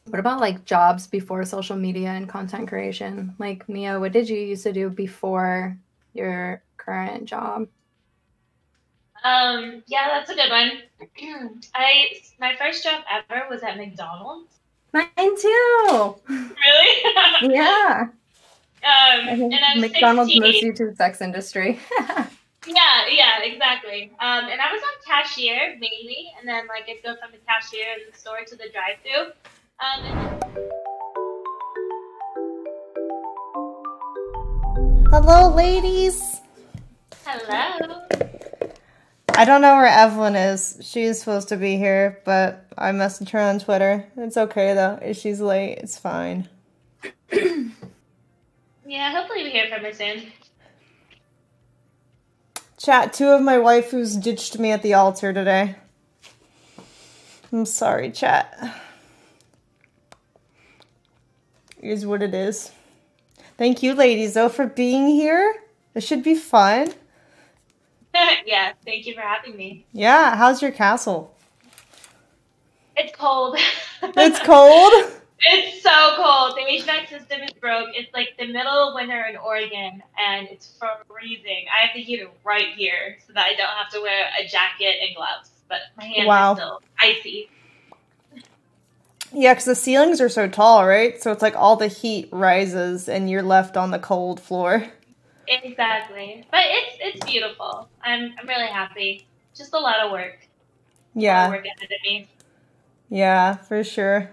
What about like jobs before social media and content creation? Like Mia, what did you used to do before your current job? Yeah, that's a good one. My first job ever was at McDonald's. Mine too. Really? Yeah. I And think I was McDonald's moves 16. you to the sex industry. Yeah, yeah, exactly. And I was on cashier mainly, and then like I'd go from the cashier in the store to the drive-through. And then Hello, ladies. hello. I don't know where Evelyn is. She's supposed to be here, but I messaged her on Twitter. It's okay, though. If she's late, it's fine. Yeah, hopefully we hear from her soon. Chat, two of my waifus ditched me at the altar today. I'm sorry, chat. Is what it is. Thank you, ladies, though, for being here. This should be fun. Yeah, thank you for having me. Yeah, how's your castle? It's cold. It's cold? It's so cold. The HVAC system is broke. It's like the middle of winter in Oregon, and it's freezing. I have the heater right here so that I don't have to wear a jacket and gloves. But my hands are Wow. still icy. Yeah, because the ceilings are so tall, right? So it's like all the heat rises and you're left on the cold floor. Exactly. But it's beautiful. I'm really happy. Just a lot of work. A lot of Yeah, work ahead of me. yeah, for sure. Is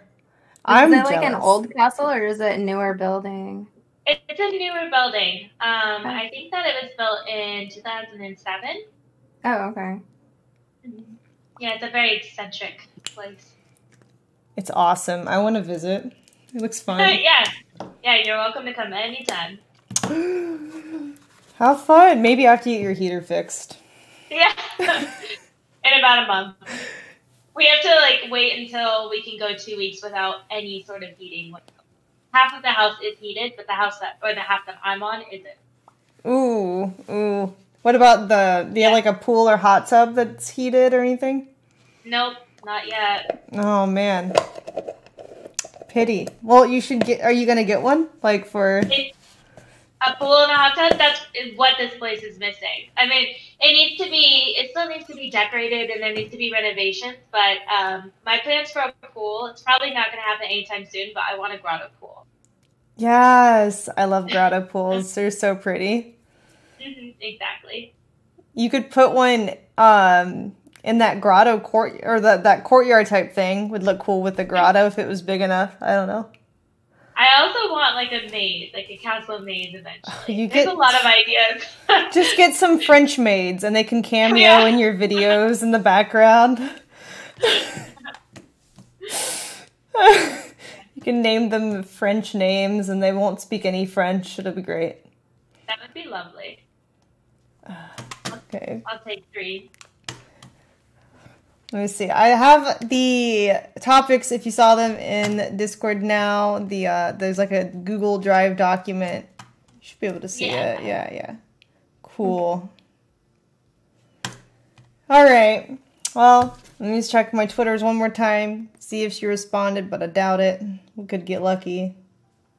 I'm it like an jealous. old castle or is it a newer building? It's a newer building. Oh, I think that it was built in 2007. oh, okay. Yeah, it's a very eccentric place. It's awesome. I want to visit. It looks fun. Yeah. Yeah, you're welcome to come anytime. How fun. Maybe after you get your heater fixed. Yeah. In about a month. We have to like wait until we can go 2 weeks without any sort of heating. Half of the house is heated, but the half that I'm on isn't. Ooh, ooh. What about do you have like a pool or hot tub that's heated or anything? Nope, not yet. Oh, man. Pity. Well, you should are you going to get one? Like for... It's a pool and a hot tub, that's what this place is missing. I mean, it still needs to be decorated and there needs to be renovations, but my plans for a pool, it's probably not going to happen anytime soon, but I want a grotto pool. Yes, I love grotto pools. They're so pretty. Exactly. You could put one in that grotto court or that courtyard type thing would look cool with the grotto if it was big enough. I don't know. I also want like a maze, like a castle maze eventually. You There's a get lot of ideas. just get some French maids and they can cameo Yeah. in your videos in the background. You can name them French names and they won't speak any French. It'll be great. That would be lovely. Okay. I'll take 3. Let me see. I have the topics if you saw them in Discord now. There's like a Google Drive document. You should be able to see Yeah. it. Yeah, yeah. Cool. All right. Well, let me just check my Twitters one more time. See if she responded, but I doubt it. We could get lucky.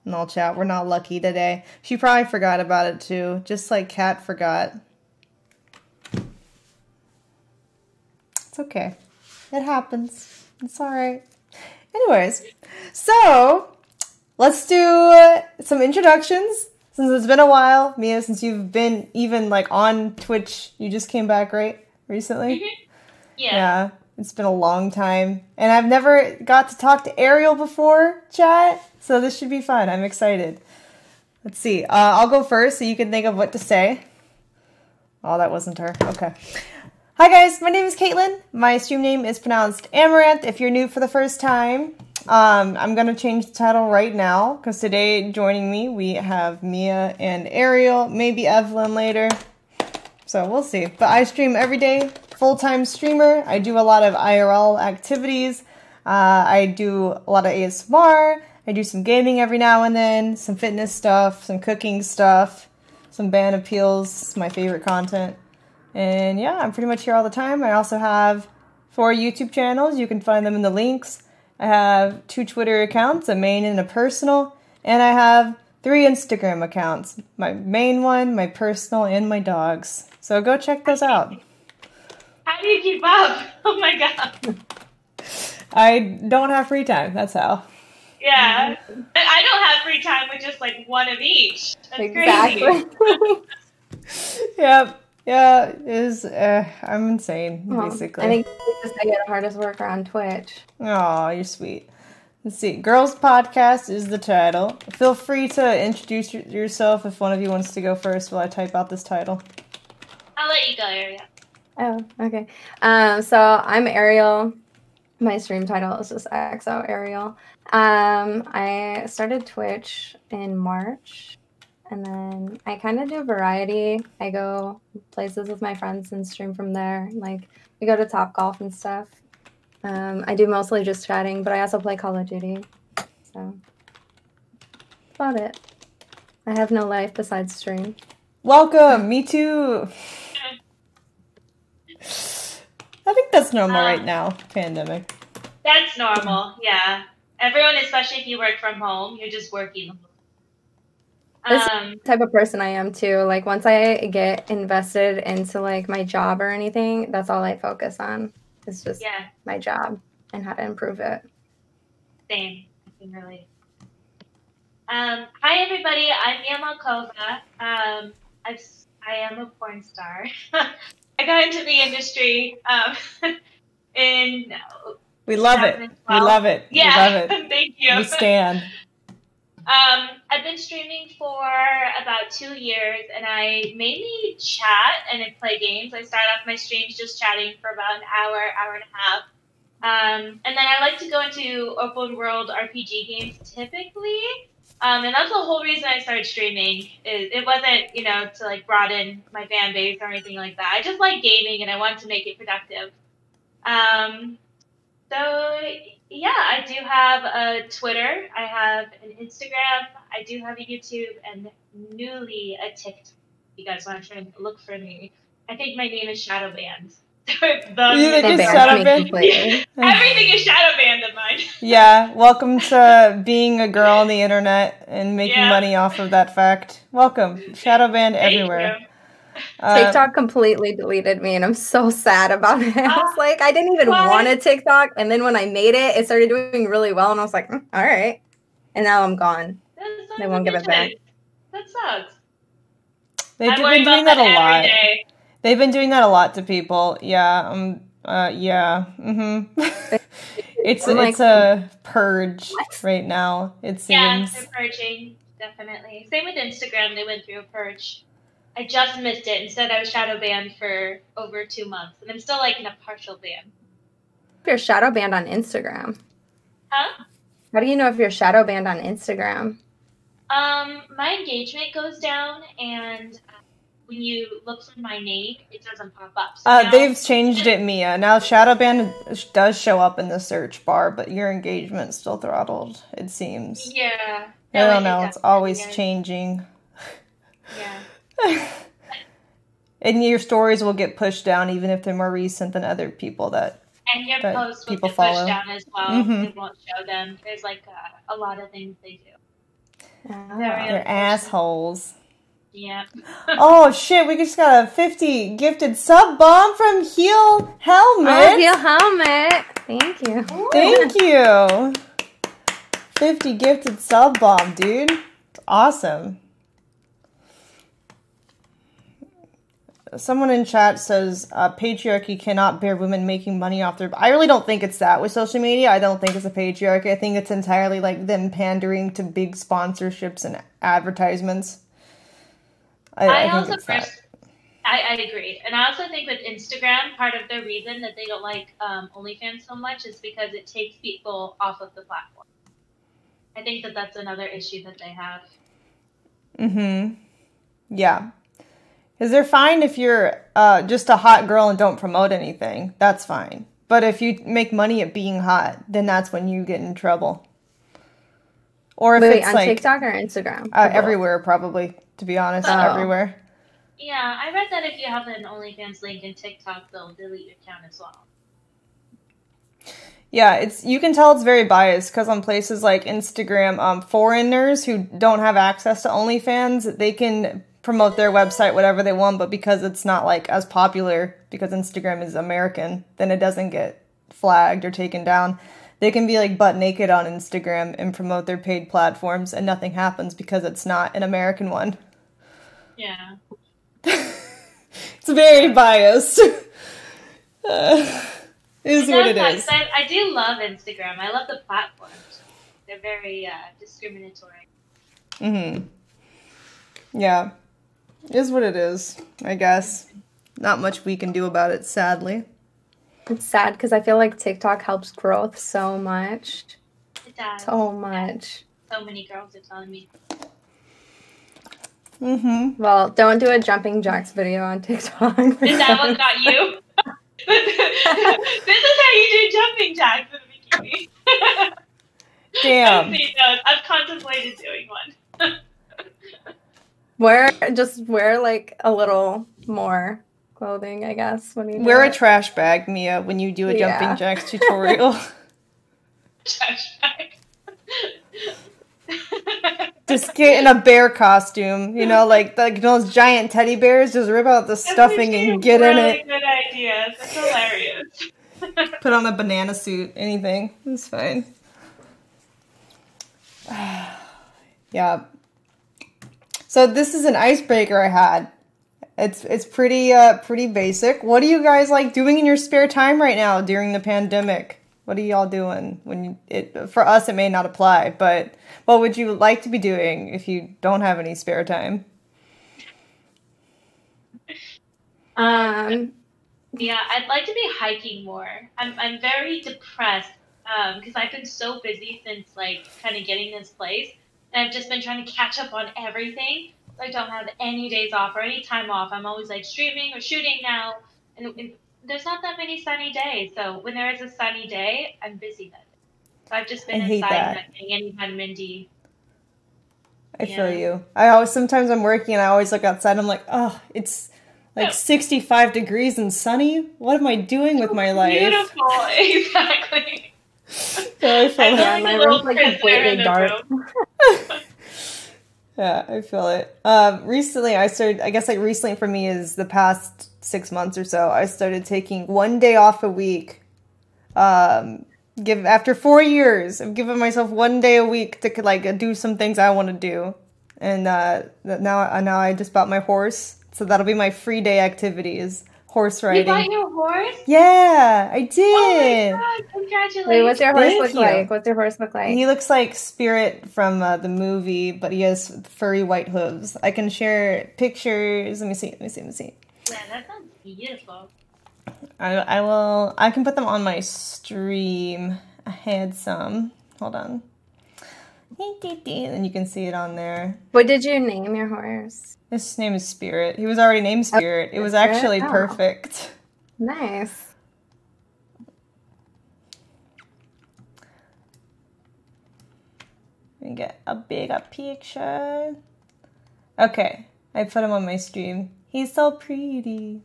And I'll chat. We're not lucky today. She probably forgot about it too, just like Kat forgot. It's okay. It happens. It's alright. Anyways, so let's do some introductions. Since it's been a while, Mia, since you've been even like on Twitch, you just came back, right? Recently? Yeah. Yeah. It's been a long time. And I've never got to talk to Ariel before, chat. So this should be fun. I'm excited. Let's see. I'll go first so you can think of what to say. Oh, that wasn't her. Okay. Hi guys, my name is Caitlin. My stream name is pronounced Amaranth if you're new for the first time. I'm going to change the title right now because today joining me we have Mia and Ariel, maybe Evelyn later. So we'll see. But I stream every day, full-time streamer. I do a lot of IRL activities. I do a lot of ASMR. I do some gaming every now and then, some fitness stuff, some cooking stuff, some band appeals, my favorite content. And yeah, I'm pretty much here all the time. I also have 4 YouTube channels. You can find them in the links. I have 2 Twitter accounts, a main and a personal, and I have 3 Instagram accounts. My main one, my personal, and my dog's. So go check those out. How do you keep up? Oh my god. I don't have free time, that's how. Yeah. I don't have free time with just like one of each. That's Exactly. crazy. Yep. Yeah, I'm insane, Well, basically. I think because I get the hardest worker on Twitch. Aw, you're sweet. Let's see. Girls Podcast is the title. Feel free to introduce yourself if one of you wants to go first while I type out this title. I'll let you go, Ariel. Oh, okay. So I'm Ariel. My stream title is just XO Ariel. I started Twitch in March, and then I kind of do variety. I go places with my friends and stream from there. Like we go to Topgolf and stuff. I do mostly just chatting, but I also play Call of Duty. So that's about it. I have no life besides stream. Welcome. Me too. I think that's normal right now. Pandemic. That's normal, yeah. Everyone, especially if you work from home, you're just working. This type of person I am too. Like once I get invested into like my job or anything, that's all I focus on. It's just my job and how to improve it. Same. I can relate. Hi everybody, I'm Mia Malkova. I am a porn star. I got into the industry in We love it. 2012. We love it. Yeah, We love it. Thank you. We stand. I've been streaming for about 2 years, and I mainly chat and I play games. I start off my streams just chatting for about an hour, hour and a half. And then I like to go into open world RPG games typically. And that's the whole reason I started streaming. It wasn't, to like broaden my fan base or anything like that. I just like gaming and I wanted to make it productive. So yeah, I do have a Twitter. I have an Instagram. I do have a YouTube and newly a TikTok. If you guys want to try and look for me. I think my name is Shadowband. You think it's Shadowband? Everything is Shadowband of mine. Yeah, welcome to being a girl on the internet and making money off of that fact. Welcome. Shadowband everywhere. TikTok completely deleted me, and I'm so sad about it. I was like, I didn't even want a TikTok, and then when I made it, it started doing really well, and I was like, all right. And now I'm gone. They won't give it back. That sucks. They've been doing that a lot. They've been doing that a lot to people. Yeah. Yeah. Mm-hmm. It's a purge right now, it seems. Yeah, they're purging, definitely. Same with Instagram. They went through a purge. I just missed it. Instead, I was shadow banned for over 2 months, and I'm still like in a partial ban. You're shadow banned on Instagram. Huh? How do you know if you're shadow banned on Instagram? My engagement goes down, and when you look for my name, it doesn't pop up. So they've changed it, Mia. Now Shadowband does show up in the search bar, but your engagement's still throttled, it seems. Yeah. I don't know. It's always changing. Yeah. And your stories will get pushed down even if they're more recent than other people that and your posts will get follow. Pushed down as well. Mm-hmm. It won't show them. There's like a lot of things they do. They're assholes. Yeah. Oh shit, we just got a 50 gifted sub bomb from Heel Helmet. Oh, Heel Helmet. Thank you. Thank you. 50 gifted sub bomb, dude. It's awesome. Someone in chat says patriarchy cannot bear women making money off their... I really don't think it's that with social media. I don't think it's a patriarchy. I think it's entirely like them pandering to big sponsorships and advertisements. I think it's that. I agree. And I also think with Instagram, part of the reason that they don't like OnlyFans so much is because it takes people off of the platform. I think that that's another issue that they have. Mm-hmm. Yeah. Because they're fine if you're just a hot girl and don't promote anything. That's fine. But if you make money at being hot, then that's when you get in trouble. Or if it's on like TikTok or Instagram? Everywhere, probably. To be honest, everywhere. Yeah, I read that if you have an OnlyFans link in TikTok, they'll delete your account as well. Yeah, you can tell it's very biased because on places like Instagram, foreigners who don't have access to OnlyFans, they can promote their website whatever they want, but because it's not like as popular because Instagram is American, then it doesn't get flagged or taken down. They can be like butt naked on Instagram and promote their paid platforms and nothing happens because it's not an American one. Yeah. It's very biased. Is what it is. I do love Instagram. I love the platforms. They're very discriminatory. Mm-hmm. Yeah. Is what it is, I guess. Not much we can do about it, sadly. It's sad because I feel like TikTok helps growth so much. It does. So much. So many girls are telling me. Mm-hmm. Well, don't do a jumping jacks video on TikTok. Is that what got you? This is how you do jumping jacks in a bikini. Damn. I've contemplated doing one. Wear like a little more clothing, I guess. When you wear a trash bag, Mia, when you do a jumping jacks tutorial. Trash bag. Just get in a bear costume, like those giant teddy bears. Just rip out the stuffing and get in it. Good idea. That's hilarious. Put on a banana suit. Anything. It's fine. Yeah. So this is an icebreaker I had. It's pretty basic. What are you guys like doing in your spare time right now during the pandemic? What are y'all doing for us? It may not apply, but what would you like to be doing if you don't have any spare time? Yeah, I'd like to be hiking more. I'm very depressed because I've been so busy since like kind of getting this place, and I've just been trying to catch up on everything. So I don't have any days off or any time off. I'm always like streaming or shooting now, and there's not that many sunny days. So when there is a sunny day, I'm busy then. So I've just been inside not getting any vitamin D. I feel you. Sometimes I'm working and I always look outside and I'm like, oh, it's like 65 degrees and sunny. What am I doing with my life? Beautiful, exactly. So I feel like my room's like completely dark. Yeah, I feel it. Recently I started, I guess like recently for me is the past 6 months or so, I started taking 1 day off a week. After 4 years, I've given myself 1 day a week to like do some things I want to do. And now I just bought my horse, so that'll be my free day activities. Horse riding. You bought your horse? Yeah, I did. Oh my god, congratulations. Wait, what's your horse look like? What's your horse look like? He looks like Spirit from the movie, but he has furry white hooves. I can share pictures. Let me see. Yeah, that sounds beautiful. I can put them on my stream. I had some. Hold on. And you can see it on there. What did you name your horse? His name is Spirit. He was already named Spirit. It was actually perfect. Nice. Let me get a bigger picture. Okay, I put him on my stream. He's so pretty.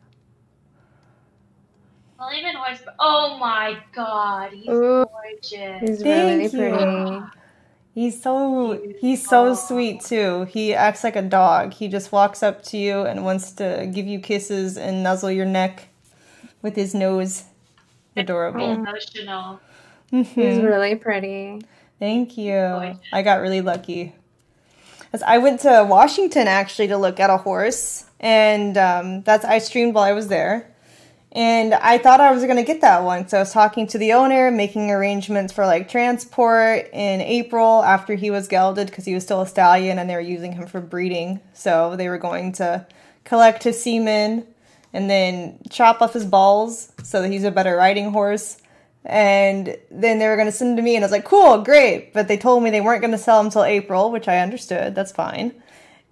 Well, even horse. Oh my god, he's gorgeous. He's really pretty. He's so sweet too. He acts like a dog. He just walks up to you and wants to give you kisses and nuzzle your neck with his nose. Adorable. Emotional. He's really pretty. Thank you. I got really lucky. I went to Washington actually to look at a horse, and I streamed while I was there. And I thought I was going to get that one. So I was talking to the owner, making arrangements for like transport in April after he was gelded because he was still a stallion and they were using him for breeding. So they were going to collect his semen and then chop off his balls so that he's a better riding horse. And then they were going to send him to me and I was like, cool, great. But they told me they weren't going to sell him until April, which I understood. That's fine.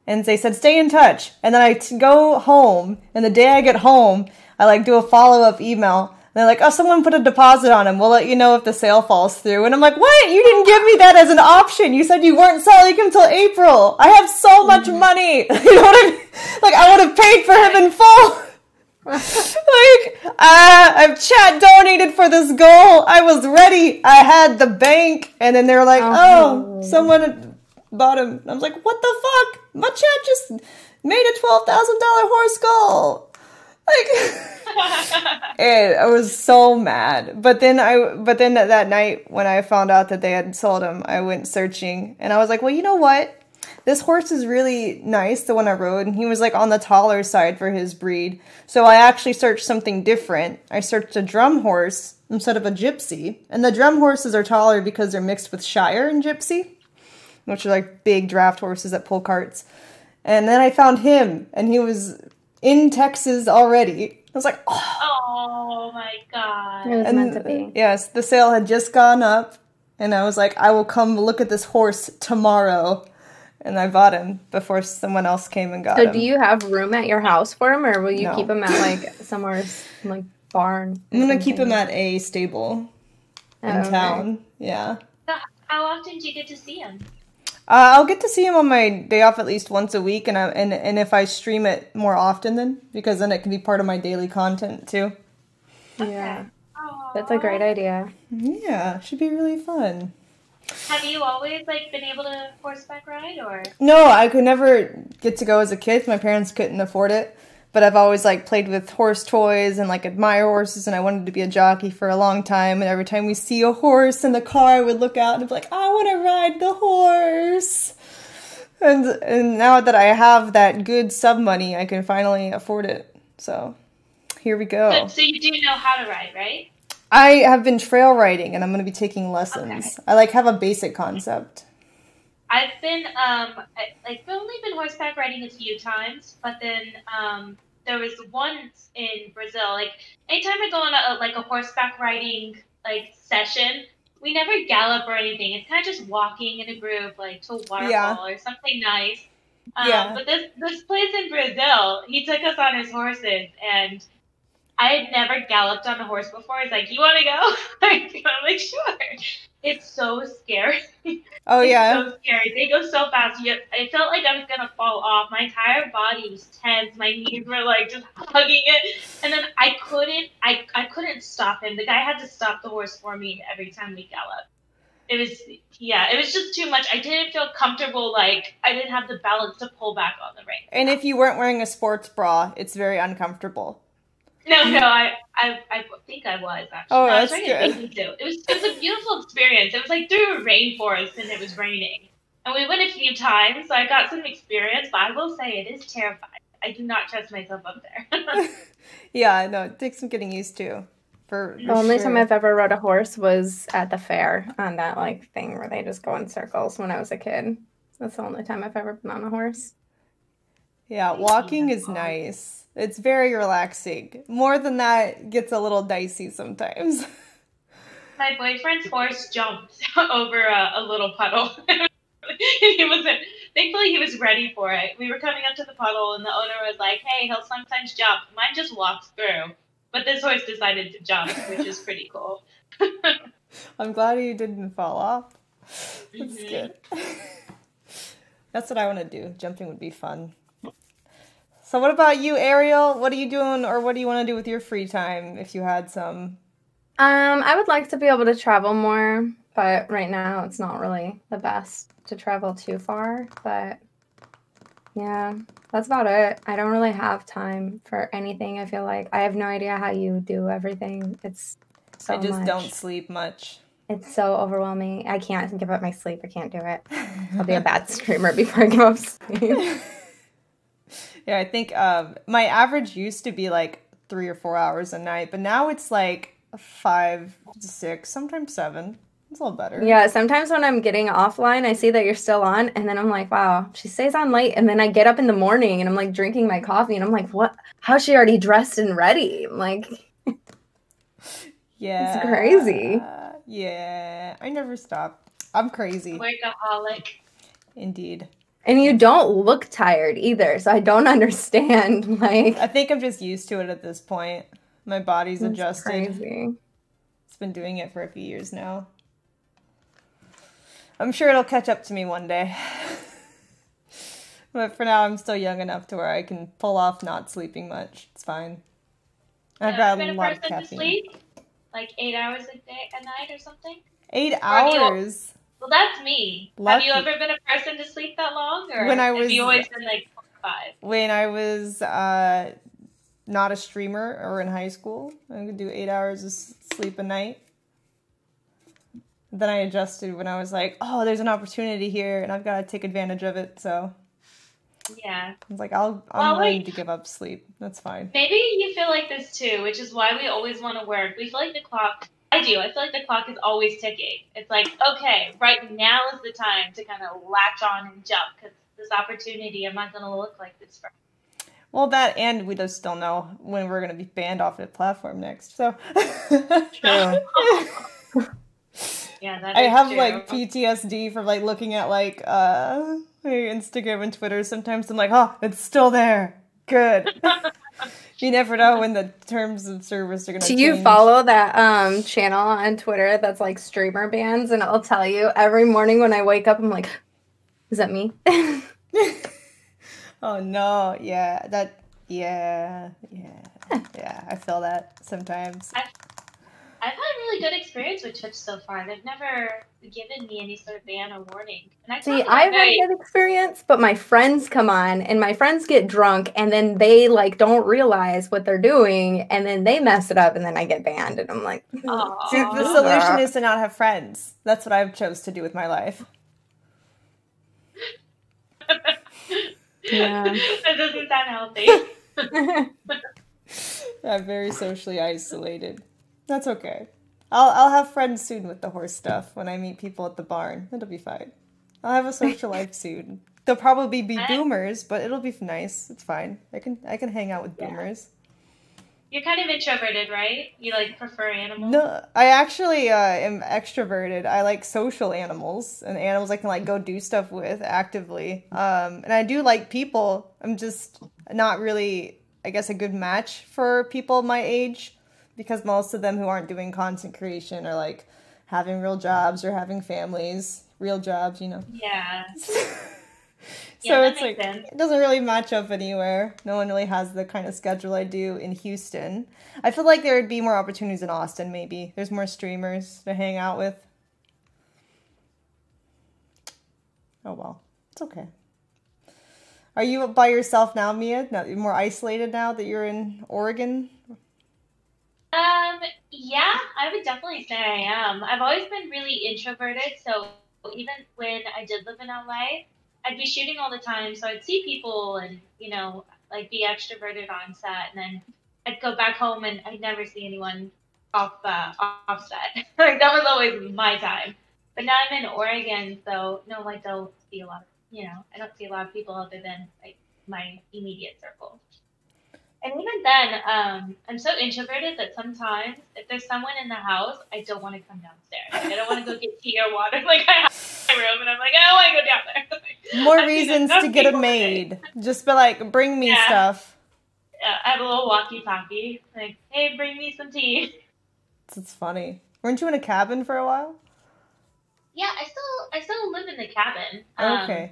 And they said, stay in touch. And then I go home, and the day I get home, I like do a follow-up email. And they're like, oh, someone put a deposit on him. We'll let you know if the sale falls through. And I'm like, what? You didn't give me that as an option. You said you weren't selling him till April. I have so much money. You know what I mean? Like, I would have paid for him in full. I've chat donated for this goal. I was ready. I had the bank. And then they're like, oh, someone bought him. I was like, what the fuck? My chat just made a $12,000 horse goal. And I was so mad. But then that night when I found out that they had sold him, I went searching and I was like, well, you know what? This horse is really nice, the one I rode, and he was like on the taller side for his breed. So I actually searched something different. I searched a drum horse instead of a gypsy. And the drum horses are taller because they're mixed with Shire and gypsy, which are like big draft horses that pull carts. And then I found him, and he was in Texas already. I was like, oh my God. It was meant to be. Yes, the sale had just gone up, and I was like, I will come look at this horse tomorrow. And I bought him before someone else came and got him. So do you have room at your house for him, or will you No. keep him at like somewhere like barn? I'm going to keep him at a stable in town. Yeah. So how often do you get to see him? I'll get to see him on my day off at least once a week, and if I stream it more often then, because then it can be part of my daily content too. Yeah, Aww. that's a great idea. Yeah, should be really fun. Have you always like been able to horseback ride, or? No, I could never get to go as a kid. My parents couldn't afford it. But I've always like played with horse toys and like admire horses, and I wanted to be a jockey for a long time. And every time we see a horse in the car, I would look out and be like, I want to ride the horse. And now that I have that good sub money, I can finally afford it. So here we go. So you do know how to ride, right? I have been trail riding, and I'm going to be taking lessons. Okay. I like have a basic concept. I've been I've only been horseback riding a few times, but then there was once in Brazil. Like anytime I go on a horseback riding like session, we never gallop or anything. It's kind of just walking in a group, like to a waterfall or something nice. But this place in Brazil, he took us on his horses, and I had never galloped on a horse before. He's like, "You want to go?" I'm like, "Sure." It's so scary. Oh, yeah? It's so scary. They go so fast. I felt like I was going to fall off. My entire body was tense. My knees were like just hugging it. And then I couldn't stop him. The guy had to stop the horse for me every time we galloped. It was just too much. I didn't feel comfortable. Like I didn't have the balance to pull back on the rein. And if you weren't wearing a sports bra, it's very uncomfortable. No, I think I was actually. Oh, no, that's I was good. trying to think it was a beautiful experience. It was like through a rainforest and it was raining, and we went a few times, so I got some experience. But I will say it is terrifying. I do not trust myself up there. Yeah, no, it takes some getting used to. For The only sure. time I've ever rode a horse was at the fair on that like thing where they just go in circles when I was a kid. That's the only time I've ever been on a horse. Yeah, walking is nice. It's very relaxing. More than that, gets a little dicey sometimes. My boyfriend's horse jumped over a little puddle. Thankfully he was ready for it. We were coming up to the puddle and the owner was like, "Hey, he'll sometimes jump." Mine just walks through. But this horse decided to jump, which is pretty cool. I'm glad you didn't fall off. That's good. That's what I want to do. Jumping would be fun. So what about you, Ariel? What are you doing, or what do you want to do with your free time if you had some? I would like to be able to travel more, but right now it's not really the best to travel too far. But yeah, that's about it. I don't really have time for anything. I feel like I have no idea how you do everything. It's so I just much. don't sleep much. It's so overwhelming. I can't give up my sleep. I can't do it. I'll be a bad streamer before I give up sleep. Yeah, I think my average used to be like 3 or 4 hours a night, but now it's like 5 to 6, sometimes 7. It's a little better. Yeah, sometimes when I'm getting offline, I see that you're still on, and then I'm like, wow, she stays on late. And then I get up in the morning, and I'm like drinking my coffee, and I'm like, what? How's she already dressed and ready? I'm like, Yeah. it's crazy. Yeah, I never stop. I'm crazy. Workaholic. Indeed. And you don't look tired either, so I don't understand. Like, I think I'm just used to it at this point. My body's it's adjusted. crazy. It's been doing it for a few years now. I'm sure it'll catch up to me one day. But for now, I'm still young enough to where I can pull off not sleeping much. It's fine. I've Have got you a been a lot of person to caffeine. sleep? Like 8 hours a day, a night or something? 8 have you- hours? Well, that's me. Lucky. Have you ever been a person to sleep that long? Or When I have was- you always been like 5? When I was not a streamer or in high school, I could do 8 hours of sleep a night. Then I adjusted when I was like, oh, there's an opportunity here and I've got to take advantage of it. So Yeah. I was like, I'm Well, willing wait. to give up sleep. That's fine. Maybe you feel like this too, which is why we always want to work. We feel like the clock, I do, I feel like the clock is always ticking. It's like, okay, right now is the time to kind of latch on and jump because this opportunity, I'm not going to look like this for. Well, that and we just don't know when we're going to be banned off the platform next. So True. Yeah, that I is have true. like PTSD from like looking at like Instagram and Twitter. Sometimes I'm like, oh, it's still there. Good. You never know when the terms of service are going to Do change. you follow that channel on Twitter that's like streamer bans? And it'll tell you every morning when I wake up, I'm like, is that me? Oh no, yeah, yeah, I feel that sometimes. I've had a really good experience with Twitch so far. They've never given me any sort of ban or warning. And I See, I've had a good experience, but my friends come on and my friends get drunk and then they like don't realize what they're doing and then they mess it up and then I get banned and I'm like, See, the solution is to not have friends. That's what I've chose to do with my life. yeah. That doesn't sound healthy. I'm very socially isolated. That's okay. I'll have friends soon with the horse stuff when I meet people at the barn. It'll be fine. I'll have a social life soon. They'll probably be boomers, but it'll be nice. It's fine. I can hang out with boomers. You're kind of introverted, right? You like prefer animals? No, I actually am extroverted. I like social animals and animals I can like go do stuff with actively. And I do like people. I'm just not really, I guess, a good match for people my age because most of them who aren't doing content creation are like having real jobs or having families, real jobs, you know. Yeah. So that it's makes like, sense. it doesn't really match up anywhere. No one really has the kind of schedule I do in Houston. I feel like there would be more opportunities in Austin, maybe. There's more streamers to hang out with. Oh, well. It's okay. Are you by yourself now, Mia? No, you're more isolated now that you're in Oregon? Yeah, I would definitely say I am. I've always been really introverted, so even when I did live in LA, I'd be shooting all the time, so I'd see people and, you know, like be extroverted on set, and then I'd go back home and I'd never see anyone off set. Like that was always my time. But now I'm in Oregon, so no, I don't see a lot of, I don't see a lot of people other than like my immediate circle. And even then, I'm so introverted that sometimes if there's someone in the house, I don't want to come downstairs. Like, I don't want to go get tea or water. Like I have my room, and I'm like, I don't want to go down there. Like, More I've seen reasons enough to get a people today. maid. Just be like, bring me stuff. I have a little walkie-talkie. Like, hey, bring me some tea. It's funny. Weren't you in a cabin for a while? Yeah, I still live in the cabin. Okay.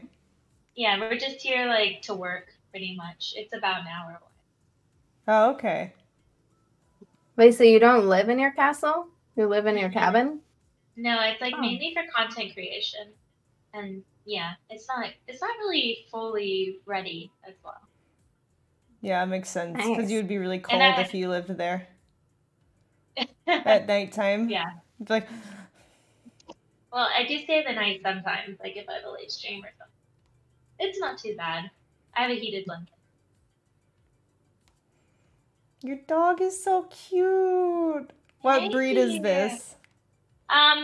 Yeah, we're just here like to work pretty much. It's about an hour away. Oh, okay. Wait, so you don't live in your castle? You live in your cabin? No, it's like Oh. mainly for content creation, and yeah, it's not really fully ready as well. Yeah, it makes sense. Because Nice. you would be really cold I- if you lived there at nighttime. Yeah. It's like, Well, I do stay the night sometimes, like if I have a late stream or something. It's not too bad. I have a heated blanket. your dog is so cute. What Thank breed is you. this?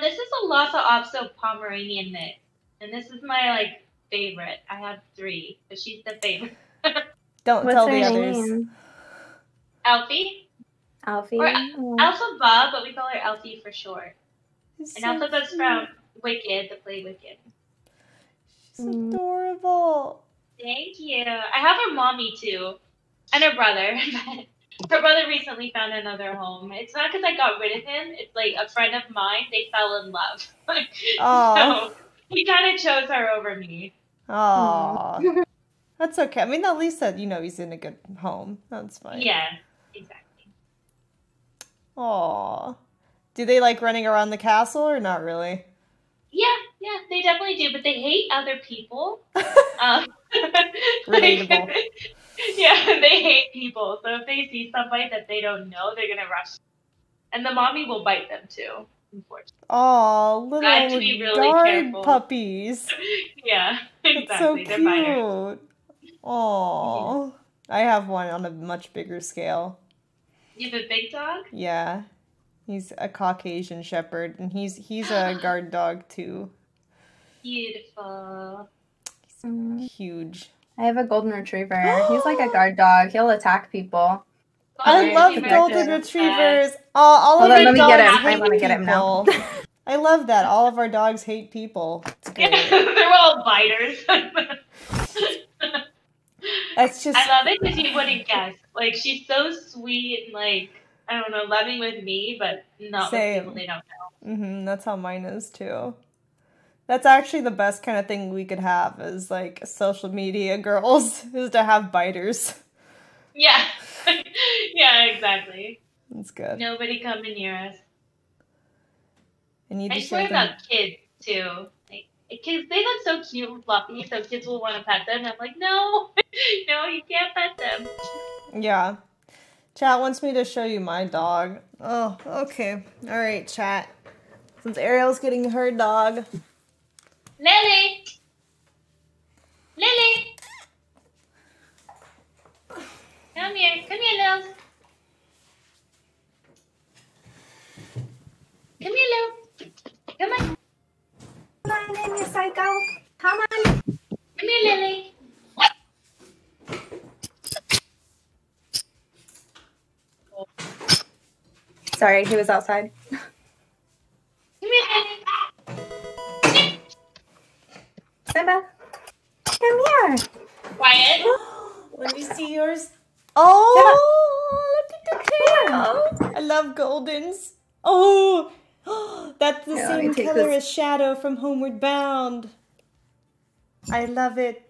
This is a Lhasa Apso Pomeranian mix, and this is my like favorite. I have 3, but she's the favorite. Don't What's tell her the others. name? Alfie, Alfie? Or Oh. Alphaba, but we call her Alfie for short. She's And so Alphaba's cute. from Wicked, the play Wicked. She's adorable. Thank you. I have her mommy too, and her brother. But her brother recently found another home. It's not because I got rid of him. It's like a friend of mine. They fell in love. Aw. So he kind of chose her over me. Aww. That's okay. I mean, at least that, he's in a good home. That's fine. Yeah, exactly. Aw. Do they like running around the castle or not really? Yeah, they definitely do, but they hate other people. Relatable. Yeah, they hate people. So if they see somebody that they don't know, they're gonna rush. And the mommy will bite them too, unfortunately. Aw, I have to little be really guard careful. puppies. Yeah, That's so exactly. They're biters. cute. Aw. I have one on a much bigger scale. You have a big dog? Yeah. He's a Caucasian Shepherd, and he's a guard dog too. Beautiful. Huge. I have a golden retriever. He's like a guard dog. He'll attack people. I love Retrievers. golden retrievers. All Hold of on, our let me get dogs him. I hate wanna get him now. people. I love that. All of our dogs hate people. It's great. They're all biters. That's just. I love it because you wouldn't guess. Like, she's so sweet and, like, I don't know, loving with me, but not with people they don't know. That's how mine is too. That's actually the best kind of thing we could have as like social media girls is to have biters. Yeah. Yeah, exactly. That's good. Nobody coming near us. And you I just swear show them. about kids, too. Like, kids, they look so cute and fluffy, so kids will want to pet them. I'm like, no, no, you can't pet them. Yeah. Chat wants me to show you my dog. Oh, okay. All right, chat. Since Ariel's getting her dog. Lily! Lily! Come here, Lil. Come here, Lil. Come on. Come on in, you psycho. Come on. Come here, Lily. Sorry, he was outside. Come here, Lily. Simba, come here. Quiet. Let me see yours. Oh, look at the tail. I love Goldens. Oh, that's the Here, let me same take color this. as Shadow from Homeward Bound. I love it.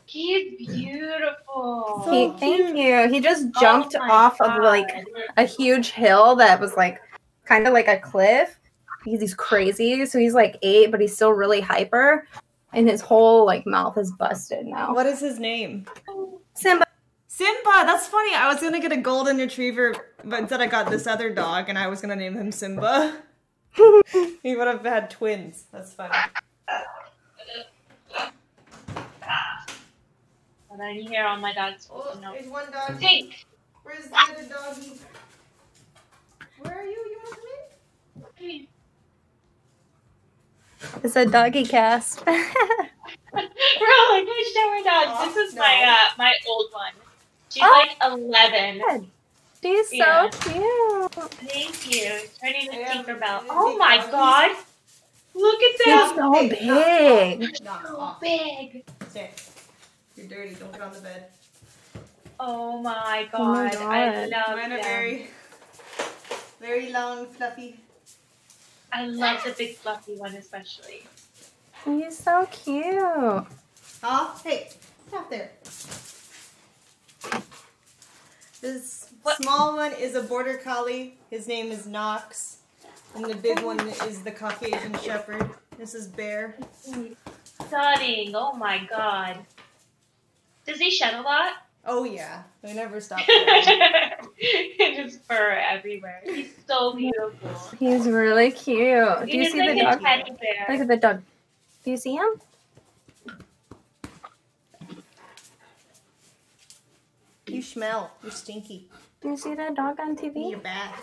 He's beautiful. So Thank you. He just jumped Oh my off of God. like a huge hill that was like kind of like a cliff because he's crazy. So he's like 8, but he's still really hyper, and his whole like mouth is busted now. What is his name? Simba. Simba. That's funny. I was gonna get a golden retriever, but instead I got this other dog, and I was gonna name him Simba. He would have had twins. That's funny. Hold on, you hear all my dogs. Oh, No. there's one dog. Pink. Where's the other doggy? Where are you? You want to come in? It's a doggy cast. We're all like, which shower dogs? This is No. my old one. She's Oh. like 11. He's Yeah. so cute. Thank you. Turning the Yeah, Tinkerbell. really Oh big my doggies. God. Look at He's that. so Hey, big. Knock So off. big. Sit. You're dirty. Don't get on the bed. Oh my God. Oh my I God. love Mine are them. very long, fluffy. I love the big fluffy one especially. He's so cute. Oh, hey, stop there. This small one is a border collie. His name is Knox. And the big one is the Caucasian Shepherd. This is Bear. Stunning. Oh my God. Does he shed a lot? Oh yeah, they never stop shedding. Just fur everywhere. He's so beautiful. He's really cute. Do you He's see like the a dog? teddy bear. Look at the dog. Do you see him? You smell. You're stinky. Do you see that dog on TV? You're bad.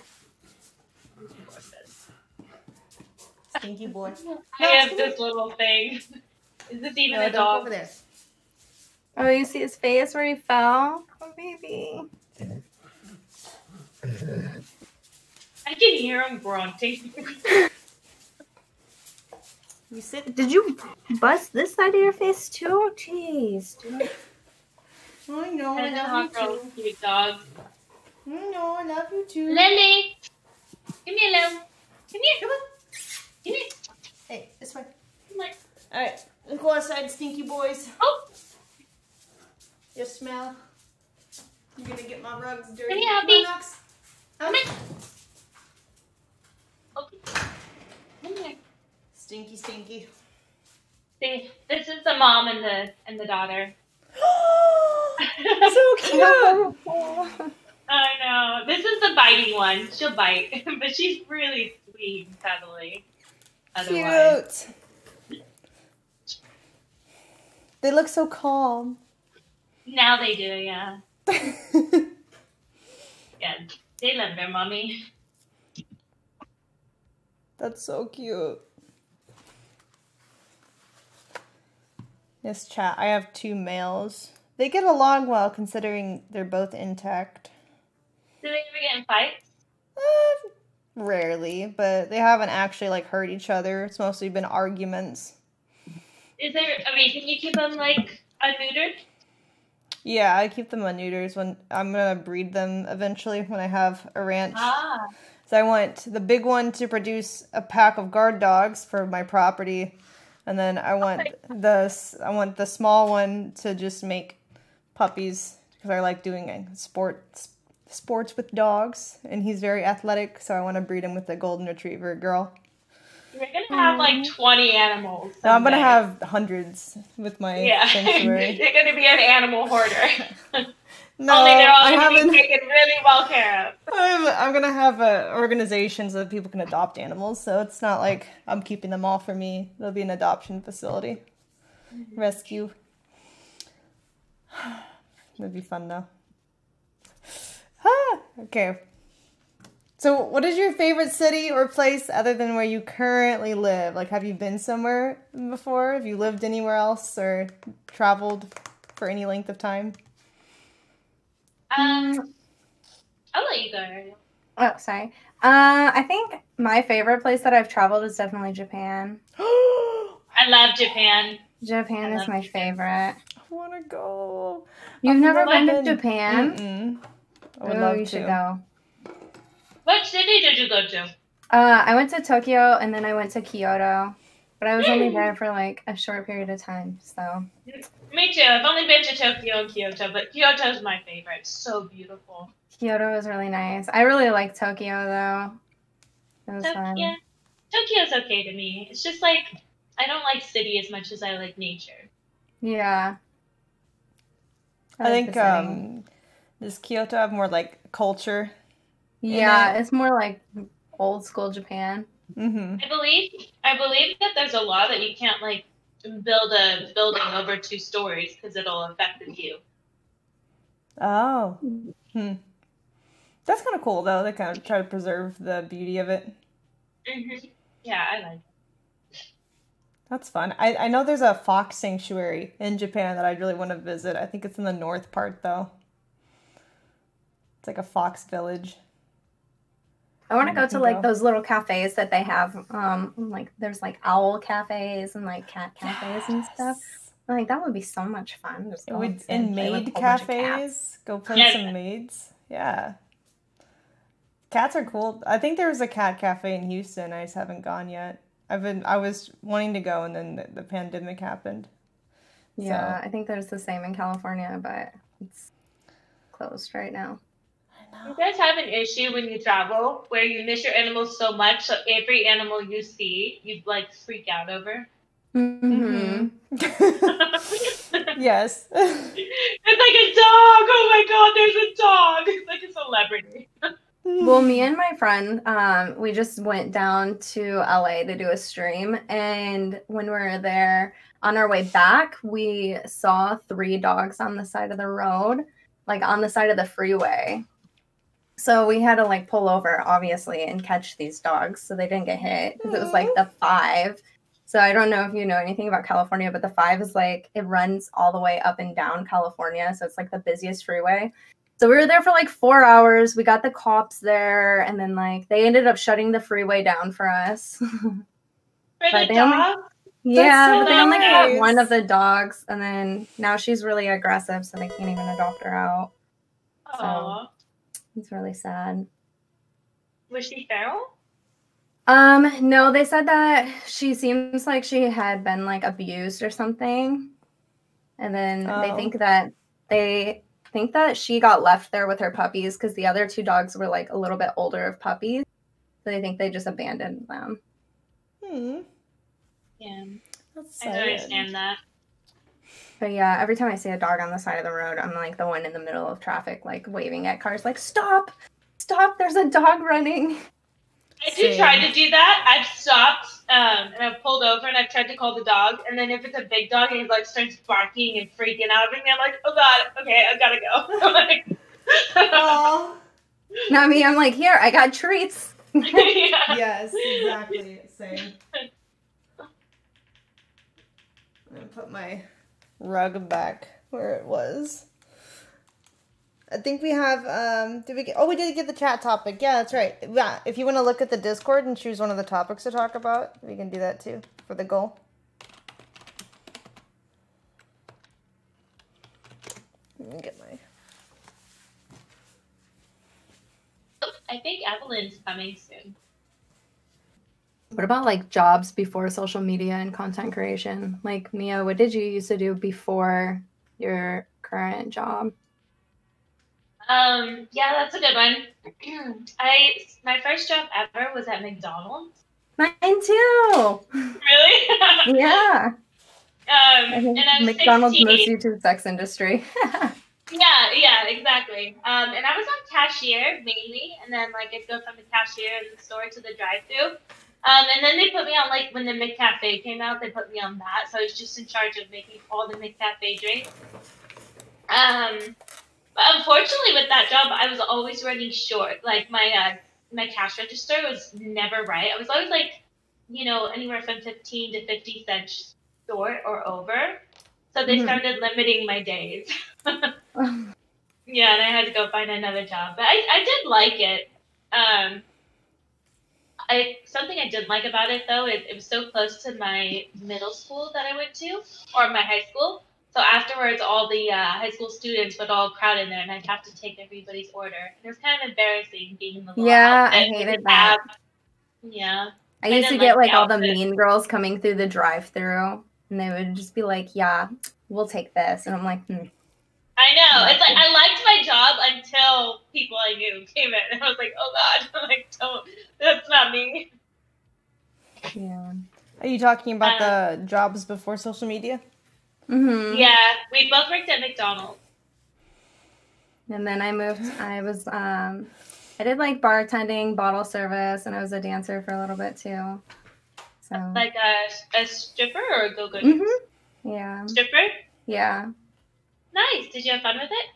Stinky boy. I have this little thing. Is this even No, a don't go dog? over there. Oh, you see his face where he fell? Oh, baby. I can hear him grunting. You sit. Did you bust this side of your face too? Jeez. Dude. I know. I And a love hot you girl, too. cute dog. I know. I love you too. Lily! Come here, Lil. Come here. Come on. Come here. Hey, this way. Come on. All right, let's go outside, stinky boys. Oh, You smell. I'm gonna get my rugs dirty. Come here, Come on, Abby. Knox. Come here. Okay. Come here. Stinky, stinky. See, this is the mom and the daughter. So cute. I know. This is the biting one. She'll bite, but she's really sweet and cuddly. Otherwise. Cute. They look so calm. Now they do, yeah. Yeah, they love their mommy. That's so cute. Yes, chat. I have 2 males. They get along well considering they're both intact. Do they ever get in fights? Rarely, but they haven't actually like hurt each other. It's mostly been arguments. Is there a reason you keep them like unneutered? Yeah, I keep them on neuters when I'm gonna breed them eventually when I have a ranch. Ah. So I want the big one to produce a pack of guard dogs for my property, and then I want the small one to just make puppies because I like doing sports with dogs, and he's very athletic, so I want to breed him with a golden retriever girl. You're gonna have like 20 animals. No, I'm gonna have hundreds with my sanctuary. You're gonna be an animal hoarder. No, only they're all I gonna haven't. be taken really well care of. I'm gonna have an organization so that people can adopt animals. So it's not like I'm keeping them all for me. There'll be an adoption facility, rescue. That'd be fun though. Okay. So, what is your favorite city or place other than where you currently live? Like, have you been somewhere before? Have you lived anywhere else or traveled for any length of time? I'll let you go, Ariel. Oh, sorry. I think my favorite place that I've traveled is definitely Japan. I love Japan. Japan is my favorite. I want to go. You've I've never been to been. Japan? Mm-mm. I would Oh, love you to. should go. What city did you go to? I went to Tokyo and then I went to Kyoto, but I was only there for like a short period of time. So. Me too. I've only been to Tokyo and Kyoto, but Kyoto's my favorite. It's so beautiful. Kyoto is really nice. I really like Tokyo though. It was fun. Yeah, Tokyo's okay to me. It's just like I don't like city as much as I like nature. Yeah. I think does Kyoto have more like culture? Yeah, it's more like old school Japan. Mm-hmm. I believe that there's a law that you can't like build a building over 2 stories because it'll affect the view. Oh. That's kind of cool though. They kind of try to preserve the beauty of it. Mm-hmm. Yeah, I like it. That's fun. I know there's a fox sanctuary in Japan that I really want to visit. I think it's in the north part though. It's like a fox village. I want to go to like those little cafes that they have. Like there's like owl cafes and like cat cafes and stuff. Like that would be so much fun. Just go And maid cafes. Go play some maids. Yeah. Cats are cool. I think there was a cat cafe in Houston. I just haven't gone yet. I was wanting to go and then the pandemic happened. Yeah, so. I think there's the same in California, but it's closed right now. You guys have an issue when you travel where you miss your animals so much, so every animal you see, you like freak out over. Mm-hmm. Yes. It's like a dog. Oh my god, there's a dog. It's like a celebrity. Well, me and my friend, we just went down to LA to do a stream, and when we were there on our way back, we saw 3 dogs on the side of the road, like on the side of the freeway. So we had to like pull over, obviously, and catch these dogs so they didn't get hit. Because it was like the 5. So I don't know if you know anything about California, but the 5 is like, it runs all the way up and down California. So it's like the busiest freeway. So we were there for like 4 hours. We got the cops there. And then like they ended up shutting the freeway down for us. For the dog? Yeah, but they only nice. caught one of the dogs. And then now she's really aggressive. So they can't even adopt her out. Aww. It's really sad. Was she feral? No, they said that she seems like she had been like abused or something. And then they think that think that she got left there with her puppies because the other two dogs were like a little bit older of puppies. So I think they just abandoned them. Yeah, That's I understand that. But yeah, every time I see a dog on the side of the road, I'm like the one in the middle of traffic, like waving at cars, like, stop, there's a dog running. I do try to do that. I've stopped and I've pulled over and I've tried to call the dog. And then if it's a big dog and he like starts barking and freaking out at me, I'm like, oh God, okay, I gotta go. Like, Aww. Not me, I'm like, here, I got treats. yeah. Yes, exactly. Same. I'm gonna put my rug back where it was. I think we have, we did get the chat topic. Yeah, that's right. Yeah, if you want to look at the Discord and choose one of the topics to talk about, we can do that too, for the goal. Let me get my... I think Evelyn's coming soon. What about like jobs before social media and content creation? Like Mia, what did you used to do before your current job? Yeah, that's a good one. My first job ever was at McDonald's. Mine too. Really? Yeah. And I was McDonald's 16. moves you to the sex industry. Yeah, exactly. And I was on cashier mainly, and then like I'd go from the cashier in the store to the drive-thru. And then they put me on, like, when the McCafe came out, they put me on that. So I was just in charge of making all the McCafe drinks. But unfortunately with that job, I was always running short. Like, my cash register was never right. I was always, like, anywhere from 15 to 50 cents short or over. So they started limiting my days. Yeah, and I had to go find another job. But I did like it. Something I didn't like about it, though, is it was so close to my middle school that I went to, or my high school. So afterwards, all the high school students would all crowd in there, and I'd have to take everybody's order. And it was kind of embarrassing being in the little outfit I hated that. Yeah. I used to didn't get like like the all the outfit. mean girls coming through the drive-thru, and they would just be like, "Yeah, we'll take this," and I'm like, I know. It's like I liked my job until people I knew came in, and I was like, "Oh God, I'm like, don't. That's not me." Yeah. Are you talking about the jobs before social media? Mm-hmm. Yeah, we both worked at McDonald's. And then I did like bartending, bottle service, and I was a dancer for a little bit too. So Like a stripper or a go-go? Yeah. Stripper? Yeah. Nice. Did you have fun with it?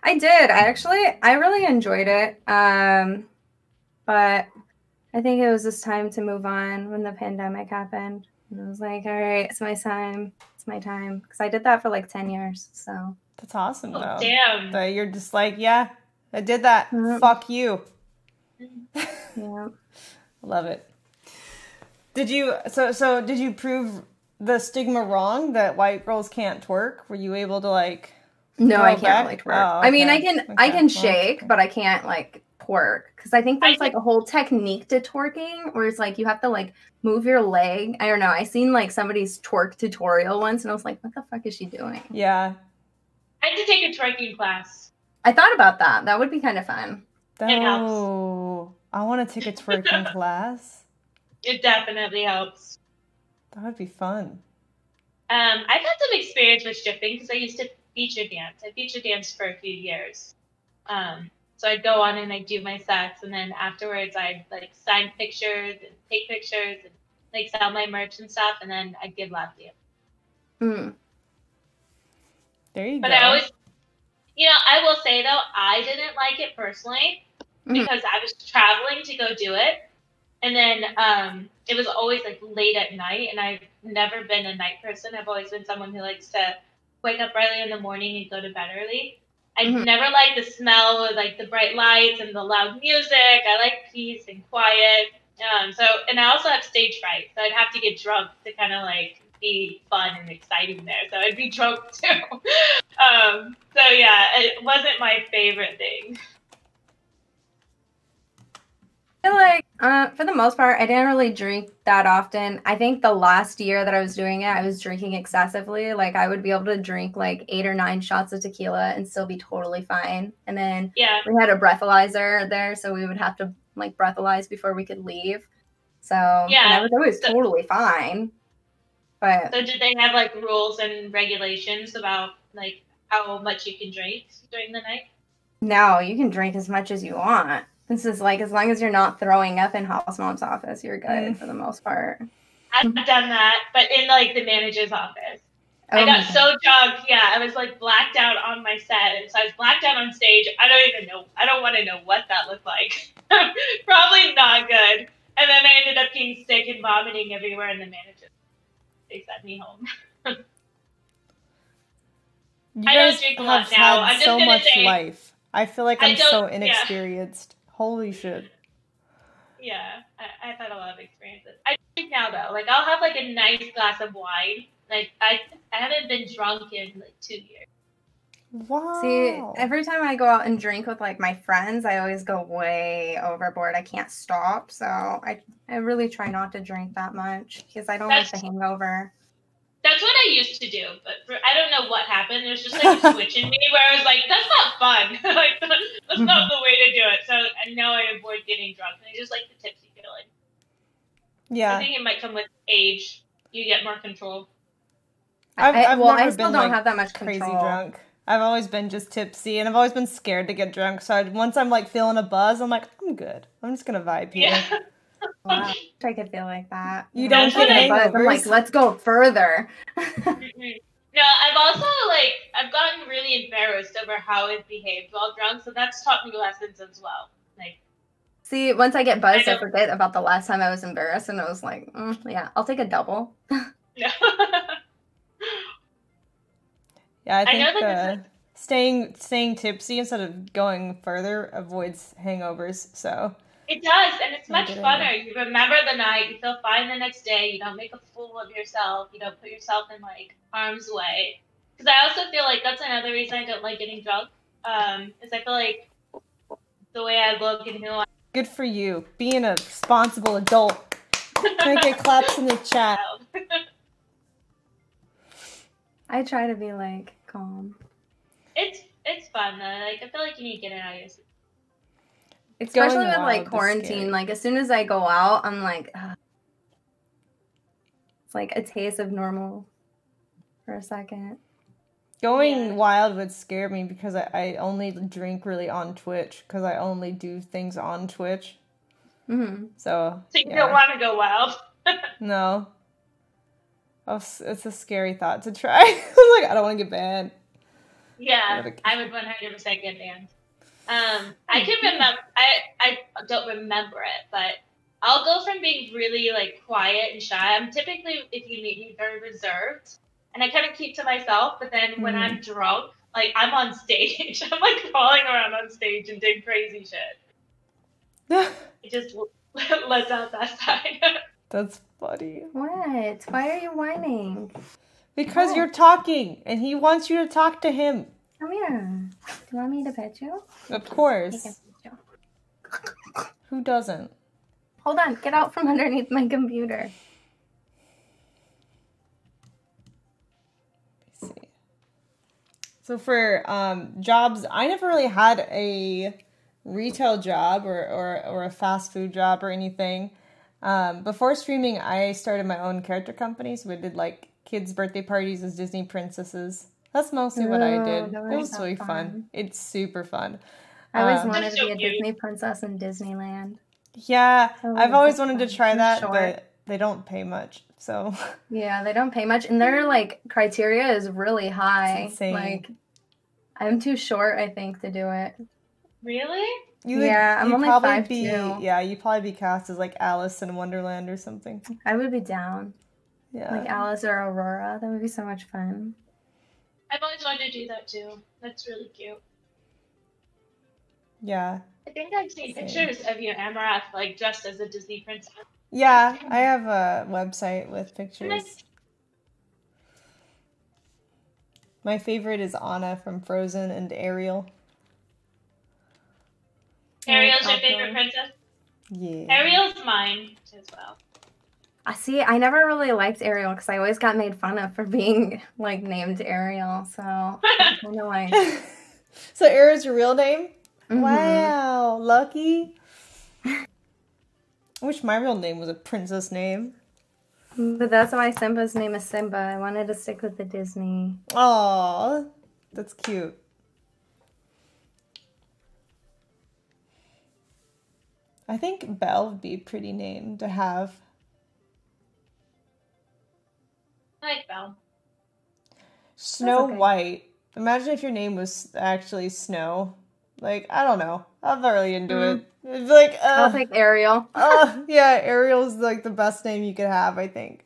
I did. I really enjoyed it. But I think it was just time to move on when the pandemic happened. And I was like, all right, it's my time. It's my time. Because I did that for like 10 years. So That's awesome, though. Damn. But you're just like, yeah, I did that. Fuck you. Yeah. Love it. Did you did you prove the stigma wrong that white girls can't twerk? Were you able to like No, I can't back? really twerk. Oh, I mean, I okay. can shake, but I can't like twerk because I think there's like a whole technique to twerking where it's like you have to like move your leg. I don't know. I seen like somebody's twerk tutorial once, and I was like, what the fuck is she doing? Yeah. I had to take a twerking class. I thought about that. That would be kind of fun. It helps. Oh, I want to take a twerking class. It definitely helps. That would be fun. I've had some experience with stripping because I used to feature dance. I feature danced for a few years. So I'd go on and I'd do my sets, and then afterwards I'd like sign pictures and take pictures and like sell my merch and stuff, and then I'd give lap dance. There you But go. I always, I will say though, I didn't like it personally because I was traveling to go do it. And then it was always like late at night, and I've never been a night person. I've always been someone who likes to wake up early in the morning and go to bed early. I never liked the smell of like the bright lights and the loud music. I like peace and quiet. And I also have stage fright, so I'd have to get drunk to kind of like be fun and exciting there. So I'd be drunk too. So yeah, it wasn't my favorite thing. I feel like For the most part, I didn't really drink that often. I think the last year that I was doing it, I was drinking excessively. Like I would be able to drink like 8 or 9 shots of tequila and still be totally fine. And then Yeah. we had a breathalyzer there, so we would have to like breathalyze before we could leave. So and I was always totally fine. But so did they have like rules and regulations about like how much you can drink during the night? no, you can drink as much as you want. This is like as long as you're not throwing up in house mom's office, you're good for the most part. I've done that, but in like the manager's office. Oh I my got so drunk, I was like blacked out on my set, and so I was blacked out on stage. I don't want to know what that looked like. Probably not good. And then I ended up getting sick and vomiting everywhere, and the manager, they sent me home. You I don't guys drink a have lot now. I'm had just so gonna much say- life. I feel like I I'm don't- so yeah. inexperienced. Holy shit. Yeah, I've had a lot of experiences. I drink now though. Like I'll have like a nice glass of wine. Like I haven't been drunk in like 2 years. Wow. See, every time I go out and drink with like my friends, I always go way overboard. I can't stop, so I really try not to drink that much because I don't like the hangover. That's what I used to do, but I don't know what happened. There's just like a switch in me where I was like, that's not fun. Like that's not the way to do it. So I know I avoid getting drunk. And I just like the tipsy feeling. Yeah. I think it might come with age. You get more control. I've I never still been, don't like, have that much crazy control. drunk. I've always been just tipsy, and I've always been scared to get drunk. So once I'm like feeling a buzz, I'm like, I'm good. I'm just gonna vibe here. Yeah. Wow, I wish I could feel like that. You don't Once I get get a buzz, I'm like, hangovers? let's go further. No, I've also I've gotten really embarrassed over how I've behaved while drunk, so that's taught me lessons as well. Like, See, once I get buzzed, I know. forget about the last time I was embarrassed, and I was like, yeah, I'll take a double. no. Yeah, I I know think that staying tipsy instead of going further avoids hangovers. So It does, and it's much get in funner. You remember the night, you feel fine the next day, you don't make a fool of yourself, you don't put yourself in like harm's way. Because I also feel like that's another reason I don't like getting drunk. Is I feel like the way I look and who I good for you, being a responsible adult. Can I get claps in the chat? am. I try to be like calm. It's fun though. Like I feel like you need to get it out of your system. Especially Going with wild like is quarantine. scary. Like as soon as I go out, I'm like, ugh. It's like a taste of normal for a second. Going Yeah. wild would scare me because I only drink really on Twitch because I only do things on Twitch. Hmm. So So you yeah. don't want to go wild. No. Oh, it's a scary thought to try. I'm like, I don't want to get banned. Yeah, Gotta- I would 100% get banned. I can remember. I don't remember it, but I'll go from being really like quiet and shy. I'm typically, if you meet me, very reserved, and I kind of keep to myself. But then when I'm drunk, like I'm on stage, I'm like crawling around on stage and doing crazy shit. It just lets out that side. That's funny. What? Why are you whining? Because Oh. you're talking and he wants you to talk to him. Come here. Do you want me to pet you? Of I can course. pet you. Who doesn't? Hold on. Get out from underneath my computer. Let's see. So for jobs, I never really had a retail job or a fast food job or anything. Before streaming, I started my own character company, so we did like kids' birthday parties as Disney princesses. That's mostly what I Ooh, did. that It was was so really fun. fun. It's super fun. I always Um, wanted to so be a cute. Disney princess in Disneyland. Yeah, Oh, I've always that's wanted to fun. try I'm that, short. but they don't pay much. So Yeah, they don't pay much, and their like criteria is really high. It's insane. Like, I'm too short, I think, to do it. Really? Yeah, I'm you'd only probably 5'2". Yeah, you'd probably be cast as like Alice in Wonderland or something. I would be down. Yeah. Like Alice or Aurora. That would be so much fun. I've always wanted to do that too. That's really cute. Yeah. I think I've seen Same. pictures of you, Amarath, like dressed as a Disney princess. Yeah, I have a website with pictures. Nice. My favorite is Anna from Frozen and Ariel. Ariel's your Okay. favorite princess? Yeah. Ariel's mine as well. I see. I never really liked Ariel because I always got made fun of for being like named Ariel. So I kind of like. So Ariel's your real name? Mhm. Wow, lucky. I wish my real name was a princess name. But that's why Simba's name is Simba. I wanted to stick with the Disney. Aw, that's cute. I think Belle would be a pretty name to have. I like Belle. Snow okay. White. Imagine if your name was actually Snow. Like, I don't know. I'm not really into it. It's like, I'll take Ariel. yeah, Ariel's like the best name you could have, I think.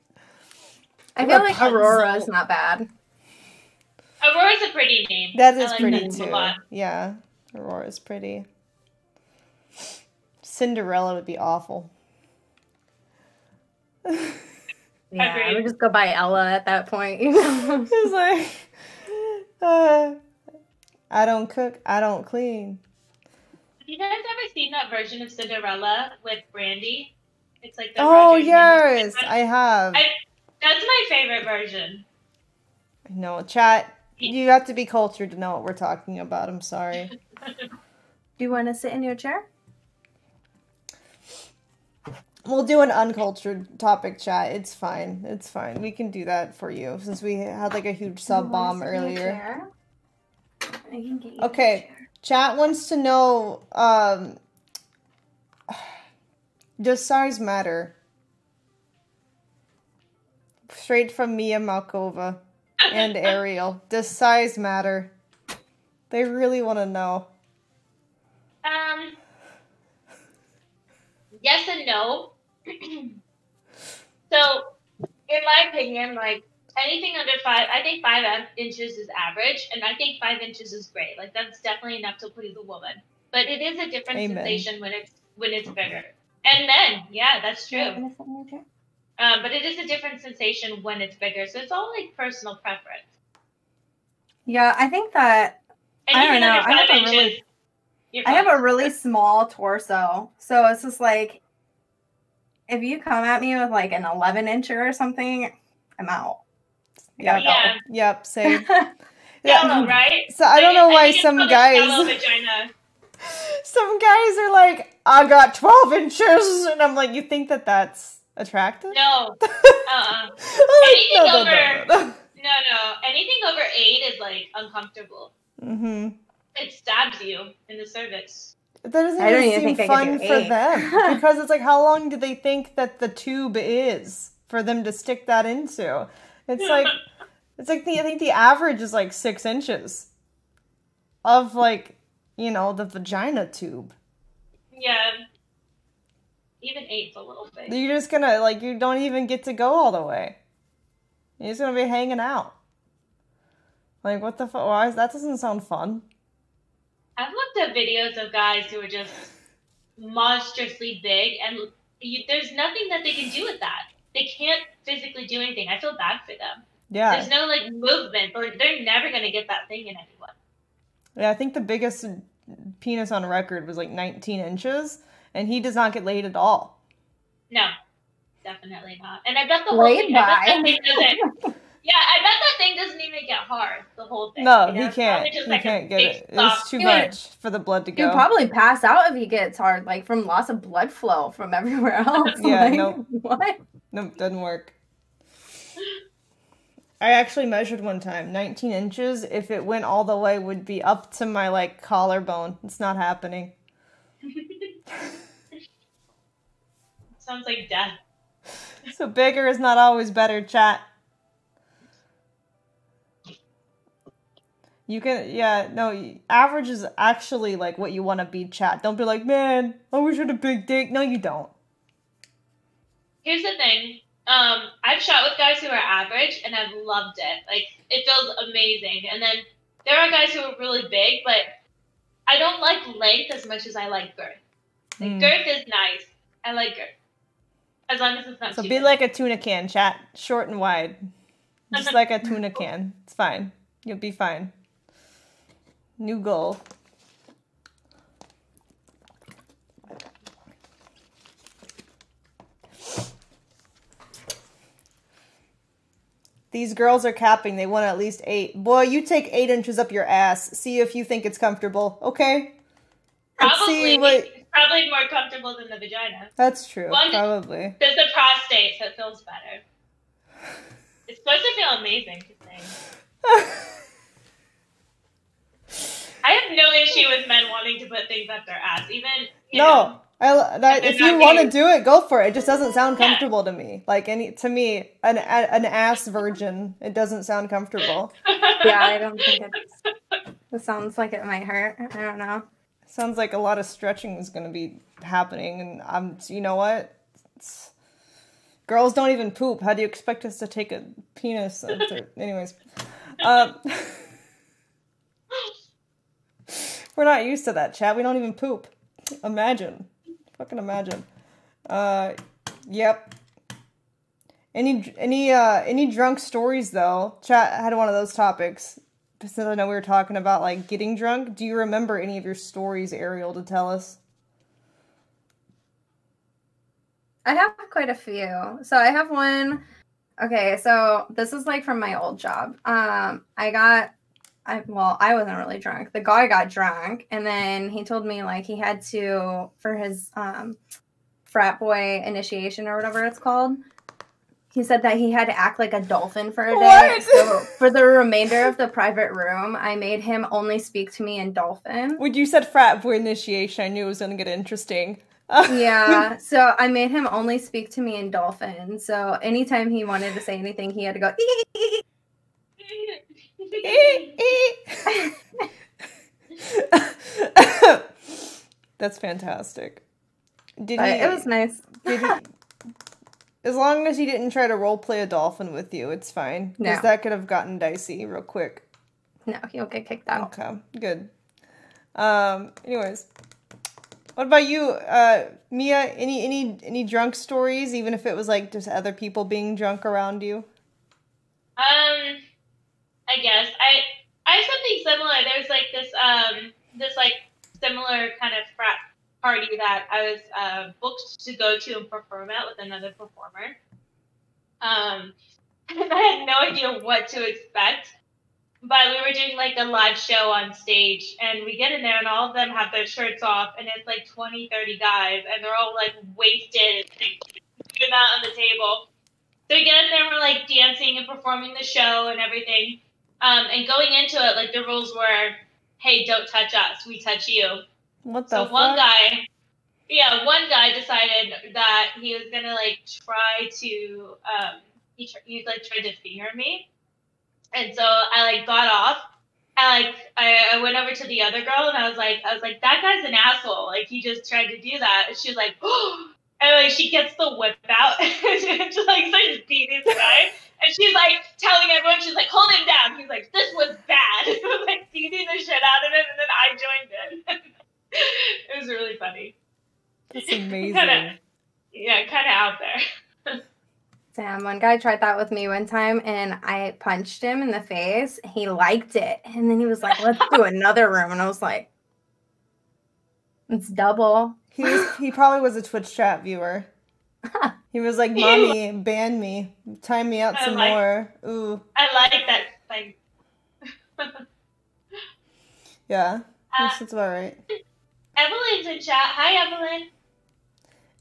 I feel like Rapunzel. Aurora's not bad. Aurora's a pretty name. That I is like pretty that name a too. lot. Yeah, Aurora's pretty. Cinderella would be awful. Yeah, I Agreed. would just go by Ella at that point. You know? It's like, I don't cook, I don't clean. Have you guys ever seen that version of Cinderella with Brandy? It's like the Oh, Roger yes, Ebert one. I have. That's my favorite version. No, chat, you have to be cultured to know what we're talking about. I'm sorry. Do you want to sit in your chair? We'll do an uncultured topic chat. It's fine. It's fine. We can do that for you since we had like a huge sub bomb earlier. I can get you Okay, chat wants to know, does size matter? Straight from Mia Malkova and Ariel. Does size matter? They really want to know. Yes and no. So, in my opinion, like anything under 5, I think 5 inches is average, and I think 5 inches is great. Like that's definitely enough to please a woman. But it is a different Amen. sensation when it's bigger. And men, yeah, that's true. Want to sit in your chair? But it is a different sensation when it's bigger. So it's all like personal preference. Yeah, I think that I Anything don't know. under 5 inches, you're I have fine. a really small torso, so it's just like if you come at me with like an 11-incher or something, I'm out. Yep. Yeah. Yep, same. Shallow, right? So I don't know why think it's some called a guys shallow vagina. some guys are like, I got 12 inches, and I'm like, you think that that's attractive? No. I'm Anything like, over- no. No. Anything over 8 is like uncomfortable. Mm-hmm. It stabs you in the cervix. That doesn't I don't even even seem think I could fun do for 8. them. Because it's like, how long do they think that the tube is for them to stick that into? It's like, I think the average is like 6 inches of like, you know, the vagina tube. Yeah. Even 8's a little big. You're just gonna, like, you don't even get to go all the way. You're just gonna be hanging out. Like, what the fuck? Why? That doesn't sound fun. I've looked at videos of guys who are just monstrously big, and there's nothing that they can do with that. They can't physically do anything. I feel bad for them. Yeah. There's no like movement, or they're never gonna get that thing in anyone. Yeah, I think the biggest penis on record was like 19 inches, and he does not get laid at all. No, definitely not. And I bet the whole Laid thing, I bet by. that thing doesn't. Yeah, I bet that thing doesn't even get hard. The whole thing. No, You know, he it's can't. probably just He like a can't get big it. soft- It's too Dude. much for the blood to You'd go. probably pass out if he gets hard, like from loss of blood flow from everywhere else. Yeah, like, nope. What? Nope, doesn't work. I actually measured one time. 19 inches, if it went all the way, would be up to my, like, collarbone. It's not happening. Sounds like death. So bigger is not always better, chat. You can, yeah, no, average is actually, like, what you want to be, chat. Don't be like, man, I wish I had a big dick. No, you don't. Here's the thing. I've shot with guys who are average, and I've loved it. Like, it feels amazing. And then there are guys who are really big, but I don't like length as much as I like girth. Like, girth is nice. I like girth. As long as it's not So too be big. like a tuna can, chat. Short and wide. Just like a tuna can. It's fine. You'll be fine. New goal. These girls are capping. They want at least 8. Boy, you take 8 inches up your ass. See if you think it's comfortable, okay? Probably. It's probably more comfortable than the vagina. That's true, probably. There's the prostate, so it feels better. It's supposed to feel amazing, to say. I have no issue with men wanting to put things up their ass, even. If you want to do it, go for it. It just doesn't sound comfortable to me. Like to me, an ass virgin, it doesn't sound comfortable. Yeah, I don't think it sounds like it might hurt. I don't know. Sounds like a lot of stretching is going to be happening, and you know what? Girls don't even poop. How do you expect us to take a penis? Anyways, we're not used to that, chat. We don't even poop. Imagine. Fucking imagine. Yep. Any drunk stories though? Chat had one of those topics. Since I know we were talking about like getting drunk, do you remember any of your stories, Ariel, to tell us? I have quite a few. So I have one. Okay, so this is like from my old job. I wasn't really drunk. The guy got drunk, and then he told me like he had to, for his frat boy initiation or whatever it's called, he said that he had to act like a dolphin for a day. What? So for the remainder of the private room, I made him only speak to me in dolphin. When you said frat boy initiation, I knew it was going to get interesting. Yeah, so I made him only speak to me in dolphin. So anytime he wanted to say anything, he had to go, That's fantastic. It was nice. As long as he didn't try to roleplay a dolphin with you, it's fine. Because No. that could have gotten dicey real quick. No, he'll get kicked out. Okay, good. Anyways, what about you, Mia? Any drunk stories, even if it was like just other people being drunk around you? I guess I have something similar. There's like this like similar kind of frat party that I was booked to go to and perform at with another performer. And I had no idea what to expect. But we were doing like a live show on stage, and we get in there, and all of them have their shirts off, and it's like 20, 30 guys, and they're all like wasted, like, doing that on the table. So we get in there, and we're like dancing and performing the show and everything. And going into it, like the rules were, hey, don't touch us, we touch you. What the fuck? One guy decided that he was gonna like try to, he tried to finger me. And so I like got off, and I went over to the other girl, and I was like, that guy's an asshole. Like he just tried to do that. And she was like, oh, and like she gets the whip out and she like starts beating this guy. And she's like telling everyone, she's like, hold him down. He's like, this was bad. It was like beating the shit out of him, and then I joined in. It was really funny. That's amazing. Kind of out there. Damn, one guy tried that with me one time, and I punched him in the face. He liked it, and then he was like, let's do another room. And I was like, it's double. He probably was a Twitch chat viewer. He was like, mommy, ban me. Time me out some more. Ooh. I like that thing. Yeah, that's about right. Evelyn's in chat. Hi, Evelyn.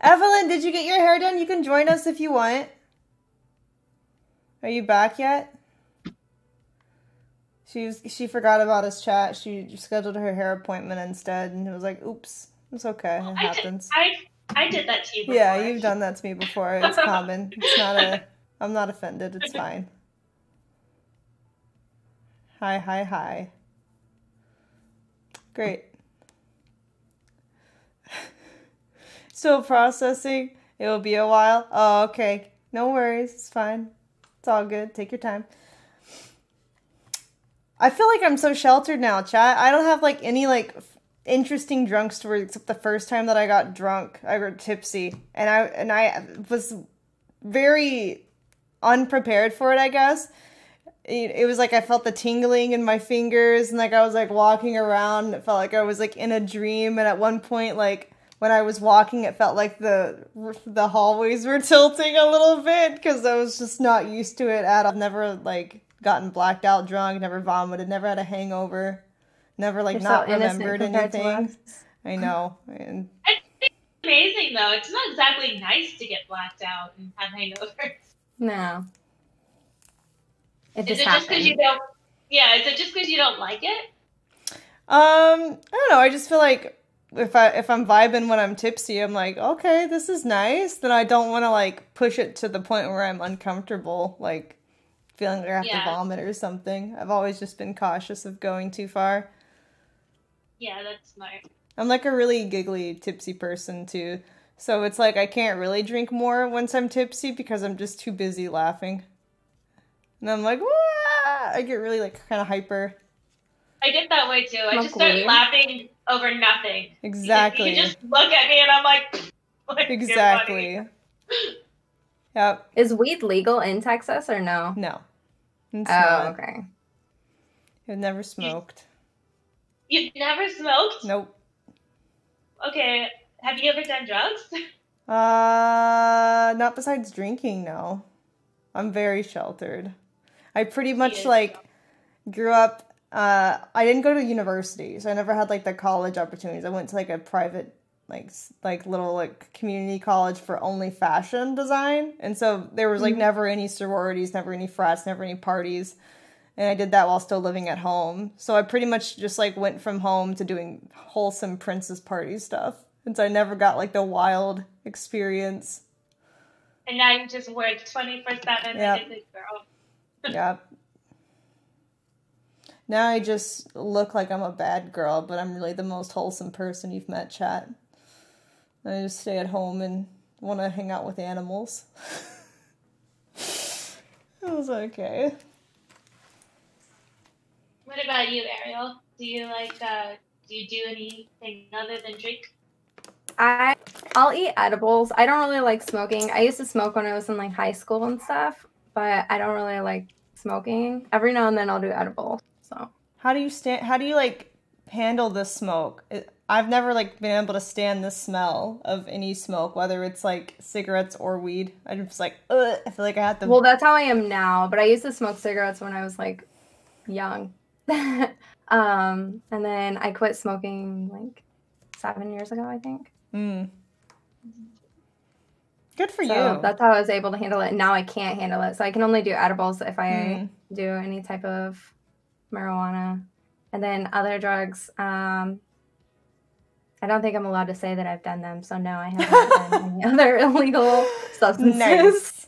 Evelyn, did you get your hair done? You can join us if you want. Are you back yet? She forgot about us, chat. She scheduled her hair appointment instead, and it was like, oops, it's okay. It happens. I did that to you before. Yeah, you've done that to me before. It's common. I'm not offended. It's fine. Hi. Great. Still processing. It will be a while. Oh, okay. No worries. It's fine. It's all good. Take your time. I feel like I'm so sheltered now, chat. I don't have like any like interesting drunk stories except the first time that I got drunk. I got tipsy, and I was very unprepared for it, I guess. It was like I felt the tingling in my fingers, and like I was like walking around. It felt like I was like in a dream, and at one point like when I was walking, it felt like the hallways were tilting a little bit because I was just not used to it at all. I've never like gotten blacked out drunk, never vomited, never had a hangover, never like You're not so innocent remembered compared to anything. us. I know. And It's amazing though. It's not exactly nice to get blacked out and have hangovers. No. It Is just it just because happened. you don't? Yeah. Is it just because you don't like it? I don't know. I just feel like if I'm vibing when I'm tipsy, I'm like, okay, this is nice. Then I don't want to like push it to the point where I'm uncomfortable, like feeling like I have Yeah. to vomit or something. I've always just been cautious of going too far. Yeah, that's smart. I'm like a really giggly, tipsy person too. So it's like I can't really drink more once I'm tipsy because I'm just too busy laughing. And I'm like, wah! I get really like kind of hyper. I get that way too. I Smoke just start weed. laughing over nothing. Exactly. You just look at me and I'm like you're Exactly. funny. Yep. Is weed legal in Texas or no? No. It's Oh, not. okay. I've never smoked. You've never smoked? Nope. Okay. Have you ever done drugs? Not besides drinking, no. I'm very sheltered. I pretty much Yes. like grew up, I didn't go to university, so I never had like the college opportunities. I went to like a private, like little like community college for only fashion design. And so there was like never any sororities, never any frats, never any parties. And I did that while still living at home. So I pretty much just like went from home to doing wholesome princess party stuff. And so I never got like the wild experience. And now you just work 24/7 like Yep. a good girl. Yeah. Now I just look like I'm a bad girl, but I'm really the most wholesome person you've met, chat. I just stay at home and want to hang out with animals. It was okay. What about you, Ariel? Do you do anything other than drink? I'll eat edibles. I don't really like smoking. I used to smoke when I was in like high school and stuff, but I don't really like smoking. Every now and then I'll do edibles. So How do you like handle the smoke? I've never like been able to stand the smell of any smoke, whether it's like cigarettes or weed. I'm just like, ugh, I feel like I have to. well, that's how I am now. But I used to smoke cigarettes when I was like young, and then I quit smoking like 7 years ago, I think. Good for So you. that's how I was able to handle it. Now I can't handle it. So I can only do edibles if I do any type of marijuana. And then other drugs, I don't think I'm allowed to say that I've done them. So no, I haven't done any other illegal substances Nice.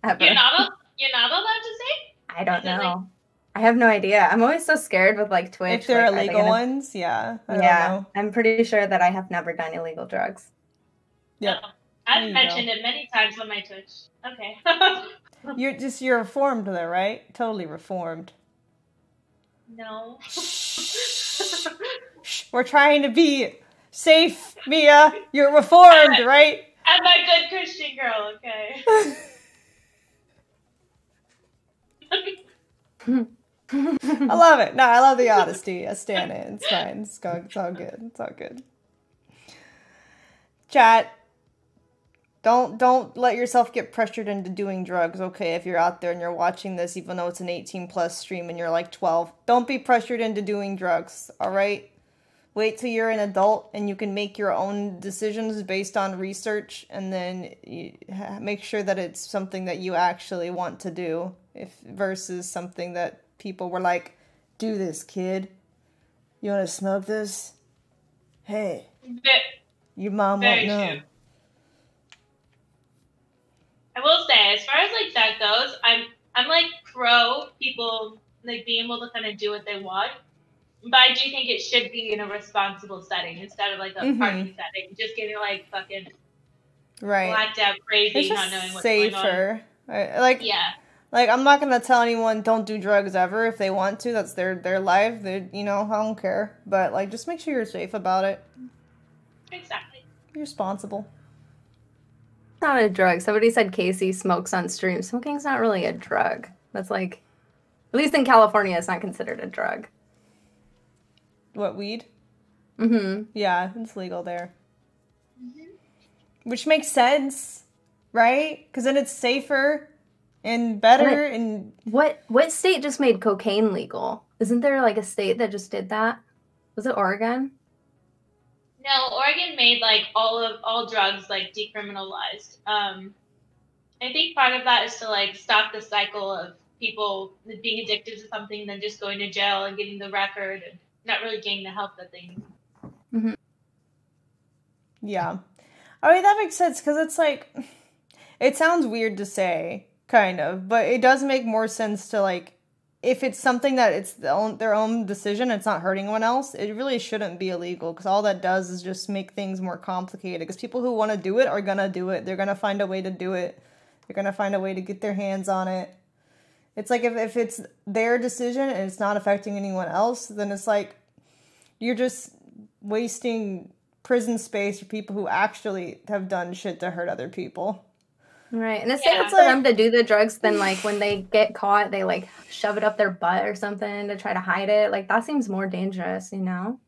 ever. You're not allowed to say? I don't Is it, like- know. I have no idea. I'm always so scared with like Twitch. If they're like, are they illegal gonna- ones, yeah. I don't Yeah, know. I'm pretty sure that I have never done illegal drugs. Yep. No. There I've you mentioned it many times on my Twitch. Okay. You're reformed though, right? Totally reformed. No. We're trying to be safe, Mia. You're reformed, right? I'm a good Christian girl, okay? I love it. No, I love the honesty. I stand it. It's fine. It's all good. It's all good. Chat. Don't let yourself get pressured into doing drugs, okay? If you're out there and you're watching this, even though it's an 18+ stream and you're like 12, don't be pressured into doing drugs, all right? Wait till you're an adult and you can make your own decisions based on research, and then make sure that it's something that you actually want to do, versus something that people were like, do this, kid. You want to smoke this? Hey, your mom won't Very know. true. I will say, as far as like that goes, I'm like pro people like being able to kind of do what they want, but I do think it should be in a responsible setting instead of like a party setting, just getting like fucking Right. blacked out, crazy, It's not knowing just what's going on. safer. Yeah, Like, I'm not gonna tell anyone don't do drugs ever if they want to. That's their life. I don't care. But like, just make sure you're safe about it. exactly. Be responsible. It's not a drug. Somebody said Casey smokes on stream. Smoking's not really a drug. That's like, at least in California, it's not considered a drug. What, weed? Mm-hmm. Yeah, it's legal there. which makes sense, right? Because then it's safer and better. And what state just made cocaine legal? Isn't there like a state that just did that? Was it Oregon? No, Oregon made like all drugs like decriminalized. I think part of that is to like stop the cycle of people being addicted to something, then just going to jail and getting the record and not really getting the help that they need. Mm-hmm. Yeah. I mean, that makes sense because it's like, it sounds weird to say, kind of, but it does make more sense to like, if it's something that it's their own decision, it's not hurting anyone else, it really shouldn't be illegal because all that does is just make things more complicated because people who want to do it are going to do it. They're going to find a way to do it. They're going to find a way to get their hands on it. It's like if it's their decision and it's not affecting anyone else, then it's like you're just wasting prison space for people who actually have done shit to hurt other people. Right, and it's safer for them to do the drugs than like when they get caught, they like shove it up their butt or something to try to hide it. Like that seems more dangerous, you know?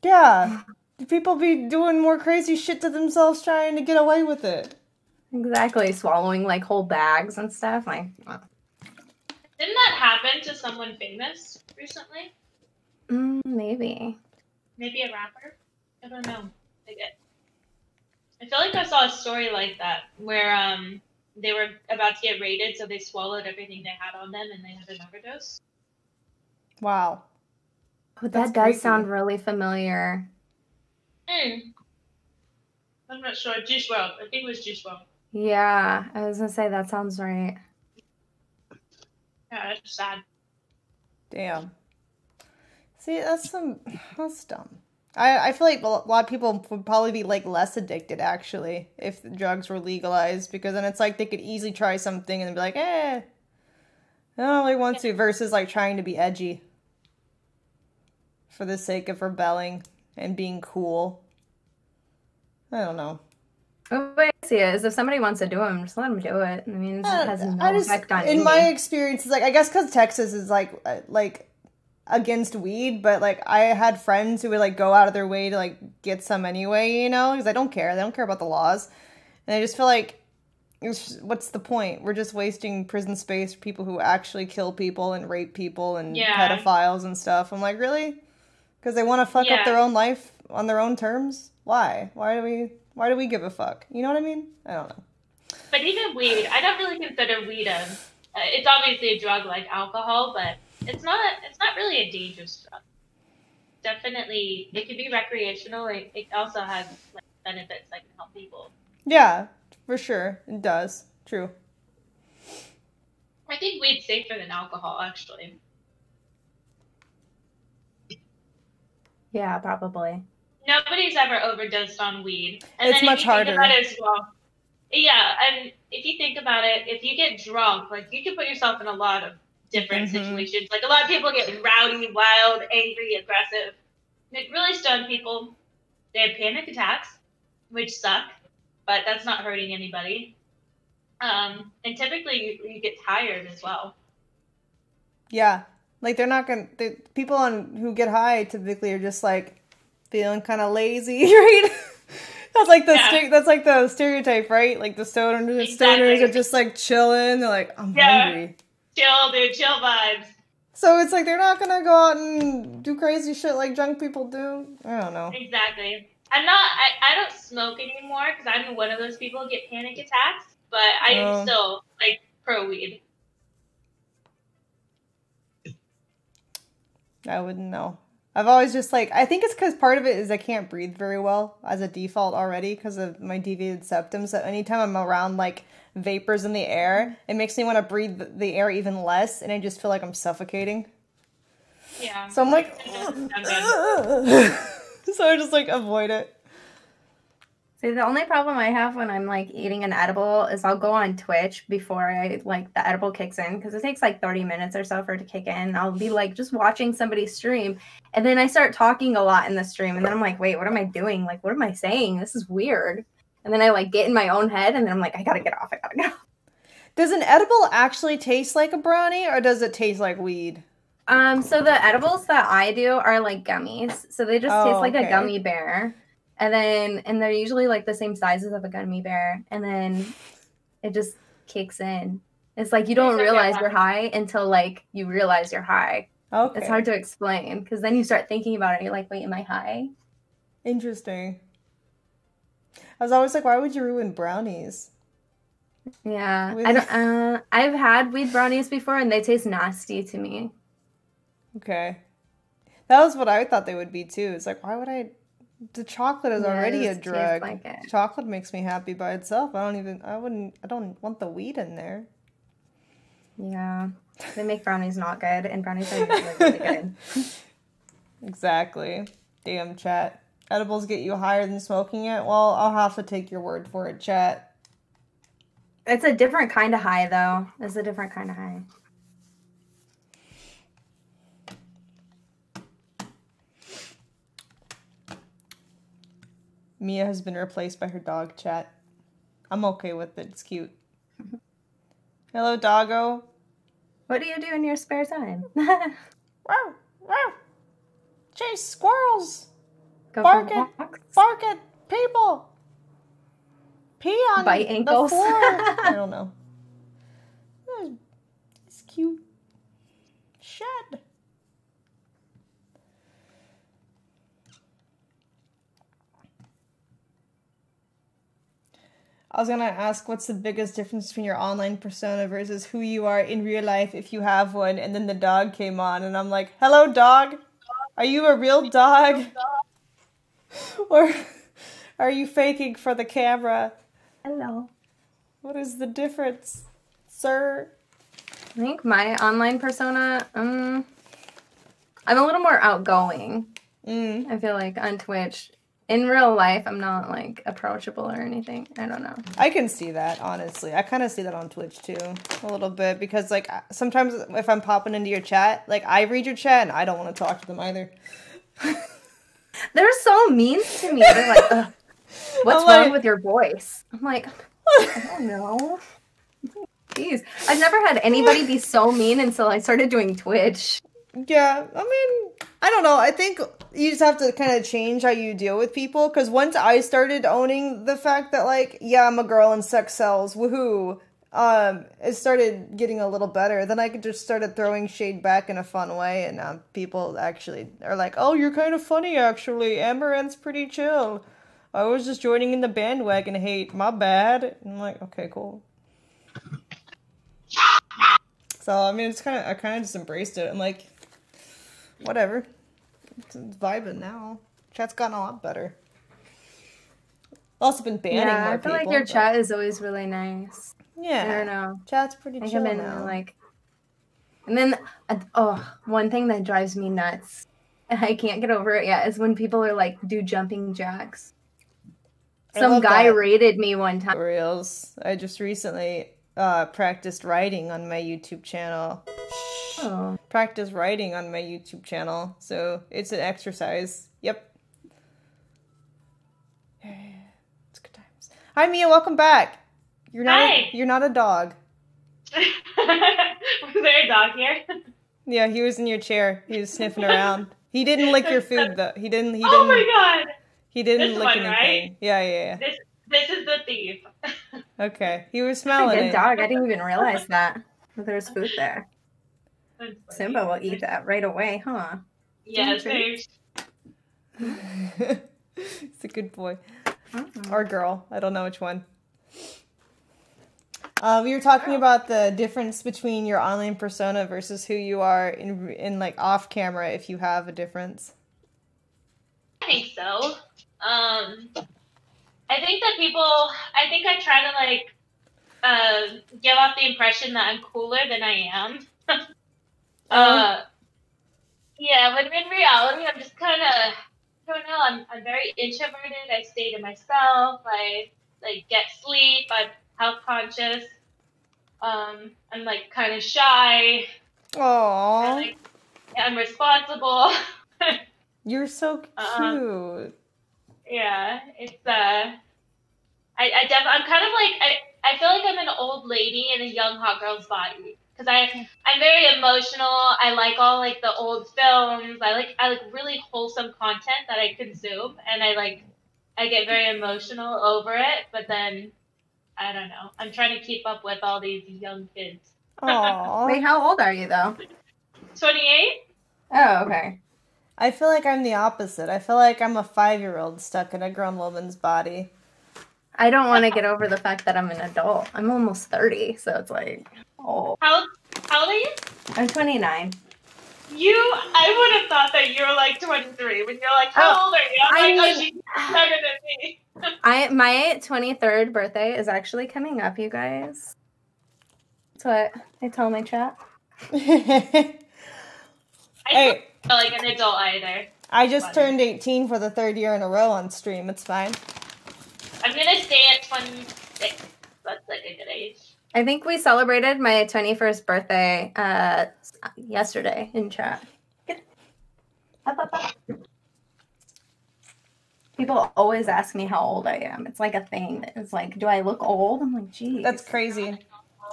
Yeah, people be doing more crazy shit to themselves trying to get away with it. Exactly, swallowing like whole bags and stuff. Like, didn't that happen to someone famous recently? Maybe. Maybe a rapper? I don't know. I feel like I saw a story like that where they were about to get raided, so they swallowed everything they had on them and they had an overdose. Wow. Oh, that does sound really familiar. I'm not sure. Juice WRLD. I think it was Juice WRLD. Yeah, I was gonna say that sounds right. Yeah, that's sad. Damn. See, that's dumb. I feel like a lot of people would probably be like less addicted actually if the drugs were legalized because then it's like they could easily try something and be like, I don't really want to, versus like trying to be edgy for the sake of rebelling and being cool. I don't know. The way I see it is if somebody wants to do them, just let them do it. I mean, it has no effect on in me. my experience, like I guess because Texas is like against weed, but like I had friends who would like go out of their way to like get some anyway, you know, because they don't care about the laws, and I just feel like what's the point? We're just wasting prison space for people who actually kill people and rape people and pedophiles and stuff. I'm like, really? Because they want to fuck up their own life on their own terms? Why do we give a fuck? You know what I mean? I don't know. But even weed, I don't really consider weed it's obviously a drug like alcohol, but it's not really a dangerous drug. Definitely, it can be recreational. It also has like benefits that can help people. Yeah, for sure. It does. True. I think weed's safer than alcohol, actually. Yeah, probably. Nobody's ever overdosed on weed. And it's then much harder. Think about it as well, yeah, and if you think about it, if you get drunk, like you can put yourself in a lot of different situations. Like a lot of people get rowdy, wild, angry, aggressive. Like really stoned people, they have panic attacks, which suck, but that's not hurting anybody. And typically you get tired as well. Yeah, like they're not gonna. People who get high typically are just like feeling kind of lazy, right? That's like the stereotype, right? Like the stoners are just like chilling. They're like, I'm hungry. Chill, dude. Chill vibes. So it's like they're not gonna go out and do crazy shit like drunk people do. I don't know. Exactly. I don't smoke anymore because I'm one of those people who get panic attacks. But I am still like pro weed. I wouldn't know. I've always just like, I think it's because part of it is I can't breathe very well as a default already because of my deviated septum. So anytime I'm around like vapors in the air, it makes me want to breathe the air even less, and I just feel like I'm suffocating. Yeah. So I'm like, so I just like avoid it. See, the only problem I have when I'm like eating an edible is I'll go on Twitch before the edible kicks in because it takes like 30 minutes or so for it to kick in. I'll be like just watching somebody stream, and then I start talking a lot in the stream, and then I'm like, wait, what am I doing? Like, what am I saying? This is weird. And then I like get in my own head, and then I'm like, I gotta get off. Does an edible actually taste like a brownie, or does it taste like weed? So the edibles that I do are like gummies, so they just taste like a gummy bear. and they're usually like the same sizes of a gummy bear, and then it just kicks in. It's like you don't realize you're high until like you realize you're high. Okay. It's hard to explain because then you start thinking about it and you're like, wait, am I high? Interesting. I was always like, why would you ruin brownies? Yeah. I don't I've had weed brownies before and they taste nasty to me. Okay. That was what I thought they would be too. It's like, why would I? The chocolate is already a drug. Like it. Chocolate makes me happy by itself. I don't want the weed in there. Yeah. They make brownies not good, and brownies are usually really good. Exactly. Damn, chat. Edibles get you higher than smoking it? Well, I'll have to take your word for it, chat. It's a different kind of high, though. It's a different kind of high. Mia has been replaced by her dog, chat. I'm okay with it. It's cute. Hello, doggo. What do you do in your spare time? Wow, wow. Chase squirrels. Go bark for at, walks. bark at people. Pee on Bite ankles. the floor. I don't know. It's cute. Shed. I was gonna ask what's the biggest difference between your online persona versus who you are in real life if you have one, and then the dog came on and I'm like, hello dog, are you a real dog? Or are you faking for the camera? Hello. What is the difference, sir? I think my online persona, I'm a little more outgoing. I feel like on Twitch. In real life, I'm not, like, approachable or anything. I don't know. I can see that, honestly. I kind of see that on Twitch, too, a little bit. Because, like, sometimes if I'm popping into your chat, like, I read your chat and I don't want to talk to them either. They're so mean to me. They're like, ugh, what's wrong with your voice? I'm like, I don't know. Jeez. I've never had anybody be so mean until I started doing Twitch. Yeah, I mean, I don't know. I think you just have to kind of change how you deal with people. Because once I started owning the fact that, like, yeah, I'm a girl and sex sells, woohoo, it started getting a little better. Then I just started throwing shade back in a fun way. And now people actually are like, oh, you're kind of funny, actually. Amaranth's pretty chill. I was just joining in the bandwagon hate. My bad. And I'm like, okay, cool. So, I mean, I kind of just embraced it. I'm like, whatever. It's vibing now. Chat's gotten a lot better. Also been banning more people. I feel like your chat is always really nice. Yeah. I don't know. Chat's pretty chill now. Like, and then, one thing that drives me nuts, and I can't get over it yet, is when people are like, do jumping jacks. Some guy raided me one time. Tutorials. I just recently practiced writing on my YouTube channel. Oh. Practice writing on my YouTube channel. So it's an exercise. Yep. It's good times. Hi Mia, welcome back. You're not a dog. Was there a dog here? Yeah, he was in your chair. He was sniffing around. He didn't lick your food though. He didn't. Oh my god. He didn't this lick one, anything. Right? Yeah. This is the thief. Okay. He was smelling Good it. dog. I didn't even realize that. There's food there. Simba will eat that right away, huh? Yeah, thanks. It's a good boy. Or girl. I don't know which one. We were talking about the difference between your online persona versus who you are in like off camera, if you have a difference. I think so. I think I try to like give off the impression that I'm cooler than I am. Yeah, but in reality, I'm just kind of, I don't know, I'm very introverted. I stay to myself. I like get sleep. I'm health conscious. I'm like kind of shy. Aww. I'm responsible. You're so cute. Yeah, it's I'm kind of like I feel like I'm an old lady in a young hot girl's body. Because I'm very emotional. I like all like the old films. I like really wholesome content that I consume, and I like I get very emotional over it, but then I don't know. I'm trying to keep up with all these young kids. Wait, Aww. how old are you though? 28? Oh, okay. I feel like I'm the opposite. I feel like I'm a 5-year-old stuck in a grown woman's body. I don't want to get over the fact that I'm an adult. I'm almost 30, so it's like, oh. How old are you? I'm 29. I would have thought that you were like 23 when you're like, how old are you? I'm like, oh, she's younger than me. My 23rd birthday is actually coming up, you guys. That's what I tell my chat. Hey, I don't feel like an adult either. I just turned 18 for the 3rd year in a row on stream. It's fine. I'm gonna stay at 26. That's like a good age. I think we celebrated my 21st birthday yesterday in chat. People always ask me how old I am. It's like a thing. It's like, do I look old? I'm like, geez. That's crazy.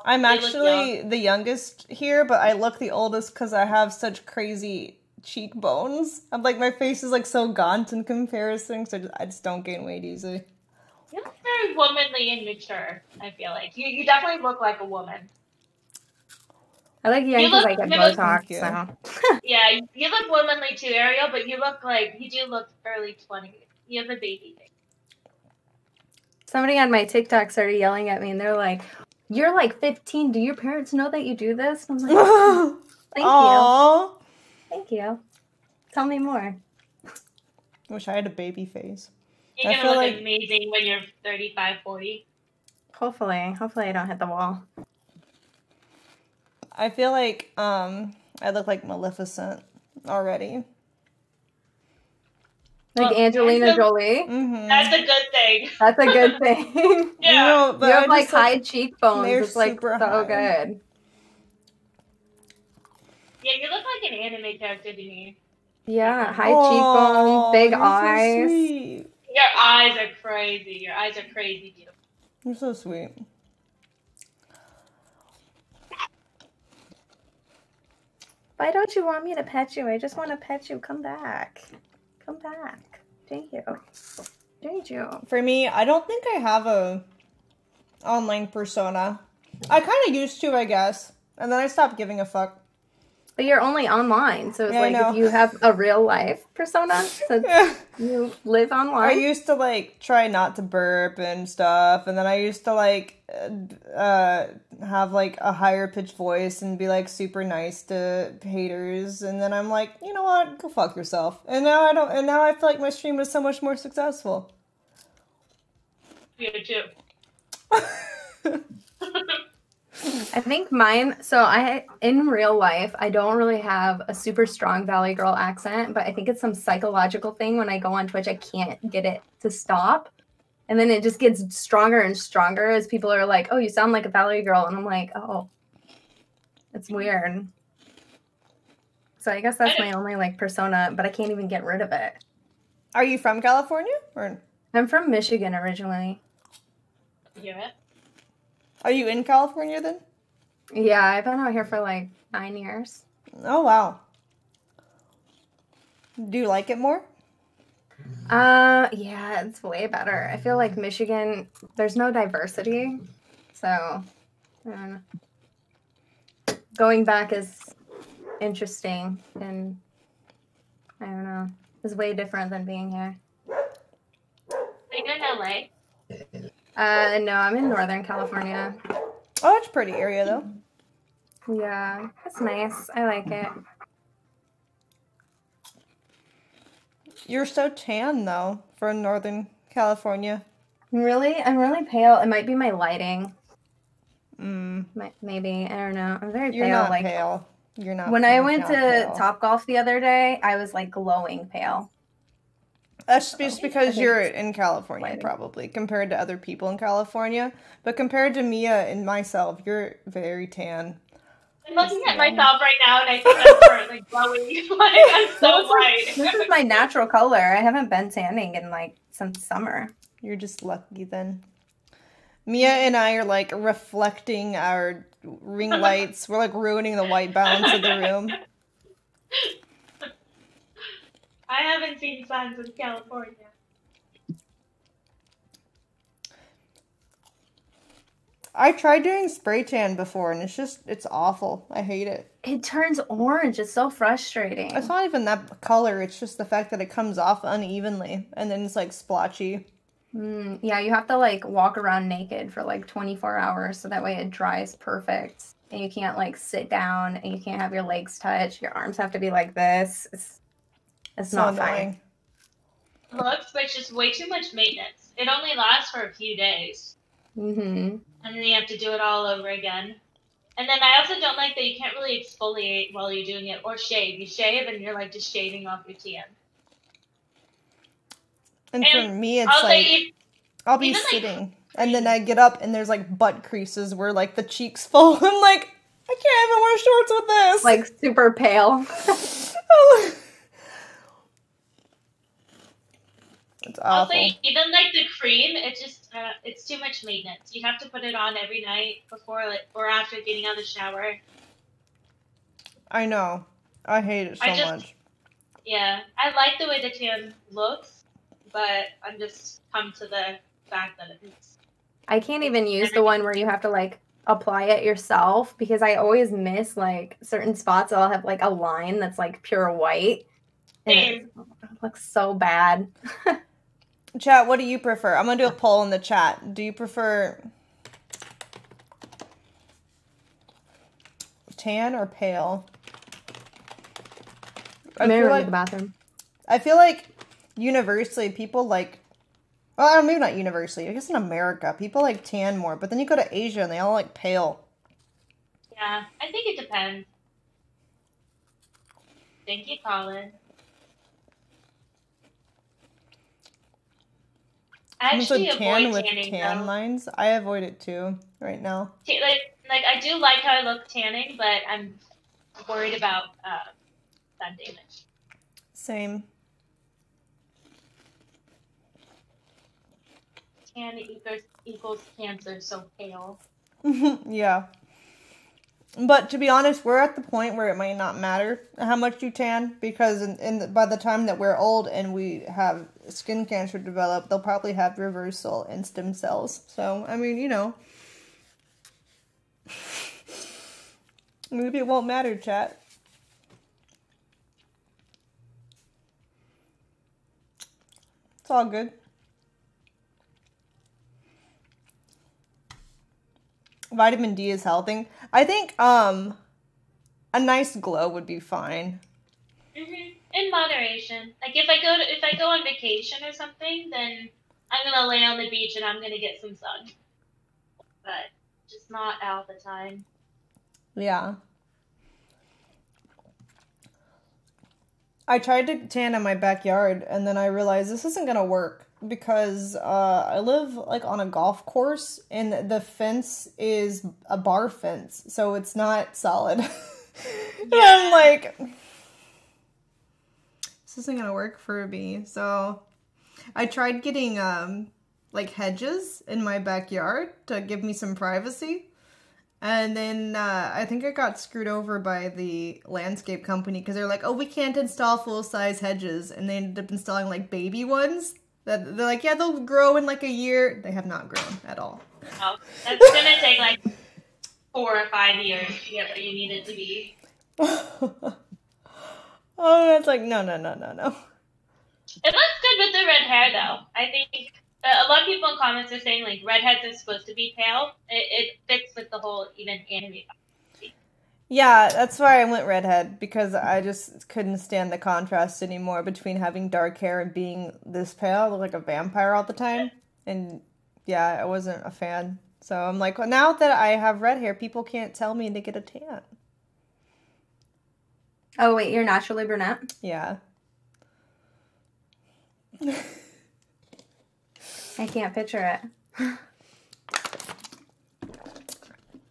I'm You look actually the youngest here, but I look the oldest because I have such crazy cheekbones. I'm like, my face is like so gaunt in comparison, so I just don't gain weight easily. You look very womanly and mature, I feel like. You definitely look like a woman. I like young You because look- I get you look- Botox. Thank you. So. Yeah, you look womanly too, Ariel, but you do look early 20s. You have a baby face. Somebody on my TikTok started yelling at me, and they're like, "You're like 15. Do your parents know that you do this?" And I'm like, "Thank you, Aww. thank you. Tell me more." Wish I had a baby face. You're I gonna feel look like- amazing when you're 35, 40. Hopefully I don't hit the wall. I feel like I look like Maleficent already. Like Well, Angelina that's a- Jolie. Mm-hmm. That's a good thing. That's a good thing. Yeah. No, but You I have like just, like, high cheekbones. they're It's like super so high. good. Yeah, you look like an anime character to me. Yeah, high Aw, cheekbones, big you're so eyes. sweet. Your eyes are crazy. Your eyes are crazy beautiful. You're so sweet. Why don't you want me to pet you? I just want to pet you. Come back. Come back. Thank you. Thank you. For me, I don't think I have a online persona. I kind of used to, I guess, and then I stopped giving a fuck. But you're only online, so it's Yeah, I like know. if you have a real life persona, so you live I online. used to like try not to burp and stuff, and then I used to like have like a higher pitched voice and be like super nice to haters, and then I'm like, you know what, go fuck yourself. And now I don't. And now I feel like my stream is so much more successful. You too. I think mine, so in real life, I don't really have a super strong Valley Girl accent, but I think it's some psychological thing. When I go on Twitch, I can't get it to stop. And then it just gets stronger and stronger as people are like, oh, you sound like a Valley Girl. And I'm like, oh, it's weird. So I guess that's my only like persona, but I can't even get rid of it. Are you from California, or I'm from Michigan originally. Yeah. are you in California then? Yeah, I've been out here for like 9 years. Oh wow. Do you like it more? Yeah, it's way better. I feel like Michigan, there's no diversity. So, I don't know. Going back is interesting and I don't know. It's way different than being here. Are you in LA? No, I'm in Northern California. Oh, it's a pretty area though. Yeah, it's nice. I like it. You're so tan though for Northern California. I'm really pale. It might be my lighting. Mm. Maybe. I don't know. I'm very You're pale. not like pale. You're not. when I you're went not to pale. Topgolf the other day, I was like glowing pale. That's just because think you're it's in California, lighting. probably compared to other people in California. But compared to Mia and myself, you're very tan. I'm looking at myself right now and I think I'm currently glowing. Like, I'm so bright. This is my natural color. I haven't been tanning in like since summer. You're just lucky then. Mia and I are like reflecting our ring lights. We're like ruining the white balance of the room. I haven't seen signs in California. I tried doing spray tan before, and it's awful. I hate it. It turns orange. It's so frustrating. It's not even that color. It's just the fact that it comes off unevenly, and then it's like splotchy. Yeah, you have to like walk around naked for like 24 hours so that way it dries perfect. And you can't like sit down and you can't have your legs touch. Your arms have to be like this. It's So not annoying. fun. Looks, but it's just way too much maintenance. It only lasts for a few days. Mm-hmm. And then you have to do it all over again. And then I also don't like that you can't really exfoliate while you're doing it or shave. You shave and you're like just shaving off your tan. And for me, it's also, like I'll be even, like, sitting, and then I get up, and there's like butt creases where like the cheeks fall. I'm like, I can't even wear shorts with this. Like super pale. It's also, awful. even like the cream, it just it's too much maintenance. You have to put it on every night before or after getting out of the shower. I know. I hate it so much. Yeah, I like the way the tan looks, but I'm just come to the fact that it's. I can't even use the one where you have to like apply it yourself because I always miss like certain spots. I'll have like a line that's like pure white. And it looks so bad. Chat, what do you prefer? I'm gonna do a poll in the chat. Do you prefer tan or pale? I'm going to the bathroom. I feel like universally people like, well, maybe not universally. I guess in America people like tan more, but then you go to Asia and they all like pale. Yeah, I think it depends. Thank you, Colin. I actually tan avoid with tanning, tan though. lines. I avoid it too right now. Like I do like how I look tanning, but I'm worried about sun damage. Same. Tan equals cancer, so pale. Yeah. But to be honest, we're at the point where it might not matter how much you tan, because by the time that we're old and we have skin cancer develop, they'll probably have reversal and stem cells. So, I mean, you know. Maybe it won't matter, chat. It's all good. Vitamin D is helping. I think a nice glow would be fine. In moderation. Like if I go on vacation or something, then I'm gonna lay on the beach and I'm gonna get some sun. But just not all the time. Yeah. I tried to tan in my backyard, and then I realized this isn't gonna work because I live like on a golf course, and the fence is a bar fence, so it's not solid. And I'm like, this isn't gonna work for me. So I tried getting like hedges in my backyard to give me some privacy. And then I think I got screwed over by the landscape company because they're like, oh, we can't install full-size hedges. And they ended up installing like baby ones. They're like, yeah, they'll grow in like a year. They have not grown at all. Oh, that's going to take like 4 or 5 years to get where you need it to be. Oh, that's like, no. It looks good with the red hair, though. I think a lot of people in comments are saying, like, redheads are supposed to be pale. It fits with the whole even anime. Yeah, that's why I went redhead, because I just couldn't stand the contrast anymore between having dark hair and being this pale. I look like a vampire all the time. And yeah, I wasn't a fan. So I'm like, well, now that I have red hair, people can't tell me to get a tan. Oh, wait, you're naturally brunette? Yeah. I can't picture it.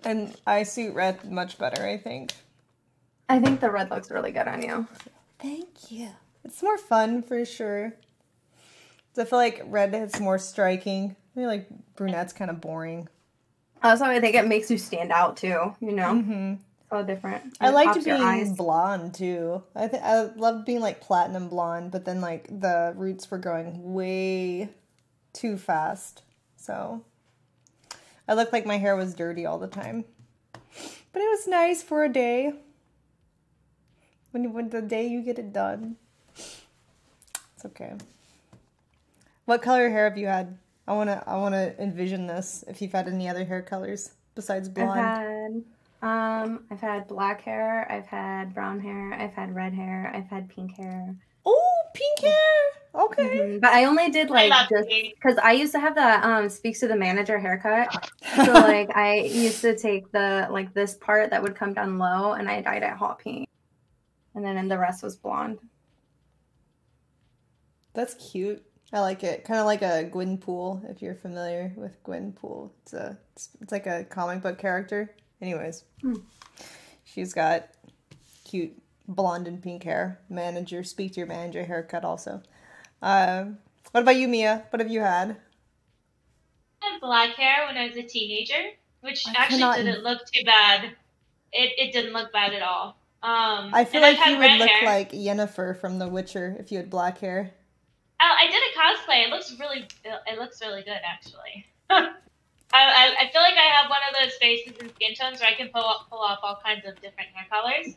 And I suit red much better, I think. I think the red looks really good on you. Thank you. It's more fun, for sure. I feel like red is more striking. I feel like brunette's kind of boring. Also, I think it makes you stand out, too, you know? Mm-hmm. So different. I It liked pops your being eyes. blonde, too. I loved being, like, platinum blonde, but then, like, the roots were growing way too fast. So, I looked like my hair was dirty all the time. But it was nice for a day. When the day you get it done. It's okay. What color hair have you had? I wanna envision this. If you've had any other hair colors besides blonde. I've had black hair, I've had brown hair, I've had red hair, I've had pink hair. Oh, pink hair. Okay. But I only did like love just pink. because I used to have the speaks to the manager haircut. So like I used to take the like this part that would come down low and I dyed it hot pink. And then the rest was blonde. That's cute. I like it. Kind of like a Gwenpool, if you're familiar with Gwenpool. It's like a comic book character. Anyways, she's got cute blonde and pink hair. Speak to your manager haircut also. What about you, Mia? What have you had? I had black hair when I was a teenager, which I actually cannot- didn't look too bad. It didn't look bad at all. I feel and like I've you had would red look hair. like Yennefer from The Witcher if you had black hair. Oh, I did a cosplay. It looks really good actually. I feel like I have one of those faces and skin tones where I can pull off all kinds of different hair colors.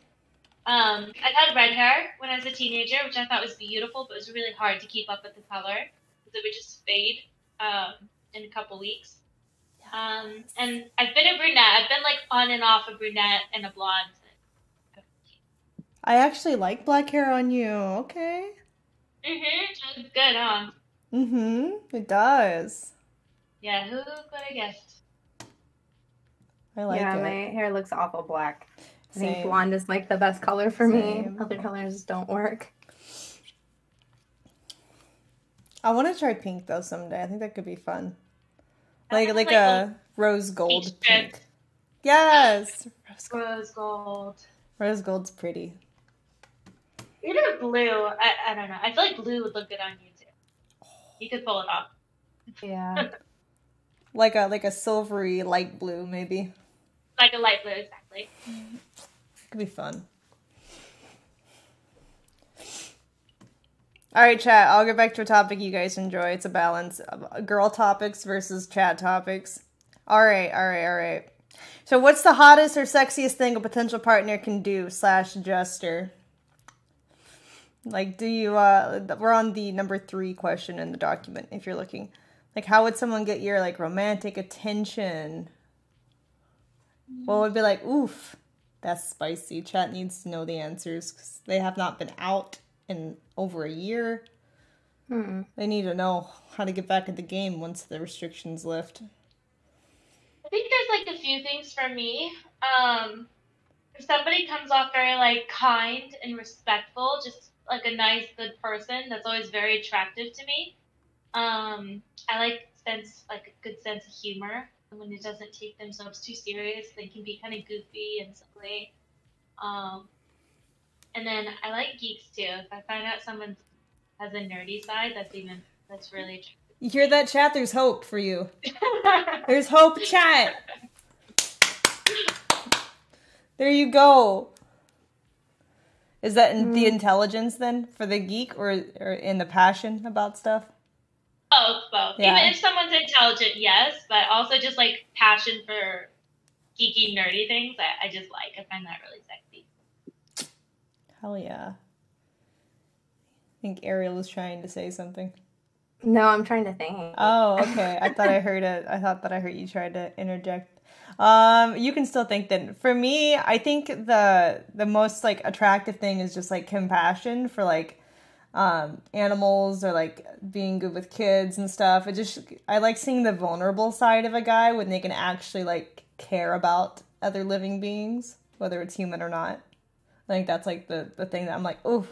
I had red hair when I was a teenager, which I thought was beautiful, but it was really hard to keep up with the color because it would just fade in a couple weeks. And I've been a brunette. I've been like on and off a brunette and a blonde. I actually like black hair on you. Okay. It's good, huh? It does. Yeah, who could have guessed? I like Yeah, it. my hair looks awful black. I think Same. blonde is like the best color for Same. me. Other colors don't work. I want to try pink though someday. I think that could be fun. I Like like a rose gold peach pink. strip. Yes. Rose gold. Rose gold's pretty. Either blue. I don't know. I feel like blue would look good on you too. You could pull it off. Yeah. Like a silvery light blue maybe. Like a light blue, exactly. Could be fun. All right, chat. I'll get back to a topic you guys enjoy. It's a balance of girl topics versus chat topics. All right. So what's the hottest or sexiest thing a potential partner can do / gesture? Like, do you, we're on the number 3 question in the document, if you're looking. Like, how would someone get your, like, romantic attention? What would be like, oof, that's spicy. Chat needs to know the answers because they have not been out in over a year. They need to know how to get back in the game once the restrictions lift. I think there's like a few things for me. If somebody comes off very like kind and respectful, just like a nice, good person, that's always very attractive to me. I like a good sense of humor. And when it doesn't take themselves too serious, they can be kind of goofy and silly. And then I like geeks too. If I find out someone has a nerdy side, that's really attractive. You hear that, chat? There's hope for you. There's hope, chat. There you go. Is that the intelligence then for the geek or in the passion about stuff? Both. Yeah. Even if someone's intelligent, yes, but also just like passion for geeky, nerdy things. I just like. I find that really sexy. Hell yeah. I think Ariel was trying to say something. No, I'm trying to think. Oh, okay. I thought I heard it. I thought that I heard you try to interject. You can still think that. For me, I think the most like attractive thing is just like compassion for like animals or like being good with kids and stuff. I like seeing the vulnerable side of a guy when they can actually like care about other living beings, whether it's human or not. I think that's like the thing that I'm like, ooh,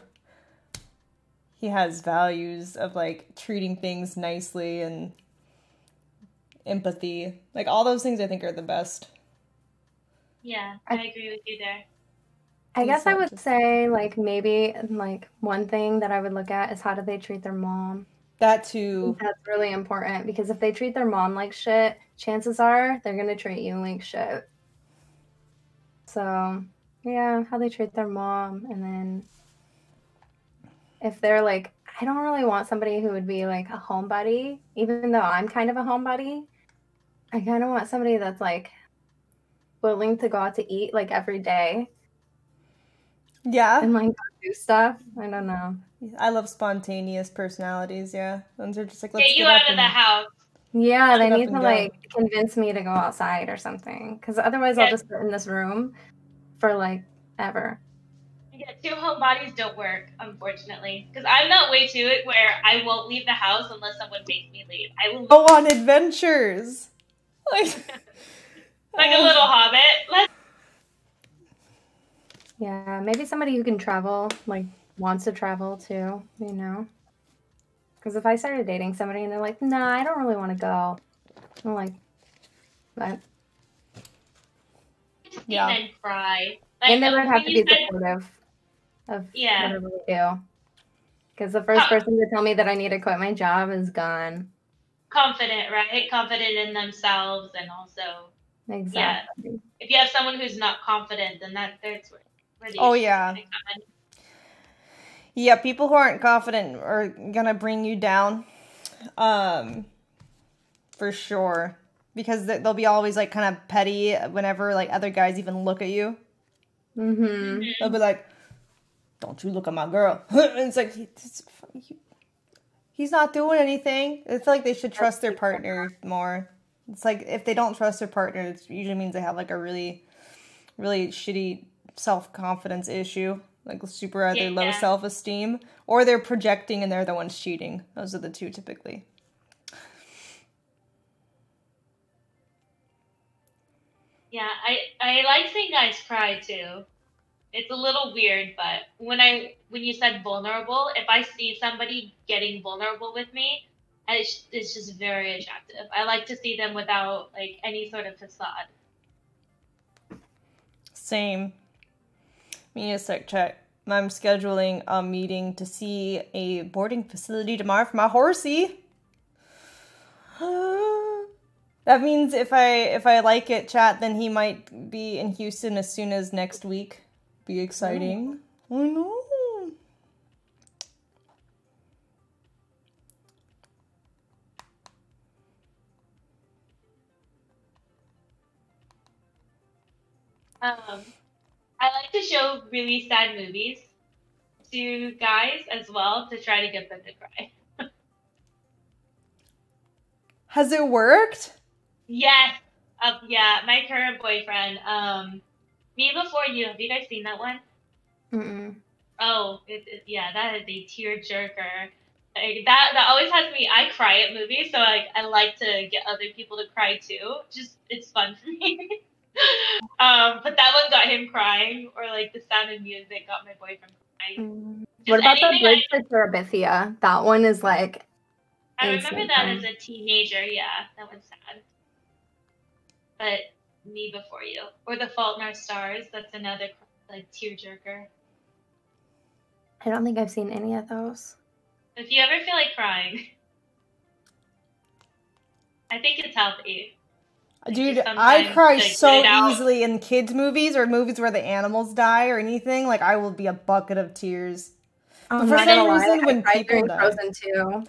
he has values of like treating things nicely and empathy. Like all those things I think are the best. Yeah, I agree with you there. I guess I would say like maybe like one thing that I would look at is how do they treat their mom. That too. That's really important because if they treat their mom like shit, chances are they're gonna treat you like shit. So yeah, how they treat their mom, and then if they're like, I don't really want somebody who would be like a homebody, even though I'm kind of a homebody. I kind of want somebody that's like willing to go out to eat like every day Yeah. and like do stuff. I don't know. I love spontaneous personalities, yeah. Ones are just like, let's Get you get up out of the and... house. Yeah, they Get up need and to go. like convince me to go outside or something. Because otherwise, I'll Yeah. just sit in this room for like ever. Yeah, 2 homebodies don't work, unfortunately. Because I'm not way to it where I won't leave the house unless someone makes me leave. I will Go on adventures. Like, like a little hobbit. Let's Yeah, maybe somebody who can travel, like wants to travel too, you know? Because if I started dating somebody and they're like, nah, I don't really want to go, I'm like, what? just Yeah. and then cry. Like, And they would when have to you be said- supportive of Yeah. whatever we do. Because the first person to tell me that I need to quit my job is gone. confident, right? Confident in themselves, and also Exactly. if you have someone who's not confident, then that's where the Oh, issues yeah. are gonna come in. yeah, people who aren't confident are gonna bring you down. For sure. Because they'll be always like kind of petty whenever like other guys even look at you. Mm-hmm. They'll be like, don't you look at my girl. And it's like, he's not doing anything. It's like they should trust their partner more. It's like if they don't trust their partner, it usually means they have like a really, really shitty self-confidence issue. Like super either low Yeah. self-esteem or they're projecting and they're the ones cheating. Those are the two typically. Yeah, I like seeing guys cry too. It's a little weird, but when you said vulnerable, if I see somebody getting vulnerable with me, it's just very attractive. I like to see them without like any sort of facade. Same. Me a sec check. I'm scheduling a meeting to see a boarding facility tomorrow for my horsey. That means if I like it, chat, then he might be in Houston as soon as next week. Be exciting. I know. I like to show really sad movies to guys as well to try to get them to cry. Has it worked? Yes. Yeah, my current boyfriend. Me Before You. Have you guys seen that one? Mm-mm. Oh, yeah, that is a tear jerker. Like, that always has me. I cry at movies, so I like to get other people to cry too. Just it's fun for me. But that one got him crying, or like The Sound of Music got my boyfriend crying. What about the anything Bridge to Terabithia? That one is like I remember instant that fun. as a teenager. Yeah, that one's sad. But Me Before You, or The Fault in Our Stars. That's another like tearjerker. I don't think I've seen any of those. If you ever feel like crying, I think it's healthy. Dude, Just I sometimes, cry like, so get it out. easily in kids' movies or movies where the animals die or anything. Like, I will be a bucket of tears. I'm for not some gonna lie, reason, I when cried people during die- Frozen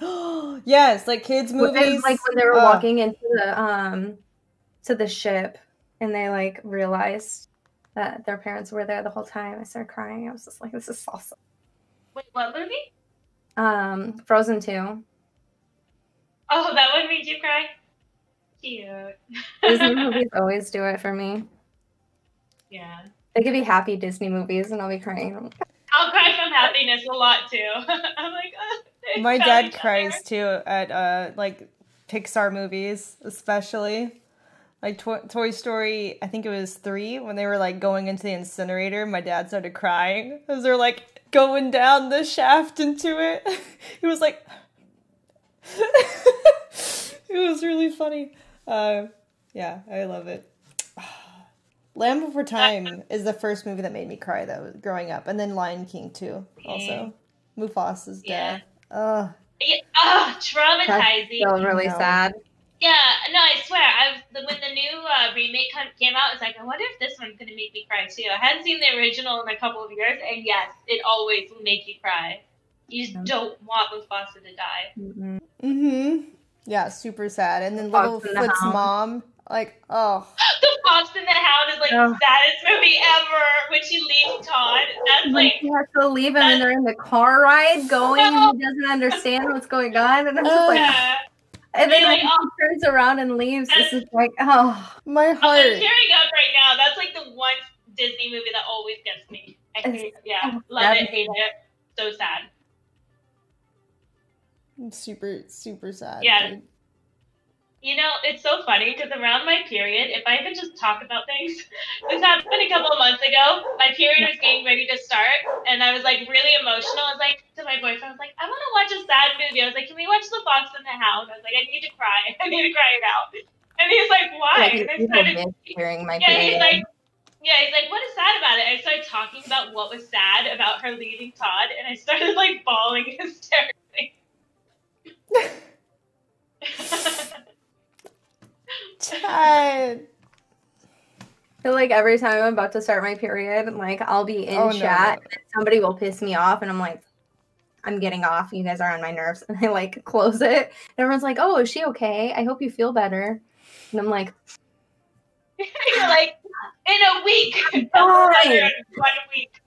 2. Yes, like kids' movies. Like when they were walking into the to the ship and they like realized that their parents were there the whole time. I started crying. I was just like, this is awesome. Wait, what movie? Frozen 2. Oh, that one made you cry? Cute. Disney movies always do it for me. Yeah. They could be happy Disney movies and I'll be crying. I'll cry from happiness a lot too. I'm like, they My found dad each cries other. too at like Pixar movies, especially like Toy Story. I think it was 3 when they were like going into the incinerator. My dad started crying as they're like going down the shaft into it. He was like, it was really funny. Yeah, I love it. Land Before Time is the first movie that made me cry though, growing up, and then Lion King too. Also, Mufasa's death. Ugh. Yeah, traumatizing. Still really No. sad. Yeah, no, I swear. When the new remake came out, it's like, I wonder if this one's gonna make me cry too. I hadn't seen the original in a couple of years, and yes, it always will make you cry. You just don't want Mufasa to die. Mm-mm. Mm-hmm. Yeah, super sad. And then Fox and the Littlefoot's Hound. mom, like, oh. The Fox and the Hound is like Oh. the saddest movie ever when she leaves Todd. That's When like she has to leave him and they're in the car ride going and he doesn't understand what's going on. And I'm just like, yeah. and then You're when like, he turns around and leaves, it's just like, oh. My I'm heart. tearing up right now. That's like the one Disney movie that always gets me. I hate, yeah, love it, hate it. So sad. Super, super sad. Yeah. Dude. You know, it's so funny because around my period, if I even just talk about things, this happened a couple of months ago. My period was getting ready to start, and I was like really emotional. I was like to my boyfriend, I was like, I want to watch a sad movie. I was like, can we watch The Fox and the Hound? I was like, I need to cry. I need to cry it out. And he's like, why? And I started hearing my he's like, what is sad about it? I started talking about what was sad about her leaving Todd, and I started like bawling hysterically. Chad. I feel like every time I'm about to start my period, like I'll be in chat and somebody will piss me off and I'm like, I'm getting off. You guys are on my nerves. And I like close it. And everyone's like, oh, is she okay? I hope you feel better. And I'm like, you're like, in a week. Fine. 1 week.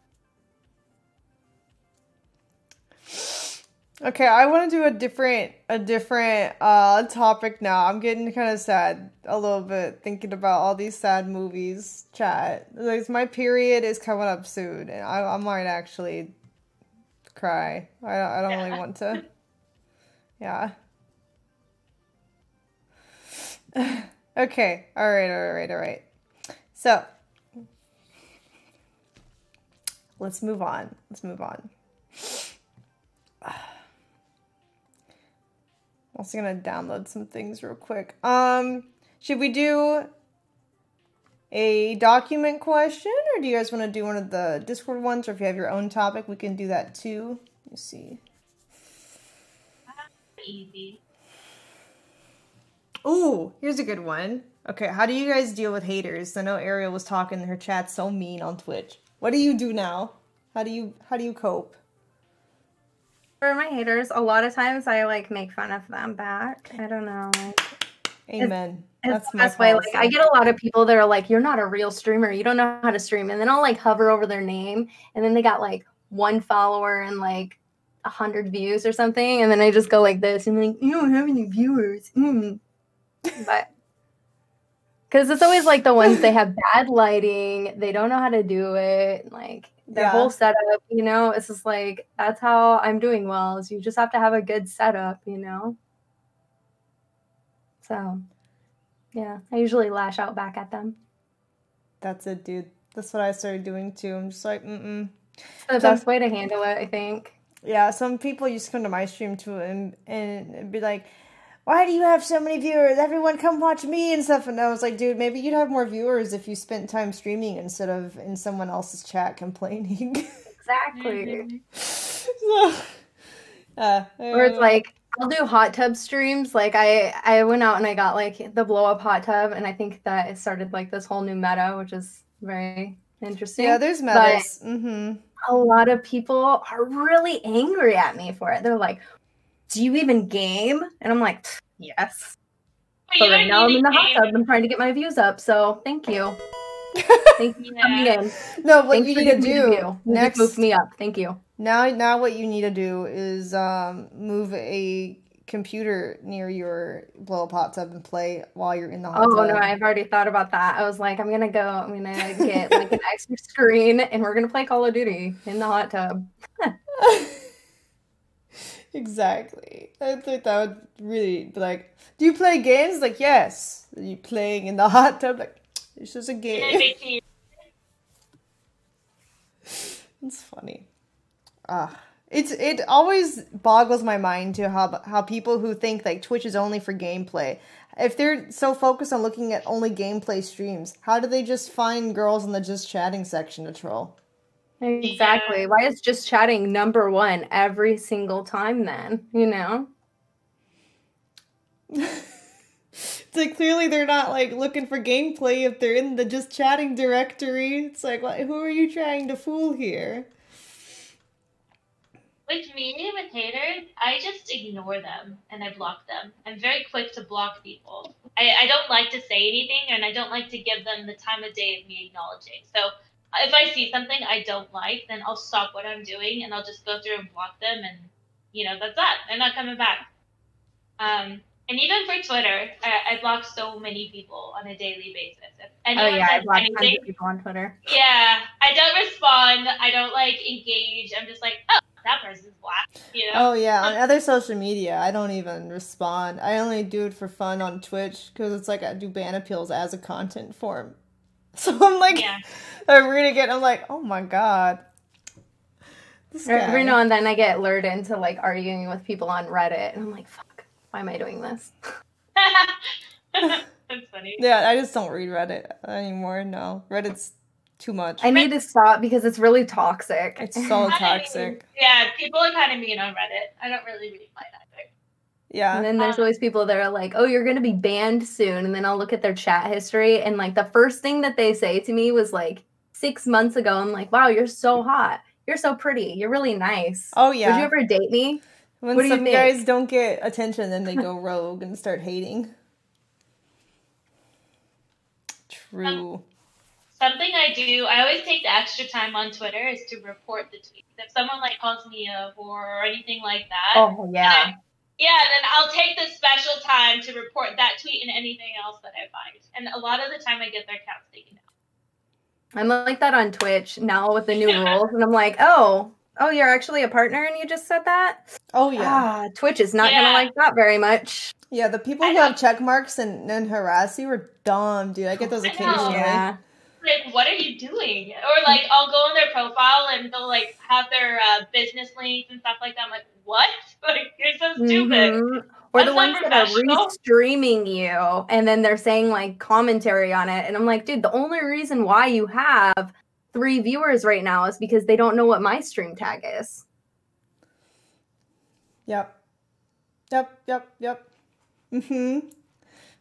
Okay, I want to do a different topic now. I'm getting kind of sad a little bit thinking about all these sad movies. Chat, like my period is coming up soon, and I might actually cry. I don't really want to. Yeah. Okay. All right. So let's move on. Also gonna download some things real quick. Should we do a document question, or do you guys want to do one of the Discord ones, or if you have your own topic, we can do that too. Let me see. Easy. Ooh, here's a good one. Okay, how do you guys deal with haters? I know Ariel was talking, her chat's so mean on Twitch. What do you do now? How do you cope? for my haters, a lot of times I like make fun of them back. I don't know. Like, Amen. That's the best way. Like, I get a lot of people that are like, "You're not a real streamer. You don't know how to stream." And then I'll like hover over their name, and then they got like 1 follower and like 100 views or something, and then I just go like this and like, "You don't have any viewers." But because it's always like the ones they have bad lighting, they don't know how to do it, like their whole setup, you know. It's just like, that's how I'm doing well, is you just have to have a good setup, you know. So yeah, I usually lash out back at them. That's it, dude. That's what I started doing too. I'm just like, It's the best way to handle it, I think. Yeah, some people used to come to my stream too and be like, "Why do you have so many viewers? Everyone come watch me," and stuff. And I was like, dude, maybe you'd have more viewers if you spent time streaming instead of in someone else's chat complaining. Exactly. So, or it's like, I'll do hot tub streams. Like I went out and I got like the blow up hot tub, and I think that it started like this whole new meta, which is very interesting. Yeah, there's metas. A lot of people are really angry at me for it. They're like, "Do you even game?" And I'm like, "Yes." But right now I'm in the hot tub. I'm trying to get my views up. So thank you. Thank you for coming in. No, what you need to do next, move me up. Thank you. Now what you need to do is move a computer near your blow up hot tub and play while you're in the hot tub. Oh no, I've already thought about that. I was like, I'm gonna get like an extra screen and we're gonna play Call of Duty in the hot tub. Exactly. I think that would really be like, do you play games? Like, yes. Are you playing in the hot tub? Like, it's just a game. It's funny. It always boggles my mind too how people who think like Twitch is only for gameplay, if they're so focused on looking at only gameplay streams, how do they just find girls in the just chatting section to troll? Exactly. Why is just chatting number one every single time then, you know? It's like, clearly they're not like looking for gameplay if they're in the just chatting directory. It's like, who are you trying to fool here? With me, with haters, I just ignore them and I block them. I'm very quick to block people. I don't like to say anything and I don't like to give them the time of day of me acknowledging. So if I see something I don't like, then I'll stop what I'm doing and I'll just go through and block them and, that's that. They're not coming back. And even for Twitter, I block so many people on a daily basis. If anyone I says block tons anything, of people on Twitter. yeah, I don't respond. I don't engage. I'm just like, oh, that person's black. Oh yeah, on other social media, I don't even respond. I only do it for fun on Twitch because it's like I do ban appeals as a content form. So I'm like, I'm reading it. I'm like, oh my god. Every now and then I get lured into arguing with people on Reddit, and I'm like, fuck, why am I doing this? That's funny. Yeah, I just don't read Reddit anymore. No, Reddit's too much. I need to stop because it's really toxic. It's so toxic. Yeah, people are kind of mean on Reddit. I don't really read mine either. Yeah. And then there's always people that are like, oh, you're going to be banned soon. And then I'll look at their chat history. And the first thing that they say to me was 6 months ago. I'm like, wow, you're so hot. You're so pretty. You're really nice. Oh, yeah. Would you ever date me? When what do some you think? guys don't get attention, then they go rogue and start hating. True. Something I do, I always take the extra time on Twitter is to report the tweets. If someone calls me a whore or anything like that. Oh, yeah. Then I'll take the special time to report that tweet and anything else that I find. And a lot of the time I get their accounts taken down. I'm like that on Twitch now with the new rules. And I'm like, oh, you're actually a partner and you just said that? Oh, yeah. Twitch is not going to like that very much. Yeah, the people who have check marks and harass you are dumb, dude. I get those occasionally. Yeah. What are you doing? Or I'll go on their profile and they'll have their business links and stuff like that. I'm like, what? You're so stupid. Mm-hmm. Or the ones that are restreaming you and then they're saying commentary on it. And I'm like, dude, the only reason why you have 3 viewers right now is because they don't know what my stream tag is. Yep. Mm-hmm.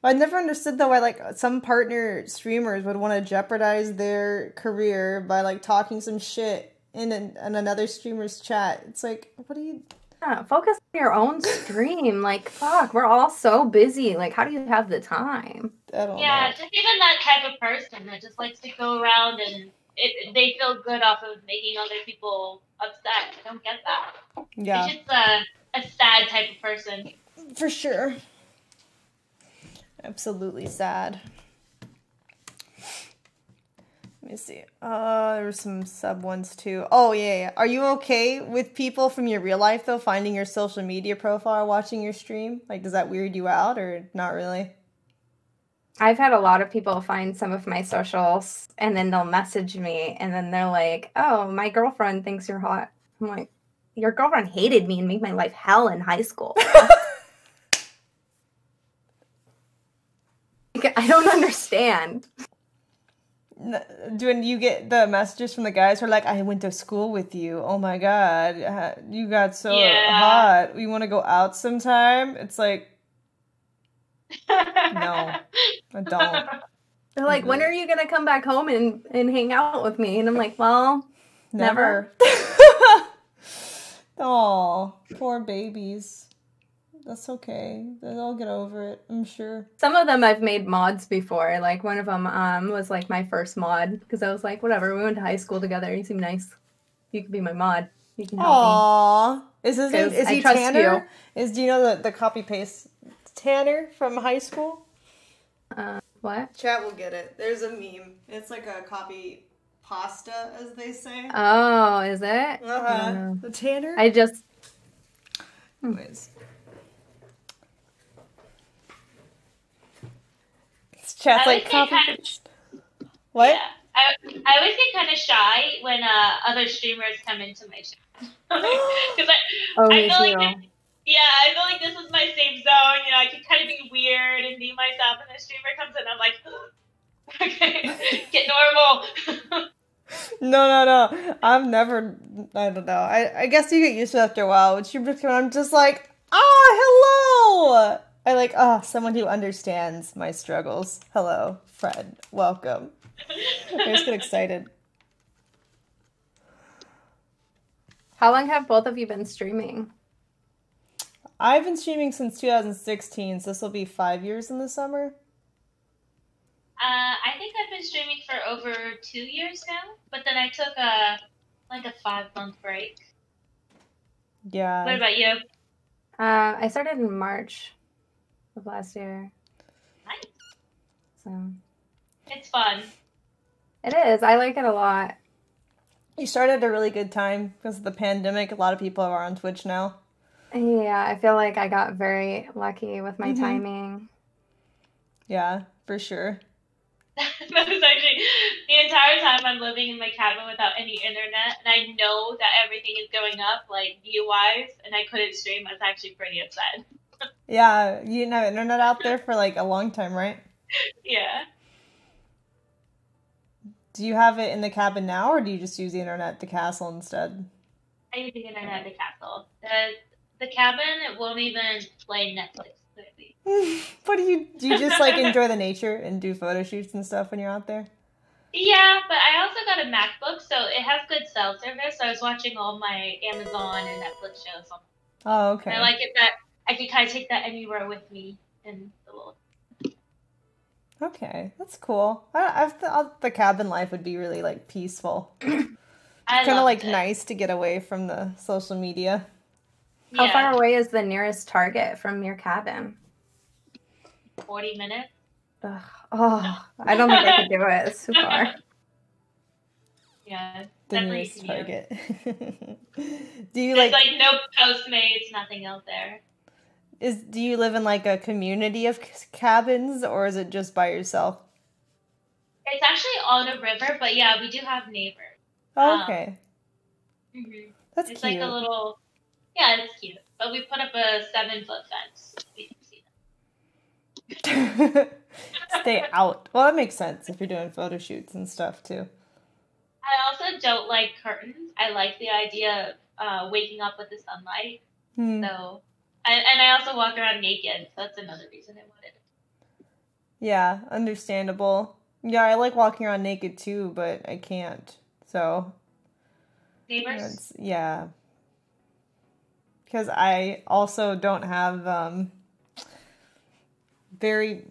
I never understood though why some partner streamers would want to jeopardize their career by talking some shit in another streamer's chat. It's like, what are you? Yeah, focus on your own stream. Fuck, we're all so busy. How do you have the time? I don't know. Just even that type of person that just likes to go around and they feel good off of making other people upset. I don't get that. Yeah. It's just a sad type of person. For sure. Absolutely sad. Let me see. There were some sub ones too. Oh, yeah. Are you okay with people from your real life, though, finding your social media profile watching your stream? Does that weird you out or not really? I've had a lot of people find some of my socials and then they'll message me and then they're like, oh, my girlfriend thinks you're hot. I'm like, your girlfriend hated me and made my life hell in high school. I don't understand. When you get the messages from the guys who are like, I went to school with you. Oh my god, you got so hot. We want to go out sometime? It's like, no, I don't. They're like, when are you going to come back home and hang out with me? And I'm like, well, never. Oh, poor babies. That's okay. They'll get over it, I'm sure. Some of them I've made mods before. One of them was my first mod because I was like, whatever, we went to high school together. You seem nice. You can be my mod. You can help me. Is he Tanner? Do you know the copy paste Tanner from high school? What? Chat will get it. There's a meme. It's like a copy pasta, as they say. Oh, is it? The Tanner? I just... Anyways. Chat's copy paste. What? Yeah. I always get kind of shy when other streamers come into my channel. Because I feel I feel like this is my safe zone. I can kind of be weird and be myself, and the streamer comes in, and I'm like, okay, get normal. No. I'm never. I don't know. I guess you get used to it after a while. When streamers come in, I'm just like, hello. I someone who understands my struggles. Hello, Fred. Welcome. I just get excited. How long have both of you been streaming? I've been streaming since 2016, so this will be 5 years in the summer. I think I've been streaming for over 2 years now, but then I took a 5-month break. What Yeah. about you? I started in March of last year, Nice. so It's fun. it is. I like it a lot. You started at a really good time because of the pandemic. A lot of people are on Twitch now. Yeah, I feel like I got very lucky with my Mhm. timing. Yeah, for sure. That was actually the entire time I'm living in my cabin without any internet, and I know that everything is going up, like view-wise, and I couldn't stream. I was actually pretty upset. Yeah, you didn't have internet out there for like a long time, right? Yeah. Do you have it in the cabin now, or do you just use the internet at the castle instead? I use the internet at the castle. The cabin, it won't even play Netflix clearly. What do you just like enjoy the nature and do photo shoots and stuff when you're out there? Yeah, but I also got a MacBook, so it has good cell service. So I was watching all my Amazon and Netflix shows on. Oh, And I okay. like it that I can kind of take that anywhere with me in the little. Okay, that's cool. I thought the cabin life would be really like peaceful. I Kind of loved like it. nice to get away from the social media. How Yeah, far away is the nearest Target from your cabin? 40 minutes. Ugh. Oh, I don't think I could do it. It's too far. Yeah, The definitely nearest commute. Target. Do you There's like like no Postmates, nothing out there. do you live in like a community of cabins, or is it just by yourself? It's actually on a river, but yeah, we do have neighbors. Oh, okay. Mhm. That's It's cute. like a little, yeah, it's cute. But we put up a 7-foot fence. We can see Stay out. Well, that makes sense if you're doing photo shoots and stuff too. I also don't like curtains. I like the idea of waking up with the sunlight. Hmm. So, and I also walk around naked. So that's another reason I wanted it. Yeah, understandable. Yeah, I like walking around naked too, but I can't. So, Neighbors? yeah. Because I also don't have very,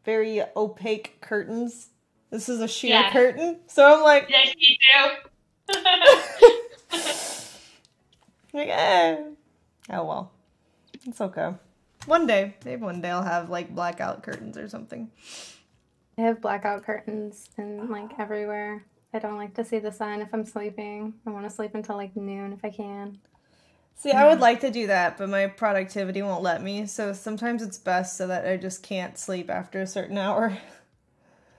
very opaque curtains. This is a sheer Yeah. curtain. So I'm like, Yes, you do. like, eh. Oh well. It's okay. One day, maybe one day I'll have like blackout curtains or something. I have blackout curtains and like everywhere. I don't like to see the sun if I'm sleeping. I want to sleep until like noon if I can. See, I would like to do that, but my productivity won't let me. So sometimes it's best so that I just can't sleep after a certain hour.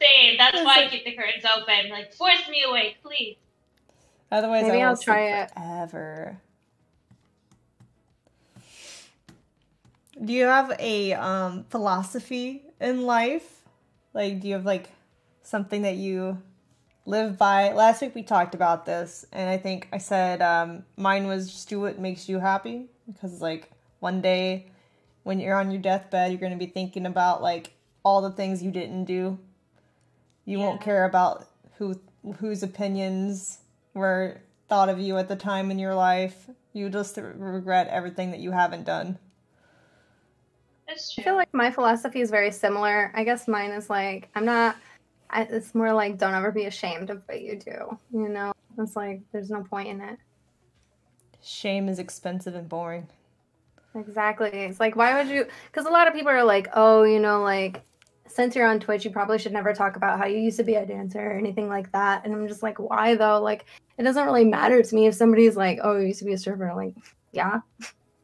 Same. That's It's why I like- keep the curtains open. Like, force me awake, please. Otherwise, Maybe I I'll will try sleep it. forever. Do you have a philosophy in life? Like, do you have like something that you live by? Last week we talked about this, and I think I said mine was just do what makes you happy, because like one day when you're on your deathbed, you're going to be thinking about like all the things you didn't do. You won't Yeah. care about whose opinions were thought of you at the time in your life. You just regret everything that you haven't done. That's I true. feel like my philosophy is very similar. I guess mine is like, it's more like don't ever be ashamed of what you do. You know, it's like there's no point in it. Shame is expensive and boring. Exactly. It's like, why would you? Because a lot of people are like, oh, you know, like, since you're on Twitch, you probably should never talk about how you used to be a dancer or anything like that. And I'm just like, why though? Like, it doesn't really matter to me if somebody's like, oh, you used to be a stripper. Like, yeah.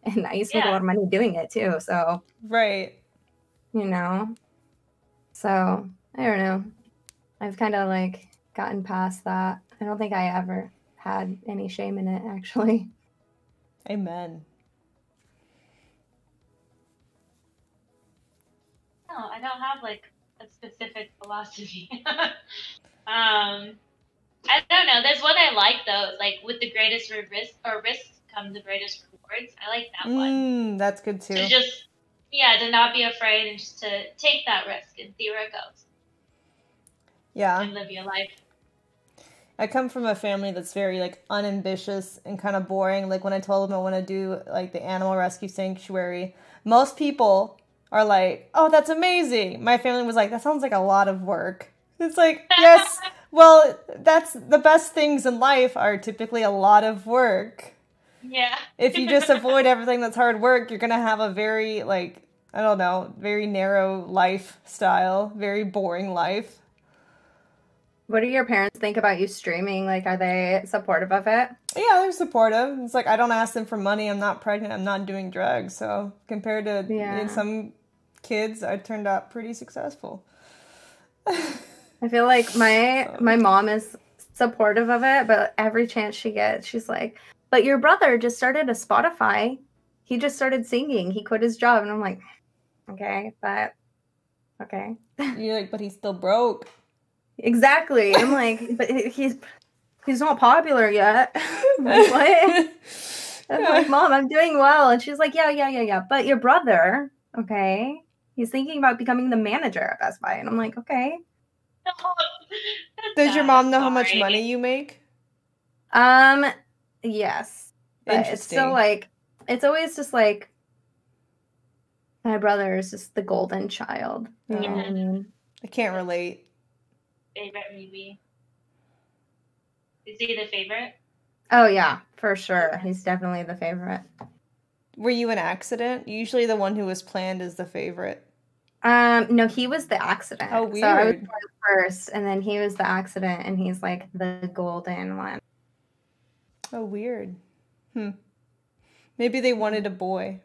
And I used to make a Yeah. lot of money doing it too. So, Right. you know. So, I don't know. I've kind of like gotten past that. I don't think I ever had any shame in it, actually. Amen. No, I don't have like a specific philosophy. I don't know. There's one I like though. Like, with the greatest risks come the greatest rewards. I like that one. That's good too. To just, yeah, to not be afraid and just to take that risk and see where it goes Yeah. and live your life. I come from a family that's very like unambitious and kind of boring. Like when I told them I want to do like the animal rescue sanctuary, most people are like, "Oh, that's amazing." My family was like, "That sounds like a lot of work." It's like, yes, well, that's the best things in life are typically a lot of work. Yeah. If you just avoid everything that's hard work, you're going to have a very like, I don't know, very narrow lifestyle, very boring life. What do your parents think about you streaming? Like, are they supportive of it? Yeah, they're supportive. It's like I don't ask them for money. I'm not pregnant. I'm not doing drugs. So compared to some kids, I turned out pretty successful. I feel like my mom is supportive of it, but every chance she gets, she's like, "But your brother just started a Spotify. He just started singing. He quit his job." And I'm like, "Okay, but okay." You're like, but he's still broke. Exactly. I'm like, but he's not popular yet. I'm like, what? I'm like, Mom, I'm doing well. And she's like, yeah. But your brother, okay, he's thinking about becoming the manager at Best Buy. And I'm like, okay. Does your mom know how much money you make? Yes. But it's still like, it's always just like, my brother is just the golden child. You know what I mean? I can't relate. Favorite movie? Is he the favorite? Oh yeah, for sure. He's definitely the favorite. Were you an accident? Usually the one who was planned is the favorite. No, he was the accident. Oh, weird. So I was born first, and then he was the accident, and he's like the golden one. Oh, weird. Maybe they wanted a boy.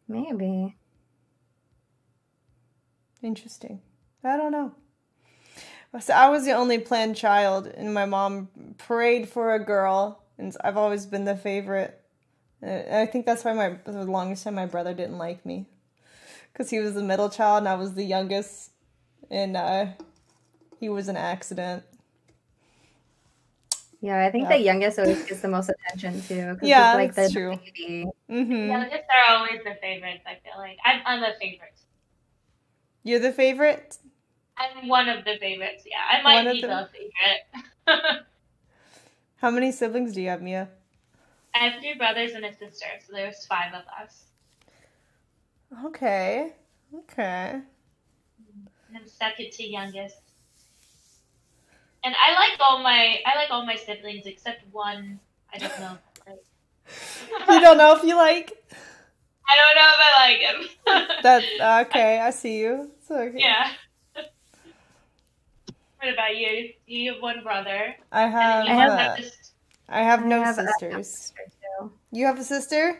Maybe. Interesting. I don't know. So I was the only planned child, and my mom prayed for a girl, and I've always been the favorite. And I think that's why the longest time my brother didn't like me. Because he was the middle child, and I was the youngest, and he was an accident. Yeah, I think the youngest always gets the most attention, too. Yeah, it's like that's the true. baby. Mm-hmm. Youngest are always the favorites, I feel like. I'm a favorite. You're the favorite? I'm one of the favorites, yeah. I might be the favorite. How many siblings do you have, Mia? I have 3 brothers and a sister, so there's 5 of us. Okay. And I'm second to youngest. And I like all my siblings except one. I don't know. You don't know if you like? I don't know if I like him. That's okay. I see you. It's okay. Yeah. What about you? You have one brother. I have no sisters. I have a sister too. You have a sister?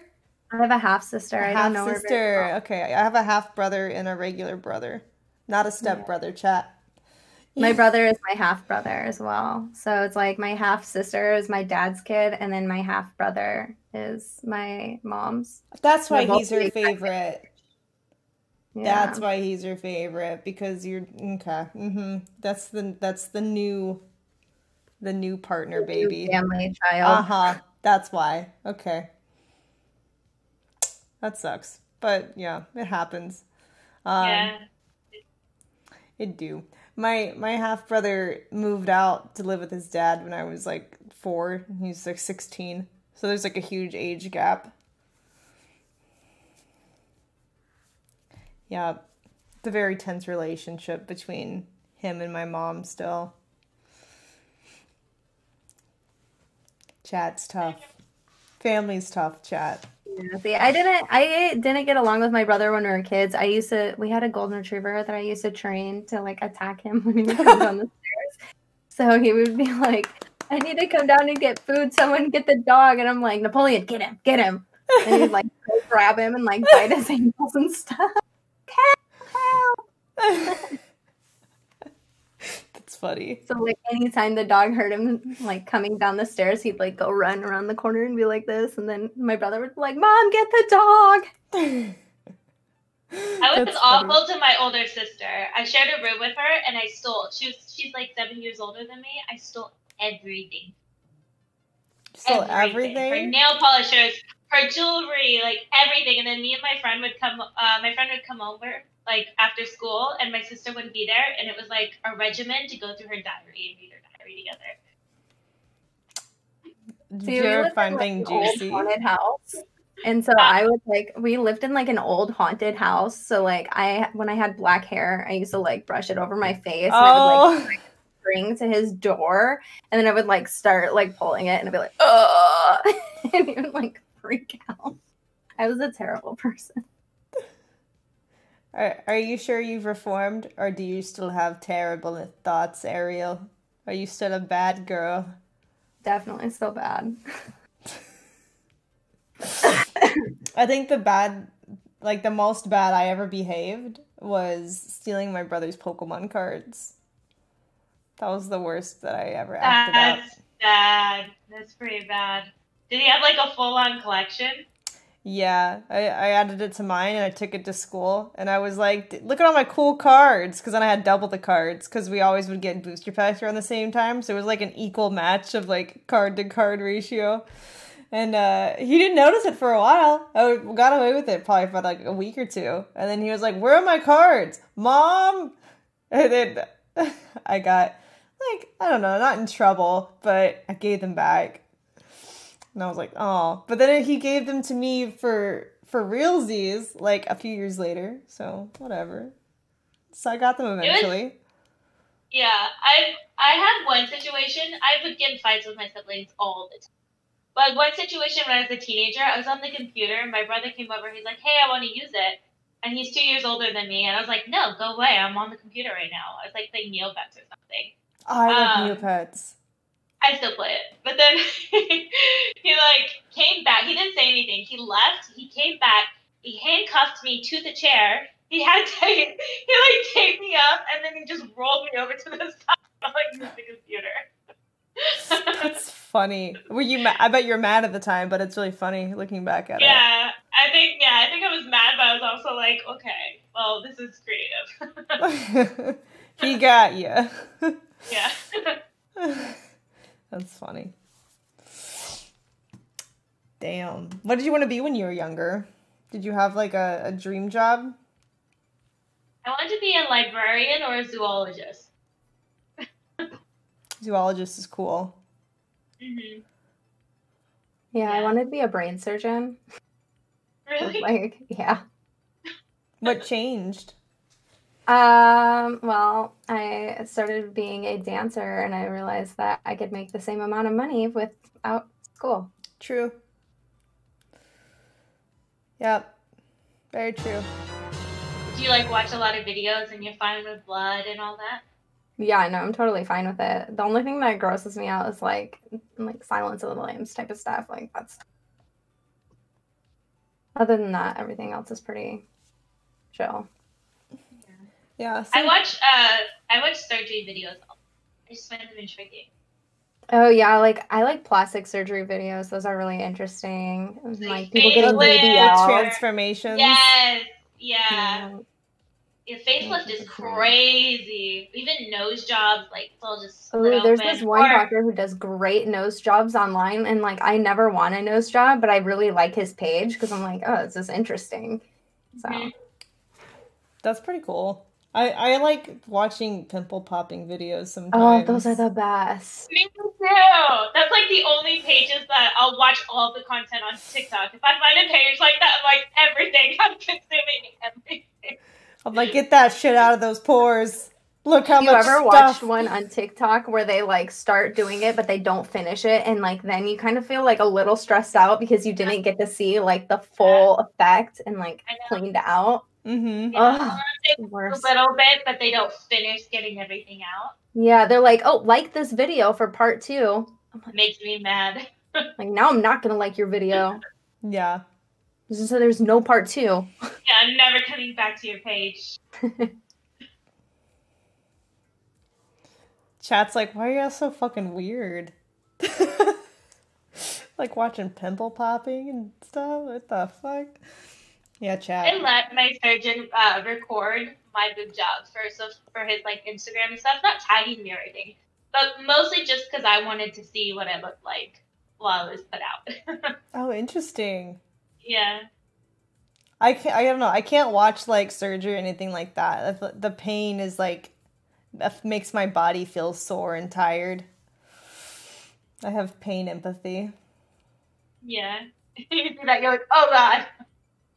I have a half sister. I don't know her very well. Okay, I have a half brother and a regular brother, not a step brother. Chat. My brother is my half brother as well. So it's like my half sister is my dad's kid, and then my half brother is my mom's. That's why he's her favorite. Yeah. That's why he's your favorite, because you're okay. That's the new partner, baby. Family child. That's why. Okay. That sucks, but yeah, it happens. Yeah. It do. My half brother moved out to live with his dad when I was like 4. He's like 16, so there's like a huge age gap. Yeah, it's a very tense relationship between him and my mom still. Chat's tough. Family's tough, chat. Yeah, see, I didn't get along with my brother when we were kids. We had a golden retriever that I used to train to like attack him when he would come down the stairs. So he would be like, "I need to come down and get food. Someone get the dog." And I'm like, "Napoleon, get him." And he'd like go grab him and like bite his ankles and stuff. That's funny. So like anytime the dog heard him like coming down the stairs, he'd like go run around the corner and be like this, and then my brother would be like, "Mom, get the dog." I was awful to my older sister. I shared a room with her, and I stole. She's like 7 years older than me. I stole everything. Stole everything? Her nail polishers, her jewelry, like everything. And then me and my friend would come. My friend would come over like after school, and my sister wouldn't be there, and it was like a regimen to go through her diary and read her diary together. Did See, you we ever lived in find like anything an old juicy? haunted house. And so I was like, we lived in like an old haunted house. So like when I had black hair, I used to like brush it over my face and I would like Oh, string to his door and then I would like start like pulling it and I'd be like, oh, and he would like freak out. I was a terrible person. are you sure you've reformed, or do you still have terrible thoughts, Ariel? Are you still a bad girl? Definitely still bad. I think the most bad I ever behaved was stealing my brother's Pokemon cards. That was the worst that I ever acted up. That's bad. That's pretty bad. Did he have like a full-on collection? Yeah, I added it to mine and I took it to school and I was like, look at all my cool cards, because then I had double the cards because we always would get booster packs around the same time, so it was like an equal match of like card to card ratio. And he didn't notice it for a while. I got away with it probably for like a week or two, and then he was like, "Where are my cards, Mom?" And then I got like, I don't know, not in trouble, but I gave them back. And I was like, oh. But then he gave them to me for realsies, like, a few years later. So, whatever. So I got them eventually. Yeah, I had one situation. I would get in fights with my siblings all the time. But one situation when I was a teenager, I was on the computer. My brother came over. He's like, hey, I want to use it. And he's 2 years older than me. And I was like, no, go away. I'm on the computer right now. I was like playing Neopets or something. I love Neopets. I still play it. But then he like came back. He didn't say anything. He left. He came back. He handcuffed me to the chair. He like taped me up and then he just rolled me over to the side while I used the computer. That's funny. Were you I bet you're mad at the time, but it's really funny looking back at it. I think I was mad, but I was also like, okay, well, this is creative. He got you. Yeah. That's funny. Damn. What did you want to be when you were younger? Did you have like a dream job? I wanted to be a librarian or a zoologist. Zoologist is cool. Mm-hmm. Yeah, I wanted to be a brain surgeon. Really? Like, yeah. What changed? Well, I started being a dancer and I realized that I could make the same amount of money without school. True. Yep. Very true. Do you like watch a lot of videos and you're fine with blood and all that? Yeah, no, I'm totally fine with it. The only thing that grosses me out is like Silence of the Lambs type of stuff. Like that's. Other than that, everything else is pretty chill. Yeah. I watch surgery videos. I just find them intriguing. Oh yeah, I like plastic surgery videos. Those are really interesting. Like people getting facelift, transformations. Yes. Yeah. Yeah, facelift is crazy. Even nose jobs, like they'll just split there's open. this one doctor who does great nose jobs online, and like I never want a nose job, but I really like his page because I'm like, oh, this is interesting. So that's pretty cool. I like watching pimple popping videos sometimes. Oh, those are the best. Me too. That's like the only pages that I'll watch all of the content on TikTok. If I find a page like that, I'm like, everything. I'm consuming everything. I'm like, get that shit out of those pores. Look how much stuff. You ever watched stuff. one on TikTok where they like start doing it, but they don't finish it, and like then you kind of feel like a little stressed out because you didn't get to see like the full effect and like cleaned out. Mm-hmm. Yeah, a little bit, but they don't finish getting everything out. Yeah, they're like, oh, like this video for part 2. Like, makes me mad. Like now I'm not gonna like your video. Yeah. So there's no part 2. Yeah, I'm never coming back to your page. Chat's like, why are y'all so fucking weird? Like watching pimple popping and stuff. What the fuck? Yeah, chat. I let my surgeon record my boob jobs for his like Instagram and stuff, not tagging me or anything, but mostly just because I wanted to see what I looked like while it was put out. Oh, interesting. Yeah. I don't know. I can't watch like surgery or anything like that. The pain is like makes my body feel sore and tired. I have pain empathy. Yeah. You see that, you're like, oh god.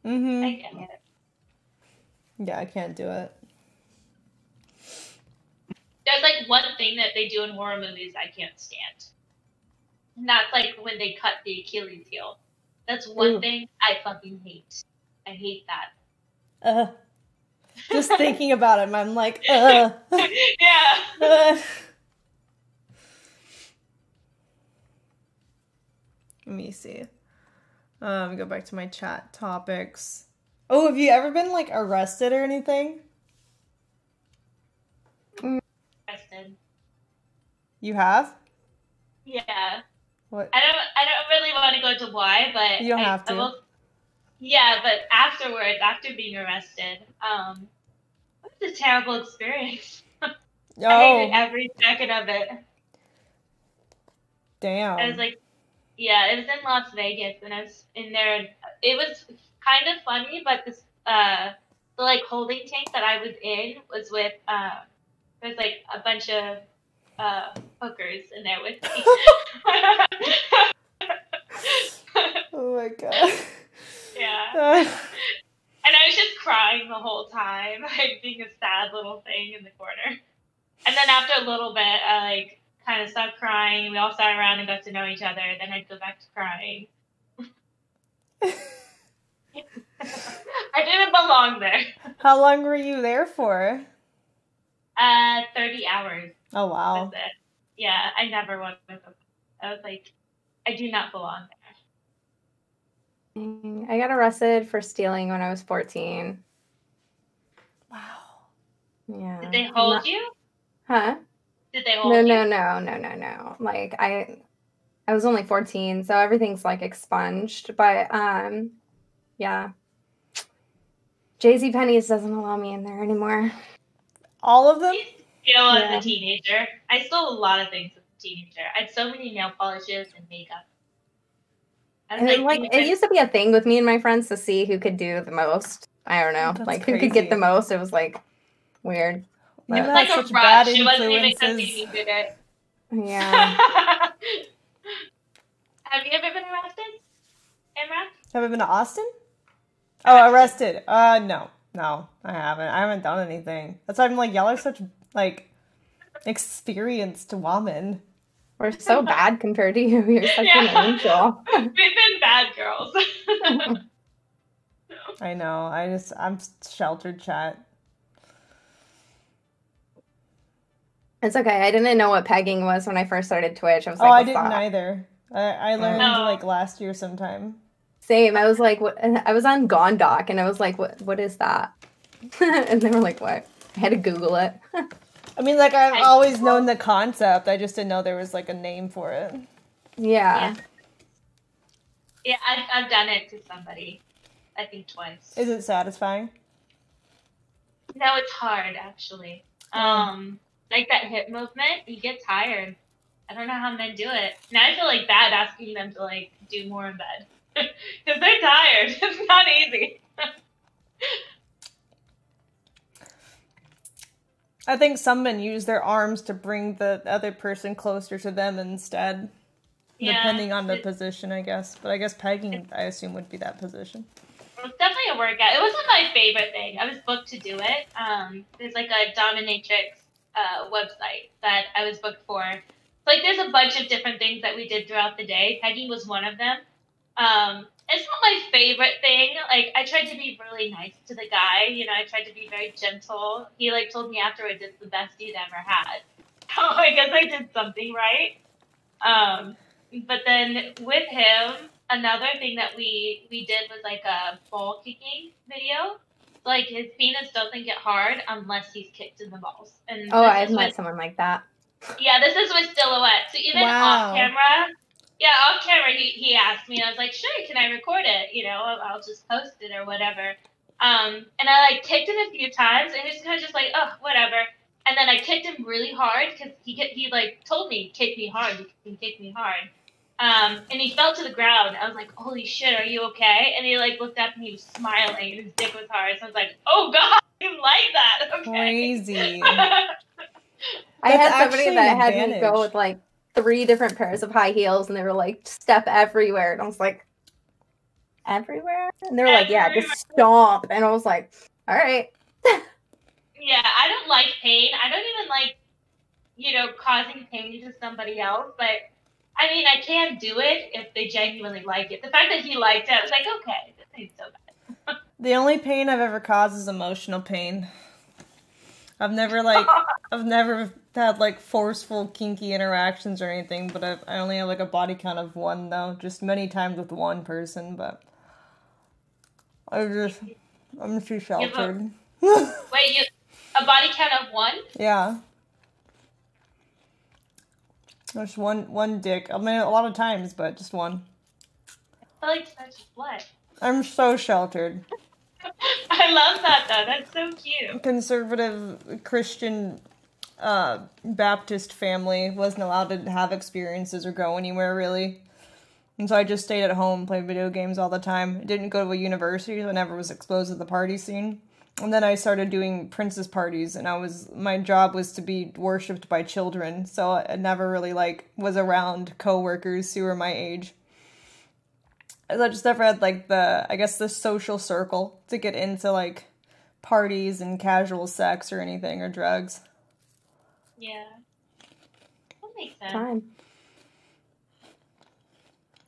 Mm-hmm. I get it. Yeah, I can't do it. There's like one thing that they do in horror movies I can't stand. And that's like when they cut the Achilles heel. That's one Ooh. thing I fucking hate. I hate that. Just thinking about it, I'm like, yeah. Let me see. Go back to my chat topics. Oh, have you ever been like arrested or anything? Arrested. You have? Yeah. What? I don't really want to go into why, but You don't have to. Yeah, but afterwards, after being arrested, it was a terrible experience. I hated every second of it. Damn. I was like, yeah, it was in Las Vegas, and I was in there, and it was kind of funny, but this, the like holding tank that I was in was with, there's like a bunch of hookers in there with me. Oh my god. Yeah. And I was just crying the whole time, like being a sad little thing in the corner. And then after a little bit, I like kind of stopped crying. We all sat around and got to know each other. Then I'd go back to crying. I didn't belong there. How long were you there for? 30 hours. Oh wow. That's it. Yeah, I never wanted to go. I was like, I do not belong there. I got arrested for stealing when I was 14. Wow. Yeah. Did they hold you? Huh? Did they hold you? No. Like I was only 14, so everything's like expunged. But yeah. JCPenney's doesn't allow me in there anymore. All of them? As a teenager. I stole a lot of things as a teenager. I had so many nail polishes and makeup. And it used to be a thing with me and my friends to see who could do the most. I don't know. That's like crazy. who could get the most. It was like weird. You It was had like such a bad rush. It wasn't even because influences. you needed it. Yeah. Have you ever been arrested, Imran? Have I been to Austin? Oh, arrested. No, I haven't. I haven't done anything. That's why I'm like, y'all are such like experienced women. We're so bad compared to you. You're such an angel. We've been bad girls. I know. I'm sheltered, chat. It's okay. I didn't know what pegging was when I first started Twitch. I was like, I didn't either. I learned like last year sometime. Same. I was like, what? I was on Gondok, and I was like, what is that? And they were like, what? I had to Google it. I mean, like, I've always known the concept. I just didn't know there was, like, a name for it. Yeah. Yeah, I've done it to somebody. I think twice. Is it satisfying? No, it's hard, actually. Like that hip movement, you get tired. I don't know how men do it. Now I feel like bad asking them to, like, do more in bed. Because they're tired. It's not easy. I think some men use their arms to bring the other person closer to them instead. Yeah, depending on the position, I guess. But I guess pegging, I assume, would be that position. It's definitely a workout. It wasn't my favorite thing. I was booked to do it. There's like a dominatrix website that I was booked for. Like there's a bunch of different things that we did throughout the day. Pegging was one of them. It's not my favorite thing. Like, I tried to be really nice to the guy. You know, I tried to be very gentle. He, like, told me afterwards it's the best he'd ever had. So I guess I did something right. But then with him, another thing that we did was, like, a ball kicking video. Like, his penis doesn't get hard unless he's kicked in the balls. And I've met someone like that. Yeah, this is with Silhouette. So even off camera... Yeah, off camera, he asked me, and I was like, sure, can I record it? You know, I'll just post it or whatever. And I, like, kicked him a few times, and he was kind of just like, oh, whatever. And then I kicked him really hard, because he like, told me, kick me hard, you can kick me hard. And he fell to the ground. I was like, holy shit, are you okay? And he, like, looked up, and he was smiling, and his dick was hard. So I was like, oh, God, you like that. Okay. Crazy. I had somebody that had me go with, like, 3 different pairs of high heels, and they were like, step everywhere. And I was like, everywhere? And they were like, yeah, just stomp. And I was like, all right. Yeah, I don't like pain. I don't even like, causing pain to somebody else. But, I mean, I can do it if they genuinely like it. The fact that he liked it, I was like, okay, this ain't so bad. The only pain I've ever caused is emotional pain. I've never had like forceful kinky interactions or anything, but I only have like a body count of 1 though, just many times with 1 person, but I'm too sheltered. Wait, a body count of 1? Yeah. Just one dick. I mean, a lot of times, but just 1. I feel like such what? I'm so sheltered. I love that though. That's so cute. Conservative Christian Baptist family, wasn't allowed to have experiences or go anywhere really. And so I just stayed at home, played video games all the time. Didn't go to a university, so I never was exposed to the party scene. And then I started doing princess parties, and my job was to be worshipped by children, so I never really was around coworkers who were my age. I just never had the social circle to get into parties and casual sex or anything or drugs. Yeah. That makes sense. Time.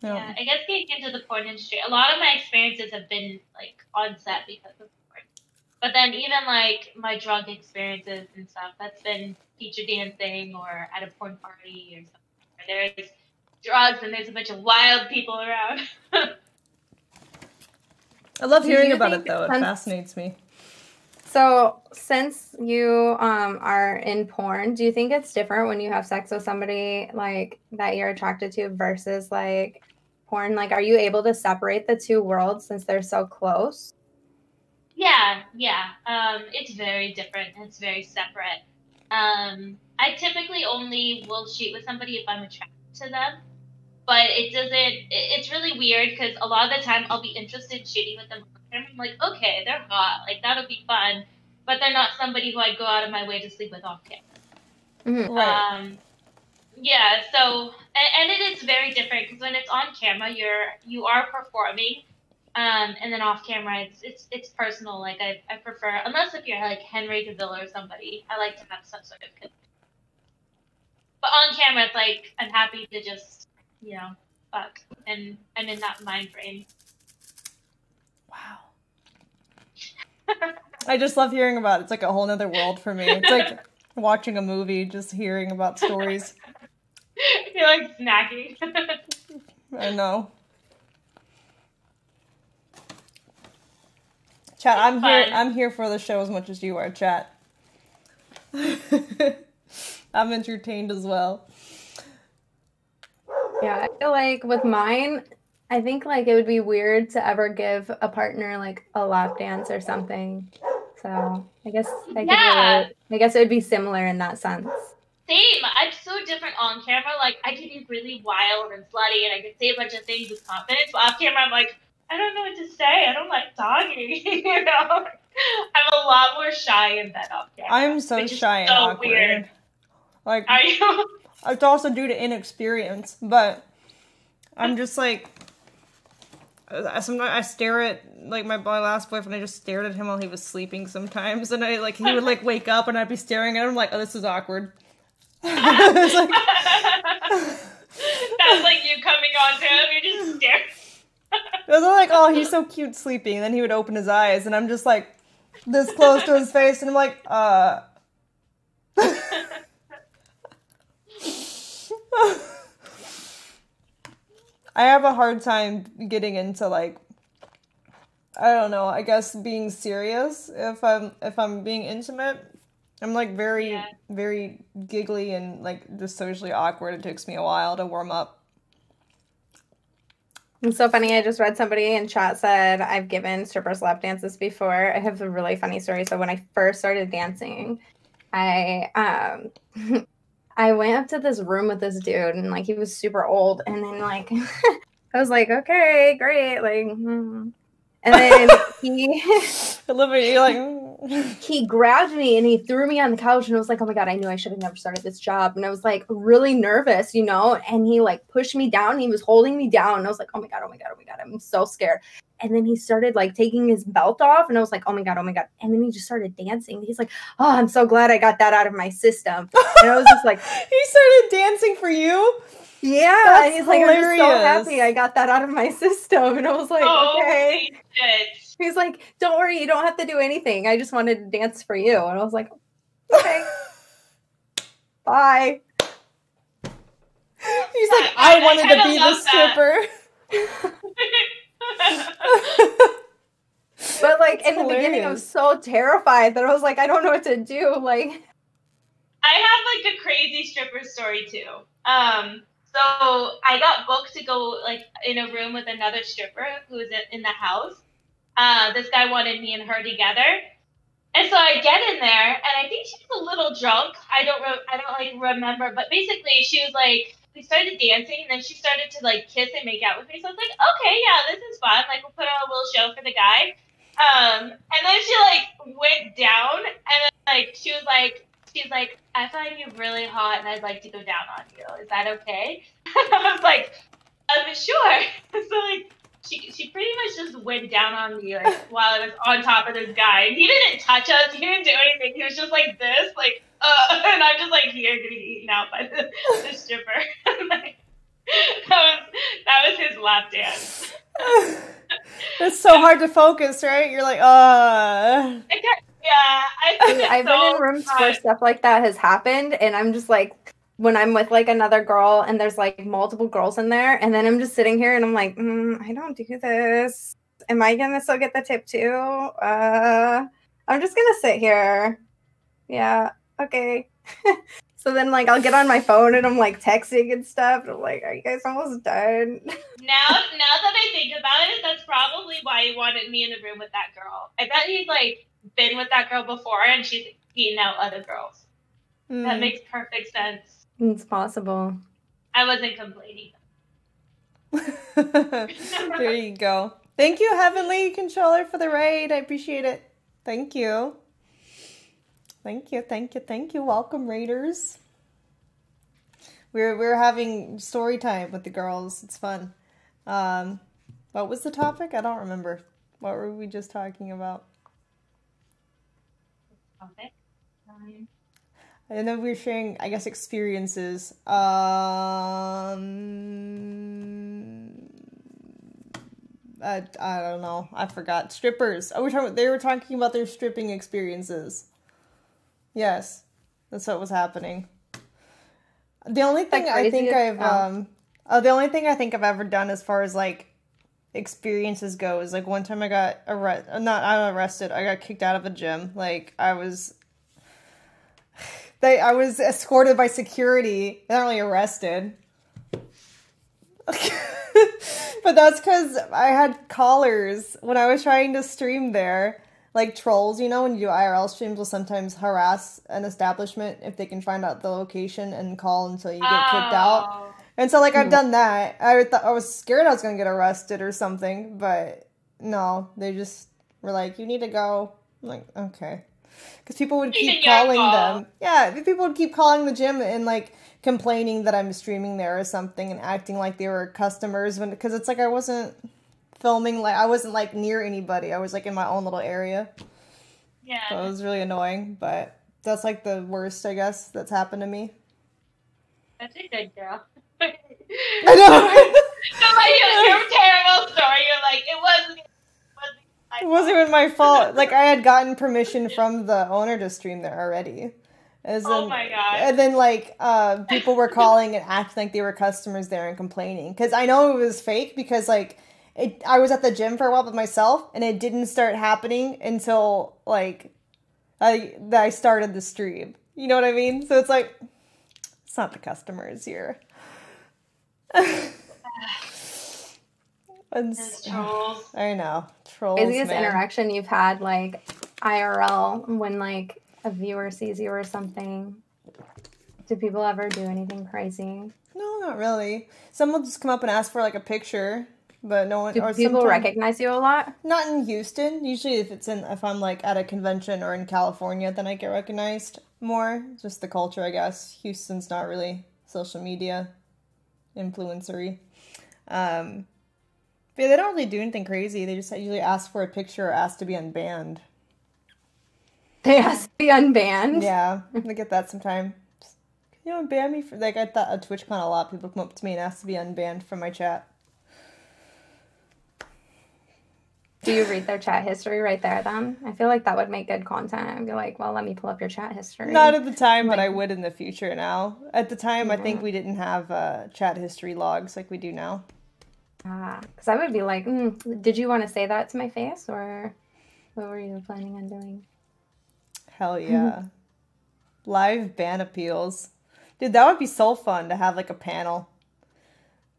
Yeah, I guess getting into the porn industry, a lot of my experiences have been on set because of porn. But then even my drunk experiences and stuff, that's been feature dancing or at a porn party or something. There's drugs and there's a bunch of wild people around. I love hearing about it though. It fascinates me. So, since you are in porn, do you think it's different when you have sex with somebody that you're attracted to versus porn? Are you able to separate the 2 worlds since they're so close? Yeah. It's very different. It's very separate. I typically only will shoot with somebody if I'm attracted to them. But it's really weird because a lot of the time I'll be interested in shooting with them. I'm like, okay, they're hot. That'll be fun. But they're not somebody who I'd go out of my way to sleep with off camera. Mm-hmm. Right. Yeah, so, and it is very different because when it's on camera, you are performing. And then off camera, it's personal. I prefer, unless if you're Henry Cavill or somebody, I like to have some sort of connection. But on camera, it's I'm happy to just, fuck. And I'm in that mind frame. Wow. I just love hearing about it. It's a whole nother world for me. It's watching a movie, just hearing about stories. You're snacking. I know. Chat, I'm here for the show as much as you are, chat. I'm entertained as well. Yeah, I feel with mine, I think it would be weird to ever give a partner a lap dance or something. So I guess I guess it would be similar in that sense. Same. I'm so different on camera. I can be really wild and slutty, and I can say a bunch of things with confidence. But off camera, I'm I don't know what to say. I don't like talking. I'm a lot more shy in bed off camera. I'm so shy and awkward. Weird. Are you? It's also due to inexperience, but I'm just sometimes I stare at my last boyfriend. I just stared at him while he was sleeping sometimes, and I he would wake up and I'd be staring at him oh, this is awkward. That's you coming on to him. You're just staring. It was oh, he's so cute sleeping, and then he would open his eyes, and I'm just this close to his face, and I'm I have a hard time getting into I don't know, I guess being serious if I'm being intimate. I'm very very giggly and just socially awkward. It takes me a while to warm up. It's so funny. I just read somebody in chat said I've given strippers lap dances before. I have a really funny story. So when I first started dancing, I I went up to this room with this dude, and he was super old, and then I was okay, great, and then he I love it. You're he grabbed me and he threw me on the couch and I was like, oh my God, I knew I should have never started this job. And I was like really nervous, you know, and he like pushed me down. He was holding me down. And I was like, oh my God, oh my God, oh my God. I'm so scared. And then he started like taking his belt off and I was like, oh my God, oh my God. And then he just started dancing. He's like, oh, I'm so glad I got that out of my system. And I was just like, he started dancing for you? yeah. That's and he's like, I'm just so hilarious. happy I got that out of my system. And I was like, okay. Holy shit. He's like, don't worry, you don't have to do anything. I just wanted to dance for you. And I was like, okay. Bye. He's like, I wanted to be the stripper. But like That's in the beginning, I was hilarious. so terrified that I was like, I don't know what to do. Like, I have like a crazy stripper story too. So I got booked to go like in a room with another stripper who was in the house. This guy wanted me and her together, and so I get in there, and I think she was a little drunk. I don't like remember, but basically she was like, we started dancing, and then she started to like kiss and make out with me. So I was like, okay, yeah, this is fun. Like we'll put on a little show for the guy. And then she like went down, and then like she's like, I find you really hot, and I'd like to go down on you. Is that okay? I was like, sure. So like. She pretty much just went down on me like while I was on top of this guy. He didn't touch us. He didn't do anything. He was just like this, like, and I'm just like here getting eaten out by the stripper. Like, that was his lap dance. It's so hard to focus, right? You're like, Yeah, I think it's I've been in rooms where stuff like that has happened, and I'm just like, when I'm with like another girl and there's like multiple girls in there, and then I'm just sitting here and I'm like, I don't do this. Am I gonna still get the tip too? I'm just gonna sit here. Yeah, okay. So then like I'll get on my phone and I'm like texting and stuff. And I'm like, are you guys almost done? Now that I think about it, that's probably why he wanted me in the room with that girl. I bet he's like been with that girl before and she's beating out other girls. That makes perfect sense. It's possible. I wasn't complaining. There you go. Thank you, Heavenly Controller, for the raid. I appreciate it. Thank you. Thank you. Welcome, Raiders. We're having story time with the girls. It's fun. What was the topic? I don't remember. What were we just talking about? Topic? I know we were sharing, I guess, experiences. I don't know. I forgot. Strippers. Oh, they were talking about their stripping experiences. Yes, that's what was happening. The only thing I think the only thing I think I've ever done as far as like experiences go is like one time I got arrested. I got kicked out of a gym. Like I was escorted by security, not really arrested. But that's because I had callers when I was trying to stream there. Like trolls, you know, when you do IRL streams will sometimes harass an establishment if they can find out the location and call until you get kicked out. And so, like, I've done that. I was scared I was going to get arrested or something, but no, they just were like, you need to go. I'm like, okay. Because people would keep calling them. Yeah, people would keep calling the gym and, like, complaining that I'm streaming there or something and acting like they were customers. Because it's like I wasn't filming, like, I wasn't, like, near anybody. I was, like, in my own little area. Yeah. So it was really annoying, but that's, like, the worst, I guess, that's happened to me. That's a good girl. I know. Your terrible story. You're like, It wasn't even my fault. Like, I had gotten permission from the owner to stream there already. Oh my god. And then, like, people were calling and acting like they were customers there and complaining. Because I know it was fake because, like, I was at the gym for a while by myself, and it didn't start happening until, like, I started the stream. You know what I mean? So it's like, it's not the customers here. Trolls. I know. Trolls, Craziest man. interaction you've had, like, IRL, when, like, a viewer sees you or something? Do people ever do anything crazy? No, not really. Some will just come up and ask for, like, a picture, but no one. Do or people sometime- recognize you a lot? Not in Houston. Usually, if I'm like at a convention or in California, then I get recognized more. Just the culture, I guess. Houston's not really social media influencery. But yeah, they don't really do anything crazy. They just usually ask for a picture or ask to be unbanned. They ask to be unbanned? Yeah, I get that sometimes. Can you unban me? For, like, I thought at TwitchCon a lot, people come up to me and ask to be unbanned from my chat. Do you read their chat history right there then? I feel like that would make good content. I'd be like, well, let me pull up your chat history. Not at the time, but I would in the future now. At the time, I think Yeah. we didn't have chat history logs like we do now. Because I would be like, did you want to say that to my face, or what were you planning on doing? Hell yeah. Live ban appeals. Dude, that would be so fun to have like a panel.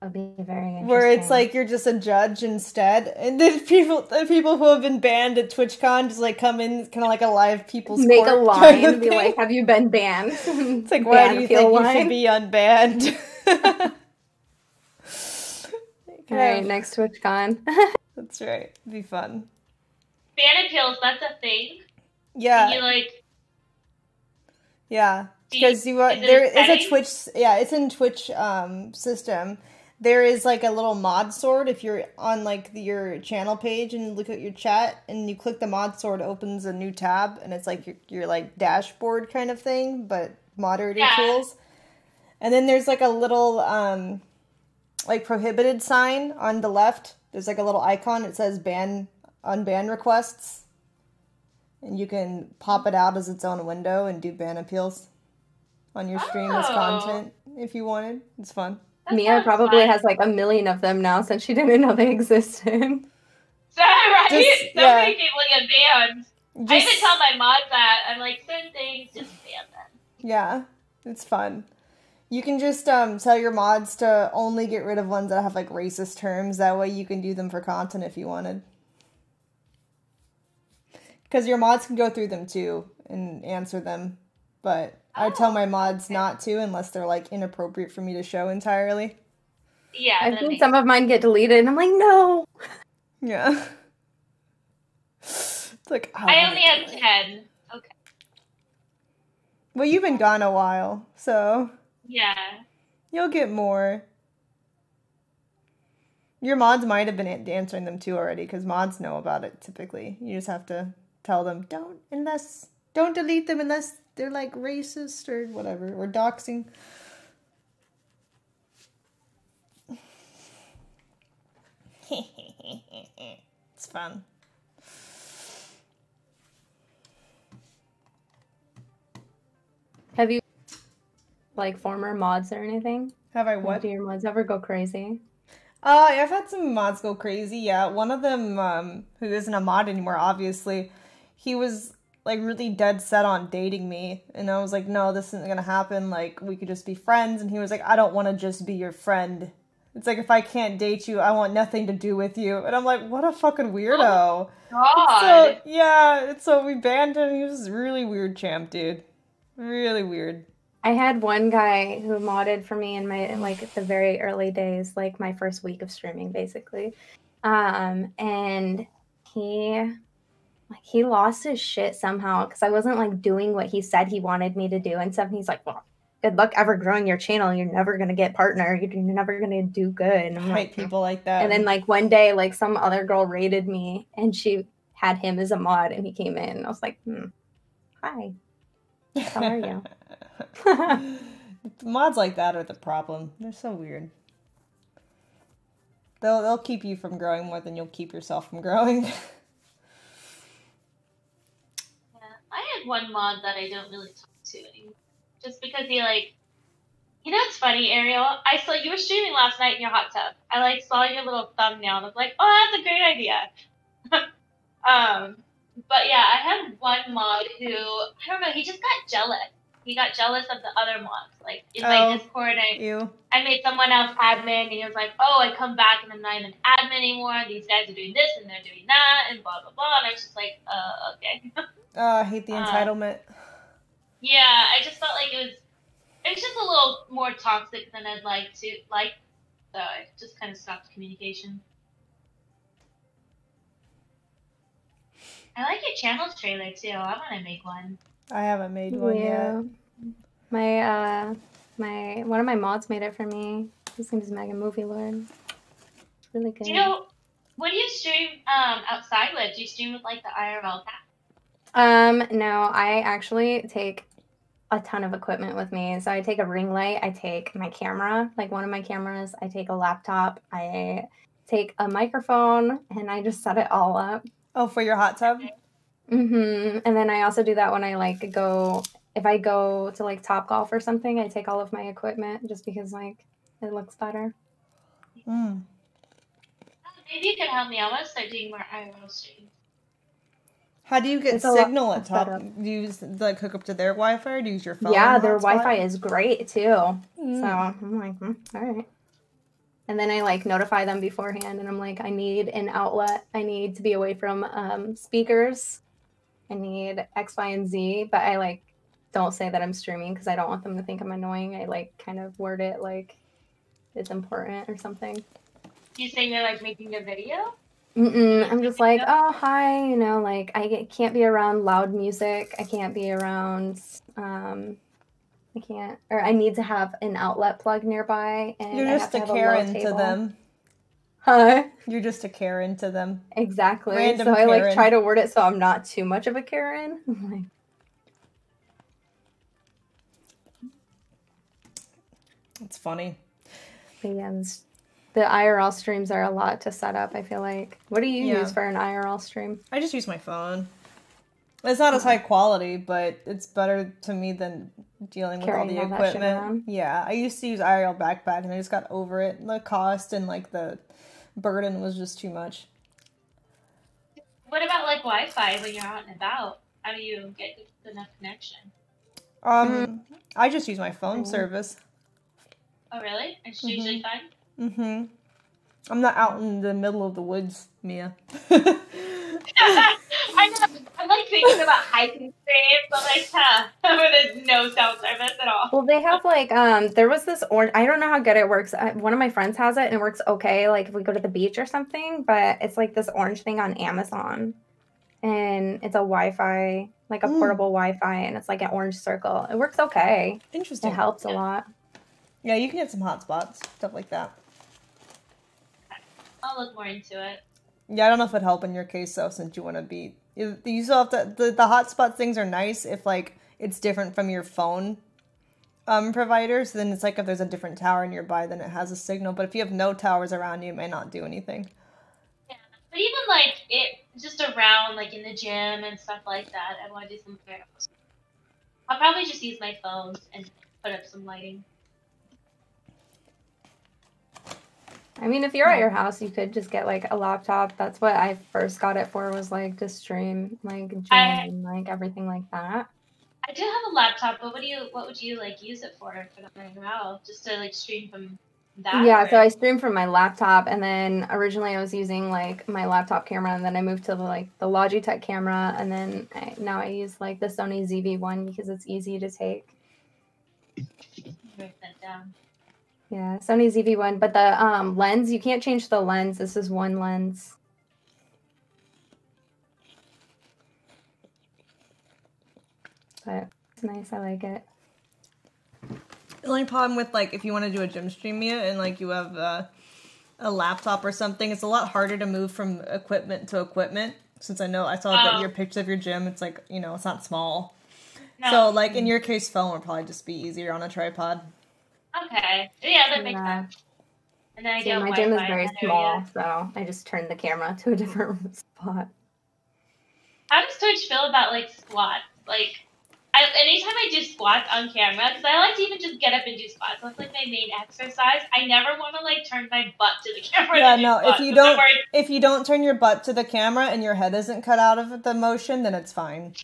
That would be very interesting. Where it's like you're just a judge instead. And then the people who have been banned at TwitchCon just like come in, kind of like a live people's make a court line kind of and be thing. like, have you been banned? It's like, why do you think you should be unbanned? All right, next TwitchCon. That's right. It'd be fun. Ban appeals, that's a thing. Yeah. You like, Yeah, Do you- because is it there a is a setting? Twitch. Yeah, it's in Twitch system. There is like a little mod sword if you're on like your channel page and you look at your chat and you click the mod sword, it opens a new tab and it's like your like dashboard kind of thing, but moderator Yeah. tools. And then there's like a little like prohibited sign on the left. There's like a little icon. It says unban requests. And you can pop it out as its own window and do ban appeals on your stream as Oh. content if you wanted. It's fun. that Mia sounds probably fun. has like 1 million of them now since she didn't know they existed. Right? Just- So yeah. many people get banned. I even Just, tell my mods that. I'm like, certain things, just ban them. yeah, it's fun. You can just tell your mods to only get rid of ones that have like racist terms. That way you can do them for content if you wanted. Because your mods can go through them too and answer them. But I tell my mods not to unless they're like inappropriate for me to show entirely. Yeah, I've that seen makes some of mine get deleted, and I'm like, no. Yeah. It's like, oh, I only have 10. Okay. Well, you've been gone a while, so Yeah. you'll get more. Your mods might have been answering them too already, because mods know about it typically. You just have to tell them, don't delete them unless they're like racist or whatever, or doxing. It's fun. Have you like former mods or anything? Have I Like, what? do your mods ever go crazy? Yeah, I've had some mods go crazy. Yeah, one of them, who isn't a mod anymore, obviously, he was like really dead set on dating me, and I was like, no, this isn't gonna happen. Like, we could just be friends. And he was like, I don't want to just be your friend. It's like, if I can't date you, I want nothing to do with you. And I'm like, what a fucking weirdo. God. So yeah, so we banned him. He was a really weird champ, dude. Really weird. I had one guy who modded for me in my like the very early days, like my first week of streaming, basically. And he lost his shit somehow because I wasn't like doing what he said he wanted me to do and stuff. And he's like, "Well, good luck ever growing your channel. You're never gonna get partner. You're never gonna do good." And I I'm hate like, people like that. and then like one day, like some other girl raided me and she had him as a mod, and he came in. And I was like, hi, how are you? Mods like that are the problem. They're so weird. They'll keep you from growing more than you'll keep yourself from growing. Yeah. I had one mod that I don't really talk to anymore. Just because he like, you know, it's funny, Ariel. I saw you were streaming last night in your hot tub. I like saw your little thumbnail and I was like, oh, that's a great idea. But yeah, I had one mod who, I don't know, he just got jealous. He got jealous of the other mods. Like in my Discord, Ew. I made someone else admin, and he was like, oh, I come back and I'm not even admin anymore. These guys are doing this and they're doing that and blah, blah, blah. And I was just like, okay. I hate the entitlement. Yeah, I just felt like it was just a little more toxic than I'd like. So I just kind of stopped communication. channel trailer too. I want to make one. I haven't made one yet. My one of my mods made it for me. His name is Mega Movie Lord. It's really good. Do you know, what do you stream outside with? Do you stream with like the IRL cam? No, I actually take a ton of equipment with me. So I take a ring light, I take my camera, like one of my cameras, I take a laptop, I take a microphone, and I just set it all up. Oh, for your hot tub? And then I also do that when I like go, if I go to like Topgolf or something, I take all of my equipment just because like it looks better. Mm. Maybe you can help me. I want to start doing more IRL streams. How do you get signal at Top? Do you use, like, hook up to their Wi-Fi, or do you use your phone? Yeah, their Wi-Fi is great too. Mm. So I'm like, all right. And then I like notify them beforehand, and I'm like, I need an outlet. I need to be away from speakers. I need X, Y, and Z. But I like don't say that I'm streaming because I don't want them to think I'm annoying. I like kind of word it like it's important or something. Do you say you're like making a video? I'm just like, oh, hi, you know, like I can't be around loud music. I can't be around, I can't, or I need to have an outlet plug nearby. And you're just a Karen to them. Huh? You're just a Karen to them. Exactly. Random so I Karen. like try to word it so I'm not too much of a Karen. I'm like, it's funny. but yeah, the IRL streams are a lot to set up, I feel like. What do you use for an IRL stream? I just use my phone. It's not as high quality, but it's better to me than dealing with all the equipment. Yeah, I used to use IRL backpack, and I just got over it. The cost and like the burden was just too much. What about like Wi-Fi when you're out and about? How do you get enough connection? I just use my phone service. Oh really? It's usually fine. I'm not out in the middle of the woods, Mia. I know. I'm like thinking about hiking streams, but like, where there's no cell service at all. Well, they have like, there was this orange, I don't know how good it works. One of my friends has it and it works okay. Like if we go to the beach or something, but it's like this orange thing on Amazon and it's a Wi-Fi, like a portable Wi-Fi, and it's like an orange circle. It works okay. Interesting. It helps a lot. Yeah, you can get some hotspots, stuff like that. I'll look more into it. Yeah, I don't know if it'd help in your case though, since you want to be. You still have to. The hotspot things are nice if like it's different from your phone provider. So then it's like if there's a different tower nearby, then it has a signal. But if you have no towers around you, it may not do anything. Yeah, but even like it just around like in the gym and stuff like that, I want to do some photos. I'll probably just use my phone and put up some lighting. I mean, if you're at your house, you could just get like a laptop. That's what I first got it for, was like to stream like gym and like everything like that. I do have a laptop, but what would you like use it for the IRL? Just to like stream from that? Yeah, or? so I stream from my laptop, and then originally I was using like my laptop camera, and then I moved to like the Logitech camera, and then now I use like the Sony ZV-1 because it's easy to take. Write that down. Yeah, Sony ZV-1, but the lens, you can't change the lens. This is one lens. But it's nice, I like it. The only problem with like if you want to do a gym stream, Mia, and like you have a laptop or something, it's a lot harder to move from equipment to equipment. Since I saw your pictures of your gym, it's like, you know, it's not small. No. So like in your case, phone would probably just be easier on a tripod. Okay. Yeah, that makes sense. And then my gym is very small, so I just turned the camera to a different spot. How does Twitch feel about like squats? Like, anytime I do squats on camera, because I like to even just get up and do squats. That's like my main exercise. I never want to like turn my butt to the camera. Yeah, no. If you don't turn your butt to the camera and your head isn't cut out of the motion, then it's fine.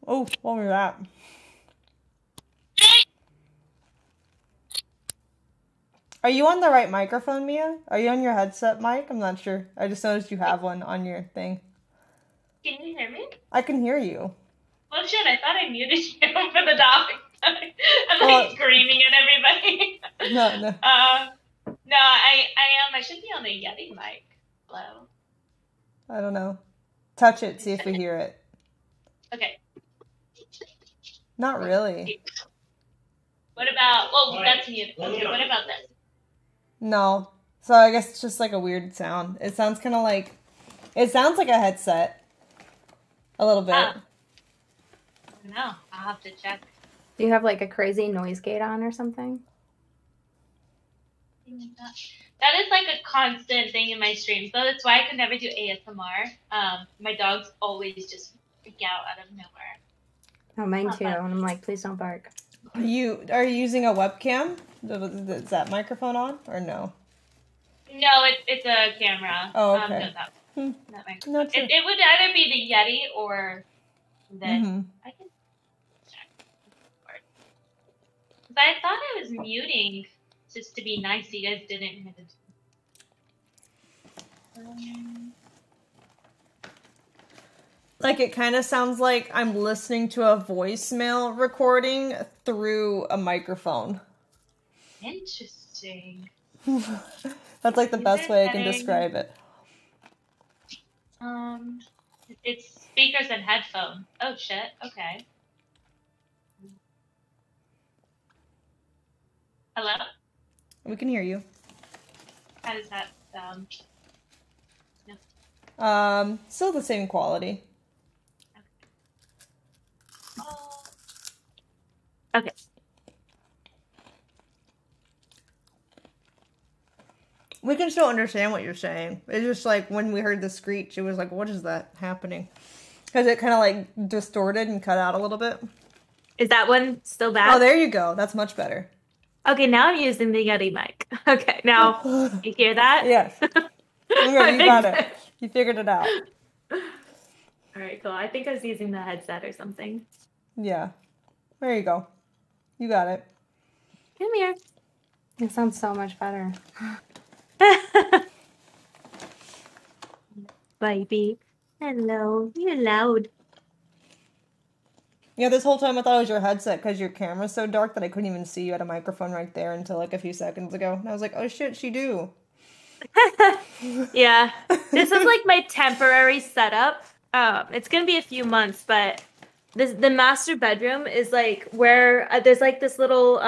Oh, what was that? Are you on the right microphone, Mia? Are you on your headset mic? I'm not sure. I just noticed you have one on your thing. Can you hear me? I can hear you. Well, shit, I thought I muted you for the dog. I'm like screaming at everybody. No. No, I am. I should be on the Yeti mic. Hello. I don't know. Touch it, see if we hear it. Okay. Not really. What about? Oh, that's mute. Okay. What about this? No. So I guess it's just like a weird sound. It sounds kind of like. It sounds like a headset. A little bit. I don't know. I'll have to check. Do you have like a crazy noise gate on or something? That is like a constant thing in my streams, so that's why I could never do ASMR. My dogs always just freak out of nowhere. Oh, mine too. And I'm like, please don't bark. Are you using a webcam? Is that microphone on or no? No, it's a camera. Oh, okay. No, that microphone. No, It would either be the Yeti or the. I can check. Because I thought I was muting just to be nice. You guys didn't hit it. Like it kind of sounds like I'm listening to a voicemail recording through a microphone. Interesting. That's like the best way I can describe it. It's speakers and headphones. Oh shit. Okay. Hello? We can hear you. How does that sound? Still the same quality. Okay. We can still understand what you're saying. It's just like when we heard the screech, it was like, what is that happening? Because it kind of like distorted and cut out a little bit. Is that one still bad? Oh, there you go. That's much better. Okay, now I'm using the Yeti mic. Okay, now you hear that? Yes. You got it. You figured it out. All right, cool. I think I was using the headset or something. Yeah. There you go. You got it. Come here. It sounds so much better. Baby. Hello. You're loud. Yeah, this whole time I thought it was your headset because your camera's so dark that I couldn't even see you had a microphone right there until like a few seconds ago. And I was like, oh shit, she do. Yeah. This is like my temporary setup. It's going to be a few months, but the master bedroom is like where there's like this little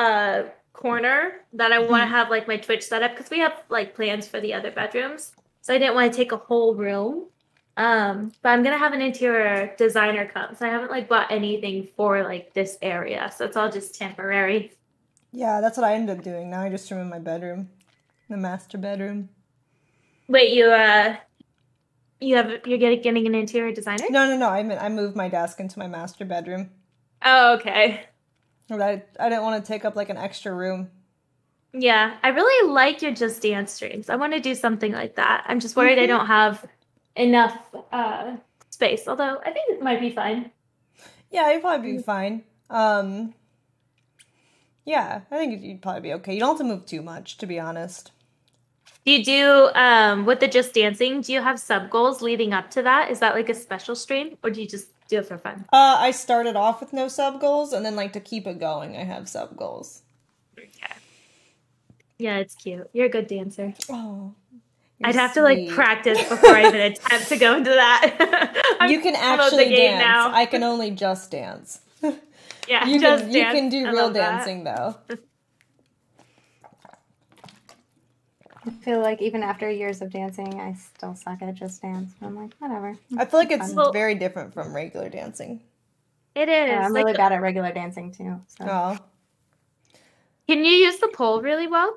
corner that I want to have like my Twitch setup because we have like plans for the other bedrooms. So I didn't want to take a whole room. But I'm gonna have an interior designer come. So I haven't like bought anything for like this area. So it's all just temporary. Yeah, that's what I ended up doing. Now I just room in my bedroom. The master bedroom. Wait, you're getting an interior designer? No. I moved my desk into my master bedroom. Oh, okay. I didn't want to take up like an extra room. Yeah, I really like your Just Dance streams. I want to do something like that. I'm just worried I don't have enough space, although I think it might be fine. Yeah, you'd probably be fine. Yeah, I think you'd probably be okay. You don't have to move too much, to be honest. Do you do, with the Just Dancing, do you have sub goals leading up to that? Is that like a special stream, or do you just do it for fun? I started off with no sub goals, and then like to keep it going, I have sub goals. Okay. Yeah, it's cute. You're a good dancer. Oh. I'd have to like practice before I even attempt to go into that. You can actually dance. Now. I can only just dance. Yeah, you can do real dancing though. I feel like even after years of dancing, I still suck at Just Dance. I'm like, whatever. I feel like it's very different from regular dancing. It is. Yeah, I'm really bad at regular dancing too. So. Oh. Can you use the pole really well?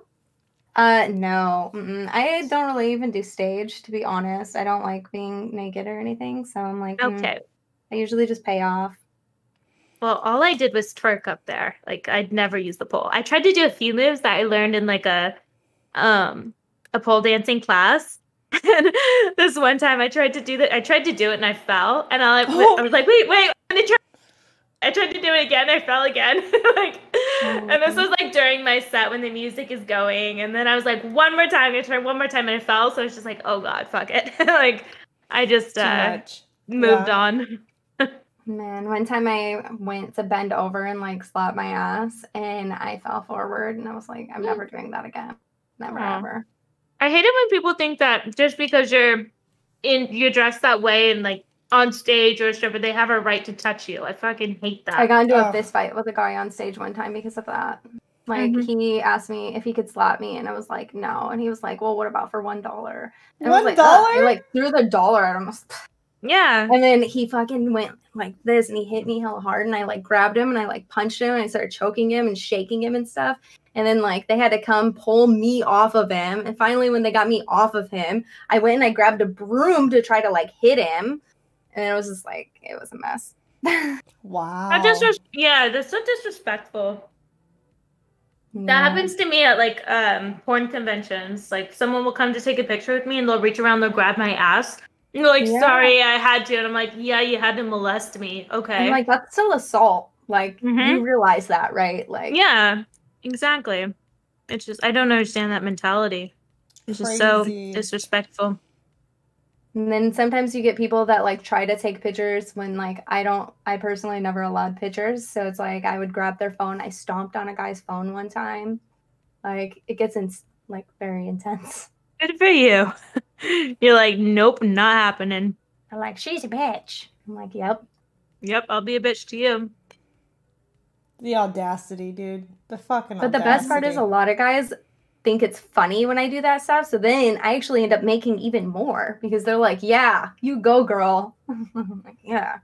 No. I don't really even do stage, to be honest. I don't like being naked or anything. So I'm like, okay. I usually just pay off. Well, all I did was twerk up there. Like I'd never use the pole. I tried to do a few moves that I learned in like a pole dancing class. And this one time I tried to do it and I fell. And I was like, wait, I'm gonna try. I tried to do it again. I fell again. And this was like during my set when the music is going. And then I was like, one more time. I tried one more time and I fell. So it's just like, oh God, fuck it. Like I just moved on. Man, one time I went to bend over and like slap my ass and I fell forward and I was like, I'm never doing that again. Never, ever. I hate it when people think that just because you're dressed that way and like on stage or a stripper, they have a right to touch you. I fucking hate that. I got into a Oh. fist fight with a guy on stage one time because of that. Like, Mhm. he asked me if he could slap me, and I was like, no. And he was like, well, what about for $1? And I was like, $1? I like threw the dollar at him. Yeah. And then he fucking went like this, and he hit me hella hard, and I like grabbed him, and I like punched him, and I started choking him and shaking him and stuff. And then like they had to come pull me off of him. And finally, when they got me off of him, I went and I grabbed a broom to try to like hit him. And it was just like, it was a mess. Wow. That's so disrespectful. That happens to me at like porn conventions. Like someone will come to take a picture with me and they'll reach around, they'll grab my ass. And they're like, Yeah. sorry, I had to. And I'm like, yeah, you had to molest me. Okay. I'm like, that's still assault. Like, Mhm. you realize that, right? Like, yeah, exactly. It's just, I don't understand that mentality. It's just so Crazy. disrespectful. And then sometimes you get people that like try to take pictures when like I personally never allowed pictures. So it's like I would grab their phone. I stomped on a guy's phone one time. Like, it gets like very intense. Good for you. You're like, nope, not happening. I'm like, she's a bitch. I'm like, yep. Yep, I'll be a bitch to you. The audacity, dude. The fucking But audacity. the best part is a lot of guys think it's funny when I do that stuff. So then I actually end up making even more because they're like, yeah, you go, girl. I'm like, yeah.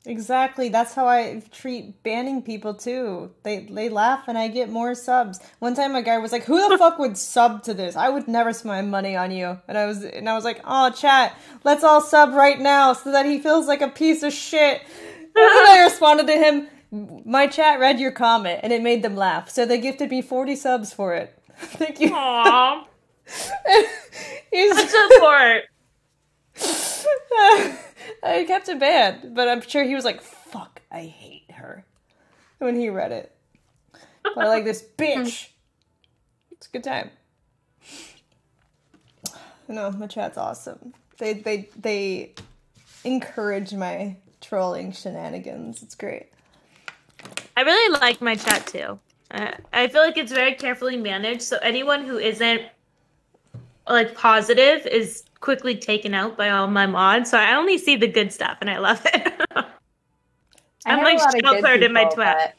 Exactly. That's how I treat banning people too. They laugh and I get more subs. One time a guy was like, "Who the fuck would sub to this? I would never spend money on you." And I was like, "Oh, chat, let's all sub right now so that he feels like a piece of shit." And then I responded to him, "My chat read your comment and it made them laugh. So they gifted me 40 subs for it." Thank you. Aww. He's Support. I kept it banned, but I'm sure he was like, "Fuck, I hate her," when he read it. But I like this bitch. It's a good time. No, my chat's awesome. They encourage my trolling shenanigans. It's great. I really like my chat too. I feel like it's very carefully managed, so anyone who isn't like positive is quickly taken out by all my mods. So I only see the good stuff, and I love it. I'm like sheltered in my twat.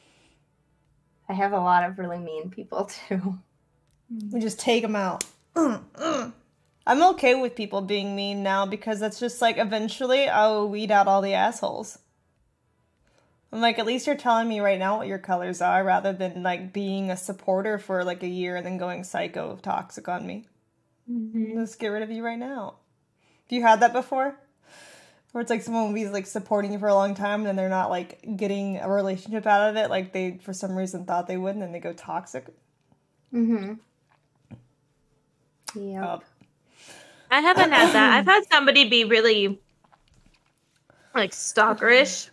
I have a lot of really mean people too. We just take them out. I'm okay with people being mean now because that's just like eventually I'll weed out all the assholes. I'm like, at least you're telling me right now what your colors are rather than like being a supporter for like a year and then going psycho toxic on me. Mm-hmm. Let's get rid of you right now. Have you had that before? Where it's like someone will be like supporting you for a long time and then they're not like getting a relationship out of it like they for some reason thought they would and then they go toxic? Mm-hmm. Yeah. I haven't had that. I've had somebody be really like stalkerish.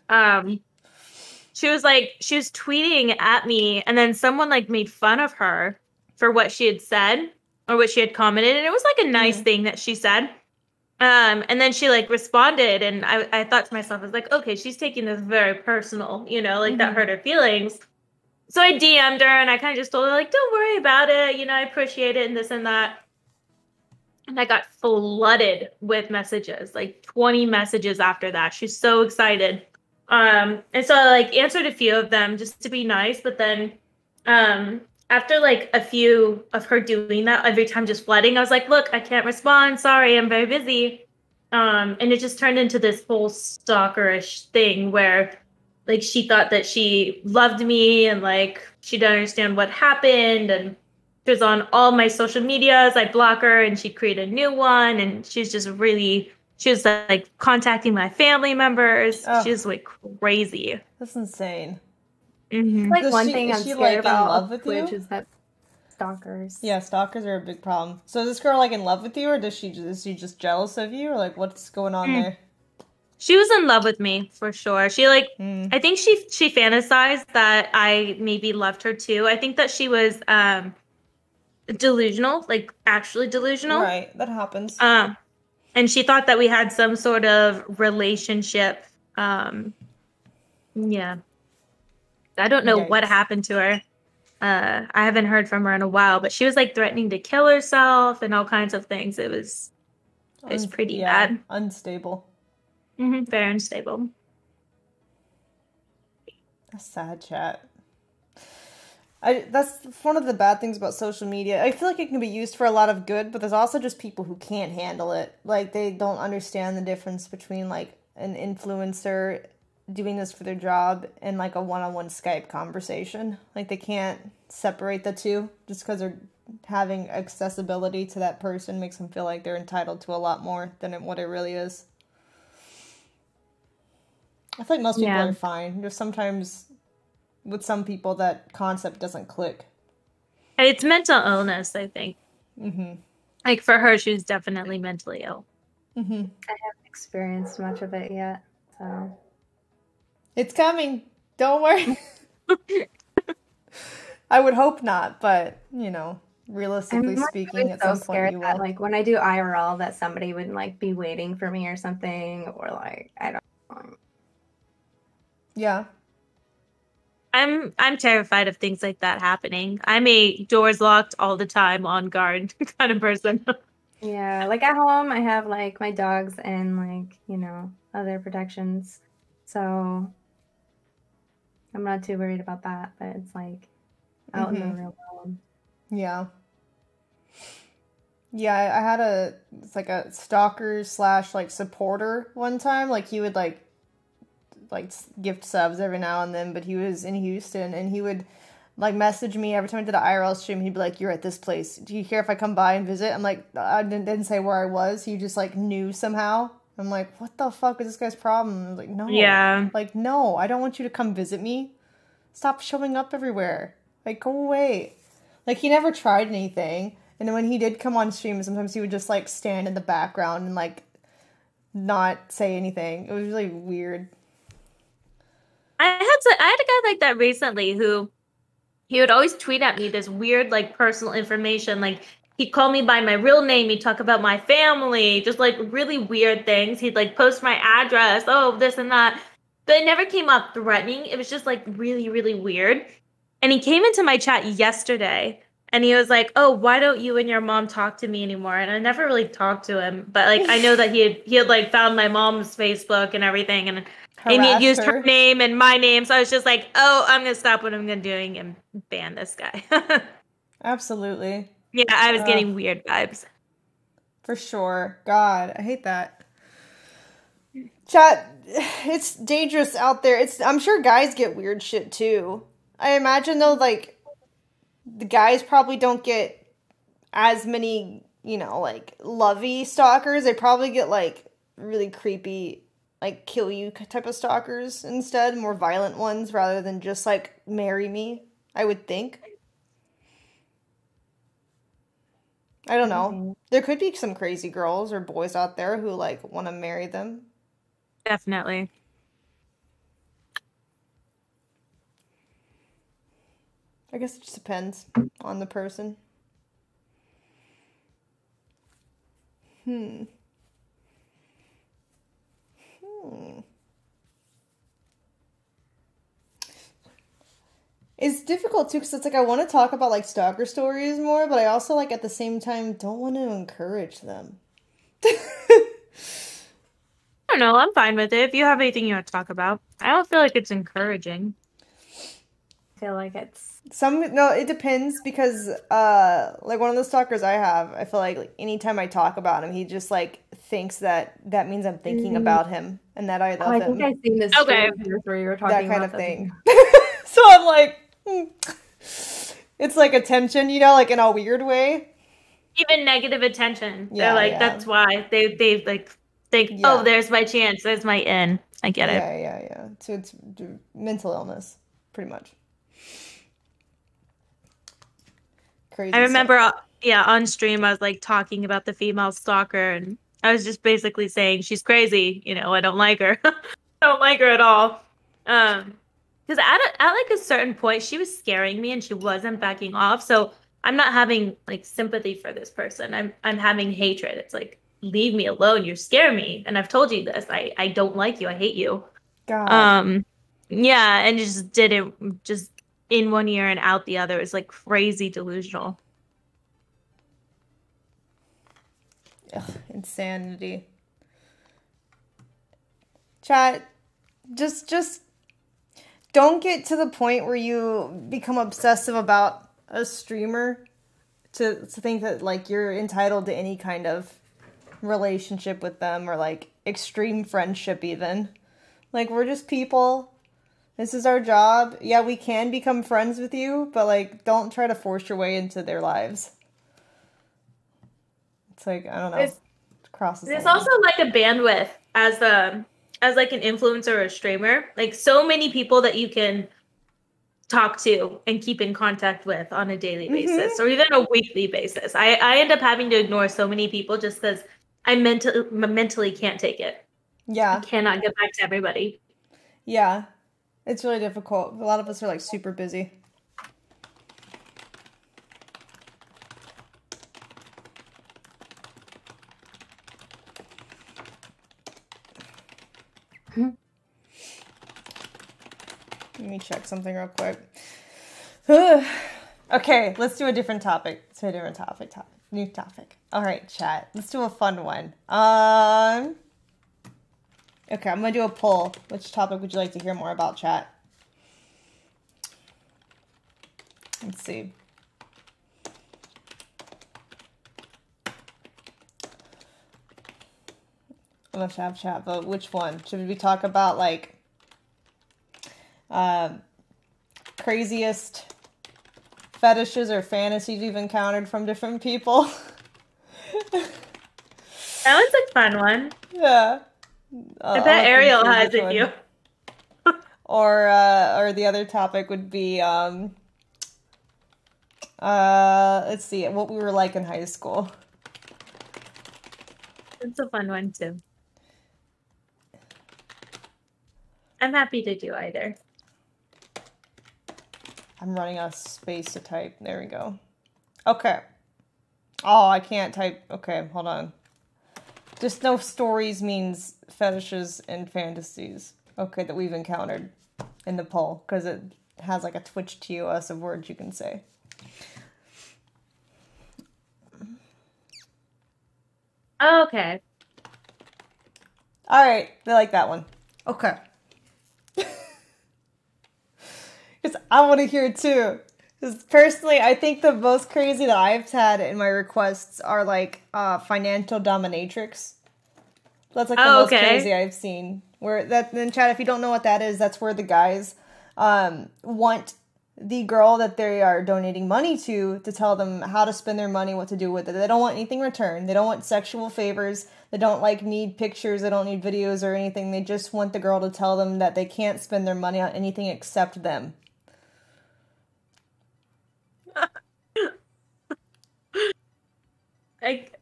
She was tweeting at me and then someone like made fun of her for what she had said or what she had commented, and it was like a nice thing that she said. And then she like responded, and I thought to myself, I was like, okay, she's taking this very personal, you know, like that hurt her feelings. So I DM'd her and I kind of just told her like, don't worry about it, you know, I appreciate it and this and that. And I got flooded with messages, like 20 messages after that. She's so excited. And so I like answered a few of them just to be nice, but then after like a few of her doing that, every time just flooding, I was like, look, I can't respond. Sorry, I'm very busy. And it just turned into this whole stalkerish thing where like she thought that she loved me and like she didn't understand what happened. And she was on all my social medias. I block her and she created a new one. And she was like contacting my family members. Oh. She's like crazy. That's insane. Mm-hmm. Like Is one she- thing is I'm she, scared like, in about love with Twitch you? is that stalkers. Yeah, stalkers are a big problem. So is this girl like in love with you, or is she just jealous of you, or like what's going on there? She was in love with me for sure. She like, I think she fantasized that I maybe loved her too. I think that she was delusional, like actually delusional. Right, that happens. And she thought that we had some sort of relationship. Yeah. I don't know what Yikes. happened to her. I haven't heard from her in a while, but she was like threatening to kill herself and all kinds of things. It was pretty bad. Unstable. Fair and stable. That's sad, chat. That's one of the bad things about social media. I feel like it can be used for a lot of good, but there's also just people who can't handle it. Like, they don't understand the difference between, like, an influencer doing this for their job and, like, a one-on-one Skype conversation. Like, they can't separate the two just because they're having accessibility to that person makes them feel like they're entitled to a lot more than what it really is. I feel like most people are fine. Just sometimes with some people that concept doesn't click. And it's mental illness, I think. Like for her, she's definitely mentally ill. I haven't experienced much of it yet, so it's coming. Don't worry. I would hope not, but you know, realistically speaking, at some point you will. Like when I do IRL, that somebody would like be waiting for me or something, or like I don't know. Yeah. I'm terrified of things like that happening. I'm a doors locked all the time, on guard kind of person. Yeah, like at home, I have like my dogs and like, you know, other protections. So I'm not too worried about that, but it's like out in the real world. Yeah. Yeah, I had a stalker / like supporter one time. Like he would like gift subs every now and then, but he was in Houston and he would like message me every time I did an IRL stream. He'd be like, "You're at this place. Do you care if I come by and visit?" I'm like, I didn't say where I was. He just like knew somehow. I'm like, what the fuck is this guy's problem? I was like, no. Yeah. Like, no, I don't want you to come visit me. Stop showing up everywhere. Like, go away. Like, he never tried anything. And then when he did come on stream, sometimes he would just like stand in the background and like not say anything. It was really weird. I had a guy like that recently who he would always tweet at me this weird like personal information. Like he'd call me by my real name. He'd talk about my family, just like really weird things. He'd like post my address. Oh, this and that. But it never came up threatening. It was just like really, really weird. And he came into my chat yesterday and he was like, "Oh, why don't you and your mom talk to me anymore?" And I never really talked to him, but like I know that he had like found my mom's Facebook and everything, and he had used her name and my name. So I was just like, "Oh, I'm gonna stop what I'm doing and ban this guy." Absolutely. Yeah, I was getting weird vibes. For sure. God, I hate that. Chat, it's dangerous out there. I'm sure guys get weird shit too. I imagine though, like, the guys probably don't get as many, you know, like, lovey stalkers. They probably get, like, really creepy, like, kill you type of stalkers instead. More violent ones rather than just, like, marry me, I would think. I don't know. There could be some crazy girls or boys out there who, like, want to marry them. Definitely. I guess it just depends on the person. It's difficult too because it's like I want to talk about like stalker stories more, but I also like at the same time don't want to encourage them. I don't know. I'm fine with it. If you have anything you want to talk about, I don't feel like it's encouraging. I feel like it's it depends because like one of the stalkers I have, I feel like anytime I talk about him, he just like thinks that means I'm thinking about him and that I love him. I think I've seen this where you were talking that kind about of thing. So I'm like, it's like attention, you know, like in a weird way. Even negative attention. They're like, that's why they like think, oh, there's my chance, there's my in. I get it. Yeah. So it's mental illness, pretty much. Crazy. I remember, on stream, I was like talking about the female stalker, and I was just basically saying she's crazy. You know, I don't like her. I don't like her at all. Because at like a certain point, she was scaring me, and she wasn't backing off. So I'm not having like sympathy for this person. I'm having hatred. It's like, leave me alone. You scare me, and I've told you this. I don't like you. I hate you. God. Yeah, and just did it just in one ear and out the other. It's like crazy delusional. Ugh, insanity. chat, just don't get to the point where you become obsessive about a streamer to think that like you're entitled to any kind of relationship with them or like extreme friendship even. Like, we're just people. This is our job. Yeah, we can become friends with you, but like don't try to force your way into their lives. It's like, I don't know. There's also like a bandwidth as like an influencer or a streamer. Like, so many people that you can talk to and keep in contact with on a daily basis or even a weekly basis. I end up having to ignore so many people just because I mentally can't take it. Yeah. I cannot get back to everybody. Yeah. It's really difficult. A lot of us are like super busy. Let me check something real quick. Okay, let's do a different topic. Let's do a different topic. New topic. All right, chat. Let's do a fun one. Okay, I'm gonna do a poll. Which topic would you like to hear more about, chat? Let's see. Let's have chat vote. Which one? Should we talk about like craziest fetishes or fantasies you've encountered from different people? That was a fun one. Yeah. I bet Ariel has it, you. Or the other topic would be let's see, what we were like in high school. It's a fun one too. I'm happy to do either. I'm running out of space to type. There we go. Okay. Oh, I can't type. Okay, hold on. Just no stories means fetishes and fantasies. Okay, that we've encountered in the poll. Because it has like a Twitch TOS of words you can say. Okay. Alright, they like that one. Okay. Because I want to hear it too. Because personally, I think the most crazy that I've had in my requests are like financial dominatrix. That's like the most crazy I've seen. Where that then, chat, if you don't know what that is, that's where the guys want the girl that they are donating money to tell them how to spend their money, what to do with it. They don't want anything in return. They don't want sexual favors. They don't like need pictures. They don't need videos or anything. They just want the girl to tell them that they can't spend their money on anything except them.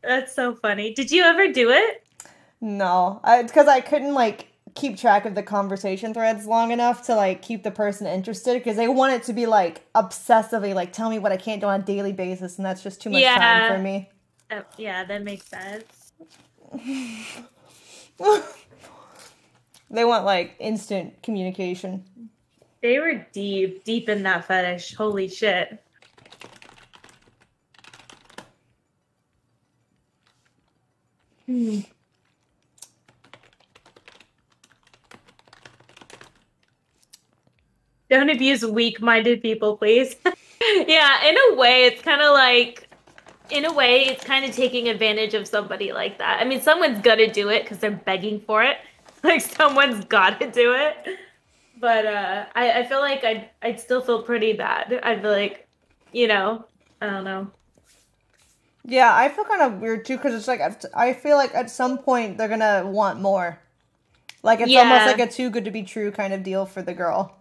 That's so funny. Did you ever do it? No, because I couldn't like keep track of the conversation threads long enough to like keep the person interested, because they want it to be like obsessively like tell me what I can't do on a daily basis, and that's just too much time for me. Yeah, that makes sense. They want like instant communication. They were deep in that fetish. Holy shit. Don't abuse weak-minded people, please. Yeah, in a way, it's kind of like, it's kind of taking advantage of somebody like that. I mean, someone's gonna do it because they're begging for it. Like, someone's gotta do it. But I feel like I'd still feel pretty bad. I'd be like, I don't know. Yeah, I feel kind of weird too, because it's like I feel like at some point they're gonna want more. Like it's almost like a too good to be true kind of deal for the girl.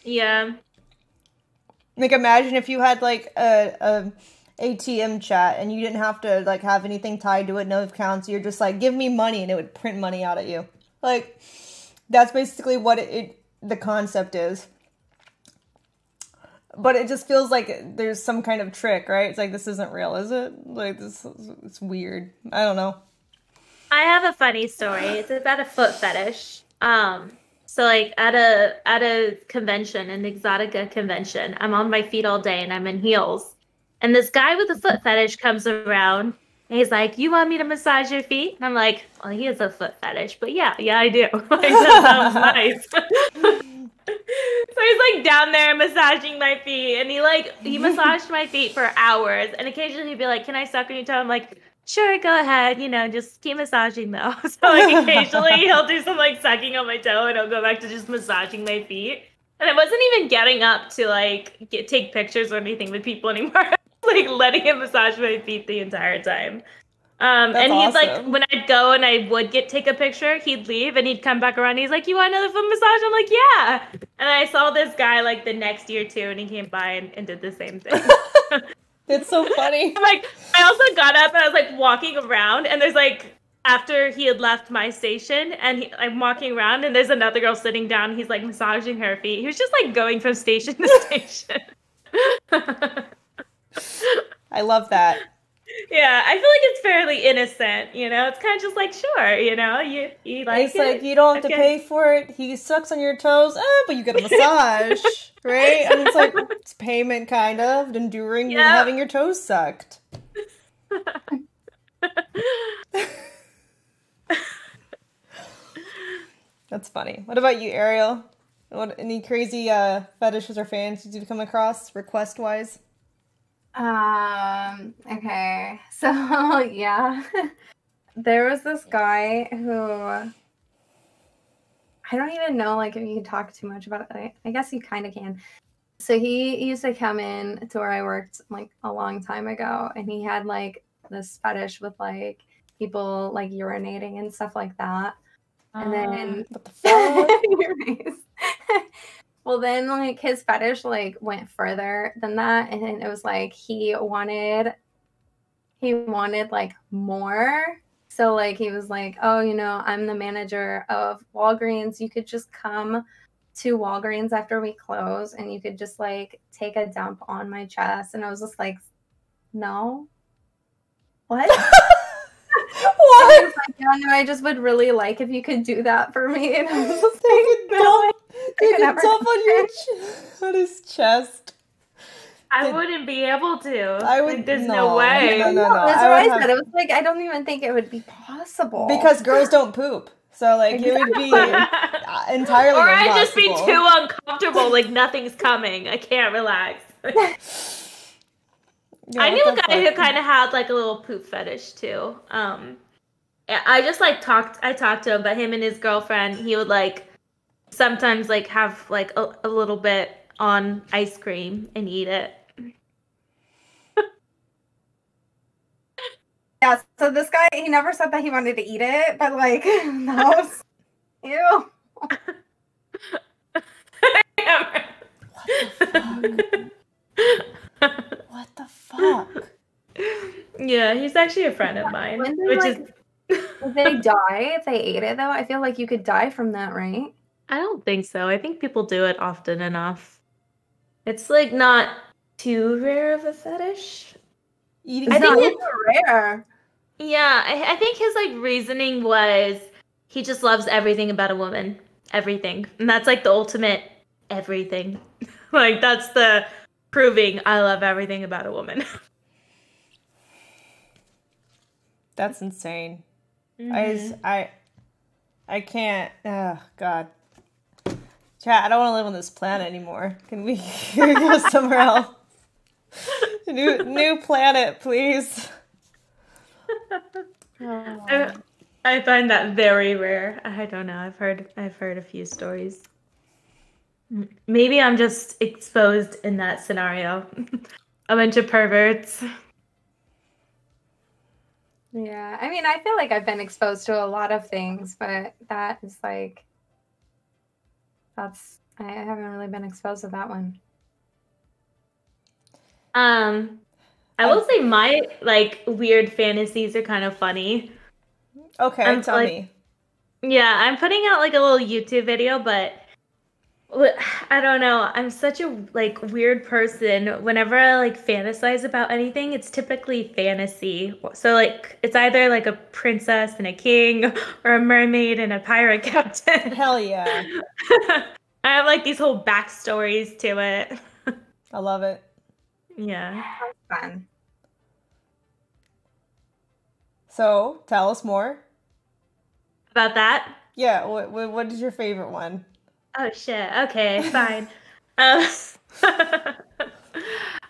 Yeah. Like imagine if you had like a ATM chat and you didn't have to like have anything tied to it, no accounts. You're just like, give me money, and it would print money out at you. Like that's basically what the concept is. But it just feels like there's some kind of trick, right? It's like, this isn't real, is it? Like, it's weird. I don't know. I have a funny story. It's about a foot fetish. So like at a convention, an Exotica convention, I'm on my feet all day and I'm in heels. And this guy with a foot fetish comes around And he's like, "You want me to massage your feet?" And I'm like, "Well, he has a foot fetish, but yeah, I do." Like, that sounds nice. So he's like down there massaging my feet, and he massaged my feet for hours. And occasionally he'd be like, "Can I suck on your toe?" I'm like, "Sure, go ahead. Just keep massaging though." So like occasionally he'll do some like sucking on my toe, and I'll go back to just massaging my feet. And I wasn't even getting up to like take pictures or anything with people anymore. Like letting him massage my feet the entire time. That's and he'd like awesome. when I'd go and I would take a picture, he'd leave and he'd come back around. He's like, "You want another foot massage?" I'm like, "Yeah." And I saw this guy like the next year too, and he came by and did the same thing. It's so funny. I'm like, I also got up and I was like walking around, and there's like after he had left my station, and I'm walking around, and there's another girl sitting down. He's like massaging her feet. He was just like going from station to station. I love that. Yeah, I feel like it's fairly innocent, It's kind of just like, sure, you like It's it. like you don't have to Okay. pay for it. He sucks on your toes, but you get a massage, right? And it's like it's payment, kind of, enduring than Yeah. having your toes sucked. That's funny. What about you, Ariel? Any crazy fetishes or fantasies you've come across, request-wise? Okay. So, yeah. There was this guy who I don't even know like if you can talk too much about it. I guess you kind of can. So he used to come in to where I worked like a long time ago, and he had like this fetish with like people like urinating and stuff like that. And then What the fuck? Your face. Well, then like his fetish like went further than that, and it was like he wanted like more. So like he was like, "Oh, I'm the manager of Walgreens. You could just come to Walgreens after we close, and you could just like take a dump on my chest." And I was just like, "No, what?" What? And he was like, "Yeah, no, I just would really like if you could do that for me." And I was just like, "No, Take a never dump on do on his chest. I wouldn't be able to. I would- Like, there's no. no way. No. That's I what would I have- said. It was like I don't even think it would be possible Because girls don't poop. So, like, it would be entirely Or I'd just be impossible. too uncomfortable, like nothing's coming. I can't relax. Yeah, I knew what a the guy who fuck? kind of had like a little poop fetish too. I just like I talked to him, but him and his girlfriend, he would like sometimes like have like a little bit on ice cream and eat it. Yeah, so this guy, he never said that he wanted to eat it, but like, that was, ew. What the fuck? Yeah, he's actually a friend of mine, When they, which like, is Would they die if they ate it though? I feel like you could die from that, right? I don't think so. I think people do it often enough. It's like not too rare of a fetish. Eating I think It's it- not rare. Yeah, I think his like reasoning was he just loves everything about a woman. Everything. And that's like the ultimate everything. Like that's the proving I love everything about a woman. That's insane. Mhm. I can't. Oh God. Chat, I don't want to live on this planet anymore. Can we go somewhere else? New planet, please. I find that very rare. I don't know. I've heard a few stories. Maybe I'm just exposed in that scenario. A bunch of perverts. Yeah, I mean, I feel like I've been exposed to a lot of things, but that is like, I haven't really been exposed to that one. I will say my like weird fantasies are kind of funny. Okay, tell like- me. Yeah, I'm putting out like a little YouTube video, but I don't know. I'm such a like weird person. Whenever I like fantasize about anything, it's typically fantasy. So like it's either like a princess and a king or a mermaid and a pirate captain. Hell yeah. I have like these whole backstories to it. I love it. Yeah. Fun. So, tell us more. About that? Yeah, what is your favorite one? Oh shit. Okay, fine.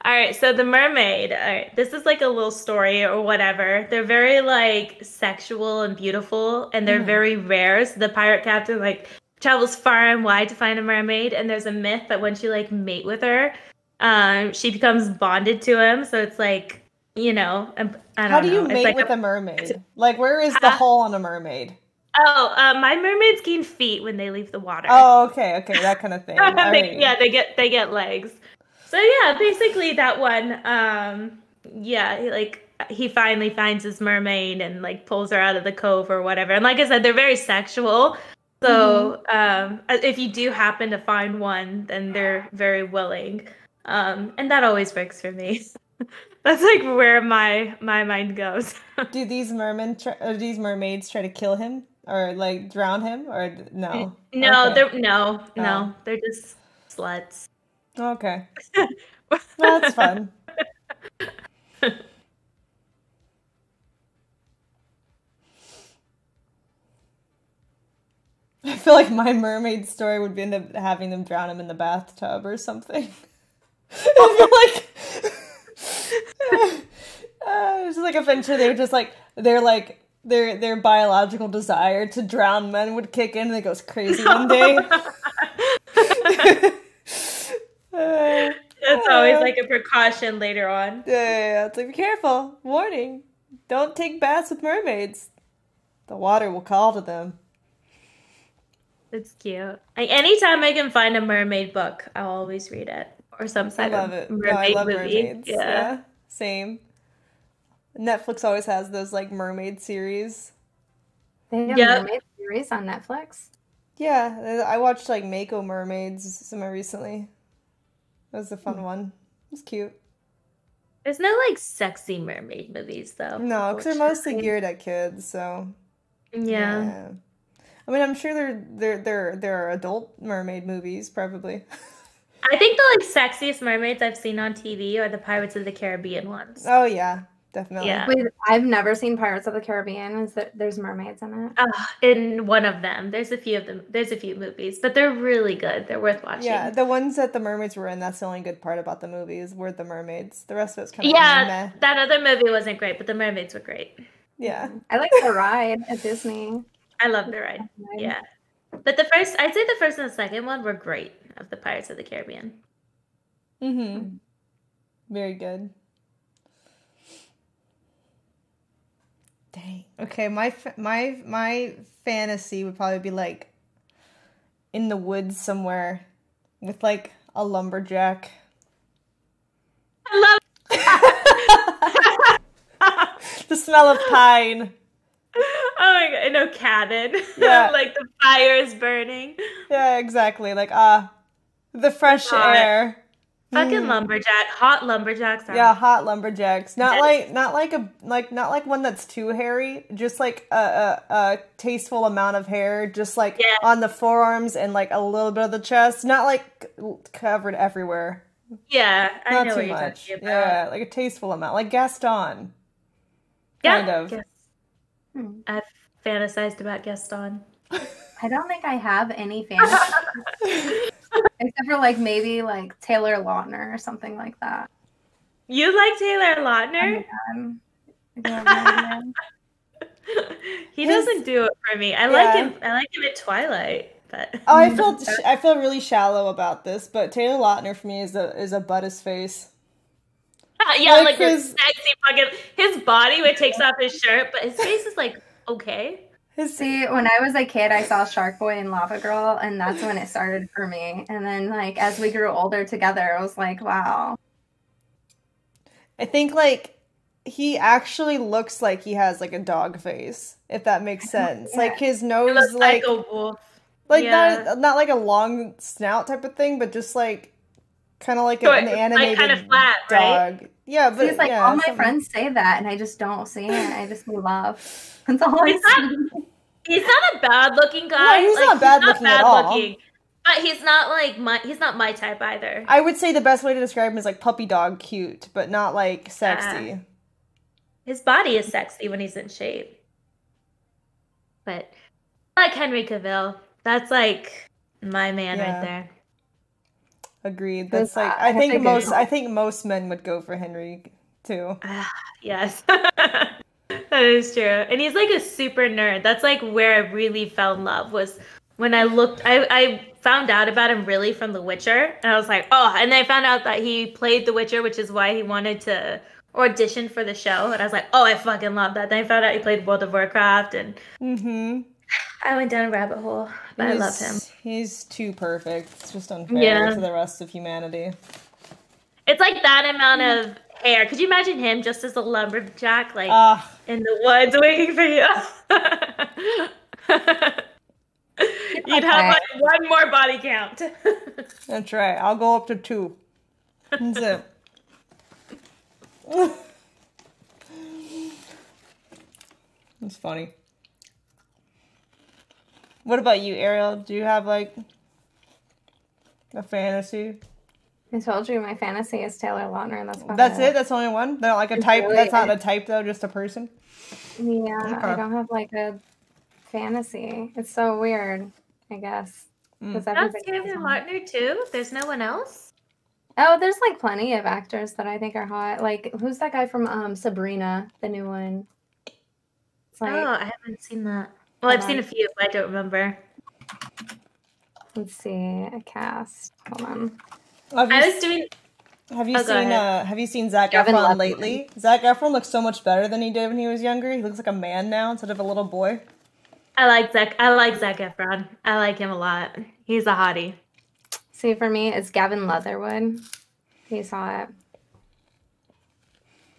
All right, so the mermaid. All right, this is like a little story or whatever. They're very like sexual and beautiful, and they're very rare. So the pirate captain like travels far and wide to find a mermaid, and there's a myth that when she like mate with her, she becomes bonded to him. So it's like, you know, I don't know. How do you It's mate like with a mermaid? Like, where is the hole on a mermaid? Oh, my mermaids gain feet when they leave the water. Oh, okay, that kind of thing. All right. Yeah, they get legs. So yeah, basically that one. He finally finds his mermaid and like pulls her out of the cove or whatever. And like I said, they're very sexual. So if you do happen to find one, then they're very willing. And that always works for me. That's like where my mind goes. Do these mermaids try to kill him or like drown him or no? No, Okay. they're just sluts. Okay. Well, that's fun. I feel like my mermaid story would end up having them drown him in the bathtub or something. I feel like it's like eventually their biological desire to drown men would kick in and it goes crazy one day. It's always like a precaution later on. Yeah. It's like, be careful. Warning. Don't take baths with mermaids. The water will call to them. It's cute. Anytime I can find a mermaid book, I'll always read it. Or some I type love of it. mermaid No, I love movie. mermaids. Yeah. Yeah. Same. Netflix always has those like mermaid series. They have Yeah. mermaid series on Netflix. Yeah, I watched like Mako Mermaids somewhere recently. That was a fun one. It was cute. There's no like sexy mermaid movies though. No, because they're mostly unfortunately. geared at kids, so Yeah. I mean, I'm sure there are adult mermaid movies, probably. I think the like sexiest mermaids I've seen on TV are the Pirates of the Caribbean ones. Oh yeah, definitely. Yeah. Wait, I've never seen Pirates of the Caribbean. There's mermaids in it? In one of them, there's a few of them. There's a few movies, but they're really good. They're worth watching. Yeah, the ones that the mermaids were in, that's the only good part about the movies, were the mermaids. The rest of it's kind of meh. That other movie wasn't great, but the mermaids were great. Yeah. I like the ride at Disney. I love the ride. Yeah. But I'd say the first and the second one were great of the Pirates of the Caribbean. Mm-hmm. Very good. Dang. Okay, my fantasy would probably be like in the woods somewhere with like a lumberjack. I The smell of pine. Oh my god, no cabin. Yeah. Like the fire is burning. Yeah, exactly. Like the fresh Hot. air. Fucking lumberjack. Hot lumberjacks are Yeah, hot lumberjacks. Not like one that's too hairy. Just like a tasteful amount of hair, just like on the forearms and like a little bit of the chest. Not like covered everywhere. Yeah, I Not know too what you're much. talking about. Yeah, like a tasteful amount, like Gaston. Yeah, kind of. yes. I've fantasized about Gaston. I don't think I have any fantasy. Except for like maybe like Taylor Lautner or something like that. You like Taylor Lautner? I have no idea. He doesn't do it for me. I like him in Twilight, but Oh, I feel really shallow about this, but Taylor Lautner for me is a Butters face. yeah, like like his- this sexy fucking his body when he takes off his shirt, but his face is like okay. See, when I was a kid, I saw Shark Boy and Lava Girl, and that's when it started for me. And then, like, as we grew older together, I was like, wow. I think like he actually looks like he has like a dog face, if that makes sense. Yeah. Like his He nose, looks like like a wolf. not like a long snout type of thing, but just like kind of like Short, an like, animated kinda flat, dog. right? Yeah, but See, it's like yeah, all my something- friends say that, and I just don't see it. I just love. That's all I He's not- see. He's not a bad looking guy. No, he's not bad looking at all. But he's not like my type either. I would say the best way to describe him is like puppy dog cute, but not like sexy. His body is sexy when he's in shape. But I like Henry Cavill. That's like my man Yeah. right there. Agreed. That's Who's like that? I I think think most it's- I think most men would go for Henry too. Yes. That is true. And he's like a super nerd. That's like where I really fell in love was when I found out about him really from The Witcher. And I was like, oh, and then I found out that he played The Witcher, which is why he wanted to audition for the show. And I was like, oh, I fucking love that. Then I found out he played World of Warcraft and Mm-hmm. I went down a rabbit hole. But I love him. He's too perfect. It's just unfair Yeah. to the rest of humanity. It's like that amount of hair. Could you imagine him just as a lumberjack, like Ah, in the woods waiting for you? You'd have like one more body count. that's right. I'll go up to 2. That's it. It's funny. What about you, Ariel? Do you have like a fantasy? I told you my fantasy is Taylor Lautner, and that's about That's it? That's the only one? They're not like a type? really That's not it. a type though, just a person? Yeah, Okay. I don't have like a fantasy. It's so weird, I guess. Because That's everybody Taylor has one. Lautner too. There's no one else. Oh, there's like plenty of actors that I think are hot. Like, who's that guy from Sabrina, the new one? It's like, Oh, I haven't seen that. Well, I've Hold seen on. a few, but I don't remember. let's see, a cast. Hold on. Have you, I was doing. have you Oh, go seen ahead. have you seen Zac Gavin Efron Levitt. lately? Zac Efron looks so much better than he did when he was younger. He looks like a man now instead of a little boy. I like Zac Efron. I like him a lot. He's a hottie. See, for me, it's Gavin Leatherwood. He's hot.